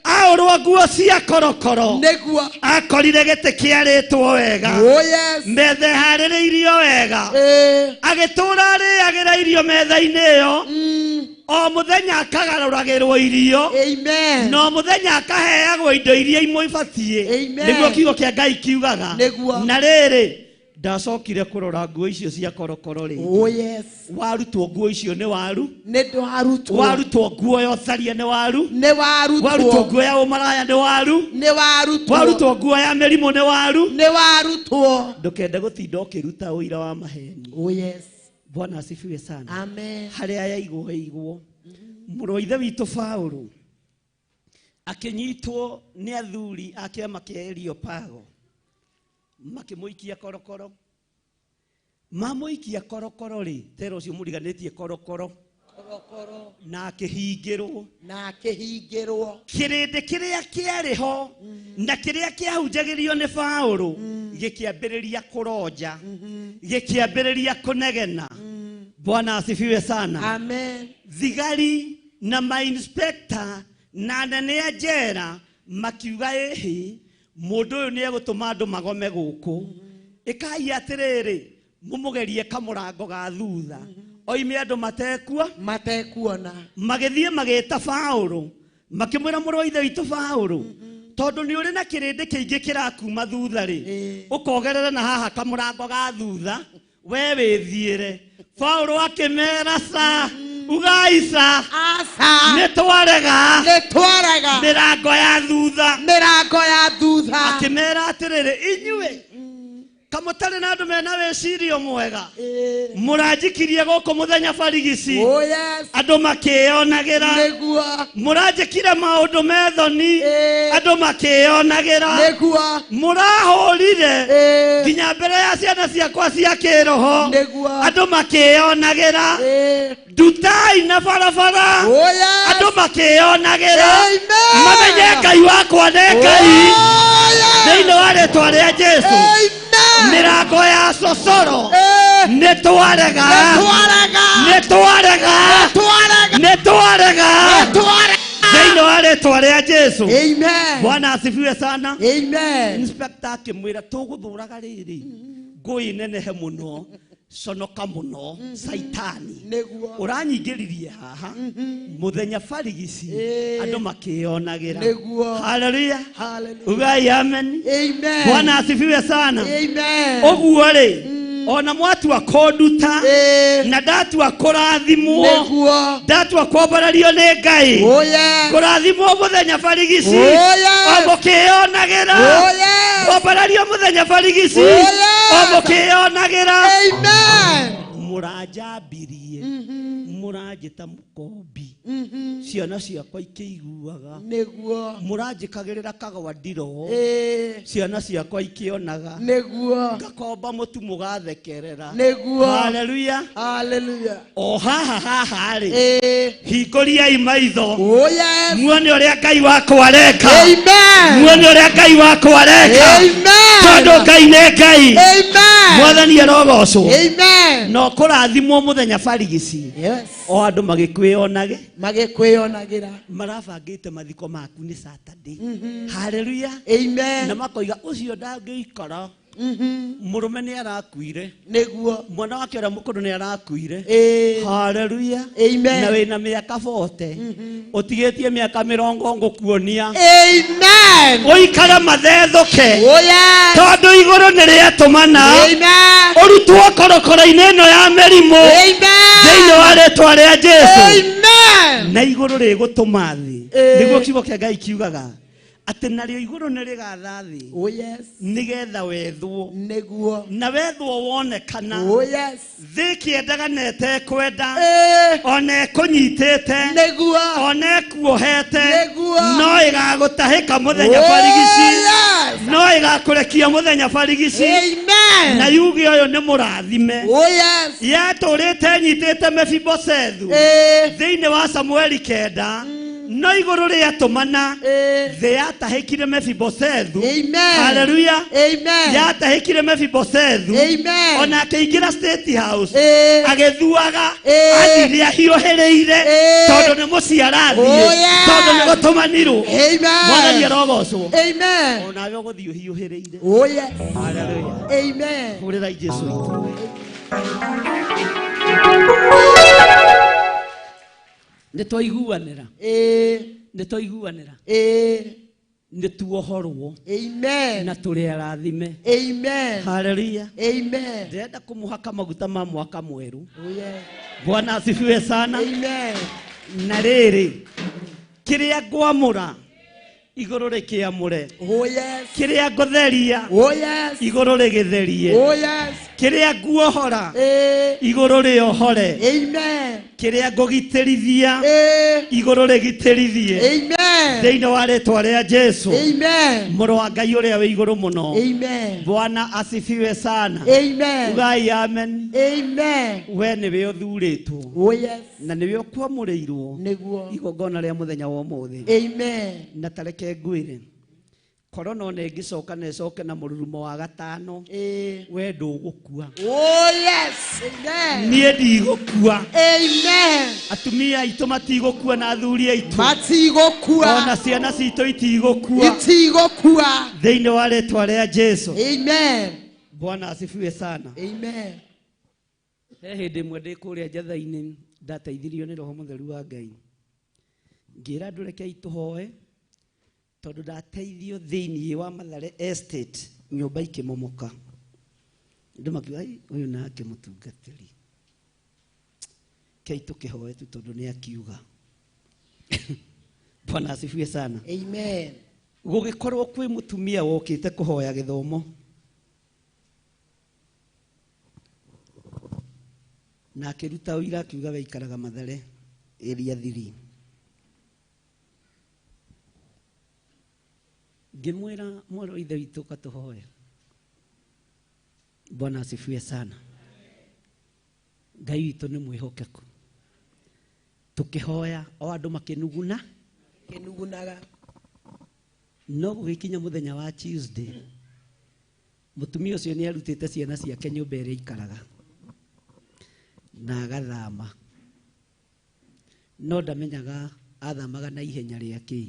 aũrwo nguo cia korokoro. Negua. Akorire gĩtĩ kĩarĩtwo wega, Oh yes. metha ĩharĩrĩirio wega, agĩtũũra arĩagĩra irio metha-inĩ ĩyo. O mũthenya akagarũragĩrwo irio, Amen. no mũthenya akaheagwo indo iria imwe ibatiĩ. Amen. Nĩguo kiugo kĩa Ngai kiugaga. Nĩguo. Na rĩrĩ ndacokire kũrora nguo icio cia korokoro rĩngĩ. Oh yes. Warutwo nguo icio nĩ waru, Nĩndwarutwo. warutwo nguo ya ũtharia nĩ waru, warutwo Nĩwarutwo. nguo ya ũmaraya nĩ waru, Nĩwarutwo. warutwo nguo ya mĩrimũ nĩ waru. Nĩwarutwo. Ndũkende gũtinda ũkĩruta ũira wa maheni. Oh yes. Bwana asifiwe sana. Amen. Harĩa yaigwo mũrũ wa ithe witũ Paũlũ akĩnyitwo nĩ athuri a kĩama kĩa Areopago makĩmũikia korokoro. Mamũikia korokoro rĩ, tera ũcio mũriganĩtie korokoro, na akĩhingĩrwo. Kĩrĩndĩ kĩrĩa kĩarĩ ho na kĩrĩa kĩahunjagĩrio nĩ Paũlũ gĩkĩambĩrĩria kũronja, gĩkĩambĩrĩria kũnegena. Bwana asifiwe sana. Amen. Thigari na mainspector na anene a njera makiuga mũndũ ũyũ nĩ egũtũma andũ magome gũkũ. Ĩkai atĩrĩrĩ, mũmũgerie kamũrango ga thutha. Oime andũ matekuona. Magĩthiĩ magĩta Paũlũ, makĩmwĩra mũrũ wa ithe witũ Paũlũ, tondũ nĩ ũrĩ na kĩrĩndĩ kĩingĩ kĩrakuma thutha rĩ, ũkogerera na haha kamũrango ga thutha, we wĩthiĩre. Paũlũ akĩmera ca, ugai ca, nĩtwarega mĩrango ya thutha. Akĩmera atĩrĩrĩ, inyuĩ kamũtarĩ na andũ mena wĩcirio mwega, mũranjikirie gũkũ mũthenya barigici, andũ makĩonagĩra, mũranjĩkire maũndũ methoni, andũ makĩonagĩra, mũrahũrire nginya mbere ya ciana ciakwa cia kĩroho, andũ makĩonagĩra, ndutai na barabara, andũ makĩonagĩra, mamenye Ngai wakwa nĩ Ngai thĩinĩ wa rĩĩtwa rĩa Jesũ. Mĩrango ya cocoro nĩtwarega thĩinĩ wa rĩĩtwa rĩa Jesũ. Bwana asifiwe sana. Inspector akĩmwĩra tũgũthũraga rĩrĩ ngũĩ nenehe mũno conoka muno saitani Nĩguo. uranyingĩririe haha muthenya barigisi Eh. andũ makĩonagira Nĩguo. haleluya Hallelujah. ugai amen Amen. bwana asifiwe sana Amen. ũguo rĩ ona mwatua kũnduta Eh. na ndatua kũrathimwo Nĩguo. ndatua kwambarario nĩ Ngai Oh yes. kũrathimwo mũthenya barigisi Oh yes. mũkĩonagira Oh yes. kwambarario mũthenya barigisi Oh yes. mũkĩonagira Amen. mũranjambirie mũranjĩta mũkombi ciana ciakwa ikĩiguaga Nĩguo. mũranjĩkagĩrĩra kagwandiro Eh. ciana ciakwa ikĩonaga Nĩguo. ngakomba mũtu mũgathekerera Nĩguo. haleluya Hallelujah. o haha rĩ Eh. hingũriai maitho Oh yes. muone ũrĩa Ngai wakwa areka Amen. muone ũrĩa Ngai wakwa areka tondũ Amen. Ngai nĩ Ngai Amen. mwathani arogocwo Amen. no kũrathimwo mũthenya barigisi Yes. o andũ magĩkwĩonage Magĩkwĩonagira. marabangĩte mathiko maku nĩ Saturday haleluya Amen. na makoiga ũcio ndangĩikara mũrũme nĩ arakuire Nĩguo. mwana wake ũrĩa mũkũrũ nĩ arakuire Eh. haleluya Amen. na wĩna mĩaka 40 ũtigĩtie mĩaka 40 ngũkuonia Amen. ũikare mathethũke Oh yes. tondũ igũrũ nĩ rĩatũmana Amen. ũrutwo korokoro-inĩ ĩno ya mĩrimũ thĩinĩ wa rĩtwa rĩa Jesũ Amen. na igũrũ rĩgũtũma thĩ Eh. nĩguo kiugo kĩa Ngai kiugaga atĩ narĩo igũrũ nĩ rĩgatha thĩ Oh yes. nĩgetha wethwo Nĩguo. na wethwo wonekana Oh yes. thĩ kĩendaga na ĩtekwenda Eh. ona ĩkũnyitĩte Nĩguo. ona ĩkuohete Nĩguo. no ĩgagũtahĩka mũthenya Oh barigisi yes. no ĩgakũrekia mũthenya barigisi na Amen. yuge ũyũ nĩ mũrathime Oh yes. yatũrĩte nyitĩte Mephibosethu Eh. thĩinĩ wa Samueli 9 no igũrũ rĩatũmana Eh. thĩ yatahĩkire Mephibosethu Amen. haleluya Amen. yatahĩkire Mephibosethu Amen. ona akĩingĩra State House Eh. agĩthuaga Eh. athiĩ ahiũhĩrĩire Eh. tondũ nĩ mũciarathiĩ Oh, yes. tondũ nĩ gũtũmanirwo mwathani Amen. arogocwo Amen. onawe ũgũthiĩ ũhiũhĩrĩire Oh yes. haleluya Amen. hũrĩrai Jesũ itũ nĩ twaiguanĩra Eh. nĩ twaiguanĩra Eh. nĩ tuohorwo Amen. na tũrĩ arathime Amen. haleluya Amen. ndĩrenda kũmũhaka maguta ma mwaka mwerũ Oh yes. bwana asifiwe sana Amen. na rĩrĩ kĩrĩa ngwamũra igũrũ rĩkĩamũre Oh yes. kĩrĩa ngũtheria Oh yes. igũrũ rĩgĩtherie Oh yes. kĩrĩa nguohora Eh. igũrũ rĩohore Amen. kĩrĩa ngũgitĩrithia Eh. igũrũ rĩgitĩrithie Amen. thĩinĩ wa rĩtwa rĩa Jesũ Amen. mũrũ wa Ngai ũrĩa wĩ igũrũ mũno Amen. bwana asifiwe sana Amen. ugai amen Amen. we nĩwe ũthurĩtwo Oh yes. na nĩwe ũkwamũrĩirwo Nĩguo. igongona rĩa mũthenya wa ũmũthĩ Amen. na tareke ngwĩre korona ona ĩngĩcoka na ĩcoke na mũrurumo wa gatano Eh. we ndũgũkua Oh yes. Amen. niĩ ndigũkua Amen. atumia aitũ matigũkua na athuri aitũ Matigũkua. ona ciana citũ itigũkua Itigũkua. thĩinĩ wa rĩtwa rĩa Jesũ Amen. bwana asifiwe sana Amen. he hĩndĩ ĩmwe ndĩ kũrĩa njatha-inĩ ndateithirio nĩ roho mũtheru wa Ngai ngĩra andũ rekei tũhoe tondũ ndateithio thĩinĩ wa Mathare Estate nyũmba ikĩmomoka andũ makiuga ũyũ nake mũtungatĩri kei tũkĩhoe tu tondũ nĩ akiuga bwana asifiwe sana Amen. gũgĩkorwo kwĩ mũtumia wokĩte kũhoya gĩthomo na akĩruta ũira akiuga we ikaraga Mathare area 3 ngĩmwĩra mwarĩ ithe witũ katũhoya bwana asifiwe sana Ngai witũ nĩ mwĩhokeku tũkĩhoya o andũ makĩnuguna Kĩnugunaga. no gũgĩkinya mũthenya wa Tuesday mũtumia ũcio nĩ arutĩte ciana ciake nyũmba ĩrĩa ikaraga na agathama no ndamenyaga athamaga na ihenya rĩake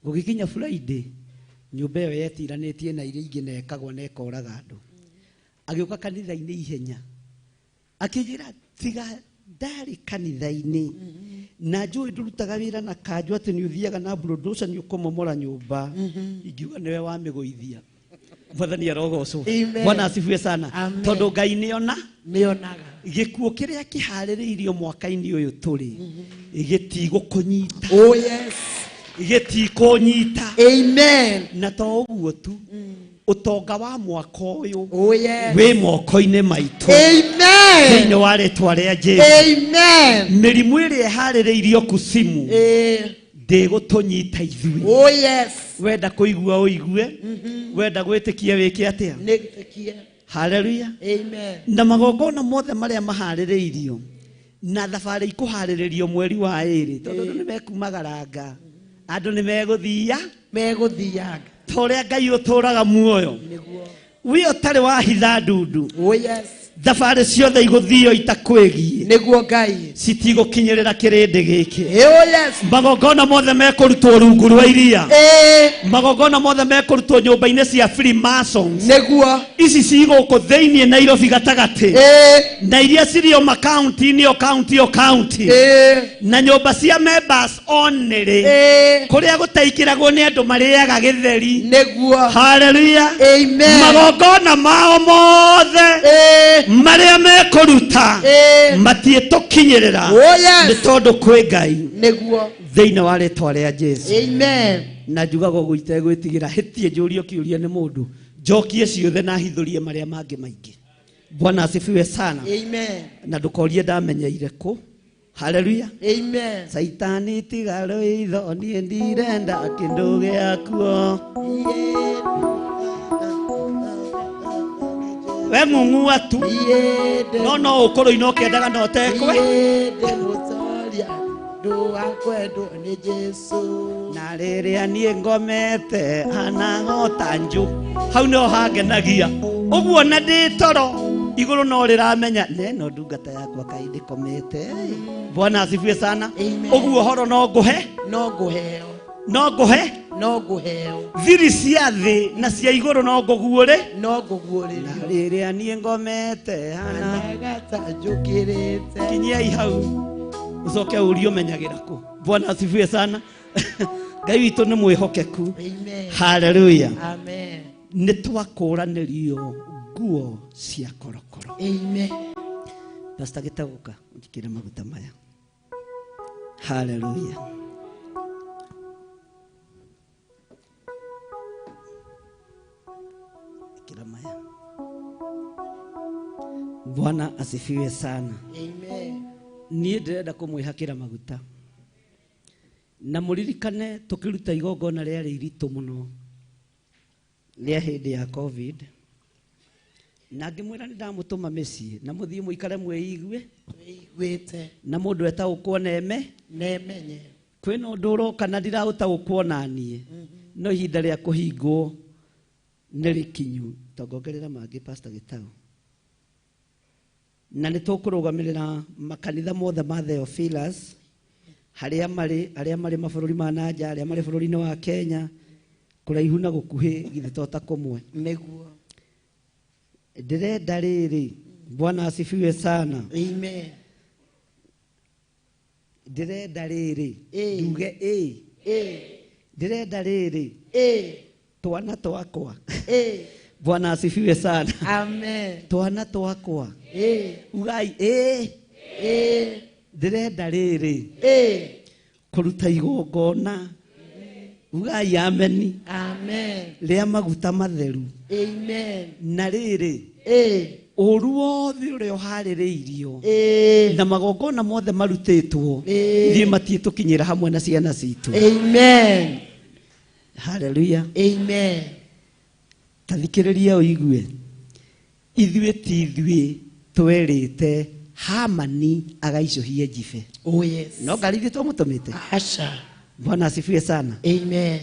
gũgĩkinya Friday nyũmba ĩyo yetiranĩtie na iria ingĩ na ekagwo na ekoraga andũ agĩũka kanitha-inĩ ihenya akijira tiga ndari kanitha-ini na njui ndurutaga wira na kanju ati ni uthiaga na bulldozer ni ukomomora nyumba ingiuga niwe wamiguithia mwathani arogocwo Bwana asifiwe sana tondu Ngai niona nionaga gikuo kiria kihaririirio mwaka-ini uyu turi gitigukunyita oh yes gitikunyita amen na to uguo tu utonga wa mwaka uyu oh yes wi moko-ini maitu amen thĩinĩ wa rĩtwa rĩa Jesũ amen mĩrimũ ĩrĩa ĩharĩrĩirio kusimu ndĩgũtũnyita ithuĩ oh yes wenda kũigua ũigue wenda gwĩtĩkia wĩke atĩa nĩgĩtĩkie haleluya amen na magongona mothe marĩa maharĩrĩirio na thabarĩ ikũharĩrĩrio mweri wa ĩrĩ tondũ andũ nĩmekumagaranga andũ megũthiaga torĩa Ngai ũtũraga muoyo nĩguo we ũtarĩ wahitha ndundu oh yes thabarĩ ciothe igũthio itakwĩgie nĩguo Ngai citigũkinyĩrĩra kĩrĩndĩ gĩkĩ oh yes magongona mothe mekũrutwo rungu rwa iria magongona mothe mekũrutwo nyũmba-inĩ cia Freemasons nĩguo ici cigũkũ thĩinĩ Nairobi gatagatĩ na iria cirio makaunti-inĩ o kaunti na nyũmba cia members only kũrĩa gũtaikĩragwo nĩ andũ marĩaga gĩtheri nĩguo haleluya amen magongona mao mothe marĩa mekũruta matiĩtũkinyĩrĩra nĩ tondũ kwĩ Ngai nĩguo thĩinĩ wa rĩtwa rĩa Jesũ amen na njugaga ũguo itegwĩtigĩra hĩtie njũrie kĩũria nĩ mũndũ njokie ciothe na hithũrie marĩa mangĩ maingĩ Bwana asifiwe sana amen na ndũkorie ndamenyeire kũ haleluya amen Saitani tiga rũitho niĩ ndirenda kĩndũ gĩakuo we ng'ung'ua tu no ũkũrũ ino kĩendaga no tekwe na rĩrĩa niĩ ngomete hanagota nju hau nĩho hangenagia ũguo na ndĩ toro igũrũ no rĩramenya neno ndungata yakwa kaĩ ndĩkomete Bwana asifiwe sana ũguo horo no ngũheo thiri cia thĩ na cia igũrũ no ngũguũrĩ na rĩrĩa niĩ ngomete hanagata njũkĩrĩte kinyiai hau ucoke ũrio menyagĩra kũ Bwana asifiwe sana Ngai witũ nĩ mwĩhokeku haleluya nĩ twakũranĩrio nguo cia korokoro Pastor Gĩtaũka njikĩre maguta maya haleluya kila maya Bwana asifiwe sana amen niĩ ndĩrenda kũmwĩhakĩra maguta na mũririkane tũkĩruta igongona rĩarĩ iritũ mũno rĩa hĩndĩ ya COVID na ngĩmwĩra nĩ ndamũtũma mĩciĩ na mũthiĩ mũikare mwĩigue na mũndũ etaũkwo nemenye kwĩna ũndũ ũroka na ndirahũtaũkwo naniĩ no ihinda rĩa kũhingwo nĩ rĩkinyu tongongerera mangĩ Pastor Gĩtaũ na nĩ tũkũrũgamĩrĩra makanitha mothe ma Theophilus arĩa marĩ mabũrũri ma nanja arĩa marĩ bũrũri-inĩ wa Kenya kũraihu na gũkuhĩ githĩ to ta kũmwe nĩguo ndĩrenda rĩrĩ Bwana asifiwe sana amen ndĩrenda rĩrĩ nduge ndĩrenda rĩrĩ twana twakwa Bwana asifiwe sana amen twana twakwa ugai ndĩrenda rĩrĩ kũruta igongona ugai ameni rĩa maguta matheru na rĩrĩ ũru wothe ũrĩa ũharĩrĩirio na magongona mothe marutĩtwo ithuĩ matiĩtũkinyĩra hamwe na ciana citũ haleluya tathikĩrĩria ũigue ithuĩ ti ithuĩ twerĩte Hamani agaicũhie Jibe no ngari ithuĩ twamũtũmĩte Bwana asifiwe sana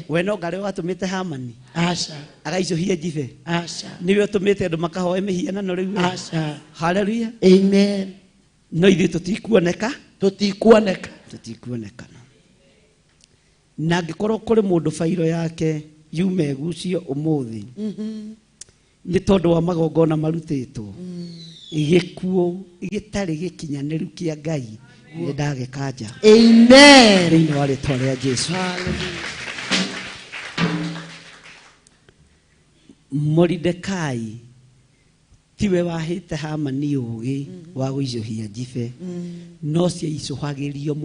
we no ngari watũmĩte Hamani agaicũhie Jibe nĩwe ũtũmĩte andũ makahoe mĩhianano rĩu haleluya no ithuĩ tũtikuonekana na angĩkorwo kũrĩ mũndũ bairo yake yume gucio ũmũthĩ nĩ tondũ wa magongona marutĩtwo gĩkuũ gĩtarĩ gĩkinyanĩru kĩa Ngai nĩ ndagĩkanja. Amen. Thĩinĩ wa rĩĩtwa rĩa Jesũ. Moridekai tiwe wahĩte Hamani ũũgĩ wa gũicũhia njibe, no ciaicũhagĩrio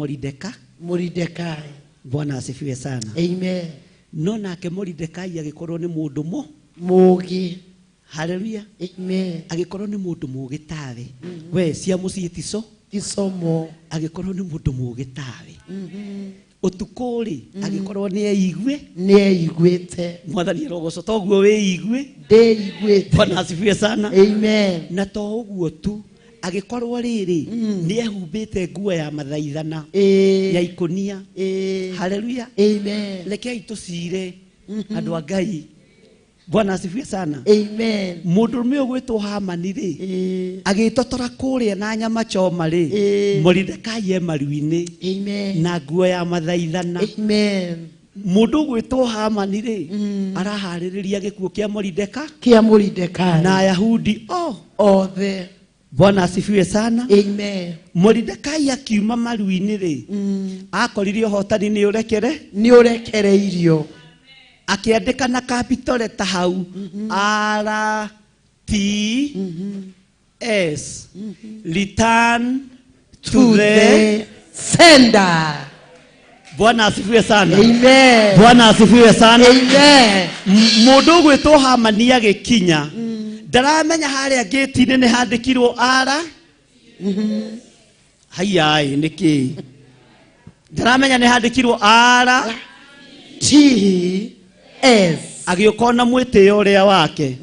Moridekai. Bwana asifiwe sana. Amen. No nake Moridekai agĩkorwo nĩ mũndũ mũũgĩ. Haleluya. Amen. Agĩkorwo nĩ mũndũ mũũgĩ tawe. We cia mũciĩ tisomo. Agĩkorwo nĩ mũndũ mũũgĩ tawe. Ũtukũ rĩ agĩkorwo nĩ eiguĩte. Mwathani rogoco toguo wĩigue. Ndĩiguĩte. Bwana asifiwe sana. Amen. Na to ũguo tu agĩkorwo rĩrĩ nĩ ehumbĩte nguo ya mathaithana ya ikonia. Haleluya. Amen. Rekei tũcire andũ a Ngai. Bwana asifiwe sana. Amen. Mũndũrũme ũgwĩtwo Hamani rĩ agĩtotora kũrĩa na nyama choma rĩ Moridekai maru-inĩ. Amen. Na nguo ya mathaithana. Amen. Mũndũ ũgwĩtwo Hamani rĩ araharĩrĩria gĩkuũ kĩa Moridekai na Ayahudi othe. Bwana asifiwe sana. Amen. Moridekai akiuma maru-inĩ rĩ akorire ũhotani nĩ ũrekereirio. Akiandĩka na capital letter hau RTS return to the sender. Bwana asifiwe sana. Amen. Bwana asifiwe sana. Amen. Mũndũ ũgwĩtwo Hamani agĩkinya ndaramenya harĩa gate-inĩ nĩ handĩkirwo hayai nĩkĩ ndaramenya nĩ handĩkirwo TS agĩũkona mwĩtĩo ũrĩa wake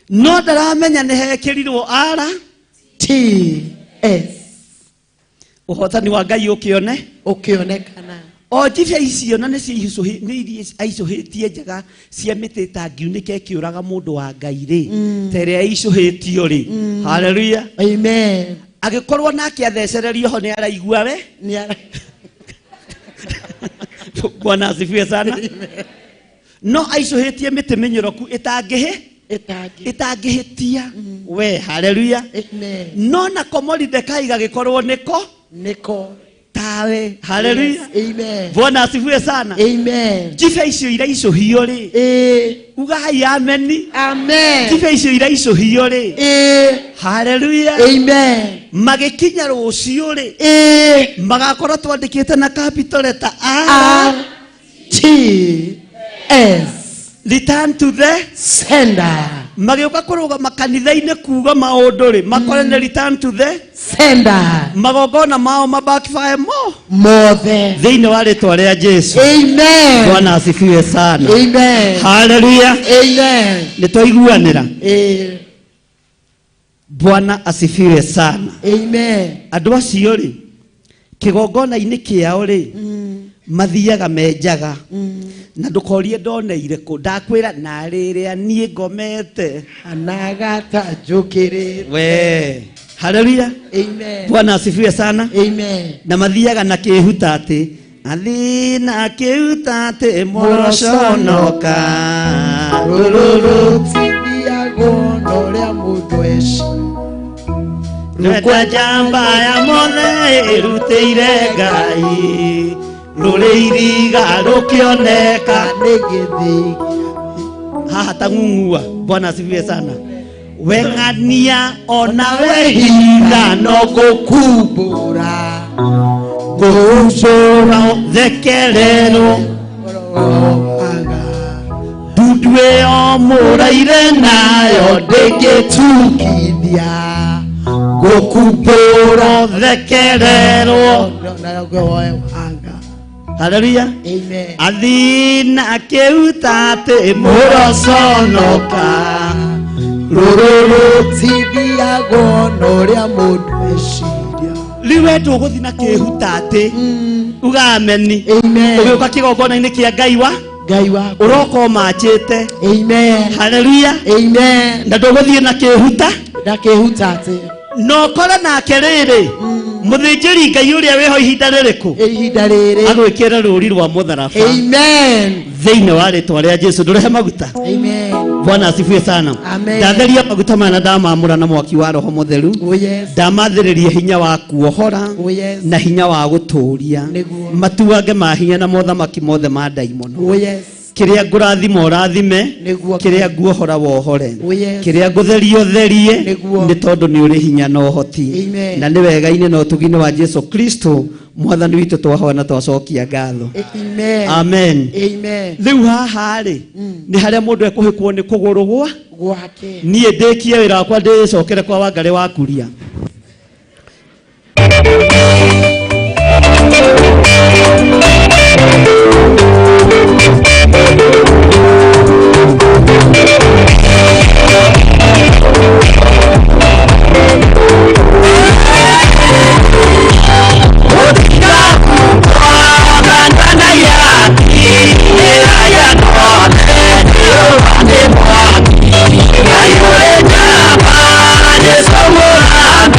no ndaramenya nĩ hekĩrirwo TS. Ũhotani wa Ngai ũkĩonekana. O njibe icio na nĩ iria aicũhĩtie njega cia mĩtĩ ĩtangiunĩka ĩkĩũraga mũndũ wa Ngai rĩ ta ĩrĩa aicũhĩtio rĩ. Haleluya. Amen. Agĩkorwo nake athecererio ho nĩ araigua we. Bwana asifiwe sana. No aicũhĩtie mĩtĩ mĩnyoroku ĩtangĩhĩtia we. Haleluya. Amen. No nako Moridekai gagĩkorwo nĩko tawe. Haleluya. Amen. Bwana asifiwe sana. Amen. Njibe icio iraicũhio rĩ ugai ameni. Amen. Njibe icio iraicũhio rĩ haleluya. Amen. Magĩkinya rũciũ rĩ magakorwo twandĩkĩte na capital letter RTS return to the sender. Magĩũka kũrũgama kanitha-inĩ kuuga maũndũ rĩ makore nĩ return to the sender. Magongona mao mabackfire mothe thĩinĩ wa rĩĩtwa rĩa Jesũ. Amen. Bwana asifiwe sana. Amen. Haleluya. Amen. Nĩtwaiguanĩra. Bwana asifiwe sana. Amen. Andũ acio rĩ kĩgongona-inĩ kĩao rĩ mathiaga menjaga na ndũkorie ndoneire kũ ndakwĩra na rĩrĩa niĩ ngomete anagata njũkĩrĩte we. Haleluya. Amen. Bwana asifiwe sana. Amen. Na mathiaga na kĩhuta atĩ athi na kĩhuta atĩ mũroconoka rũrũrũtibiagwo norĩa mũndũ eci rwenda njamba ya mothe ĩrutĩire Ngai rũrĩ iriga rũkĩoneka nĩ gĩthĩ haha ta ng'ung'ua. Bwana asifiwe sana. Weng'ania ona wehinga no gũkumbũra gũcũra thekerero ndundu ĩyo mũraire nayo ndĩngĩtukithia gũkumbũra thekerero. Haleluya. Amen. Athina kĩhuta atĩ mũroconoka rũrũrũtibiagwo norĩa mũndũ eciria. Rĩu we ndũgũthiĩ na kĩhuta atĩ ugameni ũgĩũka kĩgongona-inĩ kĩa Ngai waku ũroka ũmanjĩte. Amen. Haleluya. Amen. Na ndũgũthiĩ na kĩhuta atĩ no kore nake rĩrĩ mũthĩnjĩri Ngai ũrĩa wĩho ihinda rĩrĩkũ agwĩkĩra rũũri rwa mũtharaba. Amen. Thĩinĩ wa rĩĩtwa rĩa Jesũ ndũrehe maguta. Amen. Bwana asifiwe sana. Amen. Ndatheria maguta mana ndamamura na mwaki wa roho mutheru. Oh yes. Ndamathiririe hinya wa kuohora Oh yes. na hinya wa guturia. Niguo. Matuange ma hinya na mothamaki mothe ma daimono. Oh yes. Kiria ngurathima urathime, Niguo. kiria nguohora wohore, Oh yes. kiria ngutherio therie, Niguo. ni tondu ni uri hinya na uhoti. Amen. Na ni wega ine na utugine wa Yesu Kristo mwathani witu twahoya na twacokia ngatho. Amen. Amen. Amen. Riu haha ri ni haria mundu ekuhikwo ni kugurugwa Gwake. niĩ ndĩkie wĩra wakwa ndĩcokere kwa Wangari wa Kuria. Somewhere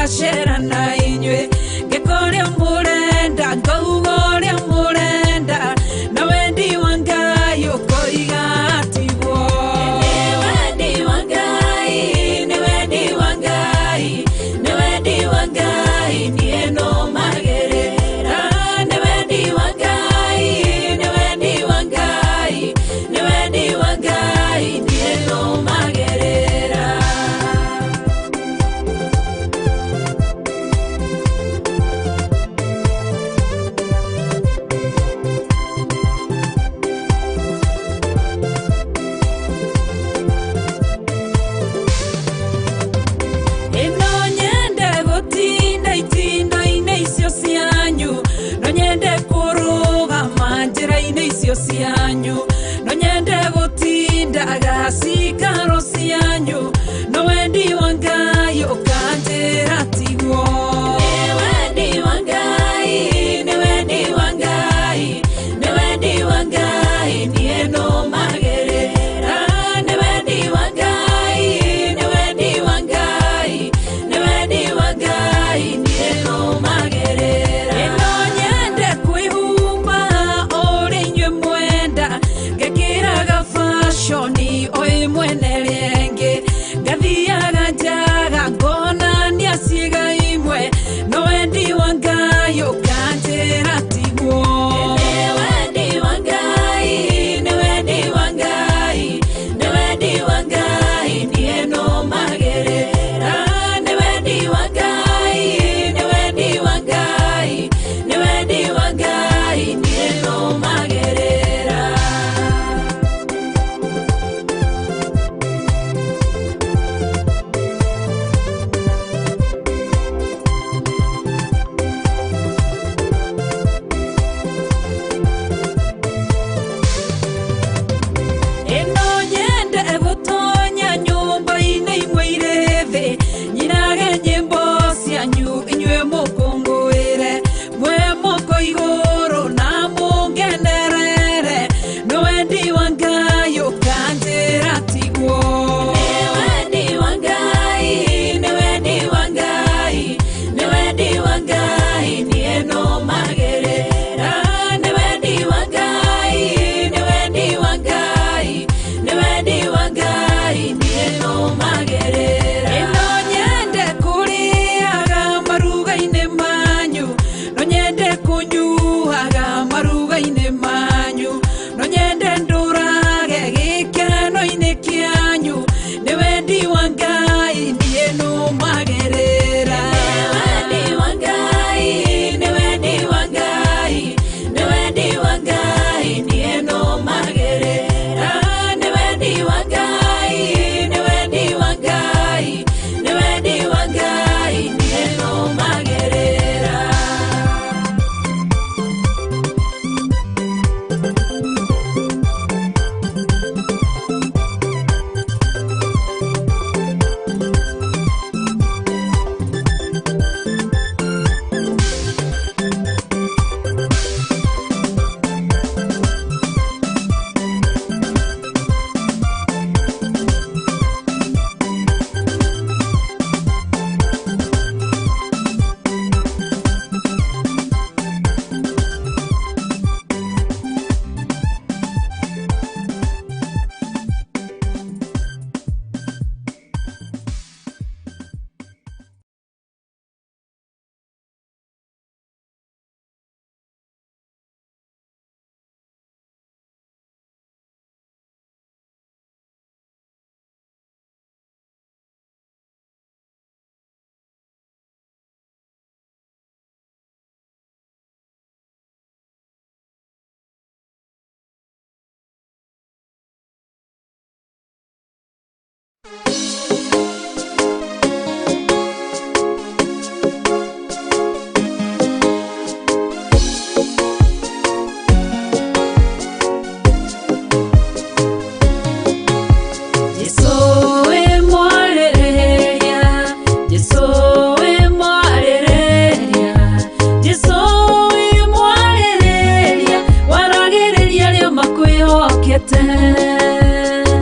ngacera na inyue ngikoria murenda ngaugoria murenda na wendi wa Ngai ukoiga atigwo ni wendi wa Ngai ni wendi wa Ngai ni wendi wa Ngai ni eno magerera ni wendi wa Ngai ni wendi wa Ngai ni wendi wa Ngai ni eno magerera ino nyende gutinda itinda-inĩ icio cianyu no nyende kũrũgama njĩra-inĩ icio cianyu no nyende gũtindaga cikaro cianyu no wendi wa Ngai ũkanjĩra tigwo nĩ wendi wa Ngai nĩ wendi wa Ngai nĩ wendi wa Ngai niĩ no magerera nĩ wendi wa Ngai nĩ wendi wa Ngai nĩ wendi wa Ngai niĩ no magerera ĩno nyende kwĩhumba ũrĩa inyuĩ mwenda ngekĩraga fashoni o ĩmwe na ĩrĩa ĩngĩ ngathiaga njaga ngonania ciĩga imwe no wendi wa Ngai ũkanjĩra tigwo nĩ wendi wa Ngai nĩ wendi wa Ngai nĩ wendi wa Ngai niĩ no magerera nĩ wendi wa Ngai nĩ wendi wa Ngai nĩ wendi wa Ngai niĩ no magerera ĩno nyende gũtonya nyũmba-inĩ imwe irĩ thĩ nyinage nyĩmbo cianyu inyuĩ mũkũngũĩre mwe moko igũrũ na mũngenerere no wendi wa Ngai ũkanjĩra tigwo nĩ wendi wa Ngai nĩ wendi wa Ngai nĩ wendi wa Ngai niĩ no magerera nĩ wendi wa Ngai nĩ wendi wa Ngai nĩ wendi wa Ngai niĩ no magerera ĩno nyende kũrĩaga maruga-inĩ manyu no nyende kũnyuaga maruga-inĩ manyu no nyende ndũrage gĩkeno-inĩ kĩanyu nĩ wendi wa Ngai niĩ no magerera nĩ wendi wa Ngai nĩ wendi wa Ngai nĩ wendi wa Ngai niĩ no magerera nĩ wendi wa Ngai nĩ wendi wa Ngai nĩ wendi wa Ngai niĩ no magerera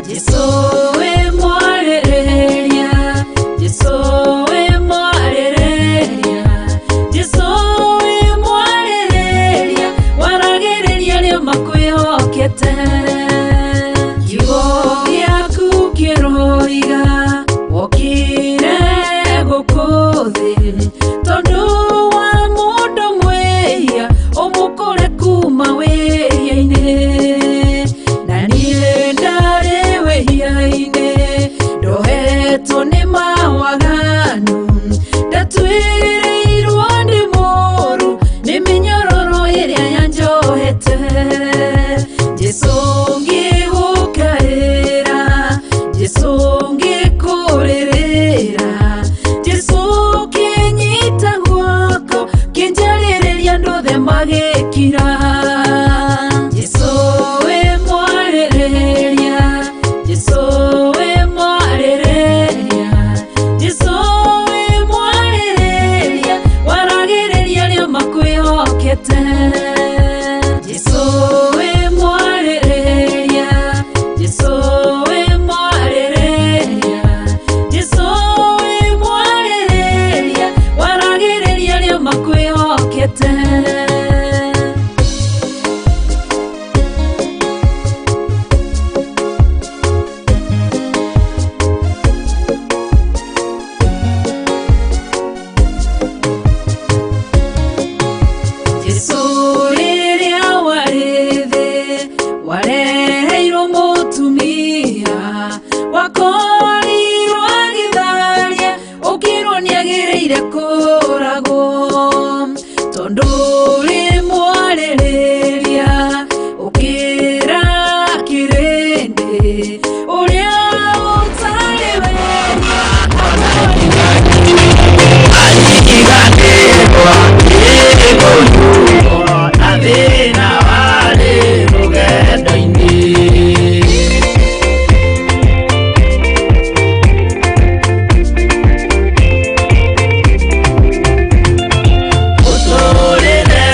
Jesu we mwarere thĩ tondũ wa mũndũ mwĩhia ũmũkũre kuma wĩhia-inĩ na niĩ ndarĩ wĩhia-inĩ ndohetwo nĩ mawaganu ndatuĩrĩirwo ndĩ mũũru nĩ mĩnyororo ĩrĩa yanjohete Jesũ ngĩgũkaĩra Jesũ ngĩkũrĩrĩra Jesũ kĩnyita guoko kĩnjarĩrĩria ndũthe magĩkira Jesũ wĩ mwarĩrĩria Jesũ wĩ mwarĩrĩria Jesũ wĩ mwarĩrĩria waragĩrĩria arĩa makwĩhokete Jesũ wĩ mwarĩrĩria Jesũ wĩ mwarĩrĩria Jesũ wĩ mwarĩrĩria waragĩrĩria arĩa makwĩhokete Jesũ rĩrĩa warĩ thĩ wareheirwo mũtumia wakorirwo agĩtharia ũkĩrwo nĩagĩrĩire kũragwo tondũ ũrĩ mwarĩrĩria ũkĩra kĩrĩndĩ ũrĩa ũtarĩ wega Athĩna warĩ rũgendo-inĩ mũtũrĩre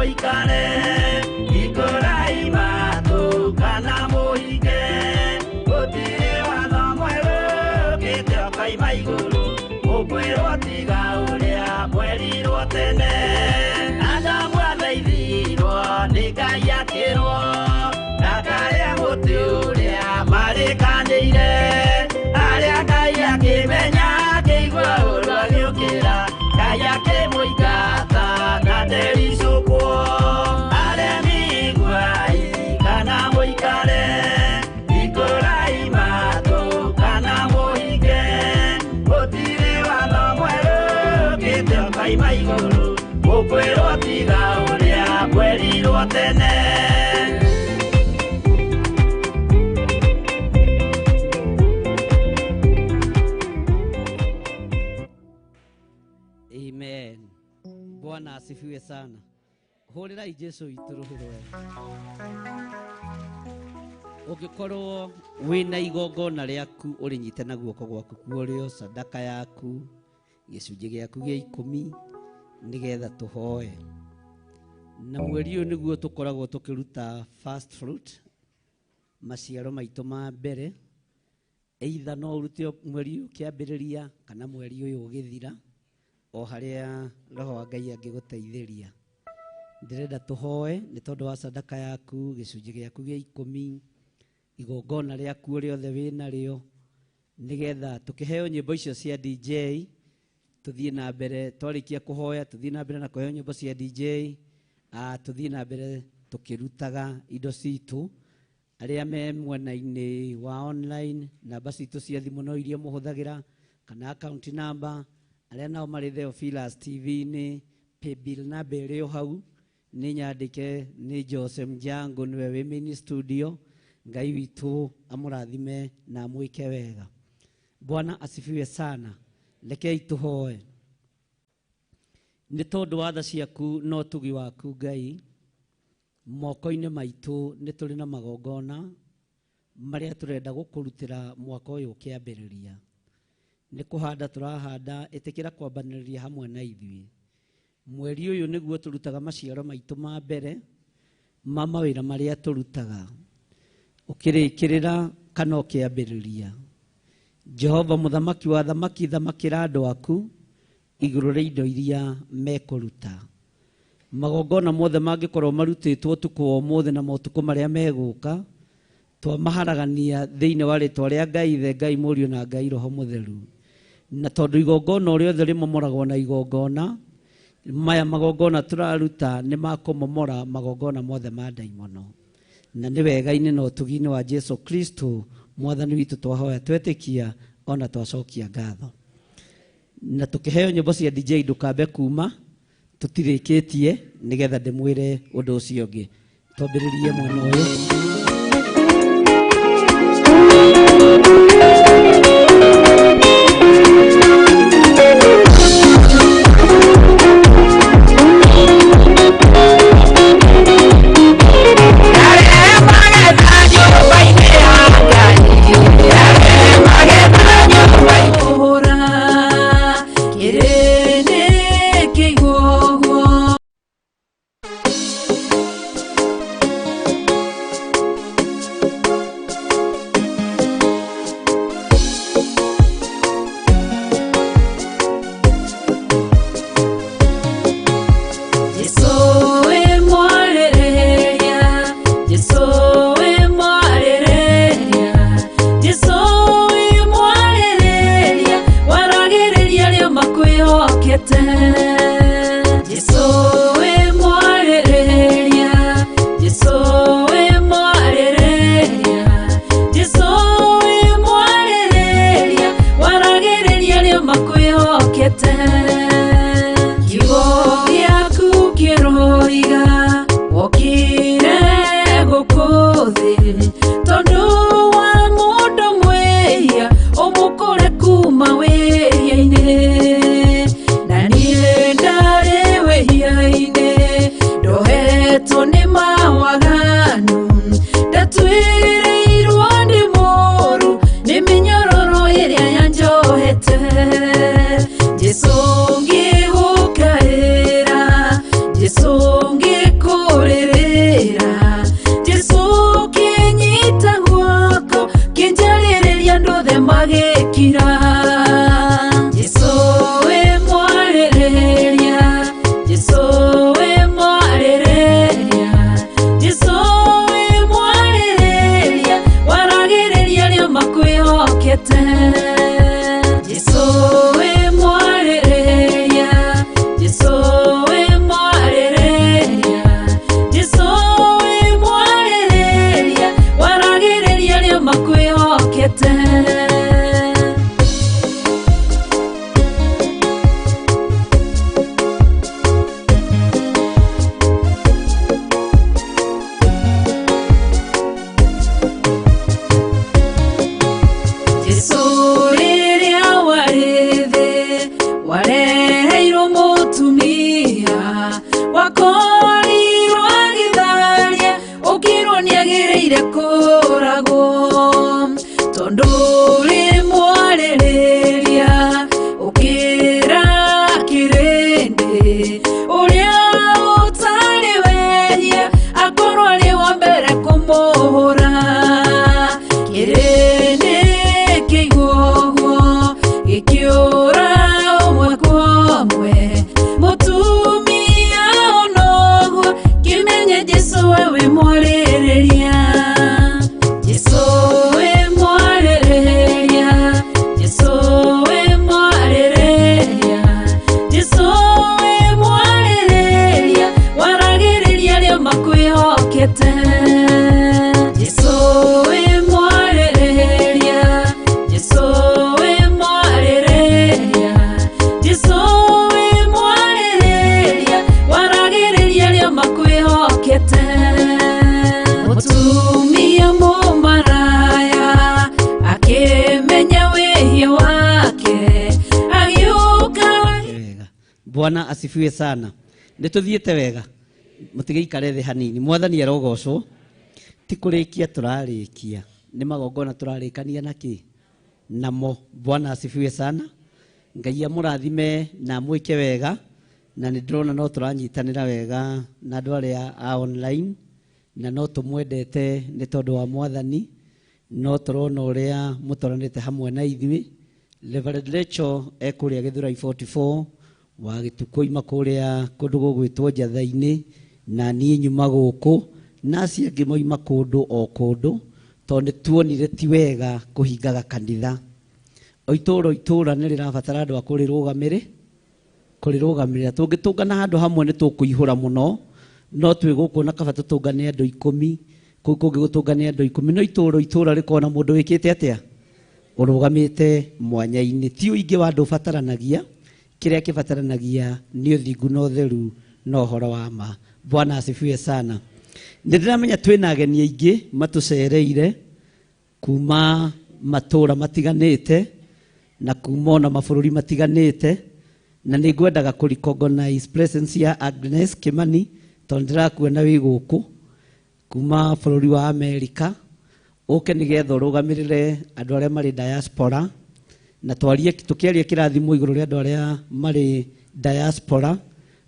moikare ikorai matu kana muhige gutire watho mweru kite okaima iguru ukwirwo tiga uria mwerirwo tene anda mwatheithirwo ni Ngai akirwo ndakaria muti uria marikanire aria Ngai akimenya akigua urwa giukira Ngai akimũingata na ndericũkwo aremi ngwai kana mũikare ikũrai matũ kana mũhinge gũtirĩ watho mwerũ kĩte ũkaima igũrũ ũkwĩrwo tiga ũrĩa mwerirwo tene. Amen. Bwana asifiwe sana. Hurira Jesu ituruhirwe. Ugikorwo wina igongona riaku urinyite na guoko gwaku kuorio sadaka yaku gicunji giaku gia 10 nigetha tuhoe. Na mweri uyu niguo tukoragwo tukiruta first fruit maciaro maitu ma mbere. Either no urute mweri uyu kiambiriria kana mweri uyu ugithira. O haria roho wa Ngai angiguteithiria ndirenda tuhoe ni tondu wa sadaka yaku gicunji giaku gia 10 igongona riaku riothe wina rio nigetha tukiheo nyimbo icio cia DJ tuthie na mbere twarikia kuhoya tuthie na mbere na kuheo nyimbo cia DJ tuthie na mbere tukirutaga indo citu aria me mwena-ini wa online namba citu cia thimu no iria muhuthagira kana account number aria nao mari Theophilus TV ni paybill na bereo hau ni nyandike ni Joseph Njango niwe wi mini studio. Ngai witu amurathime na amwike wega. Bwana asifiwe sana. Lekei tuhoe. Ni tondu wa tha ciaku no tugi waku Ngai moko-ini maitu ni turi na magongona maria turenda gukurutira mwaka uyu kiambiriria. Ni kuhanda turahanda itikira kwambaniriria hamwe na ithui. Mweri uyu niguo turutaga maciaro maitu ma mbere ma mawira maria turutaga ukirikirira kana ukiambiriria. Jehova muthamaki wa thamaki thamakira andu aku iguru ri indo iria mekuruta. Magongona mothe mangikorwo marutitwo tuko mothe na motuko maria meguka twamaharagania thiini wa ritwa ria Ngai ithe Ngai Mũriũ na Ngai Roho Mũtheru. Na tondu igongona uria othe rimomoragwo na igongona maya magongona turaruta ni makumomora magongona mothe ma ndaimono. Na ni wega-ini na utugini wa Jesu Kristo mwathani witu twahoya twetikia ona twacokia ngatho. Na tukiheo nyimbo cia DJ ndukambe kuma tutirikitie nigetha ndimwire undu ucio ungi twambiririe mwena uyu. Jesu ngi arekete mutumia mumaraya akimenya wihia wake agiuka. Bwana asifiwe sana. Nituthiete wega mutigeikare thi hanini. Mwathani arogocwo. Ti kurikia turarikia, ni magongona turarikania naki namo. Bwana asifiwe sana. Ngai amurathime na mwike wega, na nindrona no turanyitanira wega na andu aria a online, na no tumwendete ni tondu wa Mwathani, no turona uria mutoranite hamwe na ithui. Reverend Rachel ekuria Githurai 44 wa gituko ima kuria kundu gugwitwo Njathaini, na nie nyuma guku nasi angi moima kundu o kundu, tondu tuonire ti wega kuhingaga kanitha. Oitura ni rirabatara andu akurirugamirira tungitungana handu hamwe ni tukuihura muno, no twi guku na kaba tutungane andu 10 kungi gutungane andu 10 no itura rikona mundu wikite atia urugamite mwanya-ini. Ti uingi wa andu bataranagia, kiria kibataranagia ni uthingu no theru no horo wa ma. Bwana asifiwe sana. Ndiramenya twina ageni aingi matucereire kuma matura matiganite na kuma na mabururi matiganite, na ningwendaga recognize presence ya Agnes Kimani tondu ndirakuona wi guku kuma bururi wa America. Uke nigetha urugamirire andu aria mari diaspora, na tukiaria kirathimo iguru ria andu aria mari diaspora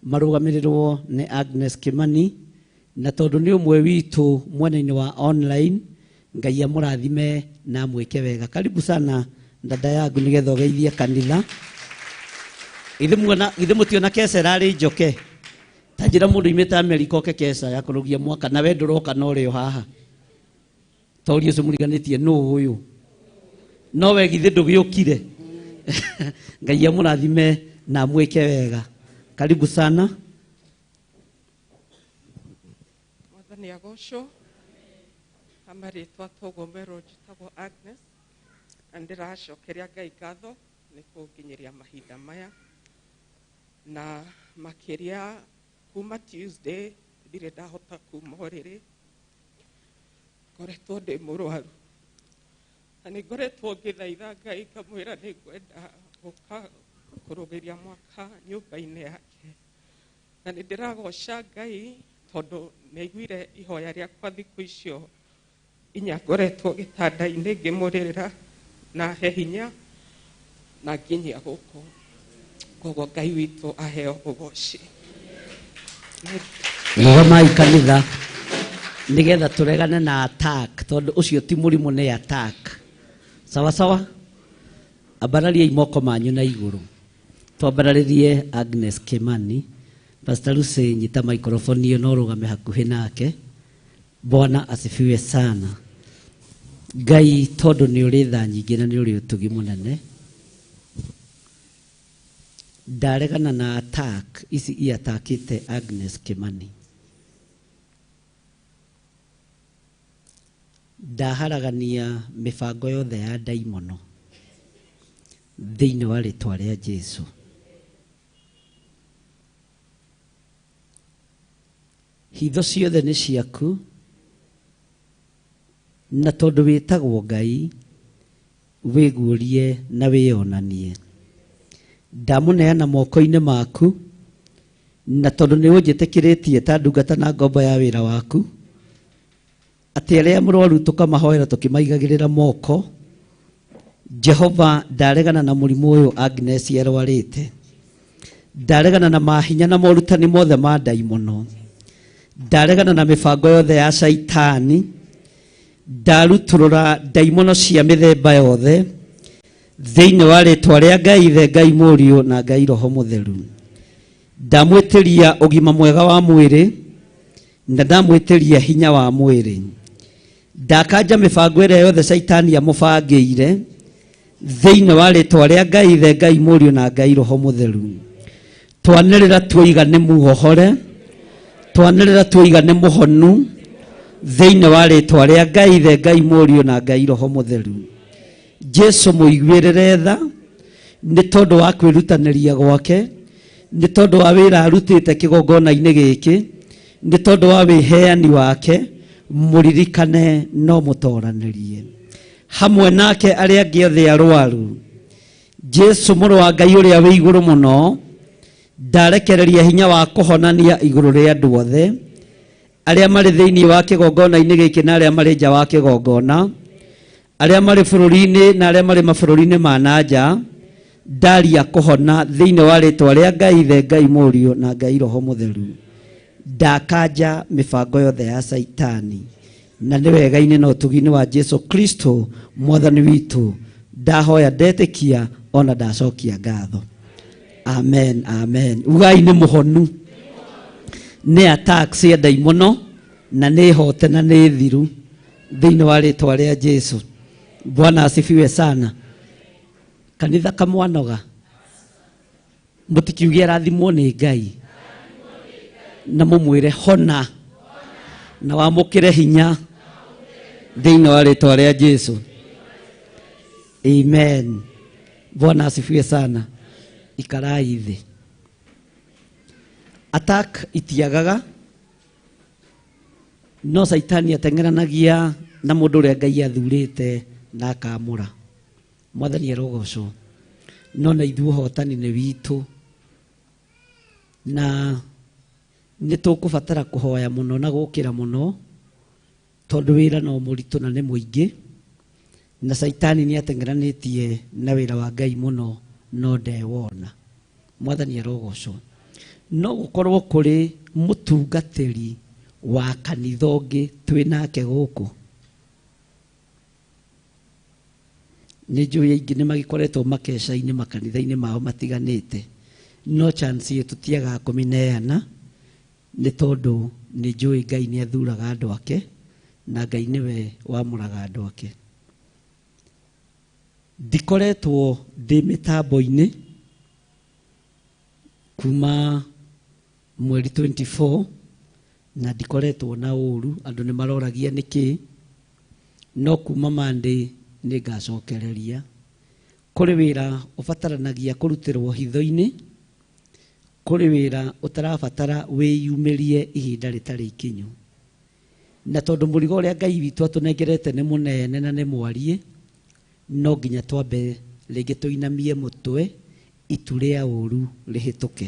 marugamirirwo ni Agnes Kimani, na tondu ni umwe witu mwena-ini wa online. Ngai amurathime na mwike wega. Karibu sana dada yangu nigetha ugeithie kanitha. Ithe mutiona kesa rari njoke tajira mundu imeta America oke kesa ya kurugia mwaka na we nduroka no rio haha tori ucio muriganitie no uyu no we githe ndugiukire. Ngai amurathime na mwike wega. Karibu sana. Mwathani agocwo. Amaritwa togomero njitagwo Agnes, na ndiracokeria Ngai ngatho ni kunginyiria mahinda maya, na makiria kuma Tuesday ndire ndahota kuma oriri ngoretwo ndi murwaru, na ni ngoretwo ngithaitha Ngai ngamwira ni ngwenda guka kurugiria mwaka nyumba-ini yake, na ni ndiragoca Ngai tondu niguire ihoya riakwa thiku icio inya ngoretwo gitanda-ini ngimuririra na he hinya na nginyia guku. Koguo Ngai witu aheo ugoci. Rugamai kanitha nigetha turegane na attack, tondu ucio ti murimu ni attack. Sawa sawa. Abarariai moko manyu na iguru. Twambararirie Agnes Kimani. Pastor Lucy nyita microphone iyo no rugame hakuhi nake. Bwana asifiwe sana. Ngai tondu ni uri tha nyingi na ni uri utugi munene, ndaregana na attack isi iatakite Agnes Kimani. Ndaharagania mibango yothe ya daimono thiini wa ritwa ria Jesu. Hitho ciothe ni ciaku, na tondu witagwo Ngai wigurie na wionanie. Ndamuneana moko-ini maku, na tondu ni unjitikiritie ta ndungata na ngombo ya wira waku, ati aria murwaru tukamahoera tukimaigagirira moko. Jehova, ndaregana na murimu uyu Agnes yarwarite, ndaregana na mahinya na morutani mothe ma daimono, ndaregana na mibango yothe ya shaitani, ndaruturura daimono cia mithemba yothe thiini wa ritwa ria Ngai Ithe, Ngai Muriu na Ngai Roho Mutheru. Ndamwitiria ugima mwega wa mwiri, na ndamwitiria hinya wa mwiri. Ndakanja mibango iria yothe shaitani amubangire thiini wa ritwa ria Ngai Ithe, Ngai Muriu na Ngai Roho Mutheru. Twanirira tuigane muhohore, twanirira tuigane muhonu thiini wa ritwa ria Ngai Ithe, Ngai Muriu na Ngai Roho Mutheru. Jesu muiguirire tha ni tondu wa kwirutaniria gwake, ni tondu wa wira arutite kigongona-ini giki, nĩ tondũ wa wĩheani wake mũririkane no mũtoranĩrie hamwe nake arĩa angĩ othe arwaru. Jesu mũrũ wa Ngai ũrĩa wĩ igũrũ mũno ndarekereria hinya wa kũhonania igũrũ rĩa andũ othe arĩa marĩ thĩinĩ wa kĩgongona-inĩ gĩkĩ na arĩa marĩ nja wa kĩgongona, arĩa marĩ bũrũri-inĩ na arĩa marĩ mabũrũri-inĩ ma nanja. Ndaria kũhona thĩinĩ wa rĩtwa rĩa Ngai Ithe, Ngai Mũriũ na Ngai Roho Mũtheru. Ndakanja mĩbango yothe ya Saitani, na nĩ wega-inĩ na ũtugi-inĩ wa Jesu Kristo Mwathani witũ ndahoya ndetĩkia ona ndacokia ngatho. Amen, amen. Ugai nĩ mũhonu, nĩ attacks ya ndaimono na nĩ hote na nĩ thiru thĩinĩ wa rĩtwa rĩa Jesu. Bwana asifiwe sana. Kanitha kamwanoga mũtikiuge rathimwo nĩ Ngai na mũmwĩre hona na wamũkĩre hinya thĩinĩ wa rĩtwa rĩa Jesu. Amen. Bwana asifiwe sana. Ikarai thĩ. Attack itiagaga, no Saitani ateng'eranagia na mũndũ ũrĩa Ngai athurĩte na akamũra. Mwathani arogocwo. No na ithuĩ ũhotani nĩ witũ, na nĩ tũkũbatara kũhoya mũno na gũkĩra mũno tondũ wĩra no mũritũ na nĩ mũingĩ, na Saitani nĩ ateng'eranĩtie na wĩra wa Ngai mũno no ndewona. Mwathani arogocwo. No gũkorwo kũrĩ mũtungatĩri wa kanitha ũngĩ twĩ nake gũkũ. Nĩ njũĩ aingĩ nĩ magĩkoretwo makeca-inĩ makanitha-inĩ mao matiganĩte, no chance ĩyo tũtiagaga kũmĩneana nĩ tondũ nĩ njũĩ Ngai nĩ athuraga andũ ake na Ngai nĩwe wamũraga andũ ake. Ndikoretwo ndĩ mĩtambo-inĩ kuma mweri 24 na ndikoretwo na ũru, andũ nĩ maroragia nĩkĩ, no kuma Monday nĩ ngacokereria. Kũrĩ wĩra ũbataranagia kũrutĩrwo hitho-inĩ, kũrĩ wĩra ũtarabatara wĩyumĩrie ihinda rĩtarĩ ikinyu, na tondũ mũrigo ũrĩa Ngai witũ atũnengerete nĩ mũnene na nĩ mwarie, no nginya twambe rĩngĩ tũinamie mũtwe itu rĩa ũru rĩhĩtũke.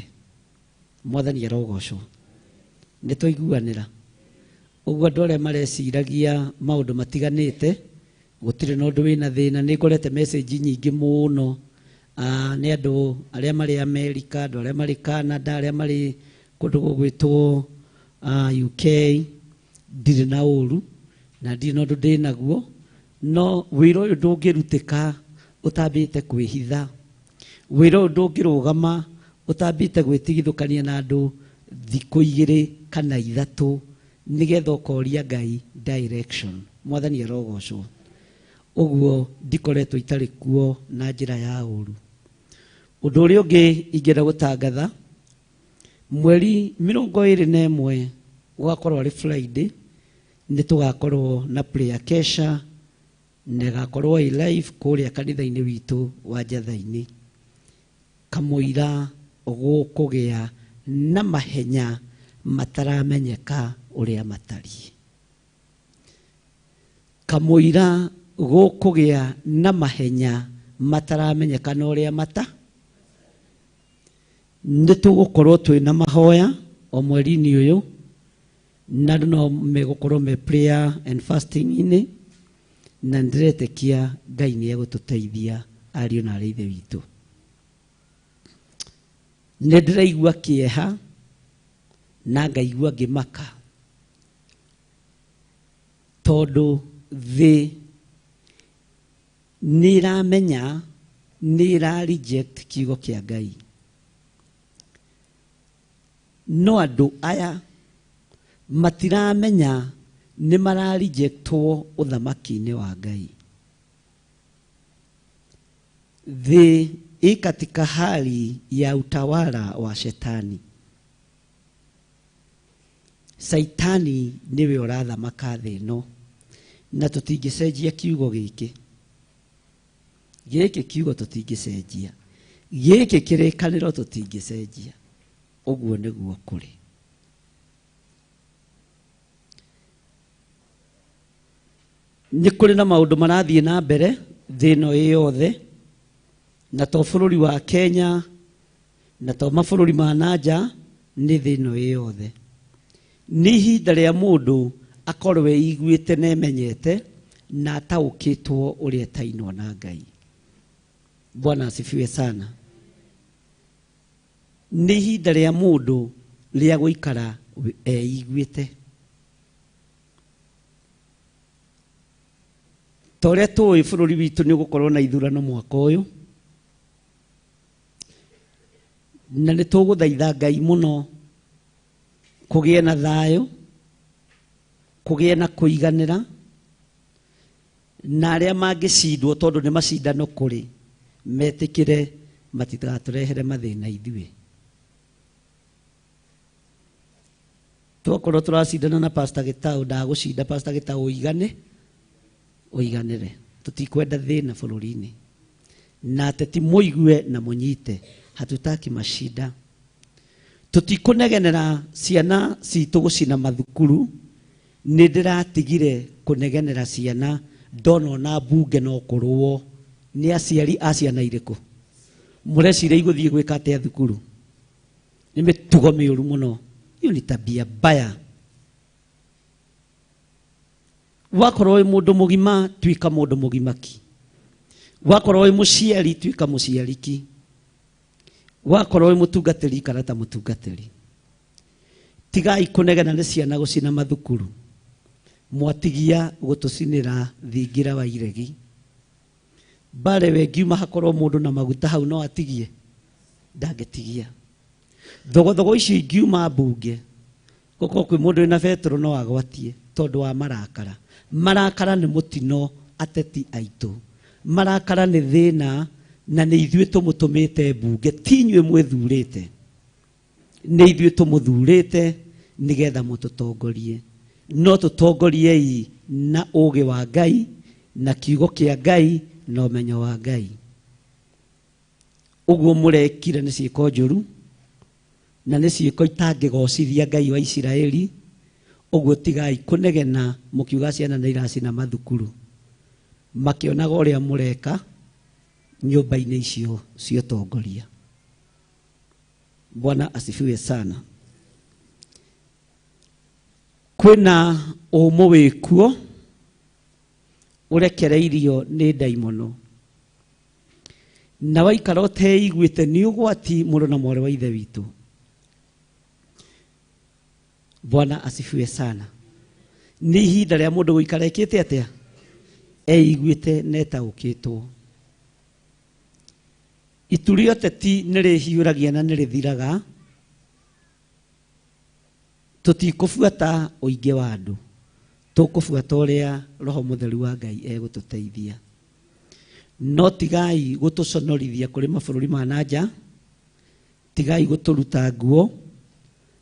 Mwathani arogocwo. Nĩ twaiguanĩra. Ũguo andũ arĩa mareciragia maũndũ matiganĩte, gũtirĩ na ũndũ wĩna thĩna. Nĩ ngorete message nyingĩ mũno nĩ andũ arĩa marĩ Amerika, andũ arĩa marĩ Canada, arĩa marĩ kũndũ gũgwĩtwo UK. Ndirĩ na ũru na ndirĩ na ũndũ ndĩ naguo, no wĩra ũyũ ndũngĩrutĩka ũtambĩte kwĩhitha. Wĩra ũyũ ndũngĩrũgama ũtambĩte gwĩtigithũkania na andũ thikũ 2 kana 3 nĩgetha ũkoria Ngai direction. Mwathani arogocwo. Ũguo ndikoretwo itarĩ kuo na njĩra ya ũru. Ũndũ ũrĩa ũngĩ ingĩenda gũtangatha, mweri 21 gũgakorwo arĩ Friday, nĩ tũgakorwo na prayer kesha na ĩgakorwo ĩ live kũrĩa kanitha-inĩ witũ wa Njatha-inĩ. Kamũira gũkũgĩa na mahenya mataramenyeka ũrĩa matariĩ. Kamũira gũkũgĩa na mahenya mataramenyeka na ũrĩa nĩ tũgũkorwo twĩ na mahoya o mweri-inĩ ũyũ, na andũ no megũkorwo me prayer and fasting-inĩ, na ndĩretĩkia Ngai nĩ egũtũteithia ariũ na arĩ ithe witũ. Nĩ ndĩraigua kĩeha na ngaigua ngĩmaka tondũ thĩ nĩ ĩramenya, nĩ ĩra reject kiugo kĩa Ngai. No andũ aya matiramenya nĩ mara rejectwo ũthamaki-inĩ wa Ngai. Thĩ ĩ katika hali ya utawala wa shetani. Saitani niwe ũrathamaka thĩ ĩno, na tũtingĩcenjia kiugo gĩkĩ. Gĩkĩ kiugo tũtingĩcenjia, gĩkĩ kĩrĩkanĩro tũtingĩcenjia. Ũguo nĩguo kũrĩ. nĩ kũrĩ na maũndũ marathiĩ na mbere thĩ ĩno yothe, na to bũrũri wa Kenya na to mabũrũri ma nanja, nĩ thĩ ĩno yothe. Nĩ ihinda rĩa mũndũ akorwo eiguĩte na emenyete na ataũkĩtwo ũrĩa etainwo na Ngai. Bwana asifiwe sana. Nĩ ihinda rĩa mũndũ rĩa gũikara eiguĩte. Ta ũrĩa tũĩ bũrũri witũ nĩ ũgũkorwo na ithurano mwaka ũyũ, na nĩ tũgũthaitha Ngai mũno kũgĩe na thayũ, kũgĩe na kũiganĩra, na arĩa mangĩcindwo tondũ nĩ macindano kũrĩ, metĩkĩre matigatũrehere mathĩna ithuĩ. Twakorwo tũracindana na Pastor Gitau, ndagũcinda Pastor Gitau ũiganĩre. Tũtikwenda thĩna bũrũri-inĩ, na ateti mũigue na mũnyite, hatutaki mashida. Tutikũnegenera ciana citũ gũcina mathukuru. Nĩ ndĩratigire kũnegenera ciana ndona na mbunge no kũrũo nĩ aciari a ciana irĩkũ. Mũreciria igũthiĩ gwĩka atĩa thukuru? Nĩ mĩtugo mĩũru mũno. Hiyo ni tabia mbaya. Wakorwo wĩ mũndũ mũgima, tuĩka mũndũ mũgimaki. Wakorwo wĩ mũciari, tuĩka mũciariki. Wakorwo wĩ mũtungatĩri, kana ta mũtungatĩri. Tigai kũnegena nĩ ciana gũcina mathukuru. Mwatigia gũtũcinĩra thingira wa iregi. Bare we ngiuma hakorwo mũndũ na maguta hau no atigie? Ndangĩtigia. Thogo icio ingiuma mbunge, gũkorwo kwĩ mũndũ wĩna betũrũ no agwatie tondũ wa marakara. Marakara nĩ mũtino ateti aitũ. Marakara nĩ thĩna, na nĩ ithuĩ tũmũtũmĩte mbunge, ti inyuĩ mwĩthurĩte. Nĩ ithuĩ tũmũthurĩte nĩgetha mũtũtongorie. No tũtongoriei na ũũgĩ wa Ngai, na kiugo kĩa Ngai, na ũmenyo wa Ngai. Ũguo mũrekire nĩ ciĩko njũru, na nĩ ciĩko itangĩgocithia Ngai wa Isiraeli. Ũguo tigai kũnegena mũkiuga ciana nĩ iracina mathukuru, makĩonaga ũrĩa mũreka nyũmba-inĩ icio cia ũtongoria. Bwana asifiwe sana. Kwĩna ũmũ wĩkuo ũrekereirio nĩ ndaimono, na waikara ũteiguĩte nĩ ũgwati mũrũ na mwarĩ wa ithe witũ. Bwana asifiwe sana. Nĩ ihinda rĩa mũndũ gũikara ekĩte atĩa? Eiguĩte na etaũkĩtwo. Itu rĩa ũteti nĩ rĩhiũragia na nĩ rĩthiraga. Tũtikũbuata ũingĩ wa andũ, tũkũbuata ũrĩa Roho Mũtheru wa Ngai egũtũteithia. No tigai gũtũconorithia kũrĩ mabũrũri ma nanja, tigai gũtũruta nguo,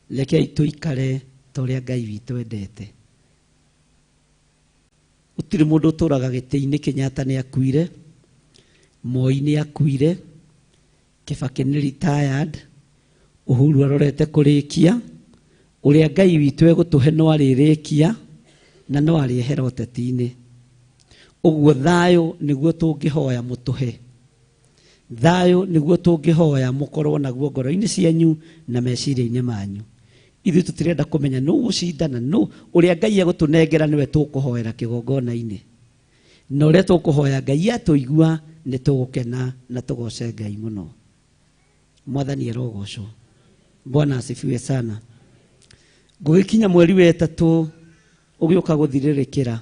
rekei tũikare ta ũrĩa Ngai witũ endete. Gũtirĩ mũndũ ũtũraga gĩtĩ-inĩ. Kenyatta nĩ akuire, Moi nĩ akuire, Kibaki nĩ retired, Uhuru arorete kũrĩkia. Ũrĩa Ngai witũ egũtũhe no arĩrĩkia na no arĩehera ũteti-inĩ. Ũguo thayũ nĩguo tũngĩhoya mũtũhe. Thayũ nĩguo tũngĩhoya mũkorwo naguo ngoro-inĩ cianyu na meciria-inĩ manyu. Ithuĩ tũtirenda kũmenya nũ gũcindana, nũ. Ũrĩa Ngai egũtũnengera nĩwe tũkũhoera kĩgongona-inĩ. Na ũrĩa tũkũhoya Ngai atũigua nĩ tũgũkena na tũgoce Ngai mũno. Mwathani arogocwo. Bwana asifiwe sana. Gũgĩkinya mweri wa ĩtatũ ũgĩũka gũthirĩrĩkĩra,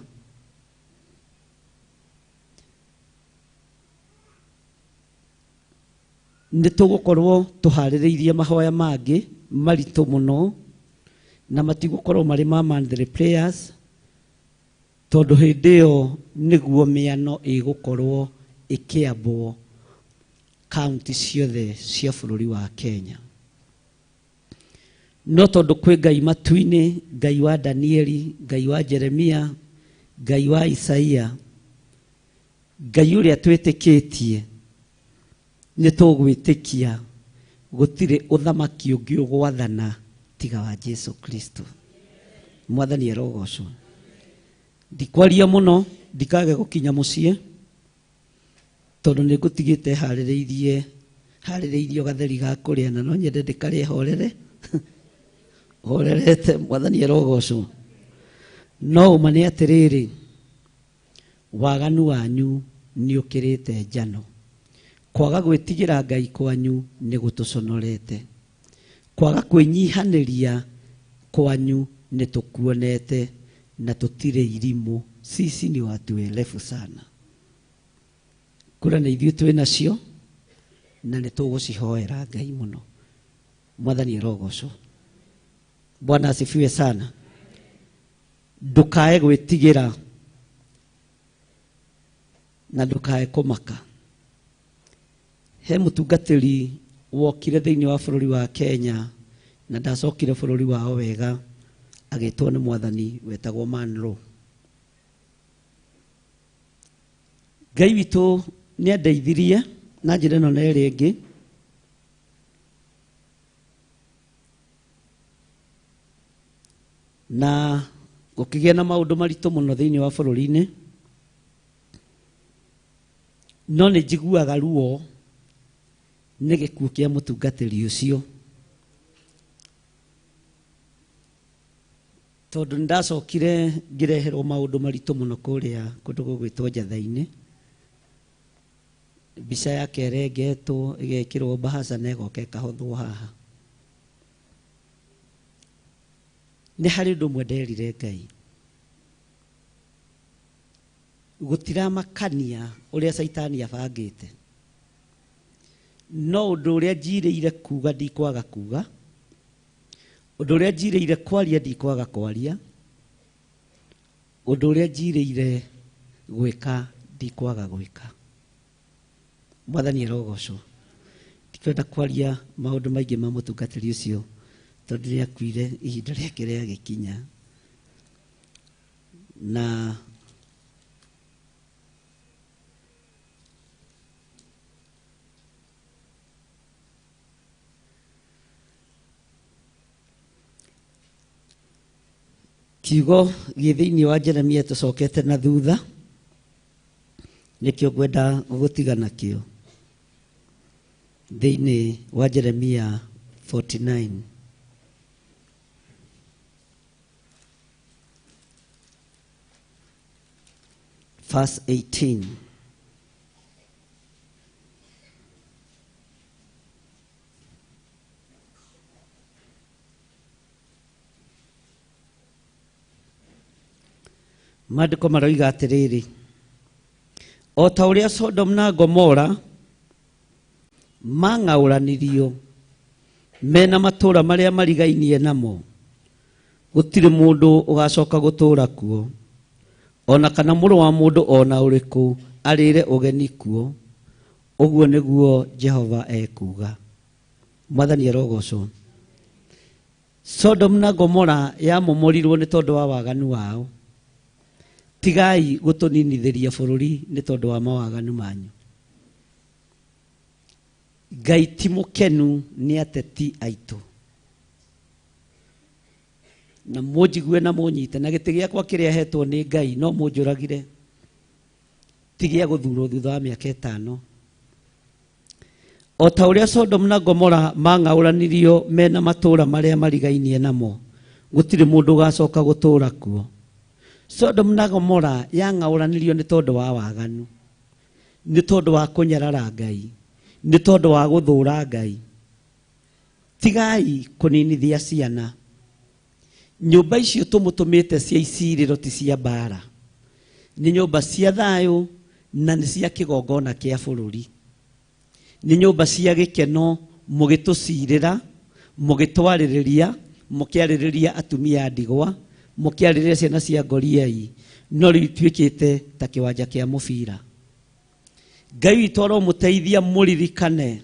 nĩ tũgũkorwo tũharĩrĩirie mahoya mangĩ maritũ mũno, na matigũkorwo marĩ ma monthly prayers, tondũ hĩndĩ ĩyo nĩguo mĩano ĩgũkorwo ĩkĩambwo kaunti ciothe cia bũrũri wa Kenya. No tondũ kwĩ Ngai matu-inĩ, Ngai wa Danieli, Ngai wa Jeremia, Ngai wa Isaia, Ngai ũrĩa twĩtĩkĩtie, nĩ tũgwĩtĩkia gũtirĩ ũthamaki ũngĩ ũgwathana tiga wa Jesu Kristo. Mwathani arogocwo. Ndikwaria mũno, ndikage gukinya mucie tondu nĩ ngũtigĩte harĩrĩirio gatheri ga kũrĩa na no nyende ndĩkarĩe horerete. Mwathani arogocwo. No ũma nĩ atĩrĩrĩ, waganu wanyu nĩ ũkĩrĩte njano, kwaga gwĩtigĩra Ngai kwanyu nĩ gũtũconorete, kwaga kwĩnyihanĩria kwanyu nĩ tũkuonete na tũtirĩ irimũ. Sisi ni watu werefu sana. Kura na ithuĩ twĩ nacio na nĩ tũgũcihoera Ngai mũno. Mwathani arogocwo. Bwana asifiwe sana. Ndukae gwĩtigĩra na ndukae kũmaka. He mũtungatĩri wokire thĩinĩ wa bũrũri wa Kenya na ndacokire bũrũri wao wega, agĩtwo nĩ Mwathani wetagwo Manlo. Ngai witũ nĩ andeithirie na njĩra ĩno na ĩrĩa ĩngĩ. Na gũkĩgĩa na maũndũ maritũ mũno thĩinĩ wa bũrũri-inĩ, no nĩ njiguaga ruo nĩ gĩkuũ kĩa mũtungatĩri ũcio, tondũ ndacokire ngĩreherwo maũndũ maritũ mũno kũrĩa kũndũ gũgwĩtwo Njatha-inĩ. Mbica yake ĩrengetwo ĩgekĩrwo mbahaca na ĩgoka ĩkahothwo haha. Nĩ harĩ ũndũ ũmwe nderire Ngai, gũtiramakania ũrĩa Saitani abangĩte, no ũndũ ũrĩa njirĩire kuga ndikwaga kuga, ũndũ ũrĩa njirĩire kwaria ndikwaga kwaria, ũndũ ũrĩa njirĩire gwĩka ndikwaga gwĩka. Mwathani arogocwo. Ndikwenda kwaria maũndũ maingĩ ma mũtungatĩri ũcio tondũ nĩ akuire ihinda rĩake rĩagĩkinya, na kiugo gĩ thĩinĩ wa Jeremia tũcokete na thutha, nĩkĩo ngwenda gũtiga nakĩo thĩinĩ wa Jeremia 49 verse 18. Maandĩko maroiga atĩrĩrĩ, o ta ũrĩa Sodom na Gomora mang'aũranirio mena matũũra marĩa marigainie namo, gũtirĩ mũndũ ũgacoka gũtũũra kuo, ona kana mũrũ wa mũndũ ona ũrĩkũ arĩre ũgeni kuo. Ũguo nĩguo Jehova ekuga. Mwathani arogocwo. Sodom na Gomora yamomorirwo nĩ tondũ wa waganu wao. Tigai gũtũninithĩria bũrũri nĩ tondũ wa mawaganu manyu. Ngai ti mũkenu nĩ ateti aitũ. Na mũnjigue na mũnyite, na gĩtĩ gĩakwa kĩrĩa hetwo nĩ Ngai no mũnjũragire, ti gĩa gũthurwo thutha wa mĩaka 5. O ta ũrĩa Sodom na Gomora mang'aũranirio mena matũũra marĩa marigainie namo, gũtirĩ mũndũ ũgacoka gũtũũra kuo. Sodom na Gomora yang'aũranirio nĩ tondũ wa waganu, nĩ tondũ wa kũnyarara Ngai, nĩ tondũ wa gũthũũra Ngai. Tigai kũninithia ciana. Nyũmba icio tũmũtũmĩte cia icirĩro ti cia mbara, nĩ nyũmba cia thayũ na nĩ cia kĩgongona kĩa bũrũri, nĩ nyũmba cia gĩkeno. Mũgĩtũcirĩra, mũgĩtwarĩrĩria, mũkĩarĩrĩria atumia a ndigwa, mũkĩarĩrĩria ciana cia ngoriai, no rĩu ituĩkĩte ta kĩwanja kĩa mũbira. Ngai witũ aromũteithia mũririkane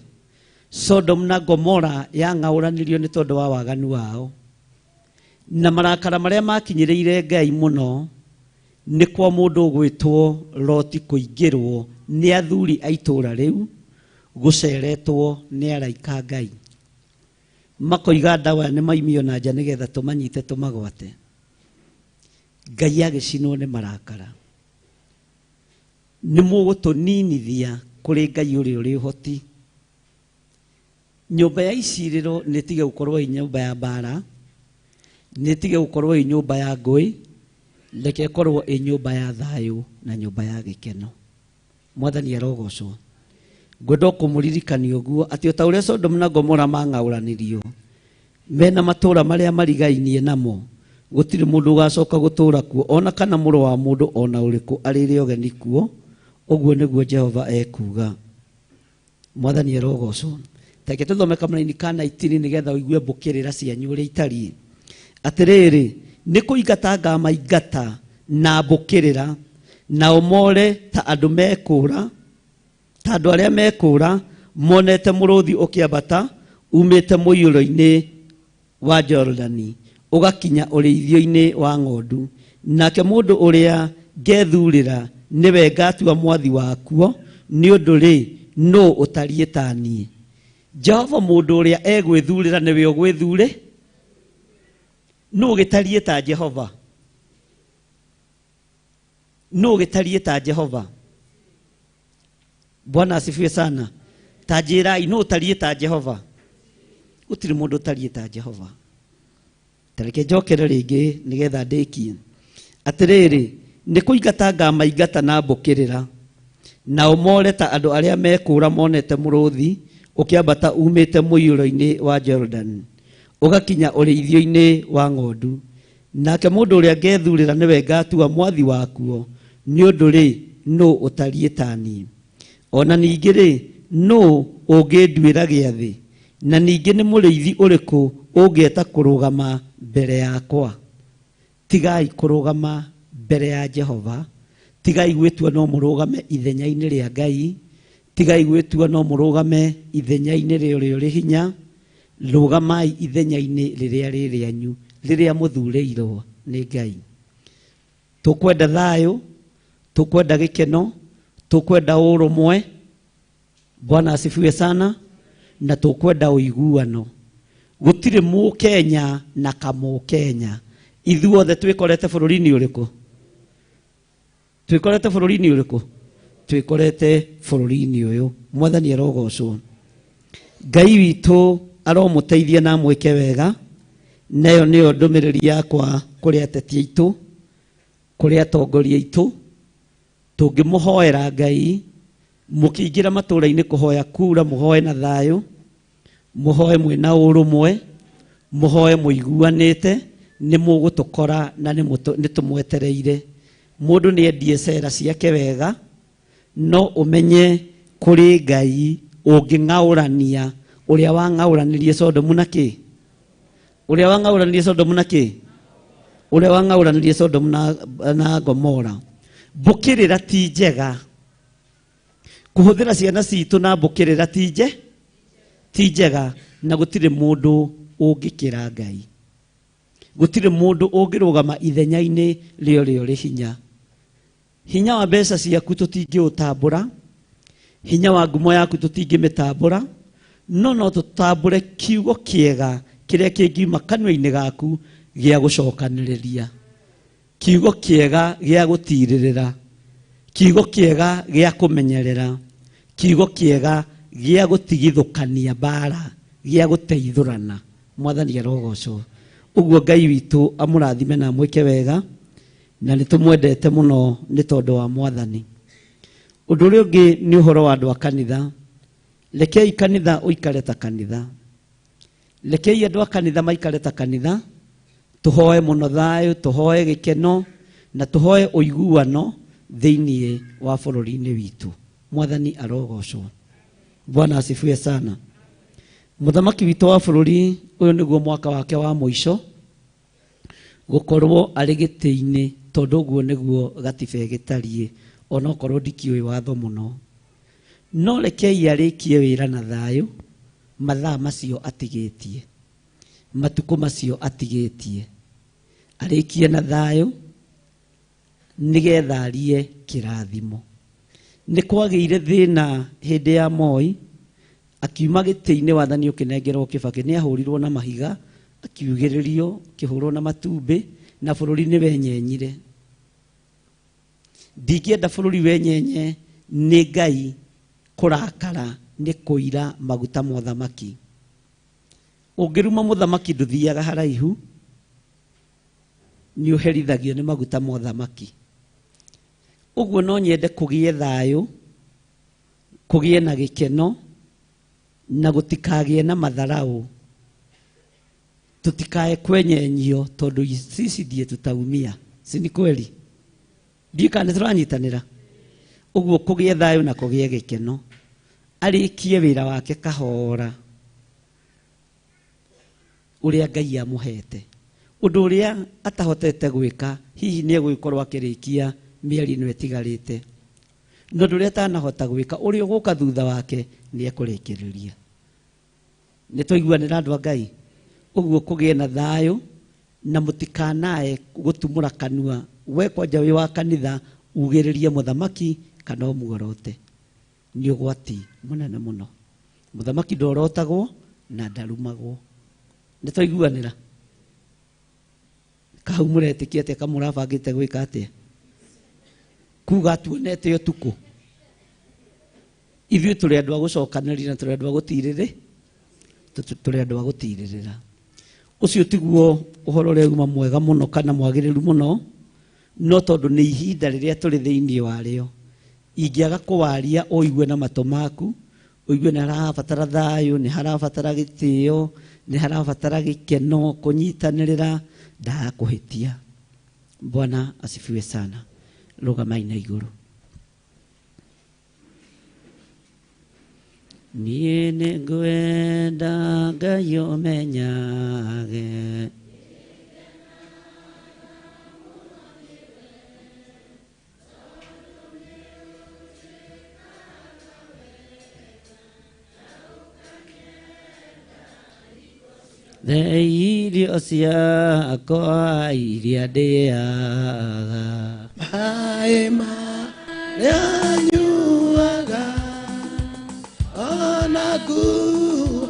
Sodom na Gomora yang'aũranirio nĩ tondũ wa waganu wao, na marakara marĩa makinyĩrĩire Ngai mũno nĩ kwa mũndũ ũgwĩtwo Loti kũingĩrwo nĩ athuri a itũũra rĩu, gũceretwo nĩ araika Ngai, makoiga ndawa nĩ maimio na nja nĩgetha tũmanyite tũmagwate. Ngai agĩcinwo nĩ marakara. nĩ mũgũtũninithia kũrĩ Ngai ũrĩa ũrĩ ũhoti. Nyũmba ya icirĩro nĩ tige gũkorwo ĩ nyũmba ya mbara, nĩ tige gũkorwo ĩ nyũmba ya ngũĩ, reke ĩkorwo ĩ nyũmba ya thayũ na nyũmba ya gĩkeno. Mwathani arogocwo. Ngwenda kũmũririkania ũguo atĩ o ta ũrĩa Sodomu na Gomora mang'aũranirio mena matũũra marĩa marigainie namo, gũtirĩ mũndũ ũgacoka gũtũũra kuo ona kana mũrũ wa mũndũ ona ũrĩkũ arĩrĩ ũgeni kuo. Ũguo nĩguo Jehova ekuga. Mwathani arogocwo. Teke tũthome kamũra-inĩ ka 19 nĩgetha ũigue mbũkĩrĩra cianyu ũrĩa itariĩ. Atĩrĩrĩ, nĩ kũingata ngamaingata na mbũkĩrĩra, nao more ta andũ mekũũra, ta andũ arĩa mekũũra monete mũrũthi ũkĩambata umĩte mũiyũro-inĩ wa Jorodani ũgakinya ũrĩithio-inĩ wa ng'ondu. Nake mũndũ ũrĩa ngethurĩra nĩwe ngatua mwathi wakuo, nĩ ũndũ rĩ nũ ũtariĩ ta niĩ. Jehova mũndũ ũrĩa egwĩthurĩra nĩwe ũgwĩthure. Nũ ũgĩtariĩ ta Jehova? Nũ ũgĩtariĩ ta Jehova? Bwana asifiwe sana. Ta njĩrai nũ ũtariĩ ta Jehova? Gũtirĩ mũndũ ũtariĩ ta Jehova. Tareke njokere rĩngĩ nĩgetha ndĩkie. Atĩrĩrĩ, nĩ kũingata ngamaingata na mbũkĩrĩra, nao more ta andũ arĩa mekũũra monete mũrũthi ũkĩambata umĩte mũiyũro-inĩ wa Jordan ũgakinya ũrĩithio-inĩ wa ng'ondu. Nake mũndũ ũrĩa ngethurĩra nĩwe ngatua mwathi wakuo, nĩ ũndũ rĩ nũ ũtariĩ ta niĩ. Ona ningĩ rĩ nũ ũngĩnduĩra gĩathĩ, na ningĩ nĩ mũrĩithi ũrĩkũ ũngĩeta kũrũgama mbere yakwa. Tigai kũrũgama mbere ya Jehova, tigai gwĩtua no mũrũgame ithenya-inĩ rĩa Ngai, tigai gwĩtua no mũrũgame ithenya-inĩ rĩrĩa rĩ hinya. Rũgamai ithenya-inĩ rĩrĩa rĩ rĩanyu, rĩrĩa mũthurĩirwo nĩ Ngai. Tũkwenda thayũ, tũkwenda gĩkeno, tũkwenda ũrũmwe. Bwana asifiwe sana. Na tũkwenda ũiguano. Gũtirĩ Mũkenya na Kamũkenya. Ithuothe twĩkorete bũrũri-inĩ ũrĩkũ? Twĩkorete bũrũri-inĩ ũrĩkũ? Twĩkorete bũrũri-inĩ ũyũ. Mwathani arogocwo. Ngai witũ aromũteithia na mwĩke wega. Nayo nĩyo ndũmĩrĩri yakwa kũrĩ ateti aitũ, kũrĩ atongoria aitũ. Tũngĩmũhoera Ngai, mũkĩingĩra matũũra-inĩ kũhoya kura, mũhoe na thayũ, mũhoe mwĩna ũrũmwe, mũhoe mũiguanĩte, nĩ mũgũtũkora na nĩ tũmwetereire. Mũndũ nĩ endie cera ciake wega, no ũmenye kũrĩ Ngai ũngĩng'aũrania ũrĩa wang'aũranirie Sodomu na kĩ? Ũrĩa wang'aũranirie Sodomu na kĩ? Ũrĩa wang'aũranirie Sodomu na Gomora. Mbũkĩrĩra ti njega. Kũhũthĩra ciana citũ na mbũkĩrĩra ti njega, na gũtirĩ mũndũ ũngĩkĩra Ngai. Gũtirĩ mũndũ ũngĩrũgama ithenya-inĩ rĩo rĩ hinya. Hinya wa mbeca ciaku tũtingĩũtambũra, hinya wa ngumo yaku tũtingĩmĩtambũra, no tũtambũre kiugo kĩega kĩrĩa kĩngiuma kanua-inĩ gaku gĩa gũcokanĩrĩria, kiugo kĩega gĩa gũtirĩrĩra, kiugo kĩega gĩa kũmenyerera, kiugo kĩega gĩa gũtigithũkania mbara, gĩa gũteithũrana. Mwathani arogocwo. Ũguo Ngai witũ amũrathime na mwĩke wega, na nĩ tũmwendete mũno nĩ tondũ wa Mwathani. Ũndũ ũrĩa ũngĩ nĩ ũhoro wa andũ a kanitha. Rekei kanitha ũikare ta kanitha. Rekei andũ a kanitha maikare ta kanitha. Tũhoe mũno thayũ, tũhoe gĩkeno, na tũhoe ũiguano thĩinĩ wa bũrũri-inĩ witũ. Mwathani arogocwo. Bwana asifiwe sana. Mũthamaki witũ wa bũrũri ũyũ nĩguo mwaka wake wa mũico gũkorwo arĩ gĩtĩ-inĩ, tondũ ũguo nĩguo gatiba ĩgĩtariĩ, ona okorwo ndikĩũĩ watho mũno. No rekei arĩkie wĩra na thayũ, mathaa macio atigĩtie, matukũ macio atigĩtie, arĩkie na thayũ nĩgetha arie kĩrathimo. Nĩ kwagĩire thĩna hĩndĩ ya Moi, akiuma gĩtĩ-inĩ wathani ũkĩnengerwo Kĩbakĩ, nĩ ahũrirwo na mahiga, akiugĩrĩrio, kĩhũrwo na matumbĩ, na bũrũri nĩ wenyenyire. ndingĩenda bũrũri wenyenye nĩ Ngai kũrakara nĩ kũira maguta ma ũthamaki. Ũngĩruma mũthamaki ndũthiaga haraihu, nĩ ũherithagio nĩ maguta ma ũthamaki. Ũguo no nyende kũgĩe thayũ, kũgĩe na gĩkeno, na gũtikagĩe na matharaũ. Tutikae kwenyenyio tondũ sisi ndiye tutaumia. Si ni kweli? Ndiye kana turanyitanĩra. Ũguo kũgĩe thayũ na kũgĩe gĩkeno. Arĩkie wĩra wake kahora ũrĩa Ngai amũhete. Ũndũ ũrĩa atahotete gwĩka, hihi nĩ egũgĩkorwo akĩrĩkia mĩeri ĩno ĩtigarĩte. No ũndũ ũrĩa atanahota gwĩka, ũrĩa ũgũka thutha wake nĩ ekũrĩkĩrĩria. Nĩ twaiguanĩra andũ a Ngai. Ũguo kũgĩe na thayũ na mũtikanae gũtumũra kanua. We kwanja wĩ wa kanitha ugĩrĩrie mũthamaki kana ũmuorote. Nĩ ũgwati mũnene mũno. Mũthamaki ndorotagwo na ndarumagwo. Nĩ twaiguanĩra. Kahau mũretĩkia atĩa kamũrabangĩte gwĩka atĩa? Kuga tuonete ũtukũ. Ithuĩ tũrĩ andũ a gũcokanĩrĩra na tũrĩ andũ a gũtirĩrĩ. Tũrĩ andũ a gũtirĩrĩra. Ũcio tiguo ũhoro ũrĩa uma mwega mũno kana mwagĩrĩru mũno, no tondũ nĩ ihinda rĩrĩa tũrĩ thĩinĩ warĩo. Ingĩaga kũwaria ũigue na matũ maku, ũigue nĩ harabatara thayũ, nĩ harabatara gĩtĩo, nĩ harabatara gĩkeno, kũnyitanĩrĩra, ndagakũhĩtia. Bwana asifiwe sana. Rũgamai na igũrũ. Niĩ nĩ ngwenda Ngai ũmenyage. Irio ciakwa iria ndĩaga, maĩ marĩa nyuaga, ona nguo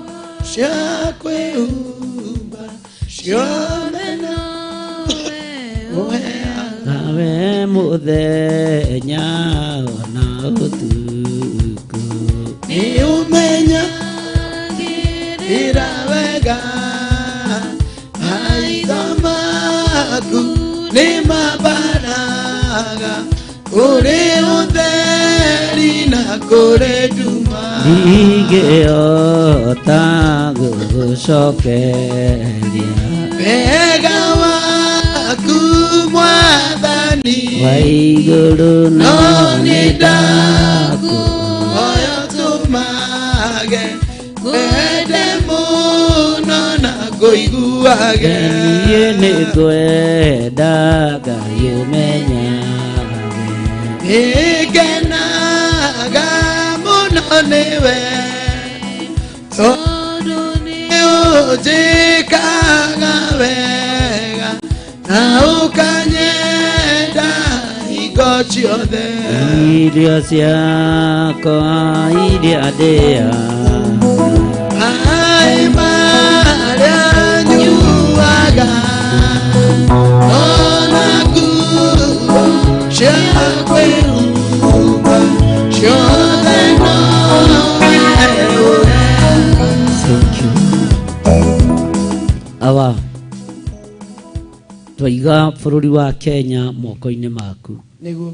cia kwĩhumba ciothe nowe nawe mũthenya ona ũtukũ nĩ ũmenyagĩra wega. Maitho maku nĩ mambaraga kũrĩ ũtheri na kũrĩ nduma. Ndingĩhota gũgũcokeria wega waku Mwathani wa igũrũ, no nĩ ndakuhoya tũmage wende mũno na ngũiguage. Niĩ nĩ ngwenda Ngai ũmenyage, nĩngenaga mũno nĩwe tondũ nĩ ũnjĩkaga wega na ũkanyenda hingo ciothe. Irio ciakwa iria ndĩaga, maĩ marĩa nyuaga, ona nguo cia kwĩhumba ciothe nowe awa twaiga bũrũri wa Kenya moko-inĩ maku. nĩguo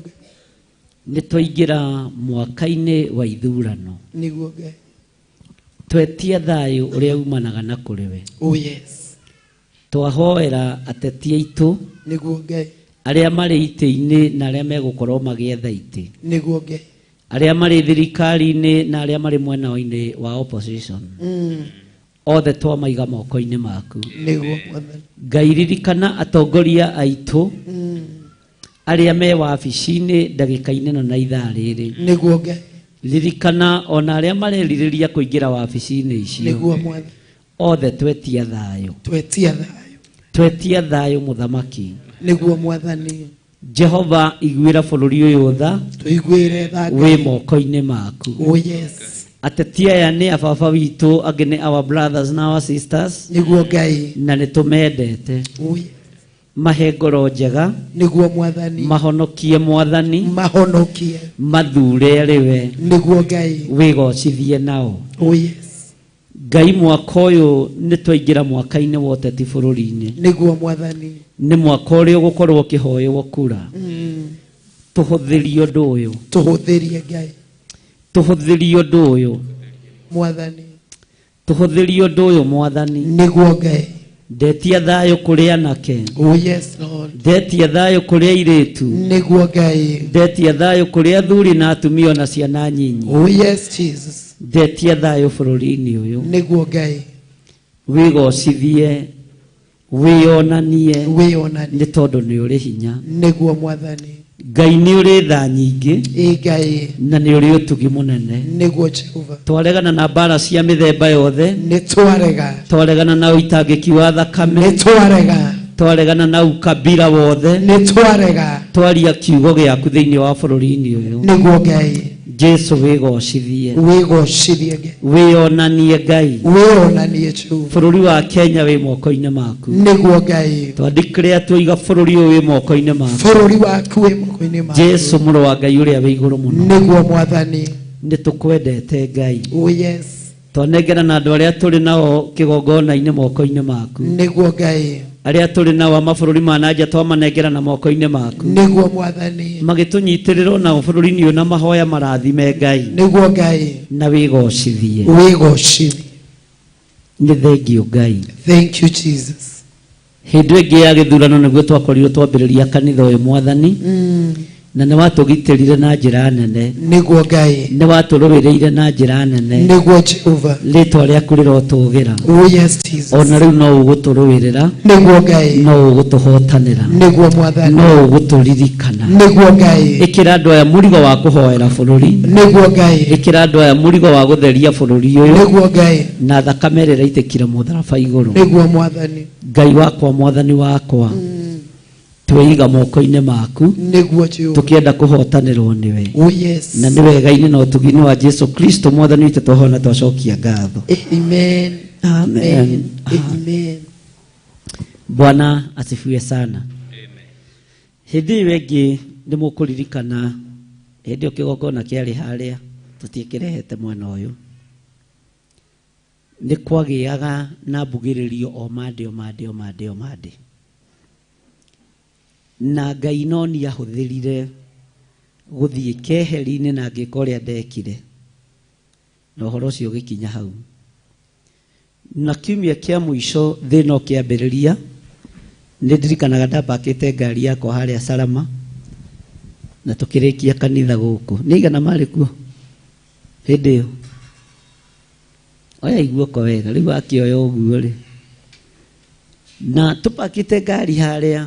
Nĩ twaingĩra mwaka-inĩ wa ithurano. nĩguo Ngai. Twetia thayũ ũrĩa umanaga na kũrĩ we. Oh yes. Twahoera ateti aitũ nĩguo Ngai. arĩa marĩ itĩ-inĩ na arĩa megũkorwo magĩetha itĩ, nĩguo Ngai. arĩa marĩ thirikari-inĩ na arĩa marĩ mwena-inĩ wa opposition. Othe twamaiga moko-inĩ maku. nĩguo Mwathani. Ngai ririkana atongoria aitũ arĩa me wabici-inĩ ndagĩka-inĩ ĩno na ithaa rĩrĩ. nĩguo Ngai. Ririkana ona arĩa marerirĩria kũingĩra wabici-inĩ icio. nĩguo Mwathani. Othe twetia thayũ. twetia thayũ. Twetia thayũ mũthamaki. nĩguo Mwathani. Jehova iguĩra bũrũri ũyũ tha. Tũiguĩre tha wĩ moko-inĩ maku. Oh yes. Ateti aya nĩ ababa witũ, angĩ nĩ our brothers na our sisters. nĩguo Ngai. Na nĩ tũmendete. Oh yes. mahe ngoro njega niguo mwathani mahonokie mwathani mahonokie mathure ariwe niguo Ngai wigocithie nao. oh yes Ngai mwaka uyu nitwaingira mwaka-ini wa uteti bururi-ini niguo mwathani ni mwaka uria ugukorwo kihoywo kura tuhuthirie undu uyu tuhuthirie Ngai tuhuthirie undu uyu mwathani tuhuthirie undu uyu mwathani niguo Ngai ndetia thayo kuri anake oh yes Lord ndetia thayo kuri airitu niguo Ngai ndetia thayo kuri athuri na atumia na ciana nyinyi oh yes Jesus ndetia thayo bururi-ini uyu niguo Ngai wigocithie wionanie ni tondu ni uri hinya niguo mwathani Ngai ni uri tha nyingi Ngai na ni uri utugi munene niguo Jehova twaregana na mbara cia mithemba yothe ni twaregana na uitangiki wa thakame ni twaregana na ukabira wothe ni twaria kiugo giaku thiini wa bururi-ini uyu niguo Ngai Jesu wigocithie wionanie Ngai Jehova bururi wa Kenya wi moko-ini maku niguo Ngai twandikire tuiga bururi uyu wi moko-ini maku bururi waku wi moko-ini maku Jesu muru wa Ngai uria wi iguru muno niguo mwathani nitukwendete Ngai oh yes twanengera na andu aria turi nao kigongona-ini moko-ini maku niguo Ngai aria turi nao mabururi ma nanja twamanengera na moko-ini maku niguo mwathani magitunyitirira na bururi-ini uyu na mahoya marathime Ngai niguo Ngai na wigocithie ni thengio Ngai thank you Jesus hindu ingi ya githurano niguo twakorirwo twambiriria kanitha uyu mwathani na ni watugitirire na njira nene niguo Ngai ni waturuwireire na njira nene niguo Jehova ritwa riaku rirotugira oh yes Jesus ona riu no uguturuwirira niguo Ngai no ugutuhotanira niguo mwathani no uguturirikana niguo Ngai ikira andu aya murigo wa kuhoera bururi niguo Ngai ikira andu aya murigo wa gutheria bururi uyu niguo Ngai na thakame ĩrĩa ĩraitikire mũtharaba igũrũ niguo mwathani Ngai wakwa mwathani wakwa tweiga moko-inĩ maku niguo Jehova tukienda kuhotanirwo niwe oh yes na ni wega-inĩ na ũtugi-inĩ wa Jesu Kristo mwathani witũ twahona twacokia ngatho amen amen amen Bwana asifiwe sana hindi ĩyo ĩngĩ nĩ mũkũririkana hĩndĩ ĩyo kĩgongona kĩarĩ harĩa tũtiĩkĩrehete mwena ũyũ nĩ kwagĩaga na mbugĩrĩrio o mande na Ngai no niahũthĩrire gũthiĩ keheri-inĩ na ngĩka ũrĩa ndekire na ũhoro ũcio ũgĩkinya hau na kiumia kĩa mũico thĩna ũkĩambĩrĩria nĩ ndirikanaga ndambakĩte ngari yakwa harĩa Salama na tũkĩrĩkia kanitha gũkũ nĩ igana marĩ kuo hĩndĩ ĩyo oya iguoko wega rĩu akĩoya ũguo rĩ na tũpakĩte ngari harĩa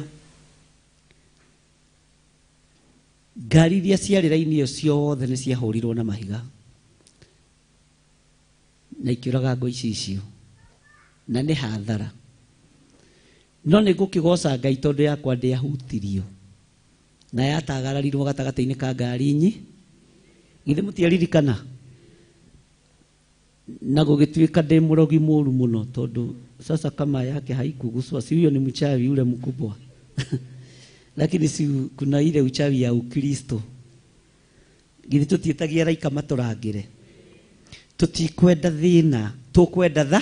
ngari iria ciarĩ raini ĩyo ciothe nĩ ciahũrirwo na mahiga na ikĩũraga ngũ icio na nĩ hathara no nĩ ngũkĩgoca Ngai tondũ yakwa ndĩahutirio na yatagararirwo gatagatĩ-inĩ ka ngari githĩ mũtiaririkana na gũgĩtuĩka ndĩ mũrogi mũru mũno tondũ sasa kama yake haikuguswa si huyo ni mchawi yule mkubwa lakini si kuna ile uchawi ya Ukristo githĩ tũtiĩtagia raika matũrangĩre tũtikwenda thĩna tũkwenda tha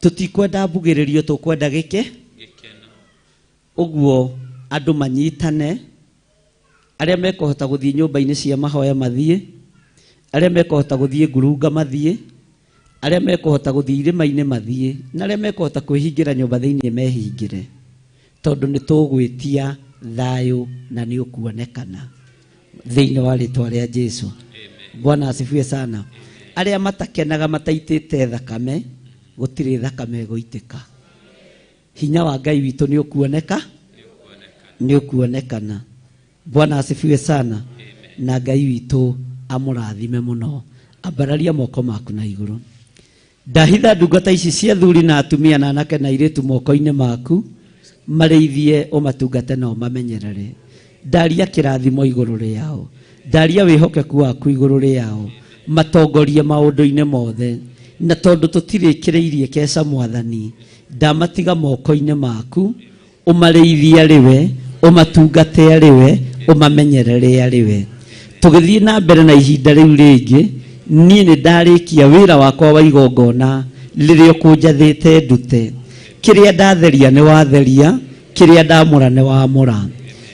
tũtikwenda mbugĩrĩrio tũkwenda gĩkeno ũguo andũ manyitane arĩa mekũhota gũthiĩ nyũmba-inĩ cia mahoya mathiĩ arĩa mekũhota gũthiĩ ngurunga mathiĩ arĩa mekũhota gũthiĩ irĩma-inĩ mathiĩ na arĩa mekũhota kwĩhingĩra nyũmba thĩinĩ mehingĩre tondũ nĩ tũgwĩtia thayũ na nĩ ũkuonekana thĩinĩ wa rĩtwa rĩa Jesu Bwana asifiwe sana arĩa matakenaga mataitĩte thakame gũtirĩ thakame gũitĩka hinya wa Ngai witũ nĩ ũkuonekana Bwana asifiwe sana na Ngai witũ amũrathime mũno ambararia moko maku na igũrũ ndahitha ndungata ici cia thuri na atumia na anake na airĩtu moko-inĩ maku marĩithie ũmatungate na ũmamenyerere ndaria kĩrathimo igũrũ rĩao ndaria wĩhokeku waku igũrũ rĩao matongorie maũndũ-inĩ mothe na tondũ tũtirĩkĩrĩirie keca mwathani ndamatiga moko-inĩ maku ũmarĩithie arĩ we ũmatungate arĩ we ũmamenyerere arĩ we. Tũgĩthiĩ na mbere na ihinda rĩu rĩngĩ niĩ nĩ ndarĩkia wĩra wakwa wa igongona rĩrĩa ũkũnjathĩte ndute. Kĩrĩa ndatheria nĩ watheria, kĩrĩa ndamũra nĩ wamũra.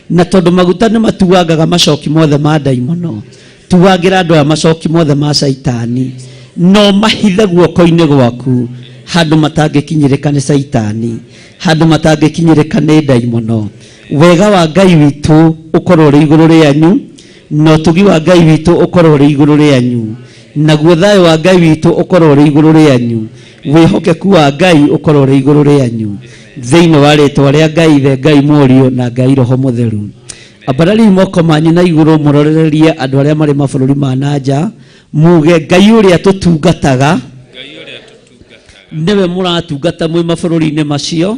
Na tondũ maguta nĩ matuangaga macoki mothe ma ndaimono, tuagĩra andũ aya macoki mothe ma caitani, no mahithe guoko-inĩ gwaku handũ matangĩkinyĩrĩka nĩ caitani, handũ matangĩkinyĩrĩka nĩ ndaimono. Wega wa Ngai witũ ũkorwo ũrĩ igũrũ rĩanyu, no ũtugi wa Ngai witũ ũkorwo ũrĩ igũrũ rĩanyu, naguo thayũ wa Ngai witũ ũkorwo ũrĩ igũrũ rĩanyu, wĩhokeku wa Ngai ũkorwo ũrĩ igũrũ rĩanyu, thĩinĩ wa rĩĩtwa rĩa Ngai Ithe, Ngai Mũriũ na Ngai Roho Mũtheru. Ambarariai moko manyu na igũrũ mũrorererie andũ arĩa marĩ mabũrũri ma nanja, muge Ngai ũrĩa tũtungataga nĩwe mũratungata mwĩ mabũrũri-inĩ macio,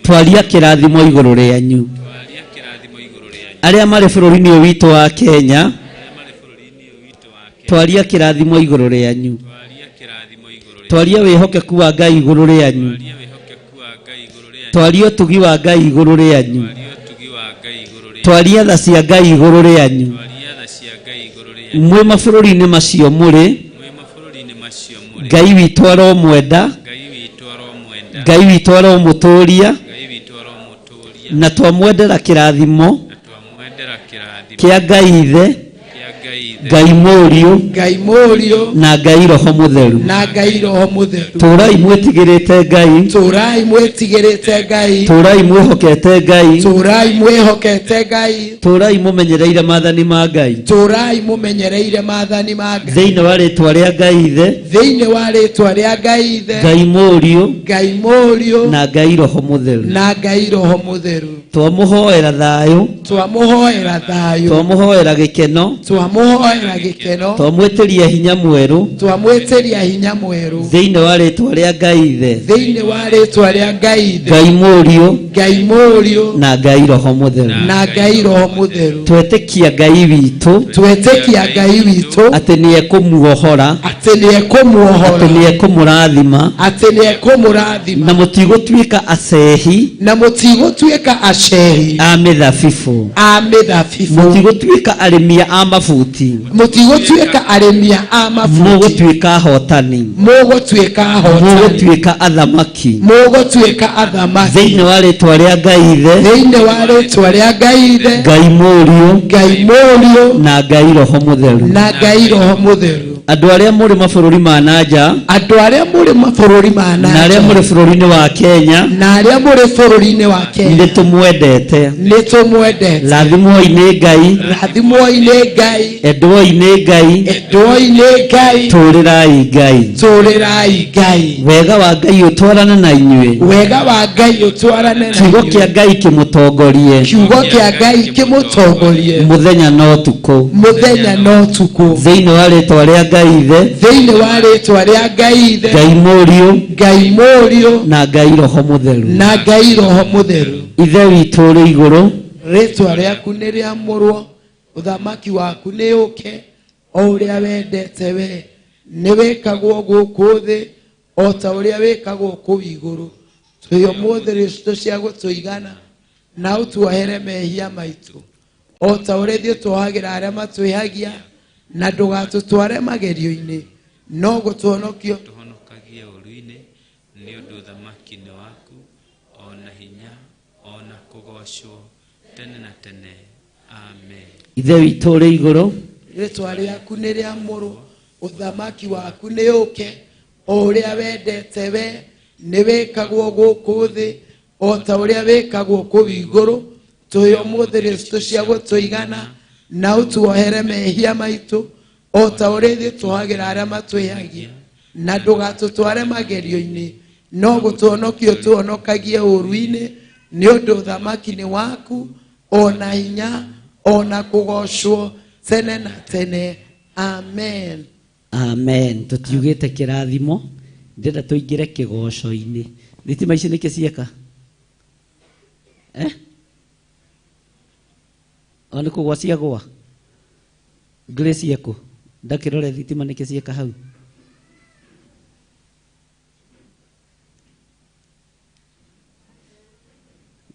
twaria kĩrathimo igũrũ rĩanyu. Arĩa marĩ bũrũri-inĩ ũyũ witũ wa Kenya, twaria kĩrathimo igũrũ rĩanyu, twaria wĩhokeku wa Ngai igũrũ rĩanyu, twaria ũtugi wa Ngai igũrũ rĩanyu, twaria tha cia Ngai igũrũ rĩanyu. Mwĩ mabũrũri-inĩ macio mũrĩ, Ngai witũ aromwenda, Ngai witũ aromũtũria, na twamwendera kĩrathimo kĩa Ngai Ithe, Ngai Mũriũ na Ngai Roho Mũtheru. Tũrai mwĩtigĩrĩte Ngai, tũrai mwĩhokete Ngai, tũrai mũmenyereire maathani ma Ngai, thĩinĩ wa rĩĩtwa rĩa Ngai Ithe, Ngai Mũriũ na Ngai Roho Mũtheru. Twamũhoera thayũ, twamũhoera gĩkeno, twamwĩtĩria hinya mwerũ, thĩinĩ wa rĩĩtwa rĩa Ngai Ithe, Ngai Mũriũ na Ngai Roho Mũtheru. Twetĩkia Ngai witũ atĩ nĩ ekũmuohora, atĩ nĩ ekũmũrathima, na mũtigũtuĩka acehi a mĩthabibũ, mũtigũtuĩka arĩmia a mabuti, mũgũtuĩka ahotani, mũgũtuĩka athamaki, thĩinĩ wa rĩĩtwa rĩa Ngai Ithe, Ngai Mũriũ na Ngai Roho Mũtheru. Andũ arĩa mũrĩ mabũrũri ma nanja, na arĩa mũrĩ bũrũri-inĩ wa Kenya, nĩ tũmwendete, rathimwoi nĩ Ngai, endwoi nĩ Ngai, tũũrĩrai Ngai. Wega wa Ngai ũtwarane na inyuĩ, kiugo kĩa Ngai kĩmũtongorie, mũthenya no tukũ, thĩinĩ wa rĩĩtwa rĩa Ngai Ithe, Ngai Mũriũ na Ngai Roho Mũtheru. Ithe witũ ũrĩ igũrũ, rĩĩtwa rĩaku nĩ rĩamũrwo, ũthamaki waku nĩ ũke, o ũrĩa wendete we, nĩ wĩkagwo gũkũ thĩ o ta ũrĩa wĩkagwo kũu igũrũ. Twĩ ũmũthĩ rĩcitũ cia gũtũigana, na ũtuohere mehia maitũ o ta ũrĩa ithuĩ tuohagĩra arĩa matwĩhagia, na ndũgatũtware magerio-inĩ, no gũtũhonokia tũhonokagie ũru-inĩ, nĩ ũndũ ũthamaki nĩ waku, ona hinya, ona kũgocwo tene na tene. Amen. Ithe witũ ũrĩ igũrũ, rĩĩtwa rĩaku nĩ rĩamũrwo, ũthamaki waku nĩ ũke, o ũrĩa wendete we, nĩ wĩkagwo gũkũ thĩ o ta ũrĩa wĩkagwo kũu igũrũ. Twĩ ũmũthĩ rĩcitũ cia gũtũigana, na ũtuohere mehia maitũ o ta ũrĩa ithuĩ tuohagĩra arĩa matwĩhagia, na ndũgatũtware magerio-inĩ, no gũtũhonokia ũtũhonokagie ũru-inĩ, nĩ ũndũ ũthamaki nĩ waku, ona hinya, ona kũgocwo tene na tene. Amen. Amen. Tũtiugĩte kĩrathimo, ndĩrenda tũingĩre kĩgoco-inĩ. Thitima ici nĩkĩ cieka? Ona kũgwa ciagwa Grace yako ndakĩrore thitima nĩkĩ cieka hau.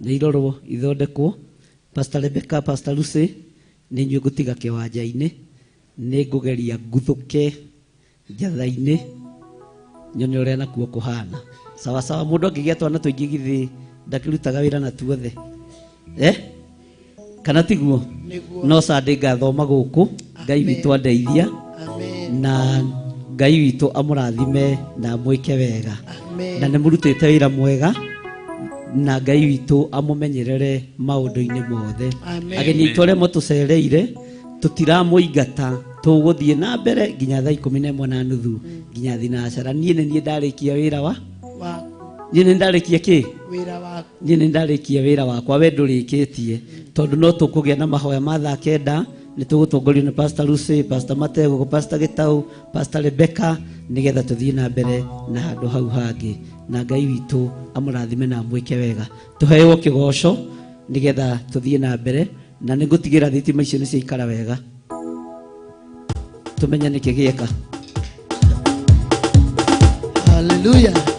nĩ irorwo ithondekwo. Pastor Rebecca, Pastor Lucy, nĩ inyuĩ ngũtiga kĩwanja-inĩ, nĩ ngũgeria nguthũke njatha-inĩ nyone ũrĩa nakuo kũhana. Sawa sawa, mũndũ angĩgĩa twana tũingĩ githĩ ndakĩrutaga wĩra na tuothe kana tiguo? No Sunday ngathoma gũkũ, Ngai witũ andeithia na Ngai witũ amũrathime na mwĩke wega, na nĩ mũrutĩte wĩra mwega, na Ngai witũ amũmenyerere maũndũ-inĩ mothe. Ageni aitũ arĩa matũcereire tũtiramũingata, tũgũthiĩ na mbere nginya thaa 11:30 nginya thinacara. Niĩ nĩ ndarĩkia wĩra wa niĩ nĩ ndarĩkia kĩ? Wĩra waku. Niĩ nĩ ndarĩkia wĩra wakwa, we ndũrĩkĩtie, tondũ no tũkũgĩa na mahoya ma thaa 9. Nĩ tũgũtongorio nĩ Pastor Lucy, Pastor Matego, Pastor Gitau, Pastor Rebecca, nĩgetha tũthiĩ na mbere na handũ hau hangĩ, na Ngai witũ amũrathime na mwĩke wega. Tũheo kĩgoco nĩgetha tũthiĩ na mbere, na nĩ ngũtigĩra thitima icio nĩ ciaikara wega, tũmenya nĩkĩ gĩeka. Hallelujah.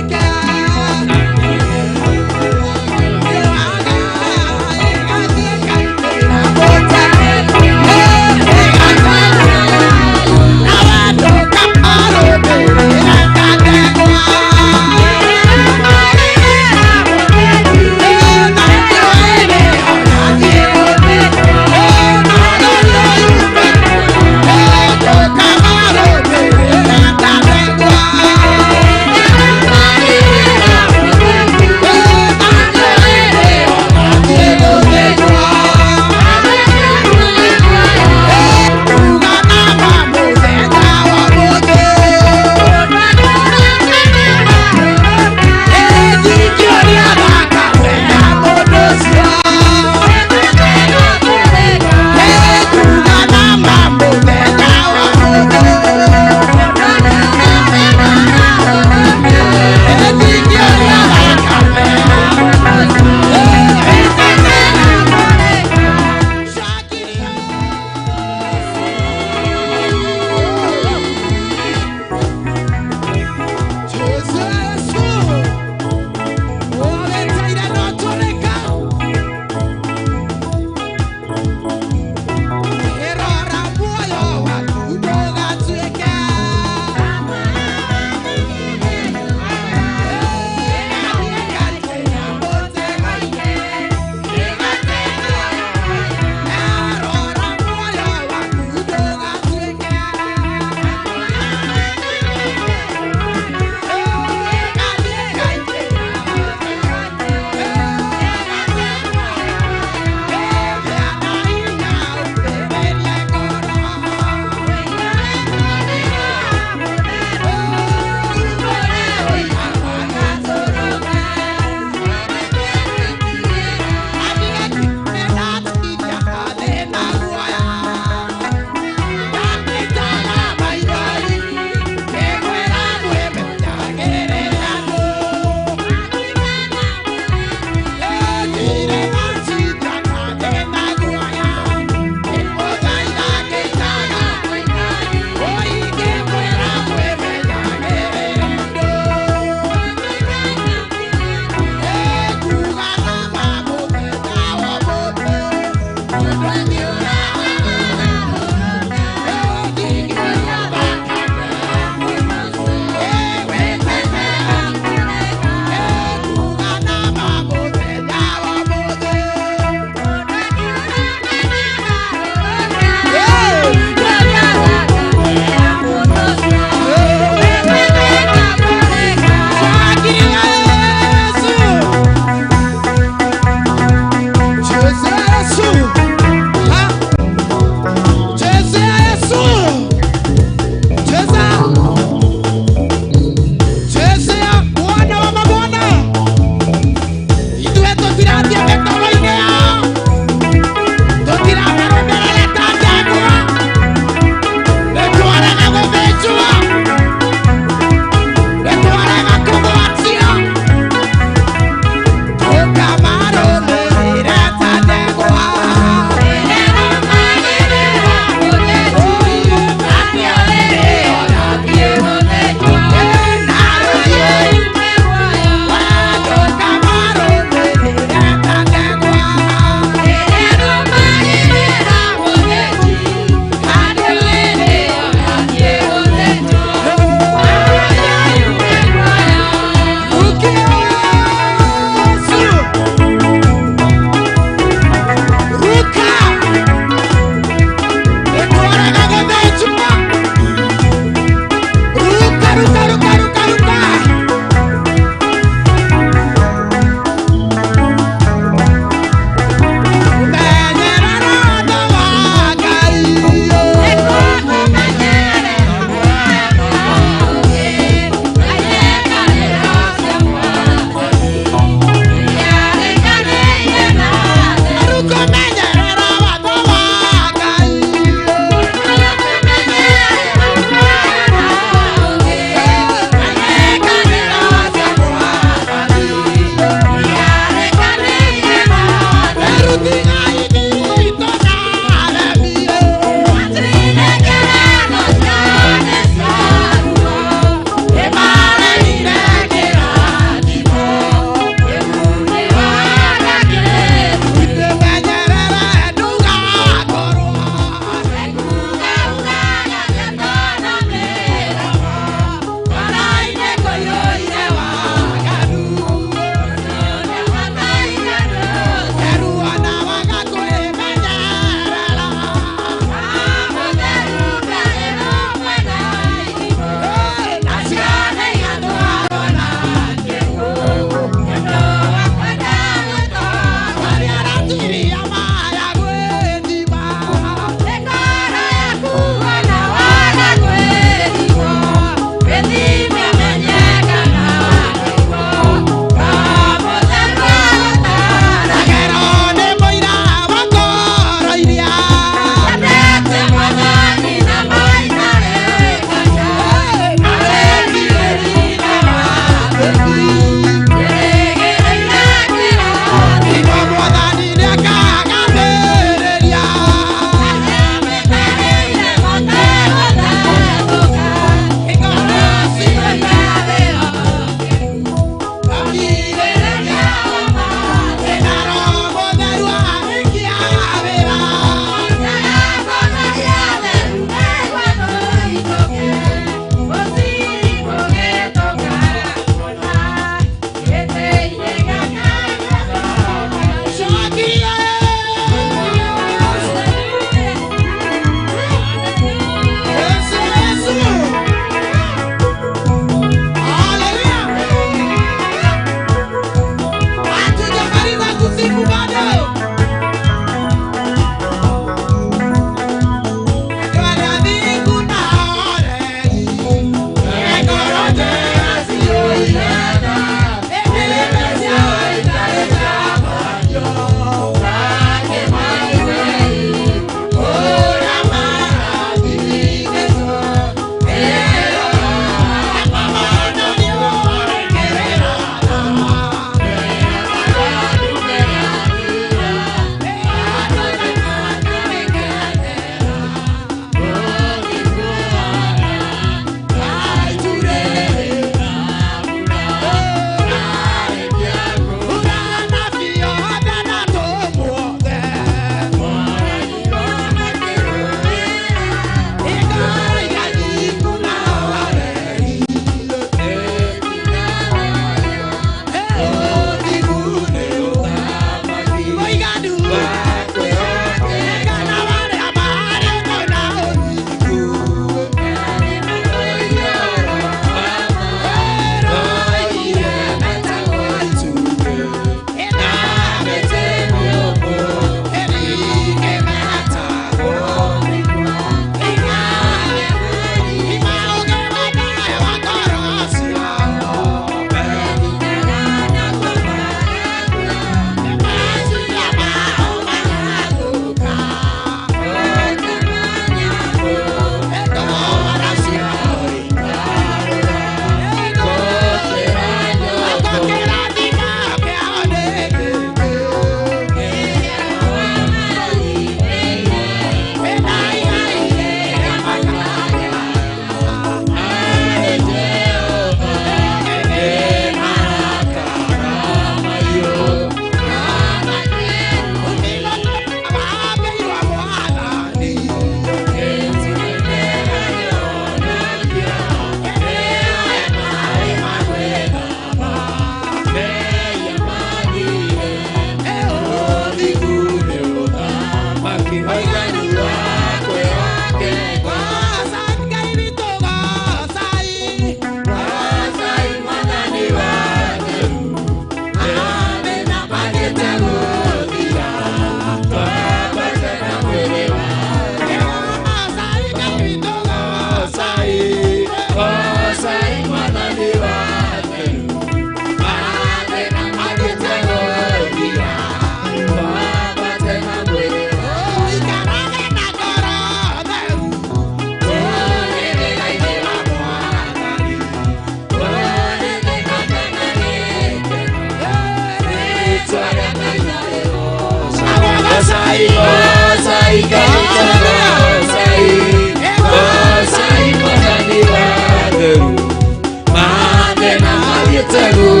Thank you.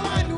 Wanu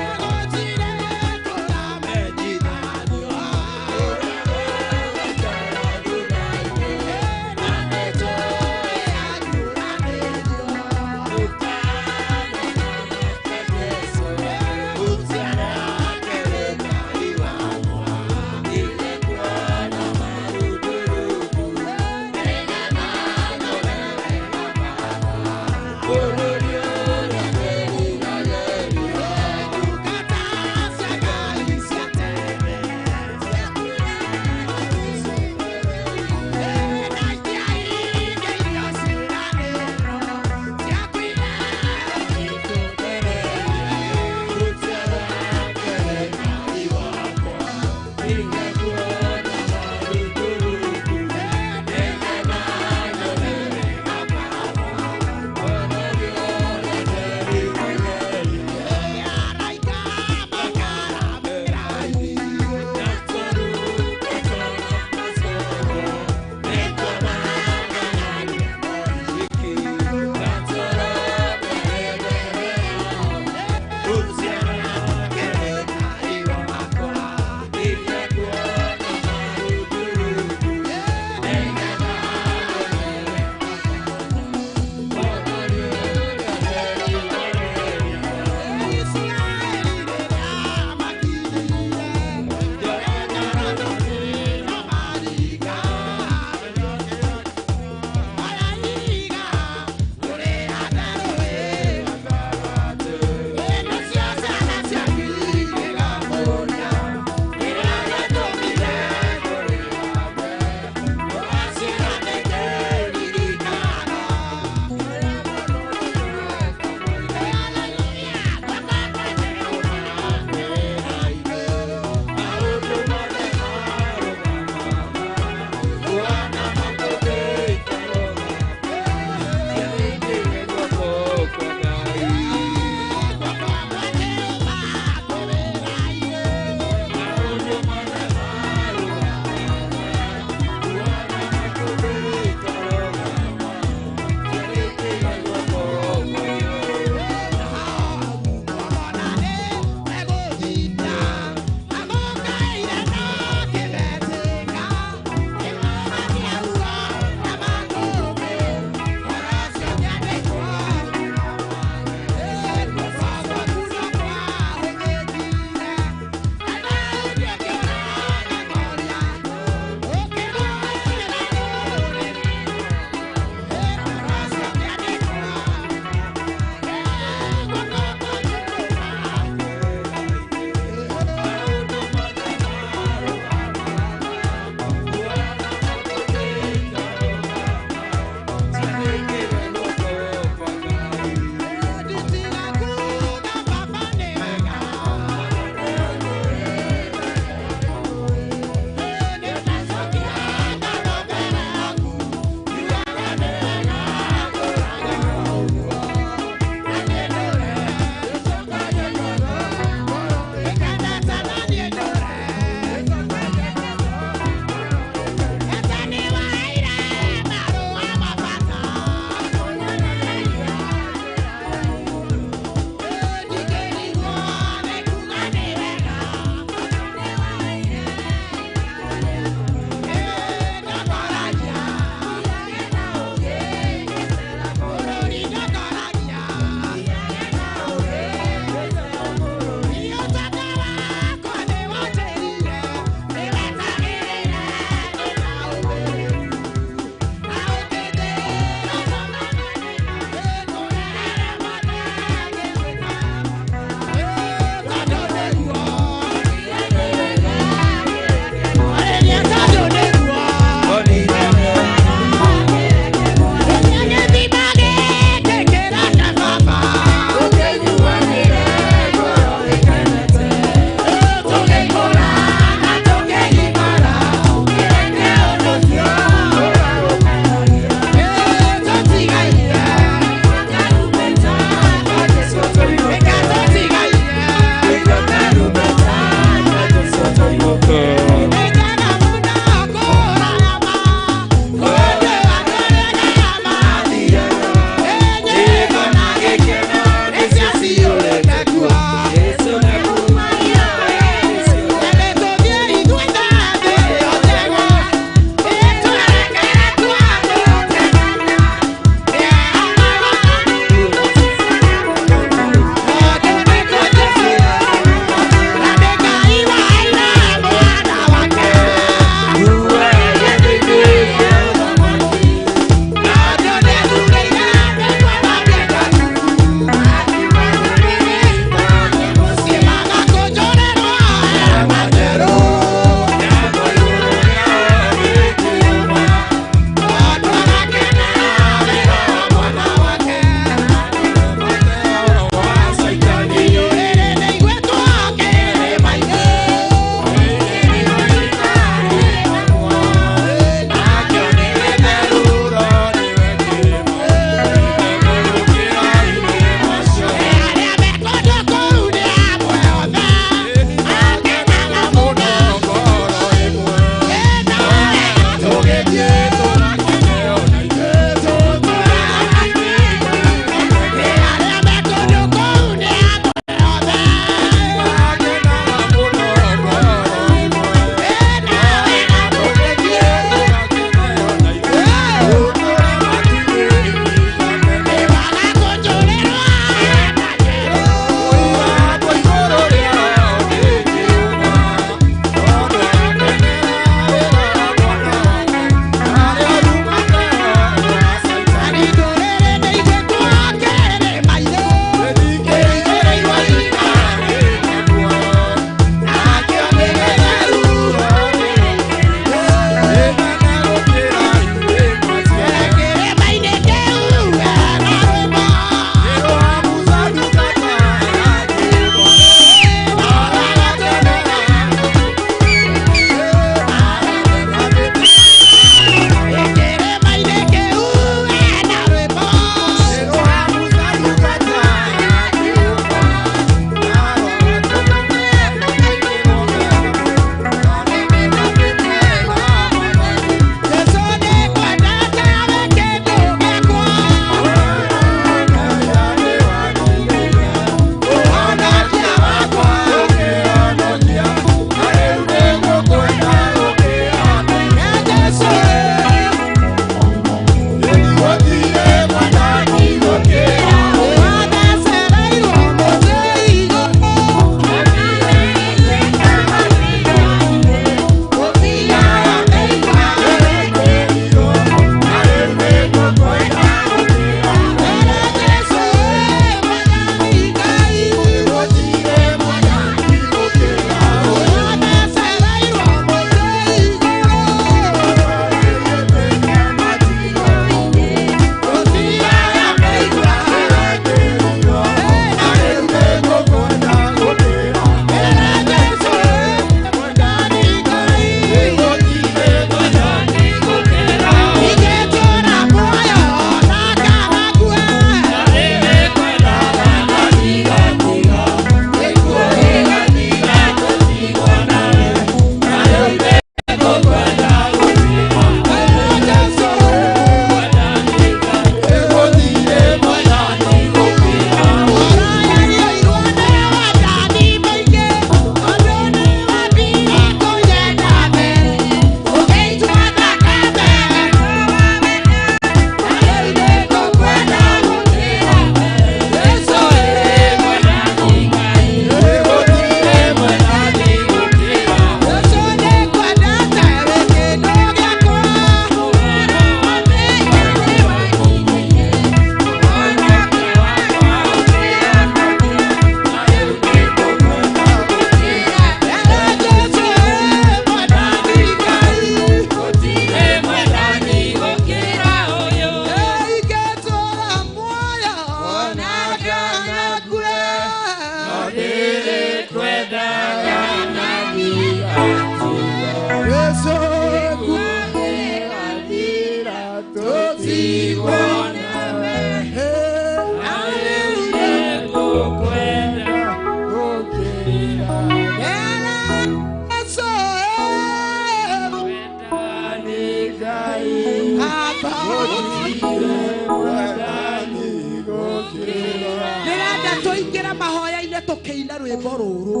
ndirenda tuingire mahoya-inĩ tũkĩina rwĩmbo rũrũ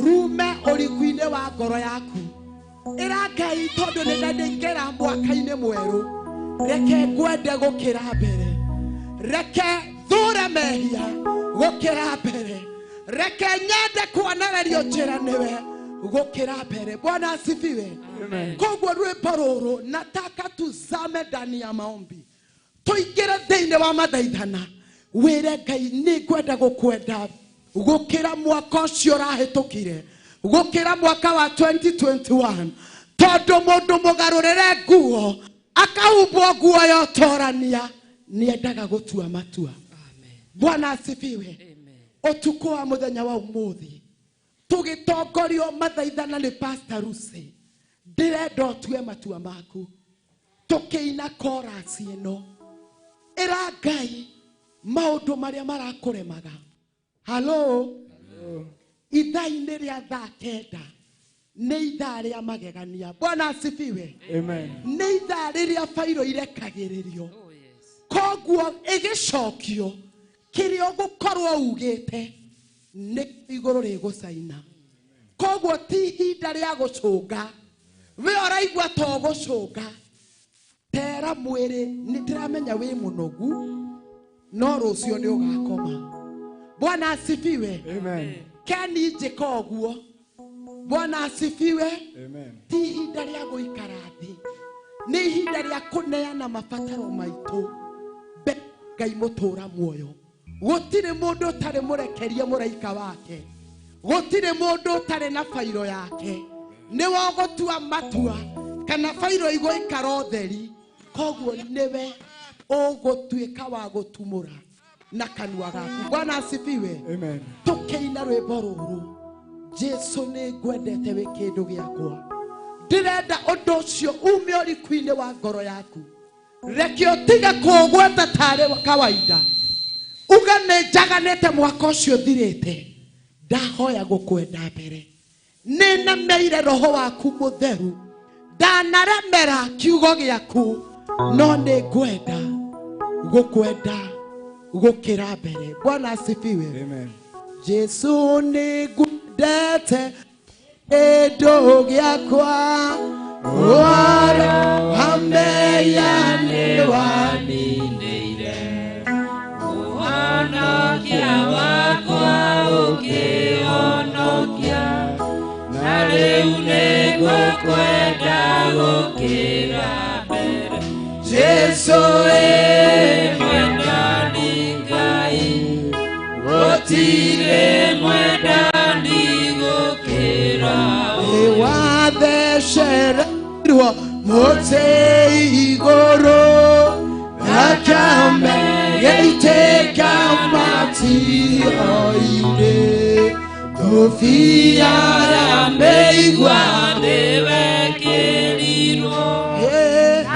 rume ũriku-inĩ wa ngoro yaku ĩra Ngai tondũ nĩndaingĩra mwaka-inĩ mwerũ reke ngwende gũkĩra mbere reke thure mehia gũkĩra mbere reke nyende kuonererio njĩra nĩwe gũkĩra mbere. Bwana asifiwe. Koguo rwĩmbo rũrũ nataka tuzame ndani ya maombi tuingĩre thĩinĩ wa mathaithana wĩre Ngai nĩngwenda gũkwenda gũkĩra mwaka ũcio ũrahĩtũkire gũkĩra mwaka wa 2021 tondũ mũndũ mũgarũrĩre nguo akahumbwo nguo ya ũtorania nĩendaga gũtua matua. Bwana asifiwe. Ũtukũ wa mũthenya wa ũmũthĩ tũgĩtongorio mathaithana nĩ Pastor Lucy ndĩrenda ũtue matua maku tũkĩina korasi ĩno ĩra Ngai maũndũ marĩa marakũremaga. Halo ithaa-inĩ rĩa thaa kenda nĩ ithaa rĩa magegania. Bwana asifiwe. Nĩ ithaa rĩrĩa bairo irekagĩrĩrio koguo ĩgĩcokio kĩrĩa ũgũkorwo ugĩte nĩ igũrũ rĩgũcaina. Koguo ti ihinda rĩa gũcũnga we ũraigua to gũcũnga tera mwĩrĩ nĩndĩramenya wĩ mũnogu no rũciũ nĩ ũgakoma. Bwana asifiwe. Keni njĩka ũguo. Bwana asifiwe. Ti ihinda rĩa gũikara thĩ nĩ ihinda rĩa kũneana mabataro maitũ Ngai mũtũra muoyo. Gũtirĩ mũndũ ũtarĩ mũrekerie mũraika wake gũtirĩ mũndũ ũtarĩ na bairo yake nĩwe ũgũtua matua kana bairo igũikara ũtheri koguo nĩwe ũgũtuĩka wa gũtumũra na kanua gaku. Bwana asifiwe. Tũkĩina rwĩmbo rũrũ Jesu nĩngwendete wĩ kĩndũ gĩakwa ndĩrenda ũndũ ũcio ume ũriku-inĩ wa ngoro yaku reke ũtige kũgweta tarĩ kawaida uga nĩnjaganĩte mwaka ũcio thirĩte ndahoya gũkwenda mbere nĩnemeire roho waku mũtheru ndanaremera kiugo gĩaku no nĩngwenda gũkwenda gũkĩra mbere. Bwana asifiwe. Jesu nĩngwendete kĩndũ gĩakwa warohameya nĩwaninĩire ũhonokia wakwa ũkĩhonokia na rĩu nĩngũkwenda gũkĩra mbere. Jesu mwendani Ngai gũtirĩ mwendani gũkĩra wathecereirwo mũtĩ igũrũ thakame gĩitĩka matiro-inĩ ngũbia ya mĩigua nĩwekĩrirwo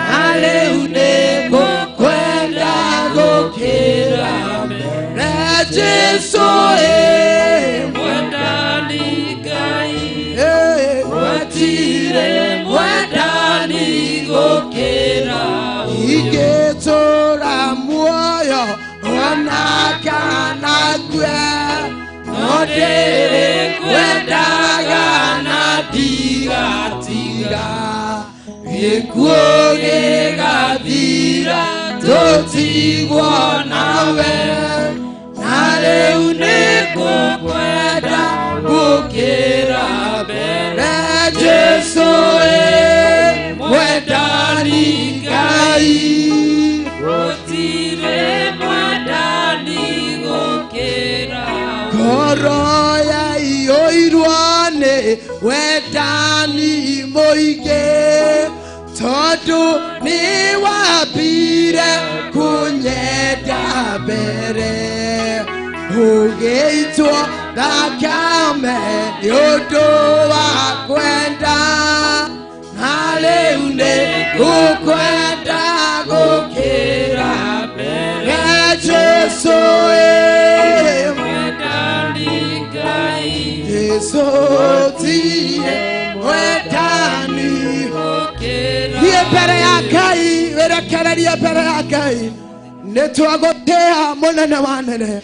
na rĩu nĩngũkwenda gũkĩra mbere. Jesu mwendani Ngai gũtirĩ mwendani gũkĩra ingĩtũra muoyo ona kana kue no ndĩrĩ kwendaga na ndigatiga gĩkuũ gĩgathira tũtigwo nawe na rĩu nĩngũkwenda gũkĩra mbere. Jesu mwendani Ngai gũtirĩ mwendani gũkĩra ngoro yaiyũirwo nĩ wendani mũingĩ tondũ nĩwambire kũnyenda mbere ũgĩitwo thakame nĩũndũ wa kwenda na rĩu nĩngũkwenda gũkĩra mbere. Jesu mwendani Ngai Jesu tirĩ mwendani gũkĩra. Thiĩ mbere ya Ngai wĩre twerekererie mbere ya Ngai nitwagutia munene wanene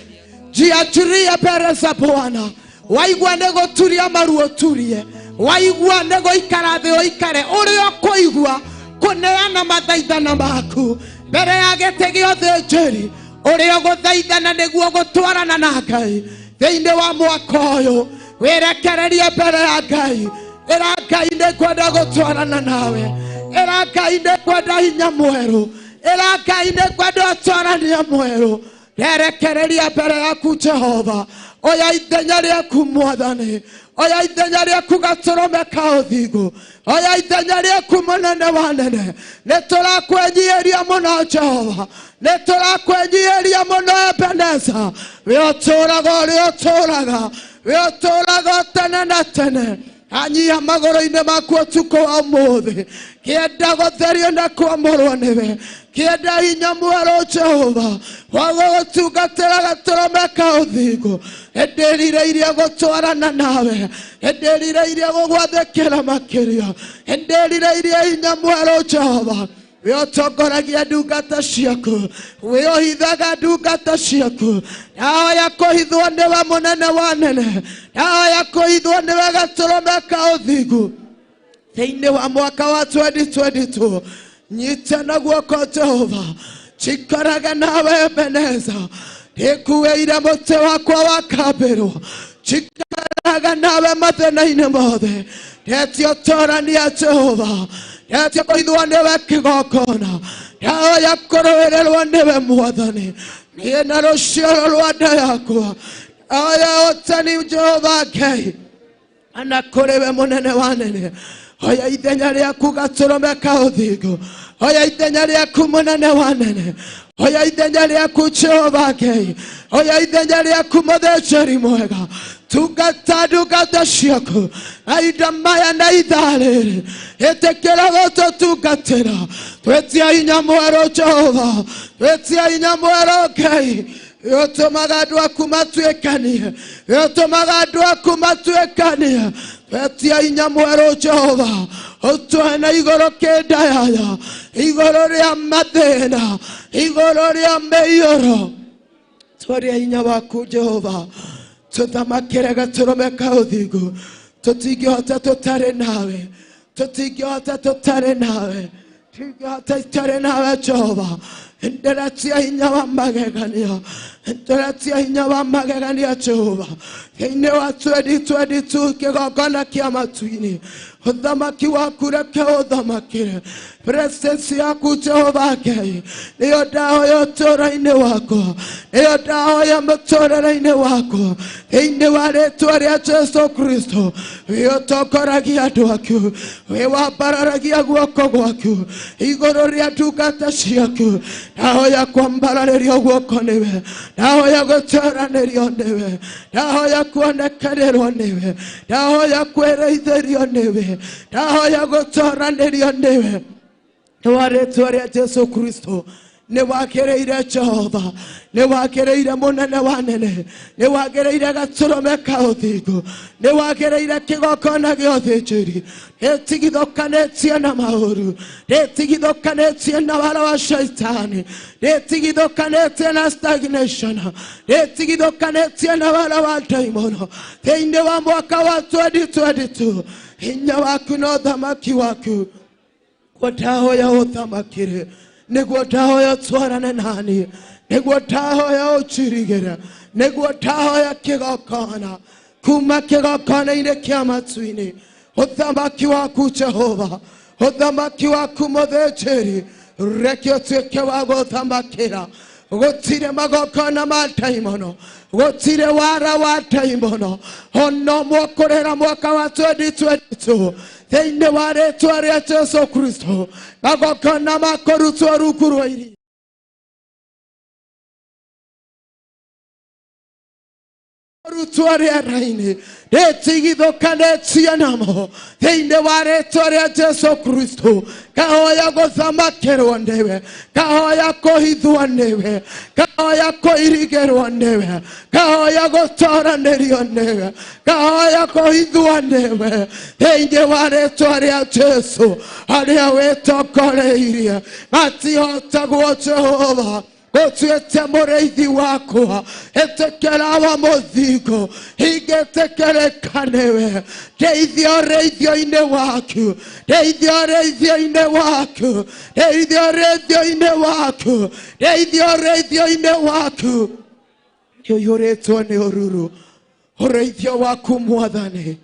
jiaturie mbere za Bwana waigua neguturia maruo turie waigua neguikara thi uikare urio kuigua kuneana mathaithana maku mbere ya gite giothe njeri urio guthaithana niguo gutwarana na Ngai thiini wa mwaka uyu wirekererie mbere ya Ngai ira Ngai nikwenda gutwarana nawe ira Ngai nikwenda hinya mweru ira Ngai nikwenda utwarania mweru rerekererie mbere yaku Jehova oya ithenya riaku Mwathani oya ithenya riaku Gatũrũme ka ũthingu oya ithenya riaku mũnene wanene nĩtũrakwenyiĩria mũno Jehova nĩtũrakwenyiĩria mũno Ebeneza we ũtũũraga tene na tene anyia magũrũ-inĩ maku ũtukũ wa ũmũthĩ kĩenda gũtherio na kwamũrwo nĩwe kĩenda hinya mwerũ Jehova wa gũgũtungatĩra Gatũrũme ka ũthingu ndĩrireirie gũtwarana nawe ndĩrireirie gũgwathĩkĩra makĩria ndĩrireirie hinya mwerũ Jehova we ũtongoragia ndungata ciaku we ũhithaga ndungata ciaku ndahoya kũhithwo nĩwe mũnene wanene ndahoya kũhithwo nĩwe Gatũrũme ka ũthingu thĩinĩ wa mwaka wa 2022 nyitana guoko Jehova chikaraga nawe Ebeneza ndĩkuĩire mũtĩ wakwa wa kambĩrwo chikaraga nawe mathĩna-inĩ mothe ndetio ũtũrania Jehova ndetio kũhithwo nĩwe kĩgongona ndahoya kũrũĩrĩrwo nĩwe Mwathani niĩ na rũciaro rwa nda yakwa ndahoya ũtani Jehova Ngai ana kũrĩ we mũnene wanene oya ithenya riaku Gatũrũme ka ũthingu oya ithenya riaku mũnene wanene oya ithenya riaku Jehova Ngai oya ithenya riaku mũthĩnjĩri mwega tungata ndungata ciaku mahinda maya na ithaa rĩrĩ ĩtĩkĩra gũtũtungatĩra twĩtia hinya mwerũ Jehova twĩtia hinya mwerũ Ngai ũtũmaga andũ aku matuĩkanie ũtũmaga andũ aku matuĩkanie twetia hinya mwerũ Jehova ũtũhe na igũrũ kĩndayaya igũrũ rĩa mathĩna igũrũ rĩa mĩiyũro twaria hinya waku Jehova tũthamakĩre Gatũrũme ka ũthingu tũtingĩhota tũtarĩ nawe tũtingĩhota tũtarĩ nawe tũtingĩhota tũtarĩ nawe Jehova ndĩretia hinya wa magegania ndĩretia hinya wa magegania Jehova thĩinĩ wa 2022 kĩgongona kĩa matu-inĩ ũthamaki waku reke ũthamakĩre presence yaku Jehova Ngai nĩyo ndahoya ũtũũro-inĩ wakwa nĩyo ndahoya mũtũũrĩre-inĩ wakwa thĩinĩ wa rĩĩtwa rĩa Jesũ Kristo we ũtongoragia andũ aku we wambararagia guoko gwaku igũrũ rĩa ndungata ciaku ndahoya kwambararĩrio guoko nĩwe ndahoya gũtũũranĩrio nĩwe ndahoya kuonekanĩrwo nĩwe ndahoya kwĩrĩithĩrio nĩwe ndahoya gũtũũranĩrio nĩwe wa rĩĩtwa rĩa Jesũ Kristo nĩwagĩrĩire Jehova nĩwagĩrĩire mũnene wanene nĩwagĩrĩire Gatũrũme ka ũthingu nĩwagĩrĩire kĩgongona gĩa ũthĩnjĩri rĩtigithũkanĩtie na maũru rĩtigithũkanĩtie na wara wa shaitani rĩtigithũkanĩtie na stagnation rĩtigithũkanĩtie na wara wa daimono thĩinĩ wa mwaka wa 2022 hinya waku na ũthamaki waku ndahoya ũthamakĩre nĩguo ndahoya ũtwarane nani nĩguo ndahoya ũnjirigĩre nĩguo ndahoya kĩgongona kuma kĩgongona-inĩ kĩa matu-inĩ ũthamaki waku Jehova ũthamaki waku mũthĩnjĩri reke ũtuĩke wa gũthamakĩra gũtirĩ magongona ma daimono gũtirĩ wara wa daimono ona ũmwe kũrĩra mwaka wa 2022 thĩinĩ wa rĩĩtwa rĩa Jesũ Kristo magongona ma kũrutwo rungu rwa iria rĩtwa rĩa raini rĩtigithũkanĩtie namo thĩinĩ wa rĩtwa rĩa Jesu Kristo kahoya gũthamakĩrwo nĩwe kahoya kũhithwo nĩwe kahoya kũirigĩrwo nĩwe kahoya gũtoranĩrio nĩwe kahoya kũhithwo nĩwe thĩinĩ wa rĩtwa rĩa Jesu arĩa wĩtokoreirie matihotagwo Jehova Otuete mũrĩithi wakwa etekera wa mũthingo ingĩtekereka nĩwe ndeithia ũrĩithio-inĩ waku ndeithia ũrĩithio-inĩ waku ndeithia ũrĩithio-inĩ waku ndeithia ũrĩithio-inĩ waku nĩũihũrĩtwo nĩ ũruru ũrĩithio waku Mwathani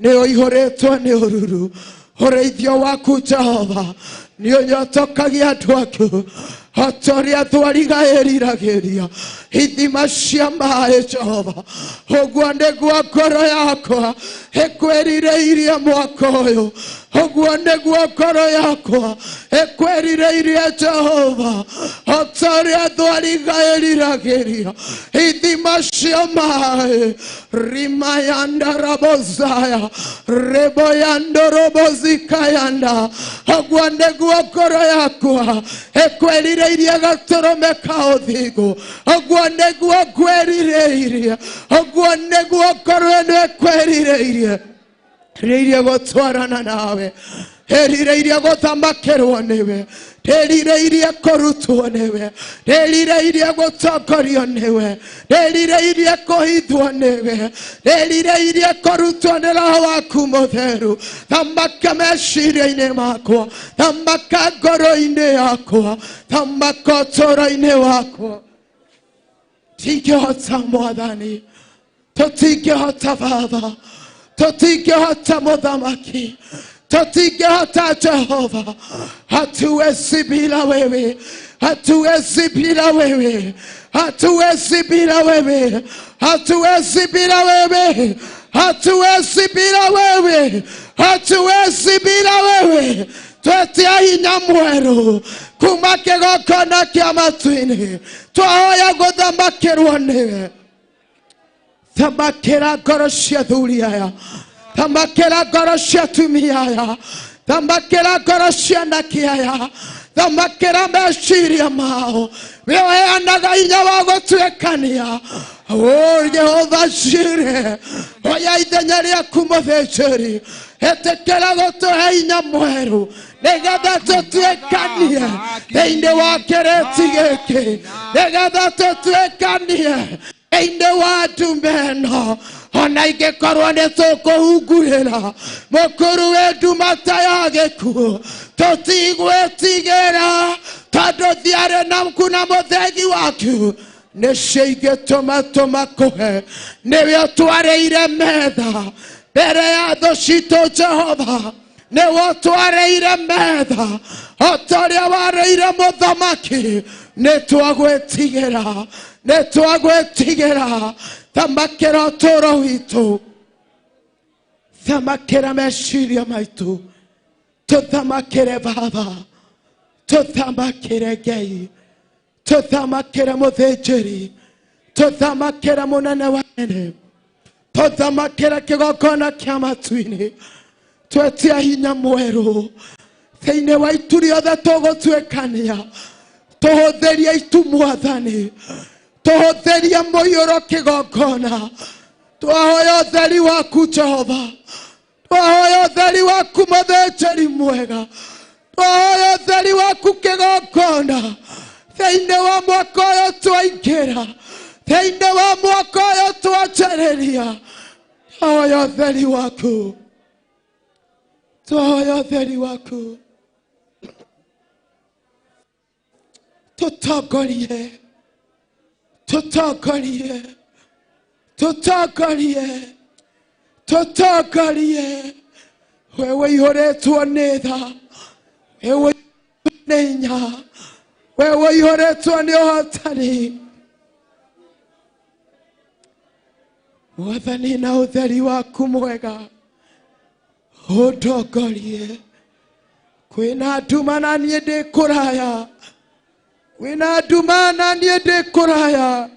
nĩũihũrĩtwo nĩ ũruru ũrĩithio waku Jehova nĩũnyotokagia andũ aku Hatoria thwarigaĩriragĩria ithima cia maĩ Jehova ũguo nĩguo ngoro yakwa ĩkwĩrirĩirie mwaka ũyũ ũguo nĩguo ngoro yakwa ĩkwĩrirĩirie Jehova hatoria thwarigaĩriragĩria ithima cia maĩ rimayanda rabozaya reboyando robozikayanda ũguo nĩguo ngoro yakwa ĩkwĩrirĩirie gatũrũme ka ũthingu ũguo nĩguo ngwĩrirĩirie ũguo nĩguo ngoro ĩno ĩkwĩrirĩirie rĩirie gũtwarana nawe rĩrirĩirie gũthamakĩrwo nĩwe rĩrirĩirie kũrutwo nĩwe rĩrirĩirie gũtongorio nĩwe rĩrirĩirie kũhithwo nĩwe rĩrirĩirie kũrutwo nĩ Roho waku Mũtheru thamaka meciria-inĩ makwa thamaka ngoro-inĩ yakwa thamaka ũtũũro-inĩ wakwa tingĩhota Mwathani tũtingĩhota Baba tũtingĩhota Mũthamaki tũtingĩhota Jehova hatuwezi bila wewe hatuwezi bila wewe hatuwezi bila wewe hatuwezi bila wewe hatuwezi bila wewe hatuwezi bila wewe twetia hinya mwerũ kuma kĩgongona kĩa matu-inĩ twahoya gũthamakĩrwo nĩwe thamakĩra ngoro cia athuri aya thamakĩra ngoro cia atumia aya thamakĩra ngoro cia anake aya thamakĩra meciria mao weheanaga hinya wa gũtuĩkania Jehova Jireh oya ithenya rĩaku mũthĩnjĩri etĩkĩra gũtũhe hinya mwerũ nĩgetha tũtuĩkanie thĩinĩ wa kĩrĩti gĩkĩ nĩgetha tũtuĩkanie thĩinĩ wa ndume ĩno ona ingĩkorwo nĩ tũkũhungurĩra mũkũrũ wĩ nduma ta ya gĩkuũ tũtigwĩtigĩra tondũ thiarĩ naku na mũthegi waku nĩcio ingĩtũma tũmakũhe nĩwe ũtwarĩire metha mbere ya thũ citũ Jehova nĩwe ũtwarĩire metha o ta ũrĩa warĩire mũthamaki nĩtwagwĩtigĩra nĩtwagwĩtigĩra thamakĩra ũtũũro witũ thamakĩra meciria maitũ tũthamakĩre Baba tũthamakĩre Ngai tũthamakĩre mũthĩnjĩri tũthamakĩre mũnene wa ene tũthamakĩre kĩgongona kĩa matu-inĩ twetia hinya mwerũ thĩinĩ wa itu rĩothe tũgũtuĩkania tũhũthĩrie itu Mwathani tũhũthĩrie mũiyũro kĩgongona twahoya ũtheri waku Jehova twahoya ũtheri waku mũthĩnjĩri mwega twahoya ũtheri waku kĩgongona thĩinĩ wa mwaka ũyũ twaingĩra thĩinĩ wa mwaka ũyũ twanjĩrĩria twahoya ũtheri waku twahoya ũtheri waku tũtongorie tũtongorie tũtongorie tũtongorie wewe ihũrĩtwo nĩ tha wewe nĩ hinya wewe ihũrĩtwo nĩ ũhotani Mwathani na ũtheri waku mwega ũndongorie kwĩna nduma na niĩ ndĩ kũraya kwĩna nduma na niĩ ndĩ kũraya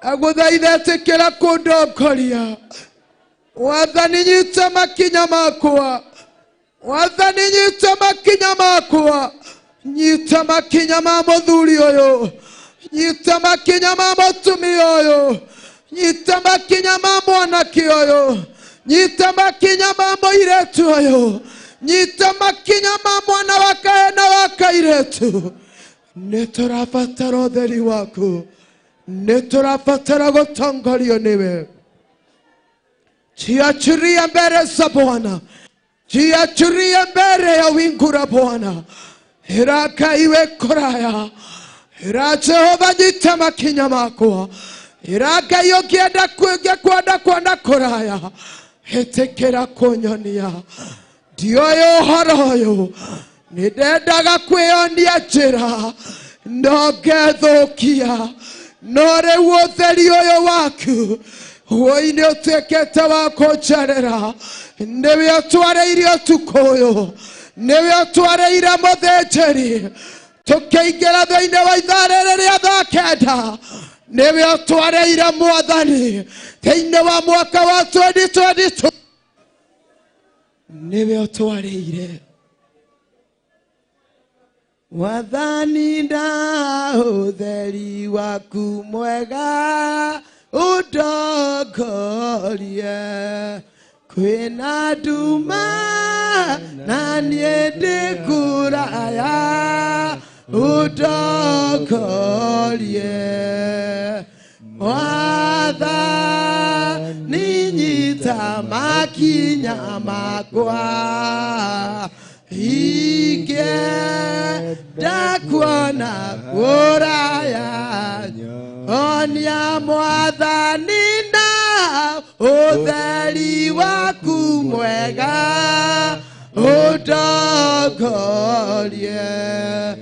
aguthaitha tikira kundongoria wathani nyita makinya makwa wathani nyita makinya makwa nyita makinya ma muthuri uyu nyita makinya ma mutumia uyu nyita makinya ma mwanake uyu nyita makinya ma muiretu uyu nyita makinya ma mwana wa kaena wa kairetu niturabatara utheri waku niturabatara gutongorio niwe jiachiria mbere za Bwana jiachiria mbere ya wingu la Bwana iraka iwe kuraya ira Jehova nyita makinya makwa iraka iyo kienda kwenda kuraya hetekera kunyonia ndio yo horoyo nidendaga kwionia njira ndogethukia no riu utheri uyu waku woine utuikite wa kunjerera niwe utwareire utuku uyu niwe utwareire muthinjiri tukiingira thiini wa ithaa ria thaa kenda niwe utwareire mwathani thiini wa mwaka wa 2022 niwe utwareire wathani na utheri waku mwega udongorie kwina nduma na niĩ ndĩ kũraya udongorie wathani nyita makinya makwa ingĩenda kuona kũraya onia mwathani na utheri waku mwega udongorie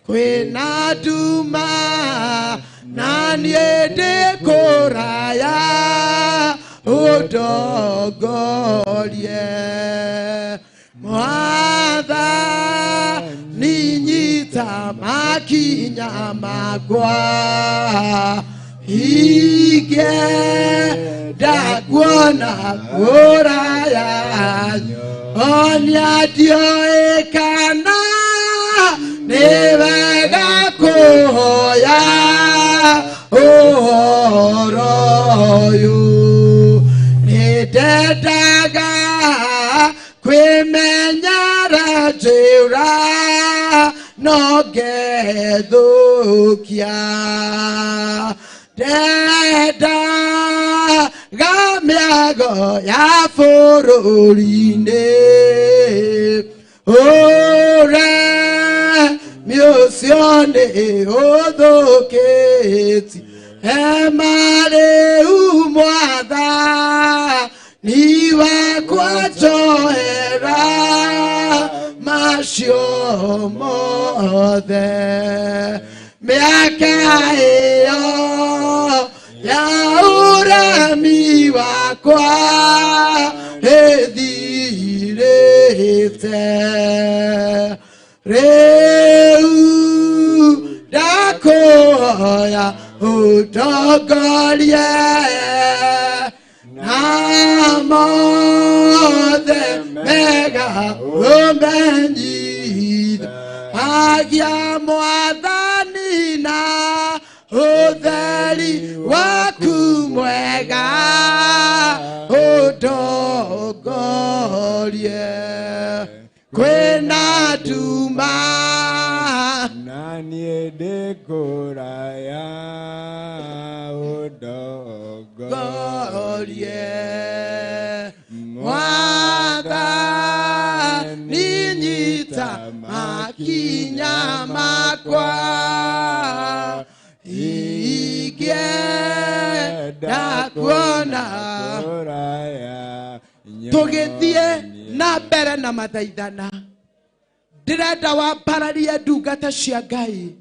kwina nduma na niĩ ndĩ kũraya udongorie mwathani nyita makinya makwa ingĩenda kuona kũraya onia ndioĩ kana nĩ wega kũhoya ũhoro ũyũ nĩndendaga kwĩmenyera njĩra no ngethũkia ndendaga mĩago ya bũrũri-inĩ ũremi ũcio nĩ ũthũkĩtie hema rĩu mwathani wakwa njohera macio mothe mĩaka ĩyo ya ũremi wakwa ĩthirĩte rĩu ndakũhoya ũndongorie na mothe mega ũmenyitha agia mwathani na utheri waku mwega udongorie kwina nduma na niĩ ndĩ kũraya udongorie mwathani nyita makinya makwa ingĩenda kuona tũgĩthiĩ na mbere na mathaithana ndĩrenda wambararie ndungata cia Ngai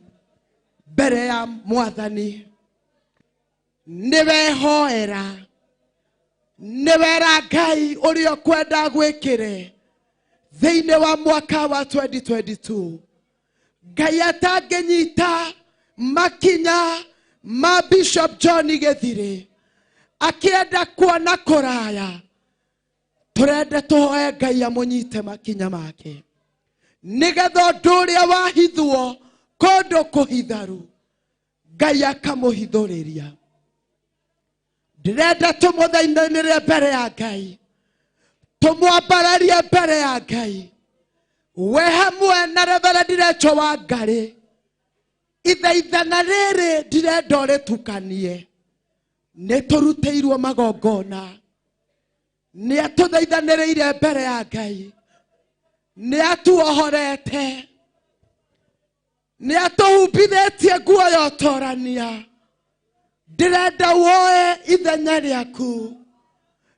mbere ya mwathani nĩwehoera nĩwera Ngai ũrĩa ũkwenda gwĩkĩre thĩinĩ wa mwaka wa 2022 Ngai atangĩnyita makinya ma Bishop John Gethire akienda kuona kuraya turenda tuhoe Ngai amunyite makinya make nigetha ũndũ ũrĩa wahithwo kũndũ kũhitharu Ngai akamuhithũrĩria. Ndirenda tũmũthaithanĩre mbere ya Ngai, tũmwambararie mbere ya Ngai, we hamwe na Reverend Rachel Wangari. Ithaithana rĩrĩ ndirenda ũrĩtukanie, nĩtũrutĩirwo magongona, nĩatũthaithanĩrĩire mbere ya Ngai, nĩatuohorete, nĩatũhumbithĩtie nguo ya ũtorania. Ndirenda woe ithenya rĩaku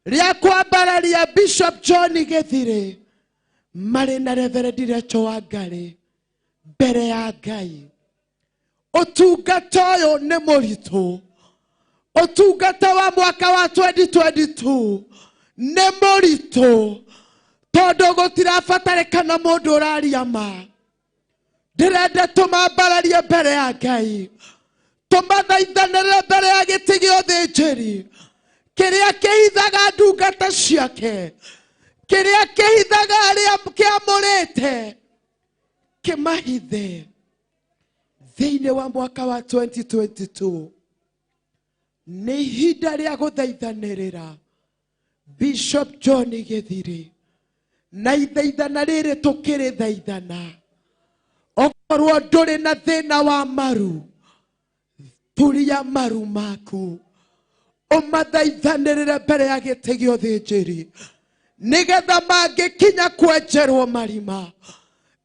rĩa kwambararia Bishop John Gethire marĩ na Reverend Rachel Wangari mbere ya Ngai. Ũtungata ũyũ nĩ mũritũ, ũtungata wa mwaka wa 2022 nĩ mũritũ tondũ gũtirabatarĩkana mũndũ ũraria ma. Ndirenda tũmambararie mbere ya Ngai, tũmathaithanĩre mbere ya gĩtĩ gĩa ũthĩnjĩri kĩrĩa kĩhithaga ndungata ciake, kĩrĩa kĩhithaga arĩa kĩamũrĩte, kĩmahithe thĩinĩ wa mwaka wa 2022. Nĩ ihinda rĩa gũthaithanĩrĩra Bishop John Gethire, na ithaithana rĩrĩ tũkĩrĩthaithana. Okorwo ndũrĩ na thĩna wa maru, turia maru maku, ũmathaithanĩrĩre mbere ya gĩtĩ gĩa ũthĩnjĩri nigetha mangĩkinya kwenjerwo marima,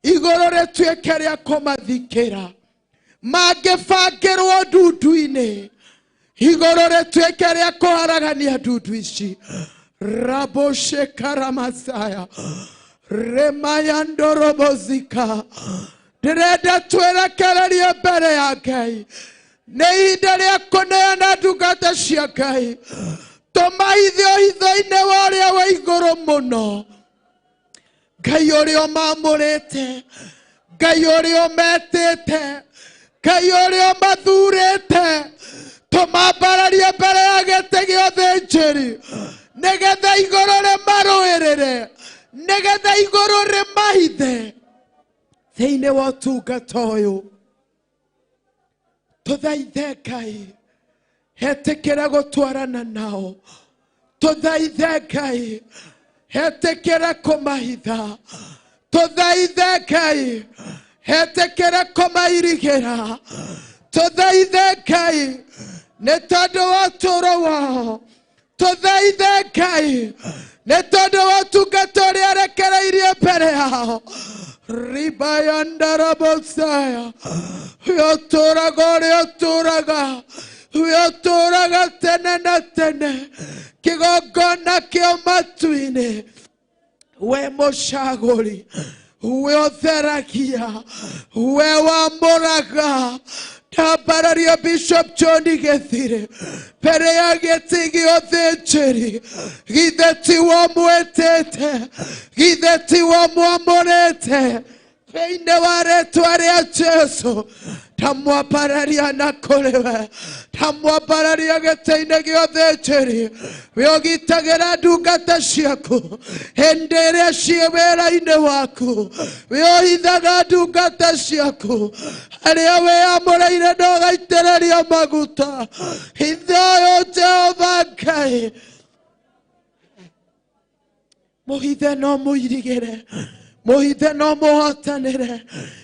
igũrũ rĩtuĩke rĩa kũmathikĩra, mangĩbangĩrwo ndundu-inĩ, igũrũ rĩtuĩke rĩa kũharagania ndundu ici. Raboshe karamasaya remayandorobozika. Ndirenda twerekererie mbere ya Ngai, nĩ ihinda rĩa kũneana ndungata cia Ngai, tũmahithe ũhitho-inĩ wa ũrĩa wa igũrũ mũno. Ngai ũrĩa ũmamũrĩte, Ngai ũrĩa ũmetĩte, Ngai ũrĩa ũmathurĩte, tũmambararie mbere ya gĩtĩ gĩa ũthĩnjĩri nigetha igũrũ rĩmarũĩrĩre, nigetha igũrũ rĩmahithe thĩinĩ wa ũtungata ũyũ. Tũthaithe Ngai, hetĩkĩra gũtwarana nao, tũthaithe Ngai, hetĩkĩra kũmahitha, tũthaithe Ngai, hetĩkĩra kũmairigĩra, tũthaithe Ngai nĩ tondũ wa ũtũũro wao, tũthaithe Ngai nĩ tondũ wa ũtungata ũrĩa arekereirie mbere yao. Ribayandarabosaya, ũtũũraga ũrĩa ũtũũraga, ũtũũraga tene na tene, kĩgongona kĩa matu-inĩ, we mũcagũri, we ũtheragia, we wamũraga. Ndambararia Bishop John Gethire mbere ya gĩtĩ gĩa ũthĩnjĩri, githĩ ti we ũmwĩtĩte, githĩ ti we ũmwamũrĩte, thĩinĩ wa rĩĩtwa rĩa Jesũ. Ndamwambararia na kũrĩ we, ndamwambararia gĩtĩ-inĩ gĩa ũthĩnjĩri, we ũgitagĩra ndungata ciaku hĩndĩ ĩrĩa ciĩ wĩra-inĩ waku, we ũhithaga ndungata ciaku arĩa wĩamũrĩire na ũgaitĩrĩria maguta. Hithe ũyũ Jehova Ngai, mũhithe no mũirigĩre, mũhithe no mũhotanĩre.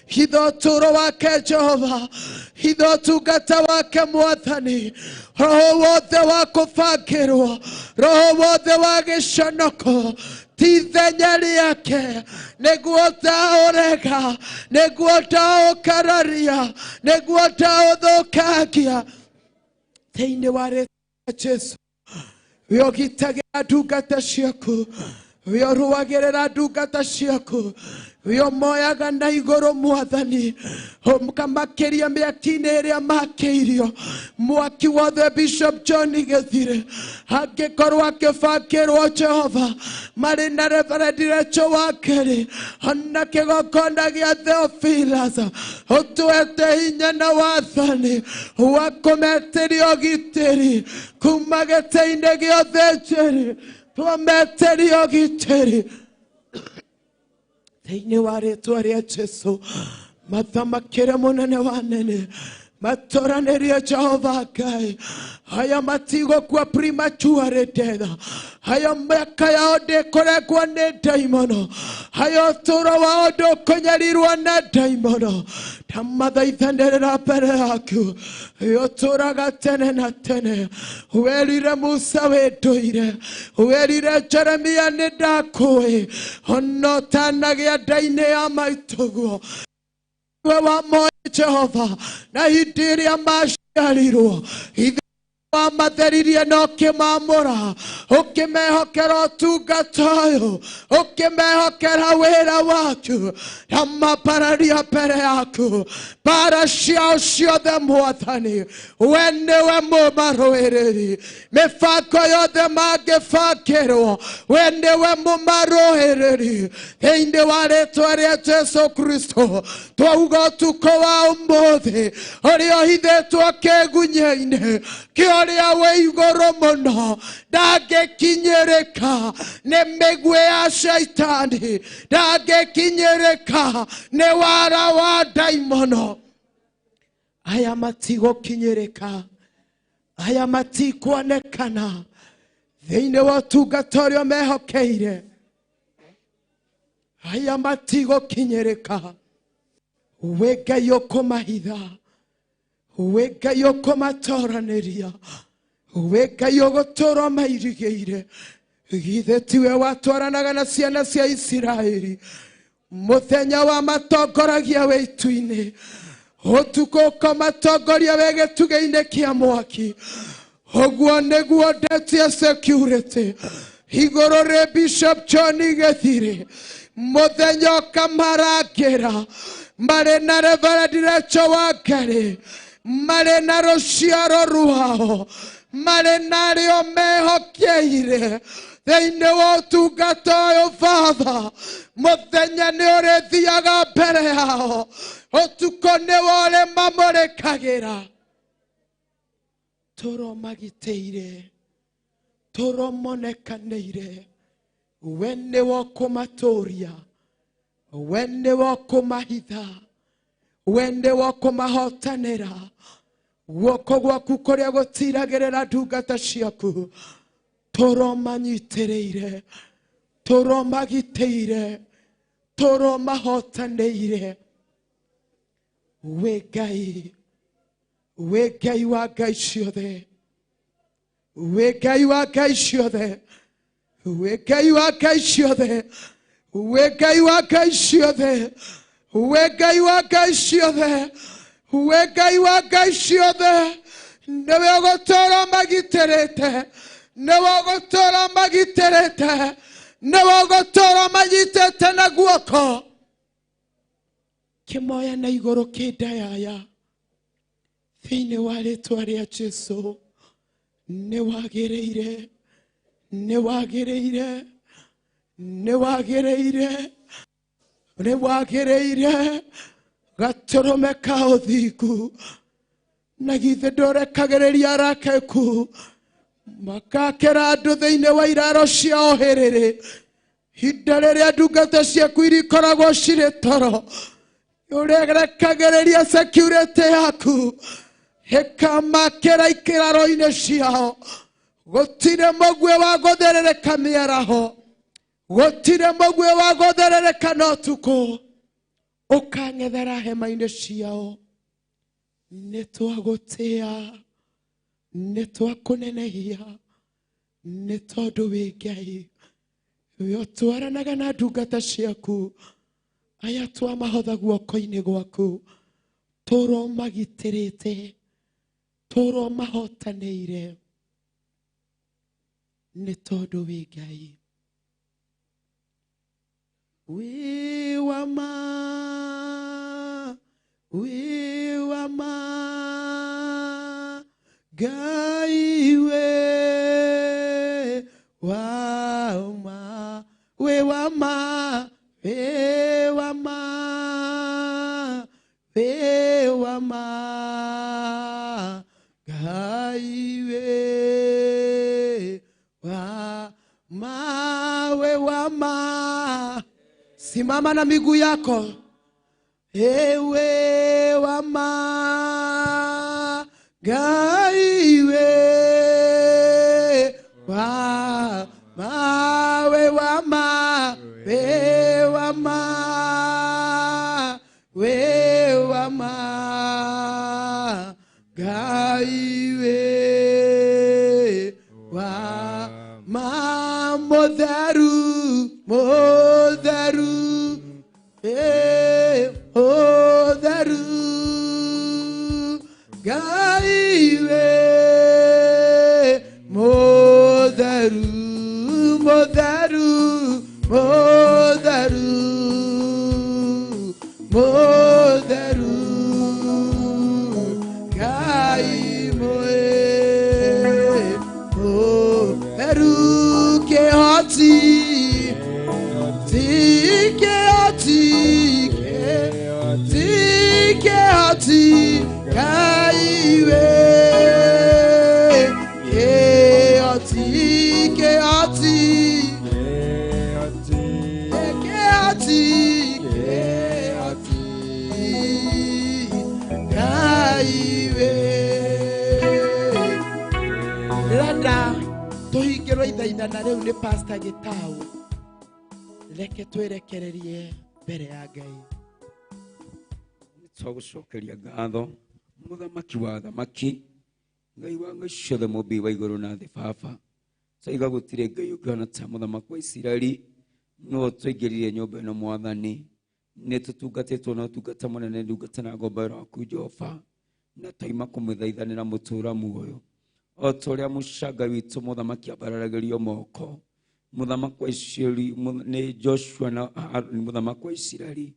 Hitha ũtũũro wake Jehova, hitha ũtungata wake Mwathani. Roho wothe wa kũbangĩrwo, roho wothe wa gĩconoko, ti ithenya rĩake, nĩguo ndaũrega, nĩguo ndaũkararia, nĩguo ndaũthũkangia thĩinĩ wa rĩĩtwa rĩa Jesũ. We ũgitagĩra ndungata ciaku, we ruagĩrĩra ndungata ciaku we moyaga na igũrũ mwathani mũkamakĩria mĩaki-inĩ ĩrĩa makĩirio mwaki wothe Bishop John Gĩthire angĩkorwo akĩbangĩrwo Jehova marĩ na Reverend Rachel Wakeri ona kĩgongona gĩa Theophilus ũtwete hinya na wathani wa kũmetĩria ũgitĩri kuma gĩtĩ-inĩ gĩa ũthĩnjĩri twametĩria ũgitĩri thĩinĩ wa rĩĩtwa rĩa Jesũ mathamakĩre mũnene wa nene matũranĩrie Jehova Ngai aya matigũkua premature death aya mĩaka yao ndĩkũrengwo nĩ ndaimono aya ũtũũro wao ndũkũnyarirwo na ndaimono ndamathaithanĩrĩra mbere yaku ũtũũraga tene na tene werire Musa wĩndũire werire Jeremia nĩ ndakũĩ ona ũtanagĩa nda-inĩ ya maitũguo we wamoe Jehova na hĩndĩ ĩrĩa maciarirwo wamatheririe na ũkĩmamũra ũkĩmehokera ũtungata ũyũ ũkĩmehokera wĩra waku ndamambararia mbere yaku mbara ciao ciothe mwathani we nĩwe mũmarũĩrĩri mĩbango yothe mangĩbangĩrwo we nĩwe mũmarũĩrĩri thĩinĩ wa rĩĩtwa rĩa Jesũ Kristo twauga ũtukũ wa ũmũthĩ ũrĩa ũhithĩtwo kĩgunyĩ-inĩ kĩorĩa wĩ igũrũ mũno ndangĩkinyĩrĩka nĩ mĩguĩ ya Shaitani ndangĩkinyĩrĩka nĩ wara wa ndaimono aya matigũkinyĩrĩka aya matikuonekana thĩinĩ wa ũtungata ũrĩa mehokeire aya matigũkinyĩrĩka we Ngai ũkũmahitha we Ngai ũkũmatoranĩria we Ngai ũgũtũũra mairigĩire githĩ tiwe watwaranaga na ciana cia Isiraeli mũthenya wa matongoragia wĩ itu-inĩ ũtukũ ũkamatongoria wĩ gĩtugĩ-inĩ kĩa mwaki ũguo nĩguo ndetie security igũrũ rĩ Bishop John Gĩthire mũthenya ũkamarangĩra marĩ na Reverend Rachel Wakeri marĩ na rũciaro rwao marĩ na arĩa mehokeire thĩinĩ wa ũtungata ũyũ Father mũthenya nĩ ũrĩthiaga mbere yao ũtukũ nĩwe ũrĩ mamũrĩkagĩra tũromagitĩire tũromonekanĩire we nĩwe ũkũmatũũria we nĩwe ũkũmahitha we nĩwe ũkũmahotanĩra guoko gwaku kũrĩa gũtiragĩrĩra ndungata ciaku tũromanyitĩrĩire tũromagitĩire tũromahotanĩire we Ngai wa ngai ciothe we Ngai wa ngai ciothe we Ngai wa ngai ciothe we Ngai wa ngai ciothe we Ngai wa ngai ciothe we Ngai wa ngai ciothe nĩwe ũgũtũũra magitĩrĩte nĩwe ũgũtũũra magitĩrĩte nĩwe ũgũtũũra manyitĩte na guoko kĩmoya na igũrũ kĩndayaya thĩinĩ wa rĩĩtwa rĩa Jesũ nĩwagĩrĩire nĩwagĩrĩire nĩwagĩrĩire nĩwagĩrĩire gatũrũme ka ũthingu na githĩ ndũrekagĩrĩria arakeku makakĩra andũ thĩinĩ wa iraro cia ohĩrĩrĩ hinda rĩrĩa ndungata ciaku irikoragwo cirĩ toro ũrekagĩrĩria security yaku ĩkamakĩra ikĩraro-inĩ ciao gũtirĩ mũguĩ wa gũtherereka mĩaraho gũtirĩ mũguĩ wa gũtherereka na ũtukũ ũkang'ethera hema-inĩ ciao nĩtwagũtĩa nĩtwakũnenehia nĩ tondũ wĩ Ngai we ũtwaranaga na ndungata ciaku aya twamahotha guoko-inĩ gwaku tũromagitĩrĩte tũromahotanĩire nĩ tondũ wĩ Ngai we wama, we wama, Ngai we wama, we wama, we wama, we wama, Ngai we wama, we wama. Simama na miguu yako. Ewe wama, Ngai we wama, we wama, we wama, we wama, Ngai we wama, Motheru, Motheru, Motheru, Ngai we Motheru, Motheru, Motheru, Motheru, Ngai moe, Motheru ke hoti, ke hoti, ke hoti, Ngai we ke hoti, ke hoti, ke hoti, Ngai we. Rada tuhingĩrwo ithaithana rĩu nĩ Pastor Gitau. Reke twerekererie mbere ya Ngai. Twagucokeria ngatho muthamaki wa thamaki, Ngai wa ngai ciothe mũmbi wa igũrũ na thĩ Baba. Caiga gũtirĩ Ngai ũngĩona ta mũthamaki wa Isiraeli, no twaingĩrire nyũmba ĩno Mwathani, nĩ tũtungatĩtwo na ũtungata mũnene ndungata na ngombo yaku Jehova, na twaima kũmũthaithanĩra mũtũũra muoyo. O ta ũrĩa mũcanga witũ mũthamaki ambararagĩrio moko, mũthamaki wa Isiraeli nĩ Joshua na Harũni mũthamaki wa Isiraeli,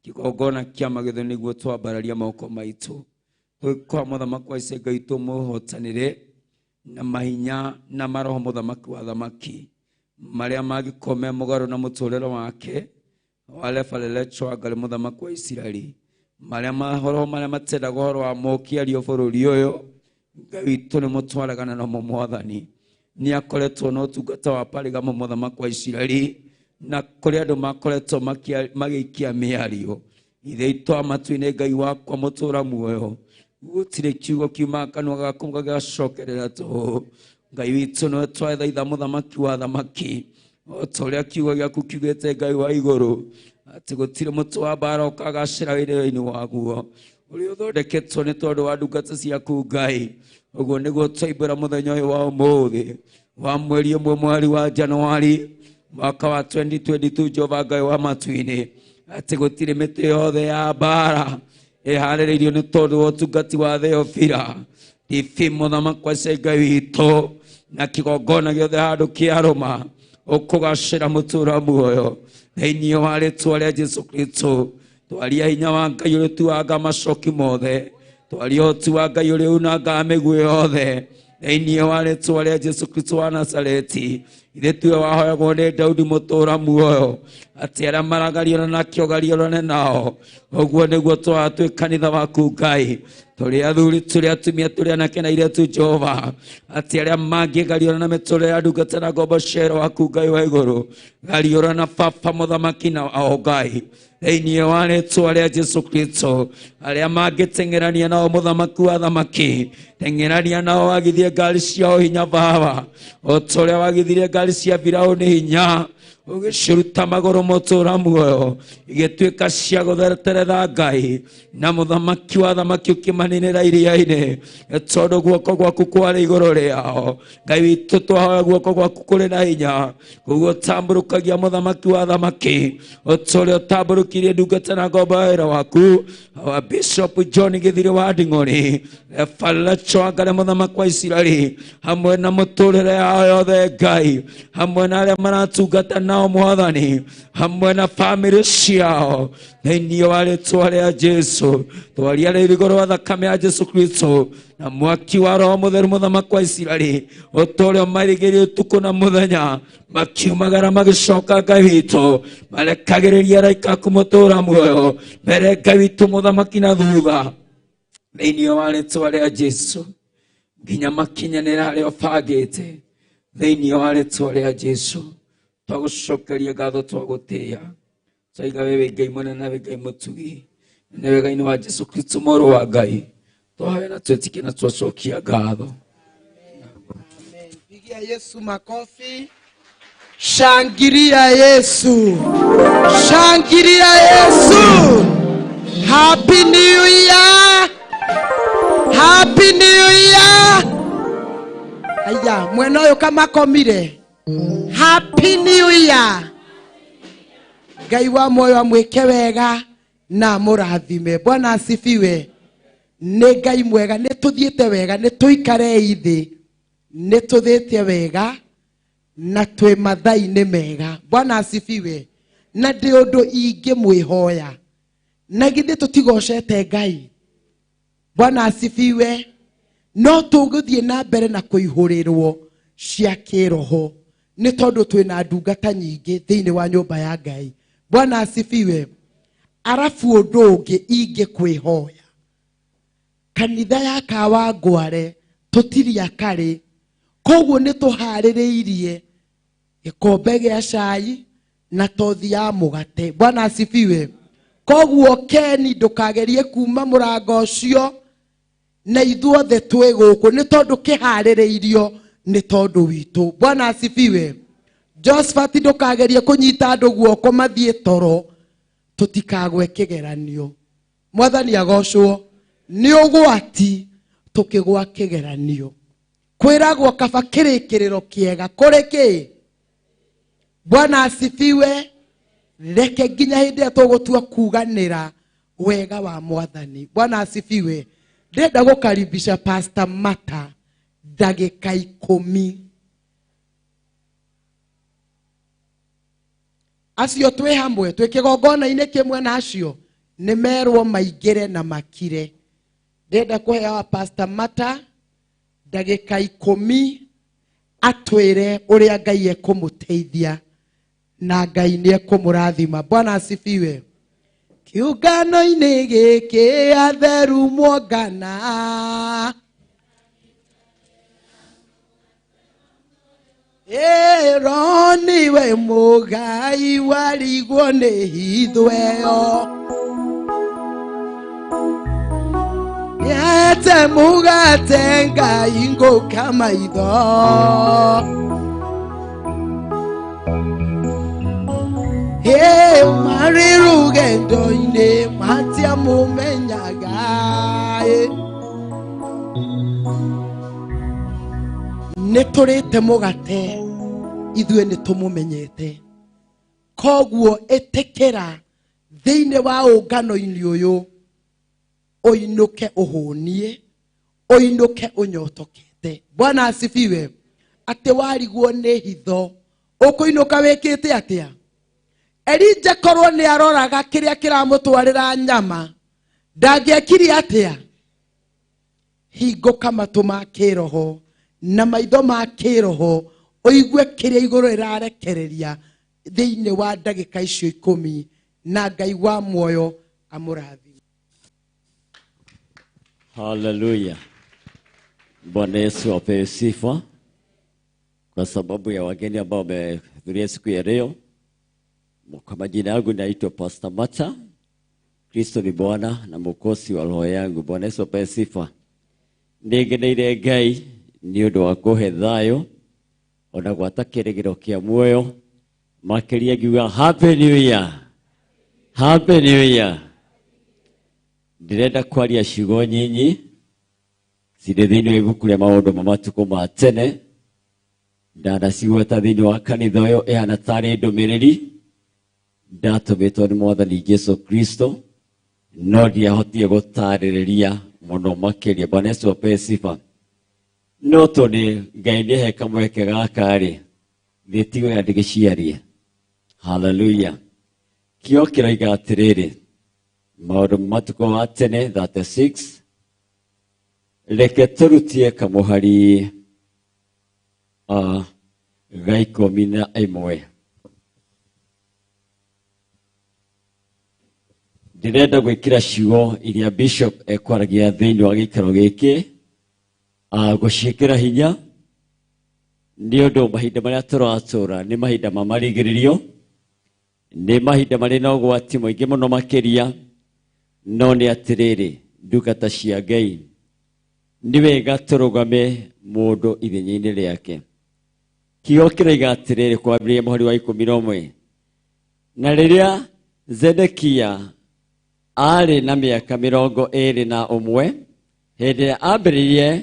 kĩgongona kĩa magego nĩguo twambararia moko maitũ. Twĩkwa mũthamaki wa Isiraeli Ngai tũmũhotanĩre na mahinya na maroho mũthamaki wa thamaki marĩa mangĩkorwo me mũgarũ na mũtũũrĩre wake, wale falelecho ngai mũthamaki wa Isiraeli, marĩa mahoro marĩa matendaga ũhoro wa mũkiario bũrũri ũyũ, Ngai witũ nĩ mũtwaragana na Mwathani. Nĩ akoretwo na ũtungata wa Parigamo mũthamaki wa Isiraeli, na kũrĩ andũ makoretwo magĩikia mĩario. Ithe itũ amatu-inĩ Ngai wakwa mũtũũra muoyo, gũtirĩ kiugo kiuma kanua gaku gĩgacokerera tũhũ. Ngai witũ nĩwe twathaitha mũthamaki wa thamaki, o ta ũrĩa kiugo gĩaku kiugĩte Ngai wa igũrũ, atĩ gũtirĩ mũtĩ wa mbara ũkagacĩra wĩra-inĩ waguo, ũrĩa ũthondeketwo nĩ tondũ wa ndungata ciaku Ngai. Ũguo nĩguo twaibĩra mũthenya ũyũ wa ũmũthĩ wa mweri ũmwe mweri wa Januari mwaka wa 2022, Jehova Ngai wa matu-inĩ, atĩ gũtirĩ mĩtĩ yothe ya mbara ĩharĩrĩirio nĩ tondũ wa ũtungati wa Theophila Tifi mũthamaki wa Isiraeli Ngai witũ, na kĩgongona gĩothe handũ kĩarũma ũkũgacĩra mũtũũra muoyo thĩinĩ wa rĩĩtwa rĩa Jesũ Kristo. Twaria hinya wa Ngai ũrĩa ũtuaga macoki mothe, twaria ũhoti wa Ngai ũrĩa unangaga mĩguĩ yothe thĩinĩ wa rĩĩtwa rĩa Jesũ Kristo wa Nazareti. Ithe tiwe wahoyagwo nĩ Daudi mũtũũra muoyo, atĩ arĩa maragariũra nakĩo gariũrane nao. Ũguo nĩguo twatwĩ kanitha waku Ngai, tũrĩ athuri tũrĩ atumia tũrĩ anake na airĩtu Jehova, atĩ arĩa mangĩgariũra na mĩtũũrĩre ya ndungata na ngombo cia wĩra waku Ngai wa igũrũ, gariũra na Baba mũthamaki na o Ngai thĩinĩ wa rĩĩtwa rĩa Jesũ Kristo. Arĩa mangĩteng'erania nao mũthamaki wa thamaki, teng'erania nao wagithie ngari ciao hinya Baba, o ta ũrĩa wagithirie ngari cia Firaũni hinya, ũgĩciruta magũrũ mũtũũra muoyo, igĩtuĩka cia gũthereteretha Ngai, na mũthamaki wa thamaki ũkĩmaninĩra iria-inĩ, tondũ guoko gwaku kwarĩ igũrũ rĩao. Ngai witũ twahoya guoko gwaku kũrĩ na hinya, koguo tambũrũkagia mũthamaki wa thamaki, o ta ũrĩa ũtambũrũkirie ndungata na ngombo ya wĩra waku wa Bishop John Gĩthiri wa Nding'ũri, Falelecho Ngai mũthamaki wa Isiraeli, hamwe na mũtũũrĩre yao yothe Ngai, hamwe na arĩa maratungata na nao Mwathani, hamwe na bamĩrĩ ciao, thĩinĩ wa rĩĩtwa rĩa Jesũ. Twaria rĩu igũrũ wa thakame ya Jesũ Kristo na mwaki wa Roho Mũtheru Mũthamaki wa Isiraeli, ũtũũre ũmarigĩrie ũtukũ na mũthenya, makiumagara magĩcoka Ngai witũ, marekagĩrĩria araika aku mũtũũra muoyo mbere Ngai witũ Mũthamaki na thutha, thĩinĩ wa rĩĩtwa rĩa Jesũ, nginya makinyanĩra harĩa ũbangĩte, thĩinĩ wa rĩĩtwa rĩa Jesũ. Twagũcokeria ngatho, twagũtĩĩa, twaiga wewe Ngai mũnene, we Ngai mũtugi, nĩ wega-inĩ wa Jesũ Kristo mũrũ wa Ngai twahoya na twĩtĩkie na twacokia ngatho. Pigia Yesu makofi. Shangilia Yesu. Shangilia Yesu. Happy New Year. Happy New Year. Aya, mwena uyu kama komire. Happy New Year. Ngai wa moyo amwĩke wega na mũrathime. Bwana asifiwe. Nĩ Ngai mwega, nĩ tũthiĩte wega, nĩ tũikare ithĩ, nĩ tũthĩte wega na twĩ mathai-inĩ mega. Bwana asifiwe. Na ndĩ ũndũ ingĩmwĩhoya, na githĩ tũtigocete Ngai. Bwana asifiwe. No tũgũthiĩ na mbere na kũihũrĩrwo cia kĩroho, nĩ tondũ twĩna ndungata nyingĩ thĩinĩ wa nyũmba ya Ngai. Bwana asifiwe. Arafu ũndũ ũngĩ ingĩkwĩhoya, kanitha ya Kawangware tũtiria karĩ, koguo nĩ tũharĩrĩirie gĩkombe gĩa cai na tothi ya mũgate. Bwana asifiwe. Koguo Keni ndũkagerie kuma mũrango ũcio, na ithuothe twĩ gũkũ nĩ tondũ kĩharĩrĩirio nĩ tondũ witũ. Bwana asifiwe. Josephat ndũkagerie kũnyita andũ guoko mathiĩ toro, tũtikagwe kĩgeranio. Mwathani agocwo. Nĩ ũgwati tũkĩgwa kĩgeranio. Kwĩragwo kaba kĩrĩkĩrĩro kĩega kũrĩ kĩ? Bwana asifiwe. Reke nginya hĩndĩ ĩrĩa tũgũtua kuganĩra wega wa Mwathani. Bwana asifiwe. Ndĩrenda gũkaribisha Pastor Mata ndagĩka 10. Acio twĩ hamwe, twĩ kĩgongona-inĩ kĩmwe na acio nĩ merwo maingĩre na makire. Ndĩrenda kũhea Pastor Mata ndagĩka 10 atwĩre ũrĩa Ngai ekũmũteithia na Ngai nĩ ekũmũrathima. Bwana asifiwe. Kiũngano-inĩ gĩkĩ atheru mwongana, Roho nĩwe mũgai warigwo nĩ hitho ĩyo, yete mũgate Ngai ngũka maitho, marĩ rũgendo-inĩ matiamũmenyaga, nĩ tũrĩte mũgate ithuĩ nĩ tũmũmenyete. Koguo ĩtĩkĩra thĩinĩ wa ũngano-inĩ ũyũ, ũinũke ũhũnie, ũinũke ũnyotokete. Bwana asifiwe. Atĩ warigwo nĩ hitho, ũkũinũka wĩkĩte atĩa? Elija korwo nĩ aroraga kĩrĩa kĩramũtwarĩra nyama, ndangĩekire atĩa? Hingũka matũ ma kĩroho na maitho ma kĩroho, ũigue kĩrĩa igũrũ rĩrarekereria thĩinĩ wa ndagĩka icio 10, na Ngai wa muoyo amũrathime. Hallelujah. Bwana Yesu apewe sifa kwa sababu ya wageni ambao wamehudhuria siku ya leo. Kwa majina yangu naitwa Pastor Mata. Kristo ni Bwana na Mwokozi wa roho yangu. Bwana Yesu apewe sifa. Nĩngeneire Ngai nĩ ũndũ wa kũhe thayũ ona gwata kĩrĩgĩro kĩa muoyo, makĩria ngiuga Happy New Year. Happy New Year. Ndĩrenda kwaria ciugo nyinyi cirĩ thĩinĩ wa ibuku rĩa maũndũ ma matukũ ma tene. Ndanacigweta thĩinĩ wa kanitha ũyũ ĩhana tarĩ ndũmĩrĩri ndatũmĩtwo nĩ Mwathani Jesũ Kristo, no ndiahotire gũtarĩrĩria mũno makĩria. Bwana Yesu apewe sifa. No tondũ Ngai nĩhe kamweke gaka-rĩ, thĩtigwo ya ndĩgĩciarie Hallelujah. Kio kiraiga atiriri. Maundu matuko ma tene 36. Reke turutie kamuhari ga ikũmi na ĩmwe. Ndirenda gwĩkĩra ciugo iria Bishop ekwaragia thĩinĩ wa gĩikaro gĩkĩ gũciĩkĩra hinya nĩ ũndũ mahinda marĩa tũratũũra nĩ mahinda ma marigĩrĩrio, nĩ mahinda marĩ na ũgwati mũingĩ mũno makĩria, no nĩ atĩrĩrĩ, ndungata cia Ngai nĩ wega tũrũgame mũndũ ithenya-inĩ rĩake. Kiugo kĩroiga atĩrĩrĩ kwambĩrĩria mũhari wa 11. Na rĩrĩa Zedekia arĩ na mĩaka 21 hĩndĩ ĩrĩa ambĩrĩirie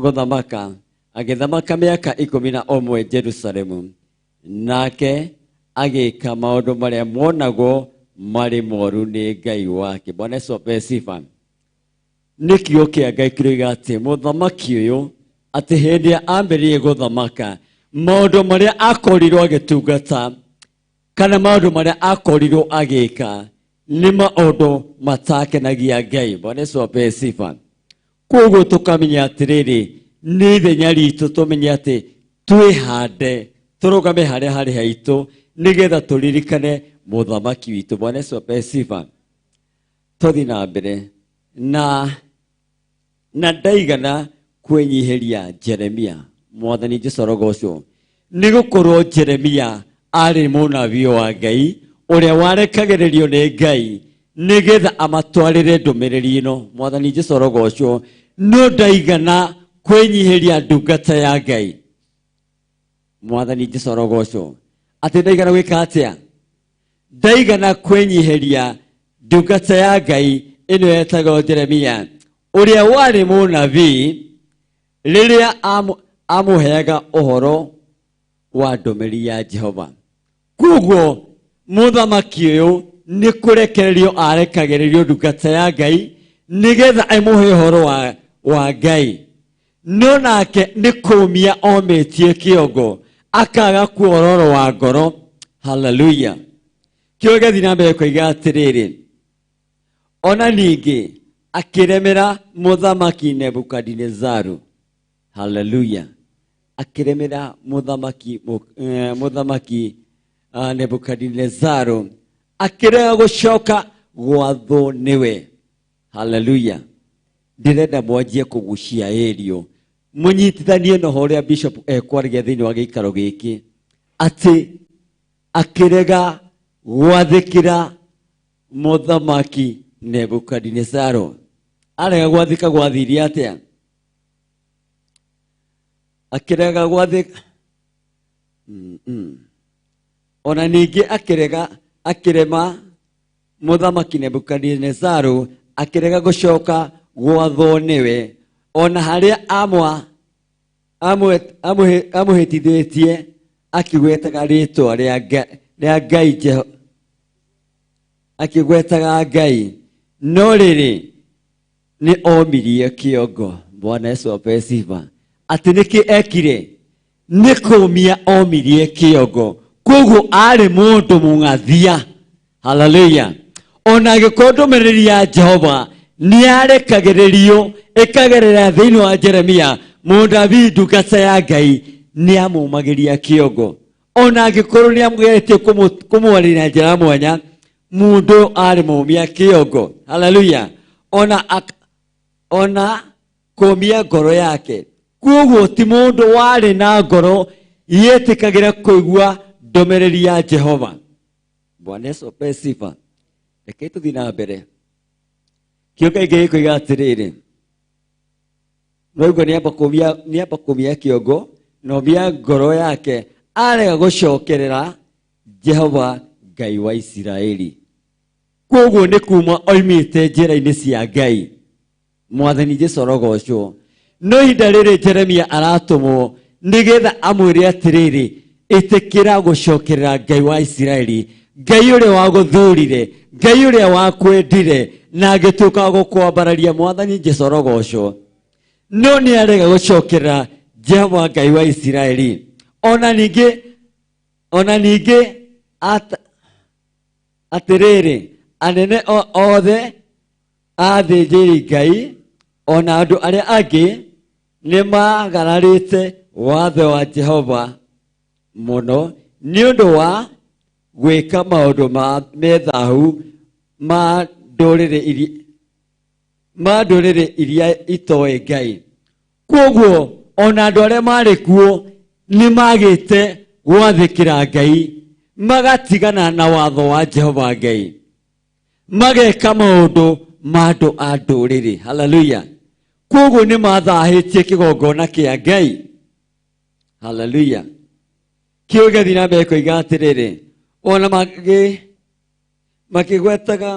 gũthamaka agĩthamaka mĩaka 11 Jerusalemu, nake agĩka maũndũ marĩa monagwo marĩ moru nĩ Ngai wake. Bwana Yesu apewe sifa. Nĩ kiugo kĩa Ngai kĩroiga atĩ mũthamaki ũyũ atĩ hĩndĩ ĩrĩa ambĩrĩirie gũthamaka, maũndũ marĩa akorirwo agĩtungata kana maũndũ marĩa akorirwo agĩka nĩ maũndũ matakenagia Ngai. Bwana Yesu apewe sifa. Koguo tũkamenya atĩrĩrĩ, nĩ ithenya ritũ tũmenye atĩ twĩhande tũrũgame harĩa harĩ haitũ nĩgetha tũririkane mũthamaki witũ. Bwana Yesu apewe sifa. Tũthiĩ na mbere na ndaigana kwĩnyihĩria Jeremia. Mwathani Jesũ arogocwo. Nĩ gũkorwo Jeremia arĩ mũnabii wa Ngai ũrĩa warekagĩrĩrio nĩ Ngai nĩgetha amatwarĩre ndũmĩrĩri ĩno. Mwathani Jesũ arogocwo. No ndaigana kwĩnyihĩria ndungata ya Ngai. Mwathani Jesũ arogocwo. Atĩ ndaigana gwĩka atĩa? Ndaigana kwĩnyihĩria ndungata ya Ngai ĩno yetagwo Jeremia, ũrĩa warĩ mũnabii rĩrĩa amũheaga ũhoro wa ndũmĩrĩri ya Jehova. Koguo mũthamaki ũyũ nĩ kũrekererio arekagĩrĩrio ndungata ya Ngai nĩgetha amũhe ũhoro wa Ngai, no nake nĩ kũmia omĩtie kĩongo akaga kuororo wa ngoro. Hallelujah. Kĩo gĩathiĩ na mbere koiga atĩrĩrĩ, ona ningĩ akĩremera mũthamaki Nebukadinezaru. Hallelujah. Akĩremera mũthamaki Nebukadinezaru, akĩrega gũcoka gwathwo nĩwe. Hallelujah. Ndĩrenda mwanjie kũgucia ĩrio mũnyitithanie no ũrĩa Bishop ekwaragia thĩinĩ wa gĩikaro gĩkĩ atĩ akĩrega gwathĩkĩra mũthamaki Nebukadinezaru. Arega gwathĩka gwathirie atĩa? Akĩrega gwathĩka ona ningĩ akĩrema mũthamaki Nebukadinezaru, akĩrega gũcoka gwathwo nĩwe ona harĩa amũhĩtithĩtie akĩgwetaga rĩtwa rĩa Ngai, akĩgwetaga Ngai, no rĩrĩ nĩ omirie kĩongo. Bwana Yesu apewe sifa. Atĩ nĩkĩ ekire? Nĩ kũmia omirie kĩongo. Koguo arĩ mũndũ mũng'athia. Hallelujah. Ona agĩkorwo ndũmĩrĩri ya Jehova nĩ arekagĩrĩrio ĩkagerera thĩinĩ wa Jeremia, mũnabii ndungata ya Ngai nĩ amũmagĩria kĩongo. Ona agĩkorwo nĩ amũgeretie kũmwarĩria na njĩra mwanya, mũndũ arĩ mũmia kĩongo. Hallelujah. Ona kũmia ngoro yake. Koguo ti mũndũ warĩ na ngoro yetĩkagĩra kũigua ndũmĩrĩri ya Jehova. Bwana Yesu apewe sifa. Reke tũthiĩ na mbere. Kĩo kĩngĩ gĩkoiga atĩrĩrĩ, noiguo nĩamba kũmia kĩongo na omia ngoro yake, arega gũcokerera Jehova Ngai wa Isiraeli. Koguo nĩ kuma oimĩte njĩra-inĩ cia Ngai. Mwathani Jesũ arogocwo. No ihinda rĩrĩ Jeremia aratũmwo nĩgetha amwĩre atĩrĩrĩ, ĩtĩkĩra gũcokerera Ngai wa Isiraeli, Ngai ũrĩa wagũthurire, Ngai ũrĩa wakwendire na agĩtuĩka gũkwambararia. Mwathani Jesũ arogocwo. No nĩ arega gũcokerera Jehova Ngai wa Isiraeli, ona ningĩ atĩrĩrĩ, anene othe a thĩnjĩri Ngai ona andũ arĩa angĩ nĩ magararĩte watho wa Jehova mũno nĩ ũndũ wa gwĩka maũndũ ma methahu ma ndũrĩrĩ iria itoĩ Ngai. Koguo ona andũ arĩa marĩ kuo nĩ magĩte gwathĩkĩra Ngai, magatigana na watho wa Jehova Ngai, mageka maũndũ ma andũ a ndũrĩrĩ. Hallelujah. Koguo nĩ mathahĩtie kĩgongona kĩa Ngai. Hallelujah. Kĩo gĩathiĩ na mbere koiga atĩrĩrĩ, ona makĩgwetaga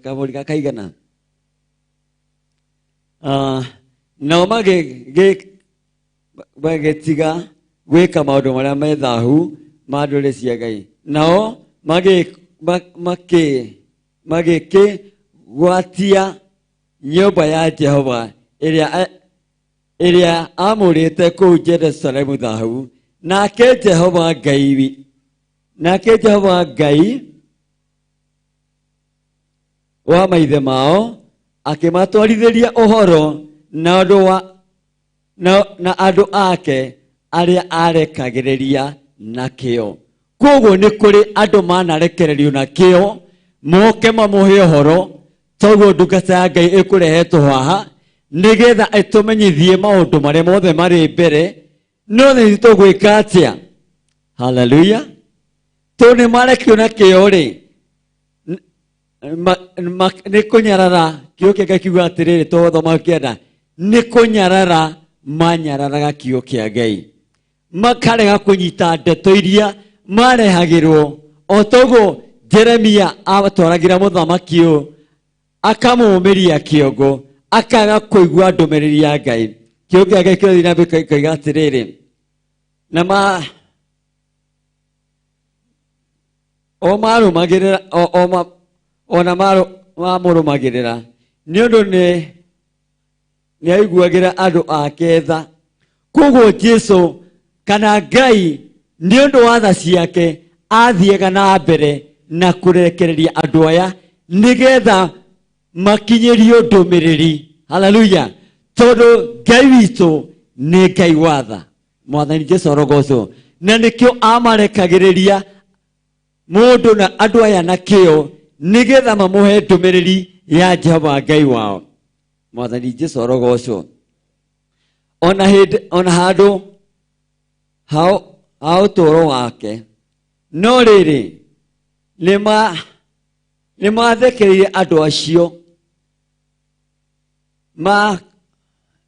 kamũri gakaigana nao magĩtiga gwĩka maũndũ marĩa methahu ma ndũrĩrĩ cia Ngai, nao magĩkĩgwatia nyũmba ya Jehova ĩrĩa amũrĩte kũu Jerusalemu thahu. Nake Jehova Ngai wa maithe mao akĩmatwarithĩria ũhoro na andũ ake arĩa arekagĩrĩria na kĩo. Koguo nĩ kũrĩ andũ manarekererio na kĩo moke mamũhe ũhoro, toguo ndungata ya Ngai ĩkũrehetwo haha nĩgetha ĩtũmenyithie maũndũ marĩa mothe marĩ mbere, no nĩ tũgwĩka atĩa? Hallelujah. Tondũ nĩ marekio na kĩo rĩ, nĩ kũnyarara. Kĩo kĩa Ngai kiuga atĩrĩrĩ, twathoma kĩenda, nĩ kũnyarara manyararaga kĩo kĩa Ngai, makarega kũnyita ndeto iria marehagĩrwo. O toguo Jeremia atwaragĩra mũthamaki ũyũ akamũmĩria kĩongo, akaga kũigua ndũmĩrĩri ya Ngai. Kĩo kĩa Ngai kĩrothiĩ na mbere koiga atĩrĩrĩ, ona mamũrũmagĩrĩra nĩ ũndũ nĩ aiguagĩra andũ ake tha. Koguo Jesũ kana Ngai nĩ ũndũ wa tha ciake athiaga na mbere na kũrekereria andũ aya nĩgetha makinyĩrio ndũmĩrĩri. Hallelujah. Tondũ Ngai witũ nĩ Ngai wa tha. Mwathani Jesũ arogocwo. Na nĩkĩo amarekagĩrĩria mũndũ na andũ aya na kĩo nĩgetha mamũhe ndũmĩrĩri ya Jehova Ngai wao. Mwathani Jesũ arogocwo. Ona handũ ha ũtũũro wake, no rĩrĩ nĩ mathekereire andũ acio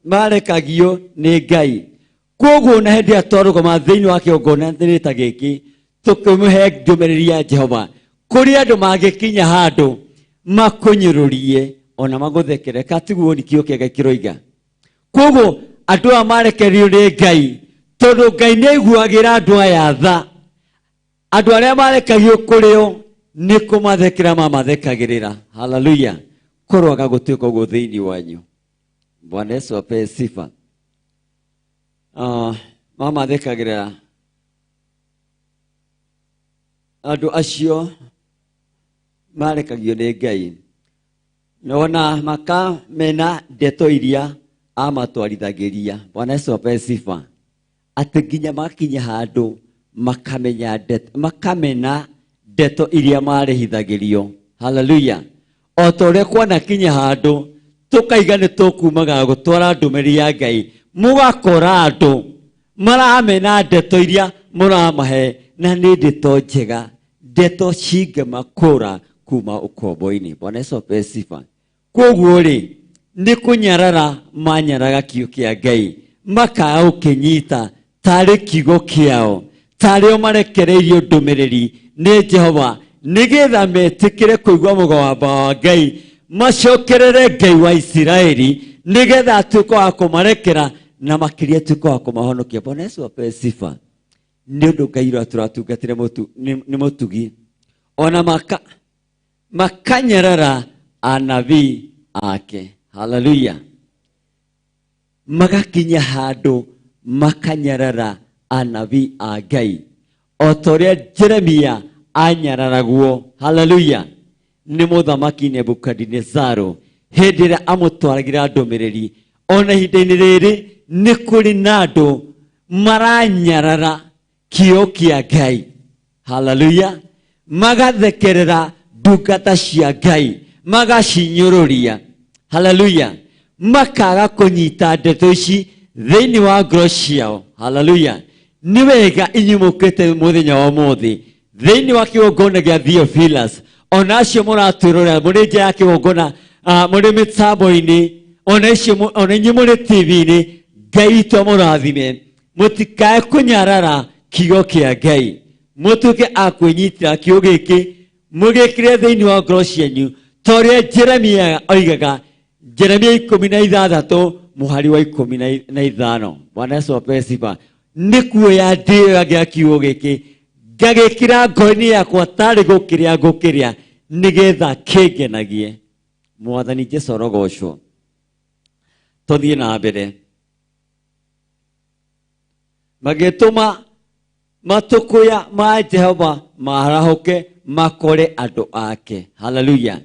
marekagio nĩ Ngai. Koguo na hĩndĩ ĩrĩa twarũgama thĩinĩ wa kĩgongona ta gĩkĩ tũkĩmũhe ndũmĩrĩri ya Jehova, kũrĩ andũ mangĩkinya handũ makũnyũrũrie ona magũthekere, katiguo nĩ kĩo kĩa Ngai kĩroiga. Koguo andũ aya marekererio nĩ Ngai, tondũ Ngai nĩ aiguagĩra andũ aya tha. Andũ arĩa marekagio kũrĩo nĩ kũmathekera mamathekagĩrĩra. Hallelujah. Kũroaga gũtuĩka ũguo thĩinĩ wanyu. Bwana Yesu apewe sifa. Mamathekagĩrĩra andũ acio marekagio nĩ Ngai, ona makamena ndeto iria amatwarithagĩria. Bwana Yesu apewe sifa. Atĩ nginya makinya handũ makamena ndeto iria marehithagĩrio. Hallelujah. O ta ũrĩa kwanakinya handũ tũkaiga nĩ tũkumaga gũtwara ndũmĩrĩri ya Ngai, mũgakora andũ maramena ndeto iria mũramahe, na nĩ ndeto njega, ndeto cingemakũra kuma ũkombo-inĩ. Bwana Yesu apewe sifa. Koguo rĩ, nĩ kũnyarara manyaraga kĩo kĩa Ngai, makaga gũkĩnyita tarĩ kiugo kĩao, tarĩ o marekereirio ndũmĩrĩri nĩ Jehova, nĩgetha metĩkĩre kũigua mũgambo wa Ngai, macokerere Ngai wa Isiraeli, nĩgetha atuĩke wa kũmarekera na makĩria atuĩke wa kũmahonokia. Bwana Yesu apewe sifa. Nĩ ũndũ Ngai tũratungatĩre nĩ mũtugi, ona makanyarara anabii ake. Hallelujah. magakinya handu makanyarara anabii a Ngai o ta ũrĩa Jeremia anyararagwo. Haleluya. Nĩ mũthamaki Nebukadinezaru hĩndĩ ĩrĩa amũtwaragĩra ndũmĩrĩri. Ona ihinda-inĩ rĩrĩ nĩ kũrĩ na andũ maranyarara kĩo kĩa Ngai. Haleluya. Magathekerera ndungata cia Ngai, magacinyũrũria. Haleluya. Makaga kũnyita ndeto ici thĩinĩ wa ngoro ciao. Haleluya. Nĩ wega inyumũkĩte mũthenya wa ũmũthĩ thĩinĩ wa kĩgongona gĩa Theophilus, ona acio mũratwĩrorera mũrĩ nja ya kĩgongona, mũrĩ mĩtambo-inĩ, ona inyuĩ mũrĩ TV-inĩ, Ngai witũ amũrathime. Mũtikae kũnyarara kiugo kĩa Ngai, mũtuĩke a kwĩnyitĩra kiugo gĩkĩ mũgĩkĩre thĩinĩ wa ngoro cianyu ta ũrĩa Jeremia oigaga, Jeremia 16 mũhari wa 15. Bwana Yesu apewe sifa. Nĩ kuoya ndĩoyaga kiugo gĩkĩ ngagĩkĩra ngoro-inĩ yakwa tarĩ gũkĩrĩa ngũkĩrĩa nĩgetha kĩngenagie. Mwathani Jesũ arogocwo. Tũthiĩ na mbere. Magĩtũma matũkũya ma Jehova marahũke makore andũ ake. Haleluya.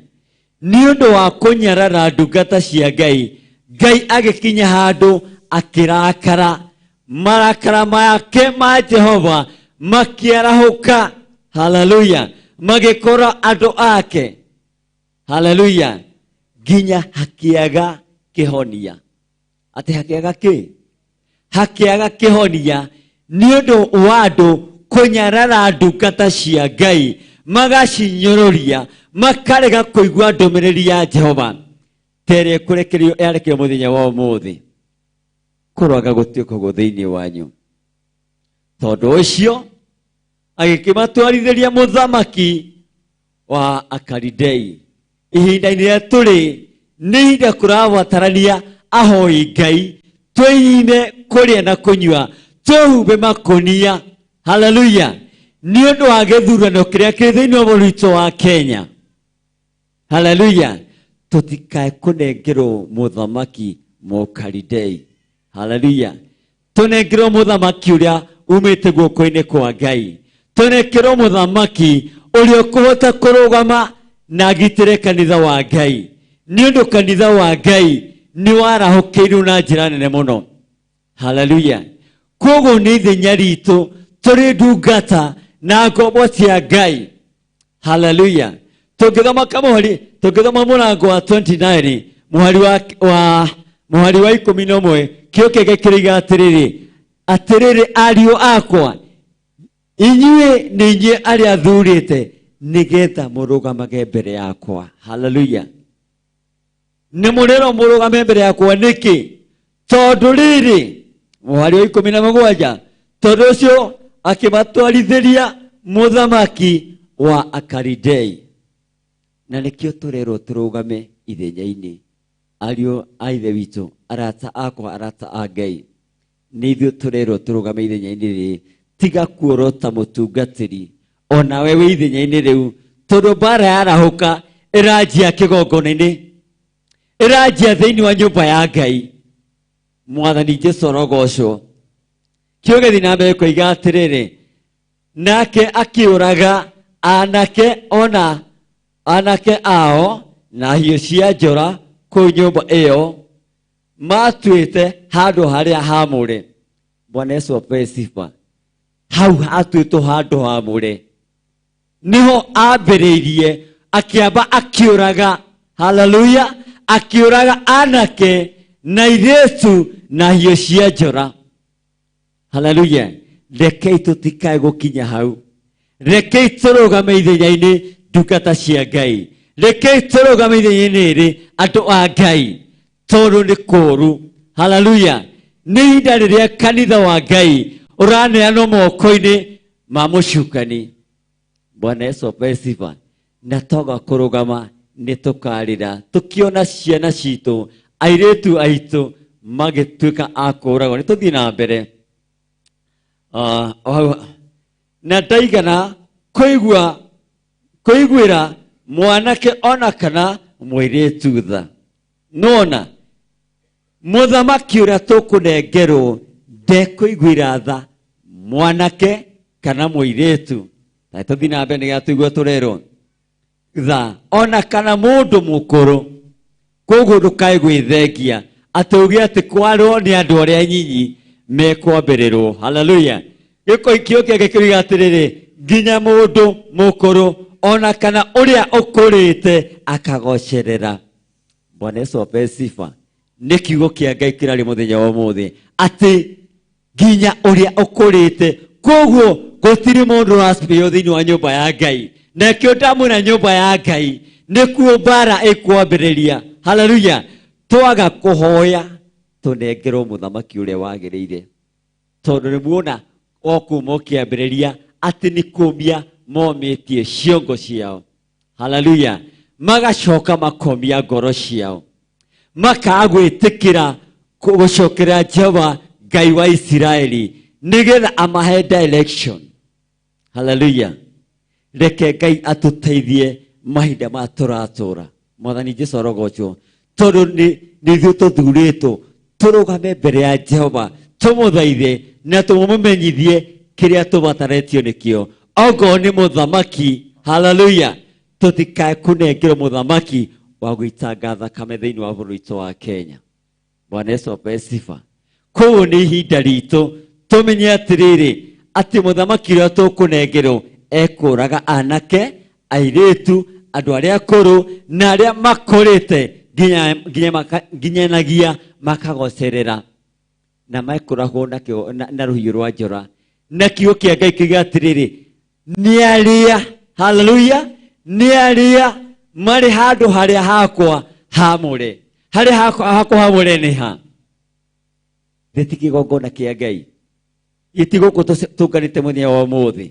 Nĩ ũndũ wa kũnyarara ndungata cia Ngai, Ngai agĩkinya handũ akĩrakara. Marakara make ma Jehova makĩarahũka. Haleluya. Magĩkora andũ ake. Haleluya. Nginya hakĩaga kĩhonia. Atĩ hakĩaga kĩ? Hakĩaga kĩhonia nĩ ũndũ wa andũ kũnyarara ndungata cia Ngai, magacinyũrũria, makarega kũigua ndũmĩrĩri ya Jehova. Tere kũrekerio yarekerio mũthenya wa ũmũthĩ kũroaga gũtuĩka ũguo thĩinĩ wanyu. Tondũ ũcio agĩkĩmatwarithĩria mũthamaki wa Akalidei. Ihinda-inĩ rĩrĩa tũrĩ nĩ ihinda kũrabatarania ahoi Ngai twĩime kũrĩa na kũnyua, twĩhumbe makũnia. Haleluya. Nĩ ũndũ wa gĩthurano kĩrĩa kĩrĩ thĩinĩ wa bũrũri witũ wa Kenya. Haleluya. Tũtikae kũnengerwo mũthamaki Mũkalidei. Haleluya. Tũnengerwo mũthamaki ũrĩa umĩte guoko-inĩ kwa Ngai. Tũnengerwo mũthamaki ũrĩa ũkũhota kũrũgama na agitĩre kanitha wa Ngai. Nĩ ũndũ kanitha wa Ngai nĩ warahũkĩirwo na njĩra nene mũno. Haleluya. Koguo nĩ ithenya ritũ tũrĩ ndungata na ngombo cia Ngai. Haleluya. Tũngĩthoma mũrango wa 29 mũhari wa 11 kĩo kĩngĩ kĩroiga atĩrĩrĩ ariũ akwa, inyuĩ nĩ inyuĩ arĩa thurĩte nĩgetha mũrũgamage mbere yakwa. Haleluya. Nĩ mũrĩro mũrũgame mbere yakwa nĩkĩ? Tondũ rĩrĩ mũhari wa 17 tondũ ũcio akĩmatwarithĩria mũthamaki wa Akalidei. Na nĩkĩo tũrerwo tũrũgame ithenya-inĩ. Ariũ a ithe witũ, arata akwa, arata a Ngai, nĩ ithuĩ tũrerwo tũrũgame ithenya-inĩ rĩrĩ. Tiga kuorota mũtungatĩri onawe wĩ ithenya-inĩ rĩu, tondũ mbara yarahũka ĩranjia kĩgongona-inĩ, ĩranjia thĩinĩ wa nyũmba ya Ngai. Mwathani Jesũ arogocwo. Kĩo gĩthiĩ na mbere koiga atĩrĩrĩ, nake akĩũraga anake ao na hiũ cia njora kũu nyũmba ĩyo matuĩte handũ harĩa hamũre. Bwana Yesu apewe sifa. Hau hatuĩtwo handũ hamũre niho ambĩrĩirie akĩamba akĩũraga. Haleluya. Akĩũraga anake na airĩtu na hiũ cia njora. Haleluya. Rekei tũtikae gũkinya hau. Rekei tũrũgame ithenya-inĩ ndungata cia Ngai. Rekei tũrũgame ithenya-inĩ rĩrĩ andũ a Ngai, tondũ nĩ kũũru. Haleluya. Nĩ ihinda rĩrĩa kanitha wa Ngai ũraneanwo moko-inĩ ma mũcukani. Bwana Yesu apewe sifa. Na toga kũrũgama nĩ tũkarĩra tũkĩona ciana citũ, airĩtu aitũ magĩtuĩka a kũũragwo. Nĩ tũthiĩ na mbere. Na ndaigana kũiguĩra mwanake ona kana mũirĩtu tha. Nona muthamaki uria tukunengerwo ndekuiguira tha mwanake kana muiretu na tuthi na mbere nigatuigua turerwo tha ona kana mundu mukuru koguo ndukae gwithengia atuge ati kwarwo ni andu aria nyinyi mekwambĩrĩrwo. Haleluya. Gĩko ikio kĩngĩ kĩroiga atĩrĩrĩ nginya mũndũ mũkũrũ ona kana ũrĩa ũkũrĩte akagocerera. Bwana Yesu ape sifa. Nĩ kiugo kĩa Ngai kĩrarĩ mũthenya wa ũmũthĩ atĩ nginya ũrĩa ũkũrĩte koguo gũtirĩ mũndũ ũracipio thĩinĩ wa nyũmba ya Ngai. Nakĩo ndamwĩra nyũmba ya Ngai nĩkuo mbara ĩkwambĩrĩria. Haleluya. Twaga kũhoya tũnengerwo mũthamaki ũrĩa wagĩrĩire tondũ nĩmuona o kuma kĩambĩrĩria atĩ nĩ kũmia momĩtie ciongo ciao. Haleluya. Magacoka makomia ngoro ciao makagwĩtĩkĩra gũcokera Jehova Ngai wa Isiraeli nĩgetha amahe direction. Haleluya. Reke Ngai atũteithie mahinda ma tũratũra. Mwathani Jesũ arogocwo tondũ nĩ ithuĩ tũthurĩtwo tũrũgame mbere ya Jehova tũmũthaithe na tũmũmenyithie kĩrĩa tũbatarĩtio nĩkĩo. Okorwo nĩ mũthamaki. Haleluya. Tũtikae kũnengerwo mũthamaki wa gũitanga thakame thĩinĩ wa bũrũri witũ wa Kenya. Bwana Yesu ape sifa. Koguo nĩ ihinda ritũ tũmenye atĩrĩrĩ atĩ mũthamaki ũrĩa tũkũnengerwo ekũraga anake airĩtu andũ arĩa akũrũ na arĩa makũrĩte nginyanagia makagocerera na mekũragwo na rũhiũ rwa njora. Na kiugo kĩa Ngai kiuga atĩrĩrĩ nĩ arĩa. Haleluya. Nĩ arĩa marĩ handũ harĩa hakwa hamũre. Harĩa hakwa hamũre nĩ ha? Thĩ kĩgongona kĩa Ngai gĩtigũkũ tũnganĩte mũthenya wa ũmũthĩ.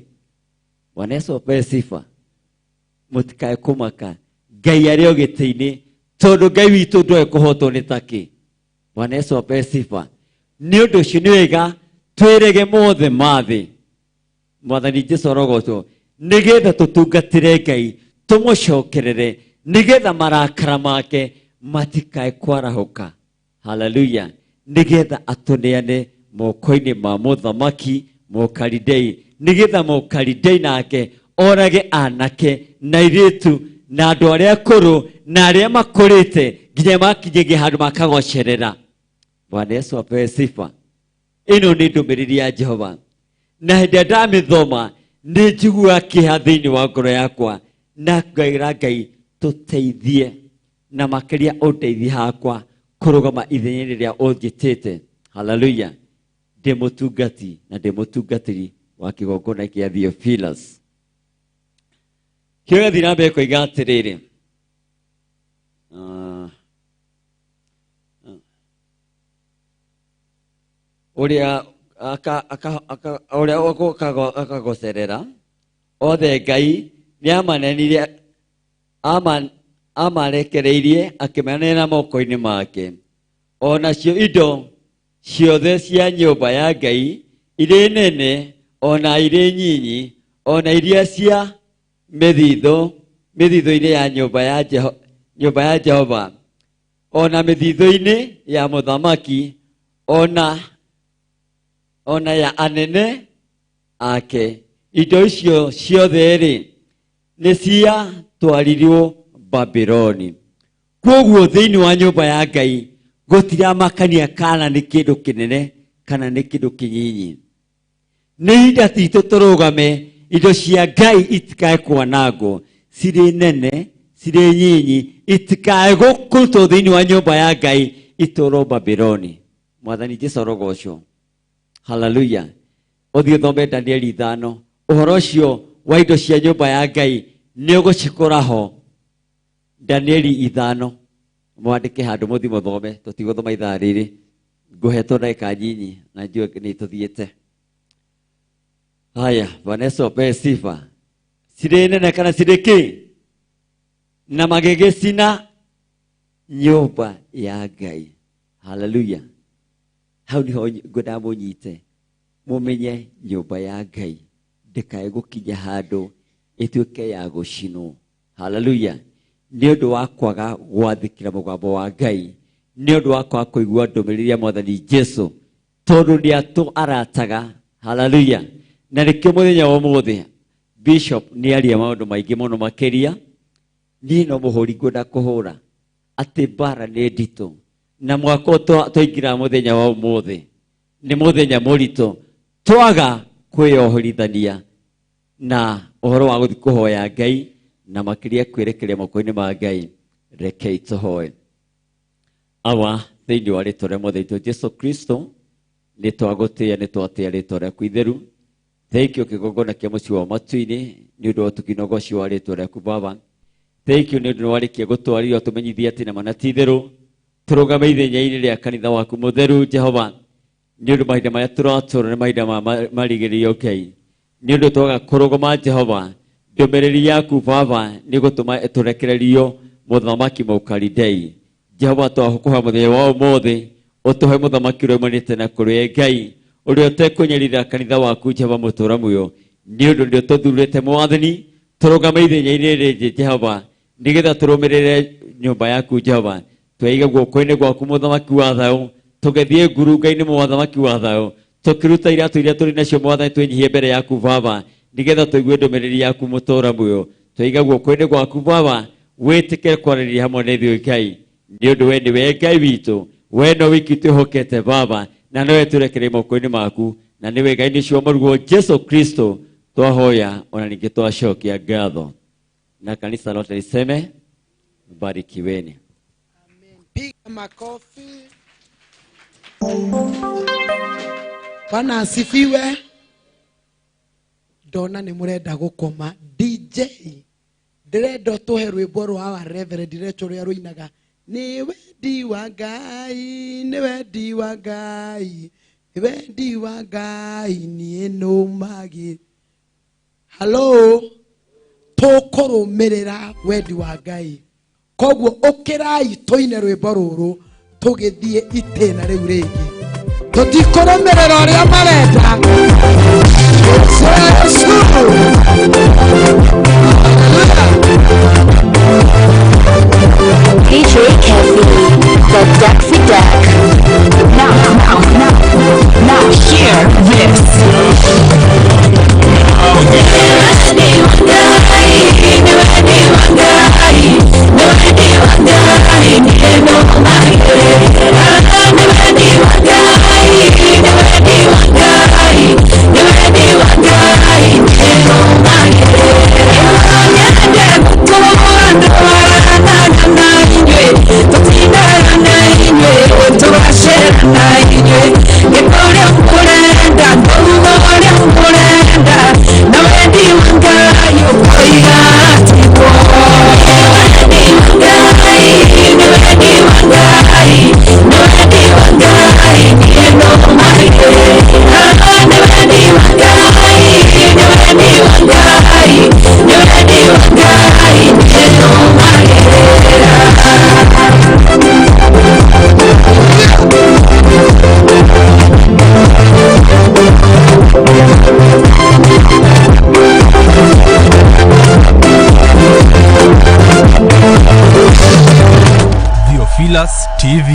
Bwana Yesu ape sifa. Mũtikae kũmaka Ngai arĩ o gĩtĩ-inĩ tondũ Ngai witũ ndoĩ kũhotwo nĩ takĩ. Bwana Yesu ape sifa. Nĩ ũndũ ũcio nĩ wega twĩrege mothe ma thĩ. Mwathani Jesũ arogocwo nĩgetha tũtungatĩre Ngai tũmũcokerere nĩgetha marakara make matikae kwarahũka. Haleluya. Nĩgetha atũneane moko-inĩ ma mũthamaki Mũkalidei nĩgetha Mũkalidei nake orage anake na airĩtu na andũ arĩa akũrũ na arĩa makũrĩte nginya makinyĩge handũ makagocerera. Bwana Yesu ape sifa. Ĩno nĩ ndũmĩrĩri ya Jehova na hĩndĩ ndamĩthoma nĩ njiguaga kĩeha thĩinĩ wa ngoro yakwa na ngaĩra Ngai tũteithie na makĩria ũndeithie hakwa kũrũgama ithenya rĩrĩa ũnjĩtĩte. Haleluya. Ndĩ mũtungati na ndĩ mũtungatĩri wa kĩgongona kĩa Theophilus. Kĩoya thina mbere koiga atĩrĩrĩ ũrĩa akagocerera othe Ngai nĩ amanenire amarekereirie akĩmanena moko-inĩ make. Onacio indo ciothe cia nyũmba ya Ngai irĩ nene ona irĩ nyinyi ona iria cia mĩthitho-inĩ ya nyũmba ya Jehova ona mĩthitho-inĩ ya mũthamaki ona ya anene ake. Indo icio ciothe nĩ cia twarirwo Babyloni. Koguo thĩinĩ wa nyũmba ya Ngai gũtiramakania kana nĩ kĩndũ kĩnene kana nĩ kĩndũ kĩnyinyi. Nĩ ihinda titũ tũrũgame indo cia Ngai itikae kwanangwo cirĩ nene cirĩ nyinyi itikae gũkũrutwo thĩinĩ wa nyũmba ya Ngai itũrwo Babyloni. Mwathani Jesũ arogocwo. Haleluya. Ũthiĩ ũthome Danieli 5 ũhoro ũcio wa indo cia nyũmba ya Ngai nĩ ũgũcikora ho. Danieli 5 mwandĩke handũ mũthi mũthome tũtigũthoma ithaa rĩrĩ ngũhetwo ndagĩka nyinyi na njũĩ nĩ tũthiĩte. Haya. Bwana Yesu ape sifa. Cirĩ nene kana cirĩ kĩ na magĩgĩcina nyũmba ya Ngai. Haleluya. Hau niho ngwenda mũnyite mũmenye nyũmba ya Ngai ndĩkae gũkinya handũ ĩtuĩke ya gũcinwo. Haleluya. Nĩ ũndũ wa kwaga gwathĩkĩra mũgambo wa Ngai nĩ ũndũ wa kwaga kũigua ndũmĩrĩri ya Mwathani Jesu, tondũ nĩatũ arataga. Haleluya. Na nĩkĩo mũthenya wa ũmũthĩ Bishop nĩaria maũndũ maingĩ mũno makĩria. Niĩ no mũhũri ngwenda kũhũra atĩ mbara nĩ nditũ, na mwaka twaingĩra mũthenya wa ũmũthĩ nĩ mũthenya mũritũ twaga kwĩyohorithania na ũhoro wa gũthiĩ kũhoya Ngai na makĩria kwĩrekeria moko-inĩ ma Ngai. Rekei tũhoe. Awa thĩinĩ wa rĩtwa rĩa Mwathani witũ Jesu Kristo, nĩ twagũtĩĩa nĩ twatĩĩa rĩtwa rĩaku itheru. Theikio kĩgongona kĩa mũciĩ wa matu-inĩ nĩ ũndũ wa ũtukinogoci wa rĩtwa rĩaku Baba. Theikio nĩ ũndũ warĩkia gũtwarĩra ũtũmenyithia atĩ na mana ti itherũ tũrũgame ithenya-inĩ rĩa kanitha waku mũtheru Jehova, nĩ ũndũ mahinda marĩa tũratũra nĩ mahinda marigĩrĩrio Ngai, nĩ ũndũ twaga kũrũgama Jehova. Ndũmĩrĩri yaku Baba nĩ gũtũma tũrekererio mũthamaki Mũkalidei. Jehova twakũhoya mũthenya wa ũmũthĩ ũtũhe mũthamaki ũrĩa umanĩte na kũrĩ Ngai, ũrĩa ũtekũnyarira kanitha waku Jehova mũtũũra muoyo, nĩ ũndũ nĩ ũtũthurĩte Mwathani tũrũgame ithenya-inĩ rĩrĩ Jehova, nĩgetha tũrũmĩrĩre nyũmba yaku Jehova. Twaiga guoko-inĩ gwaku mũthamaki wa thayũ, tũgĩthiĩ ngurunga-inĩ mũthamaki wa thayũ, tũkĩruta iratũ iria tũrĩ nacio Mwathani twĩnyihie mbere yaku Baba, nĩgetha tũigue ndũmĩrĩri yaku mũtũũra muoyo. Twaiga guoko-inĩ gwaku Baba, wĩtĩkĩre kwarĩrĩria hamwe na ithuĩ Ngai, nĩ ũndũ we nĩwe Ngai witũ, we no wiki twĩhokete Baba, na nĩwe tũrekereire moko-inĩ maku, na nĩwe Ngai nĩcio mũruguo Jesu Kristo twahoya ona ningĩ twacokia ngatho. Na kanisa lote liseme barikiweni. Piga makofi. Bwana asifiwe. Ndona nĩ mũrenda gũkoma. DJ ndĩrenda tũhe rwĩmbo rwa Reverend Rachel rũrĩa rũinaga nĩ wendi wa Ngai, nĩ wendi wa Ngai, nĩ wendi wa Ngai niĩ nũmagĩ. Hello, tũkũrũmĩrĩra wendi wa Ngai. Koguo ũkĩrai tũine rwĩmbo rũrũ tũgĩthiĩ itĩna rĩu rĩngĩ. Tũtikũrũmĩrĩra ũrĩa marenda. DJ Kevi, the Deck for Deck. Now hear this. Theophilus TV.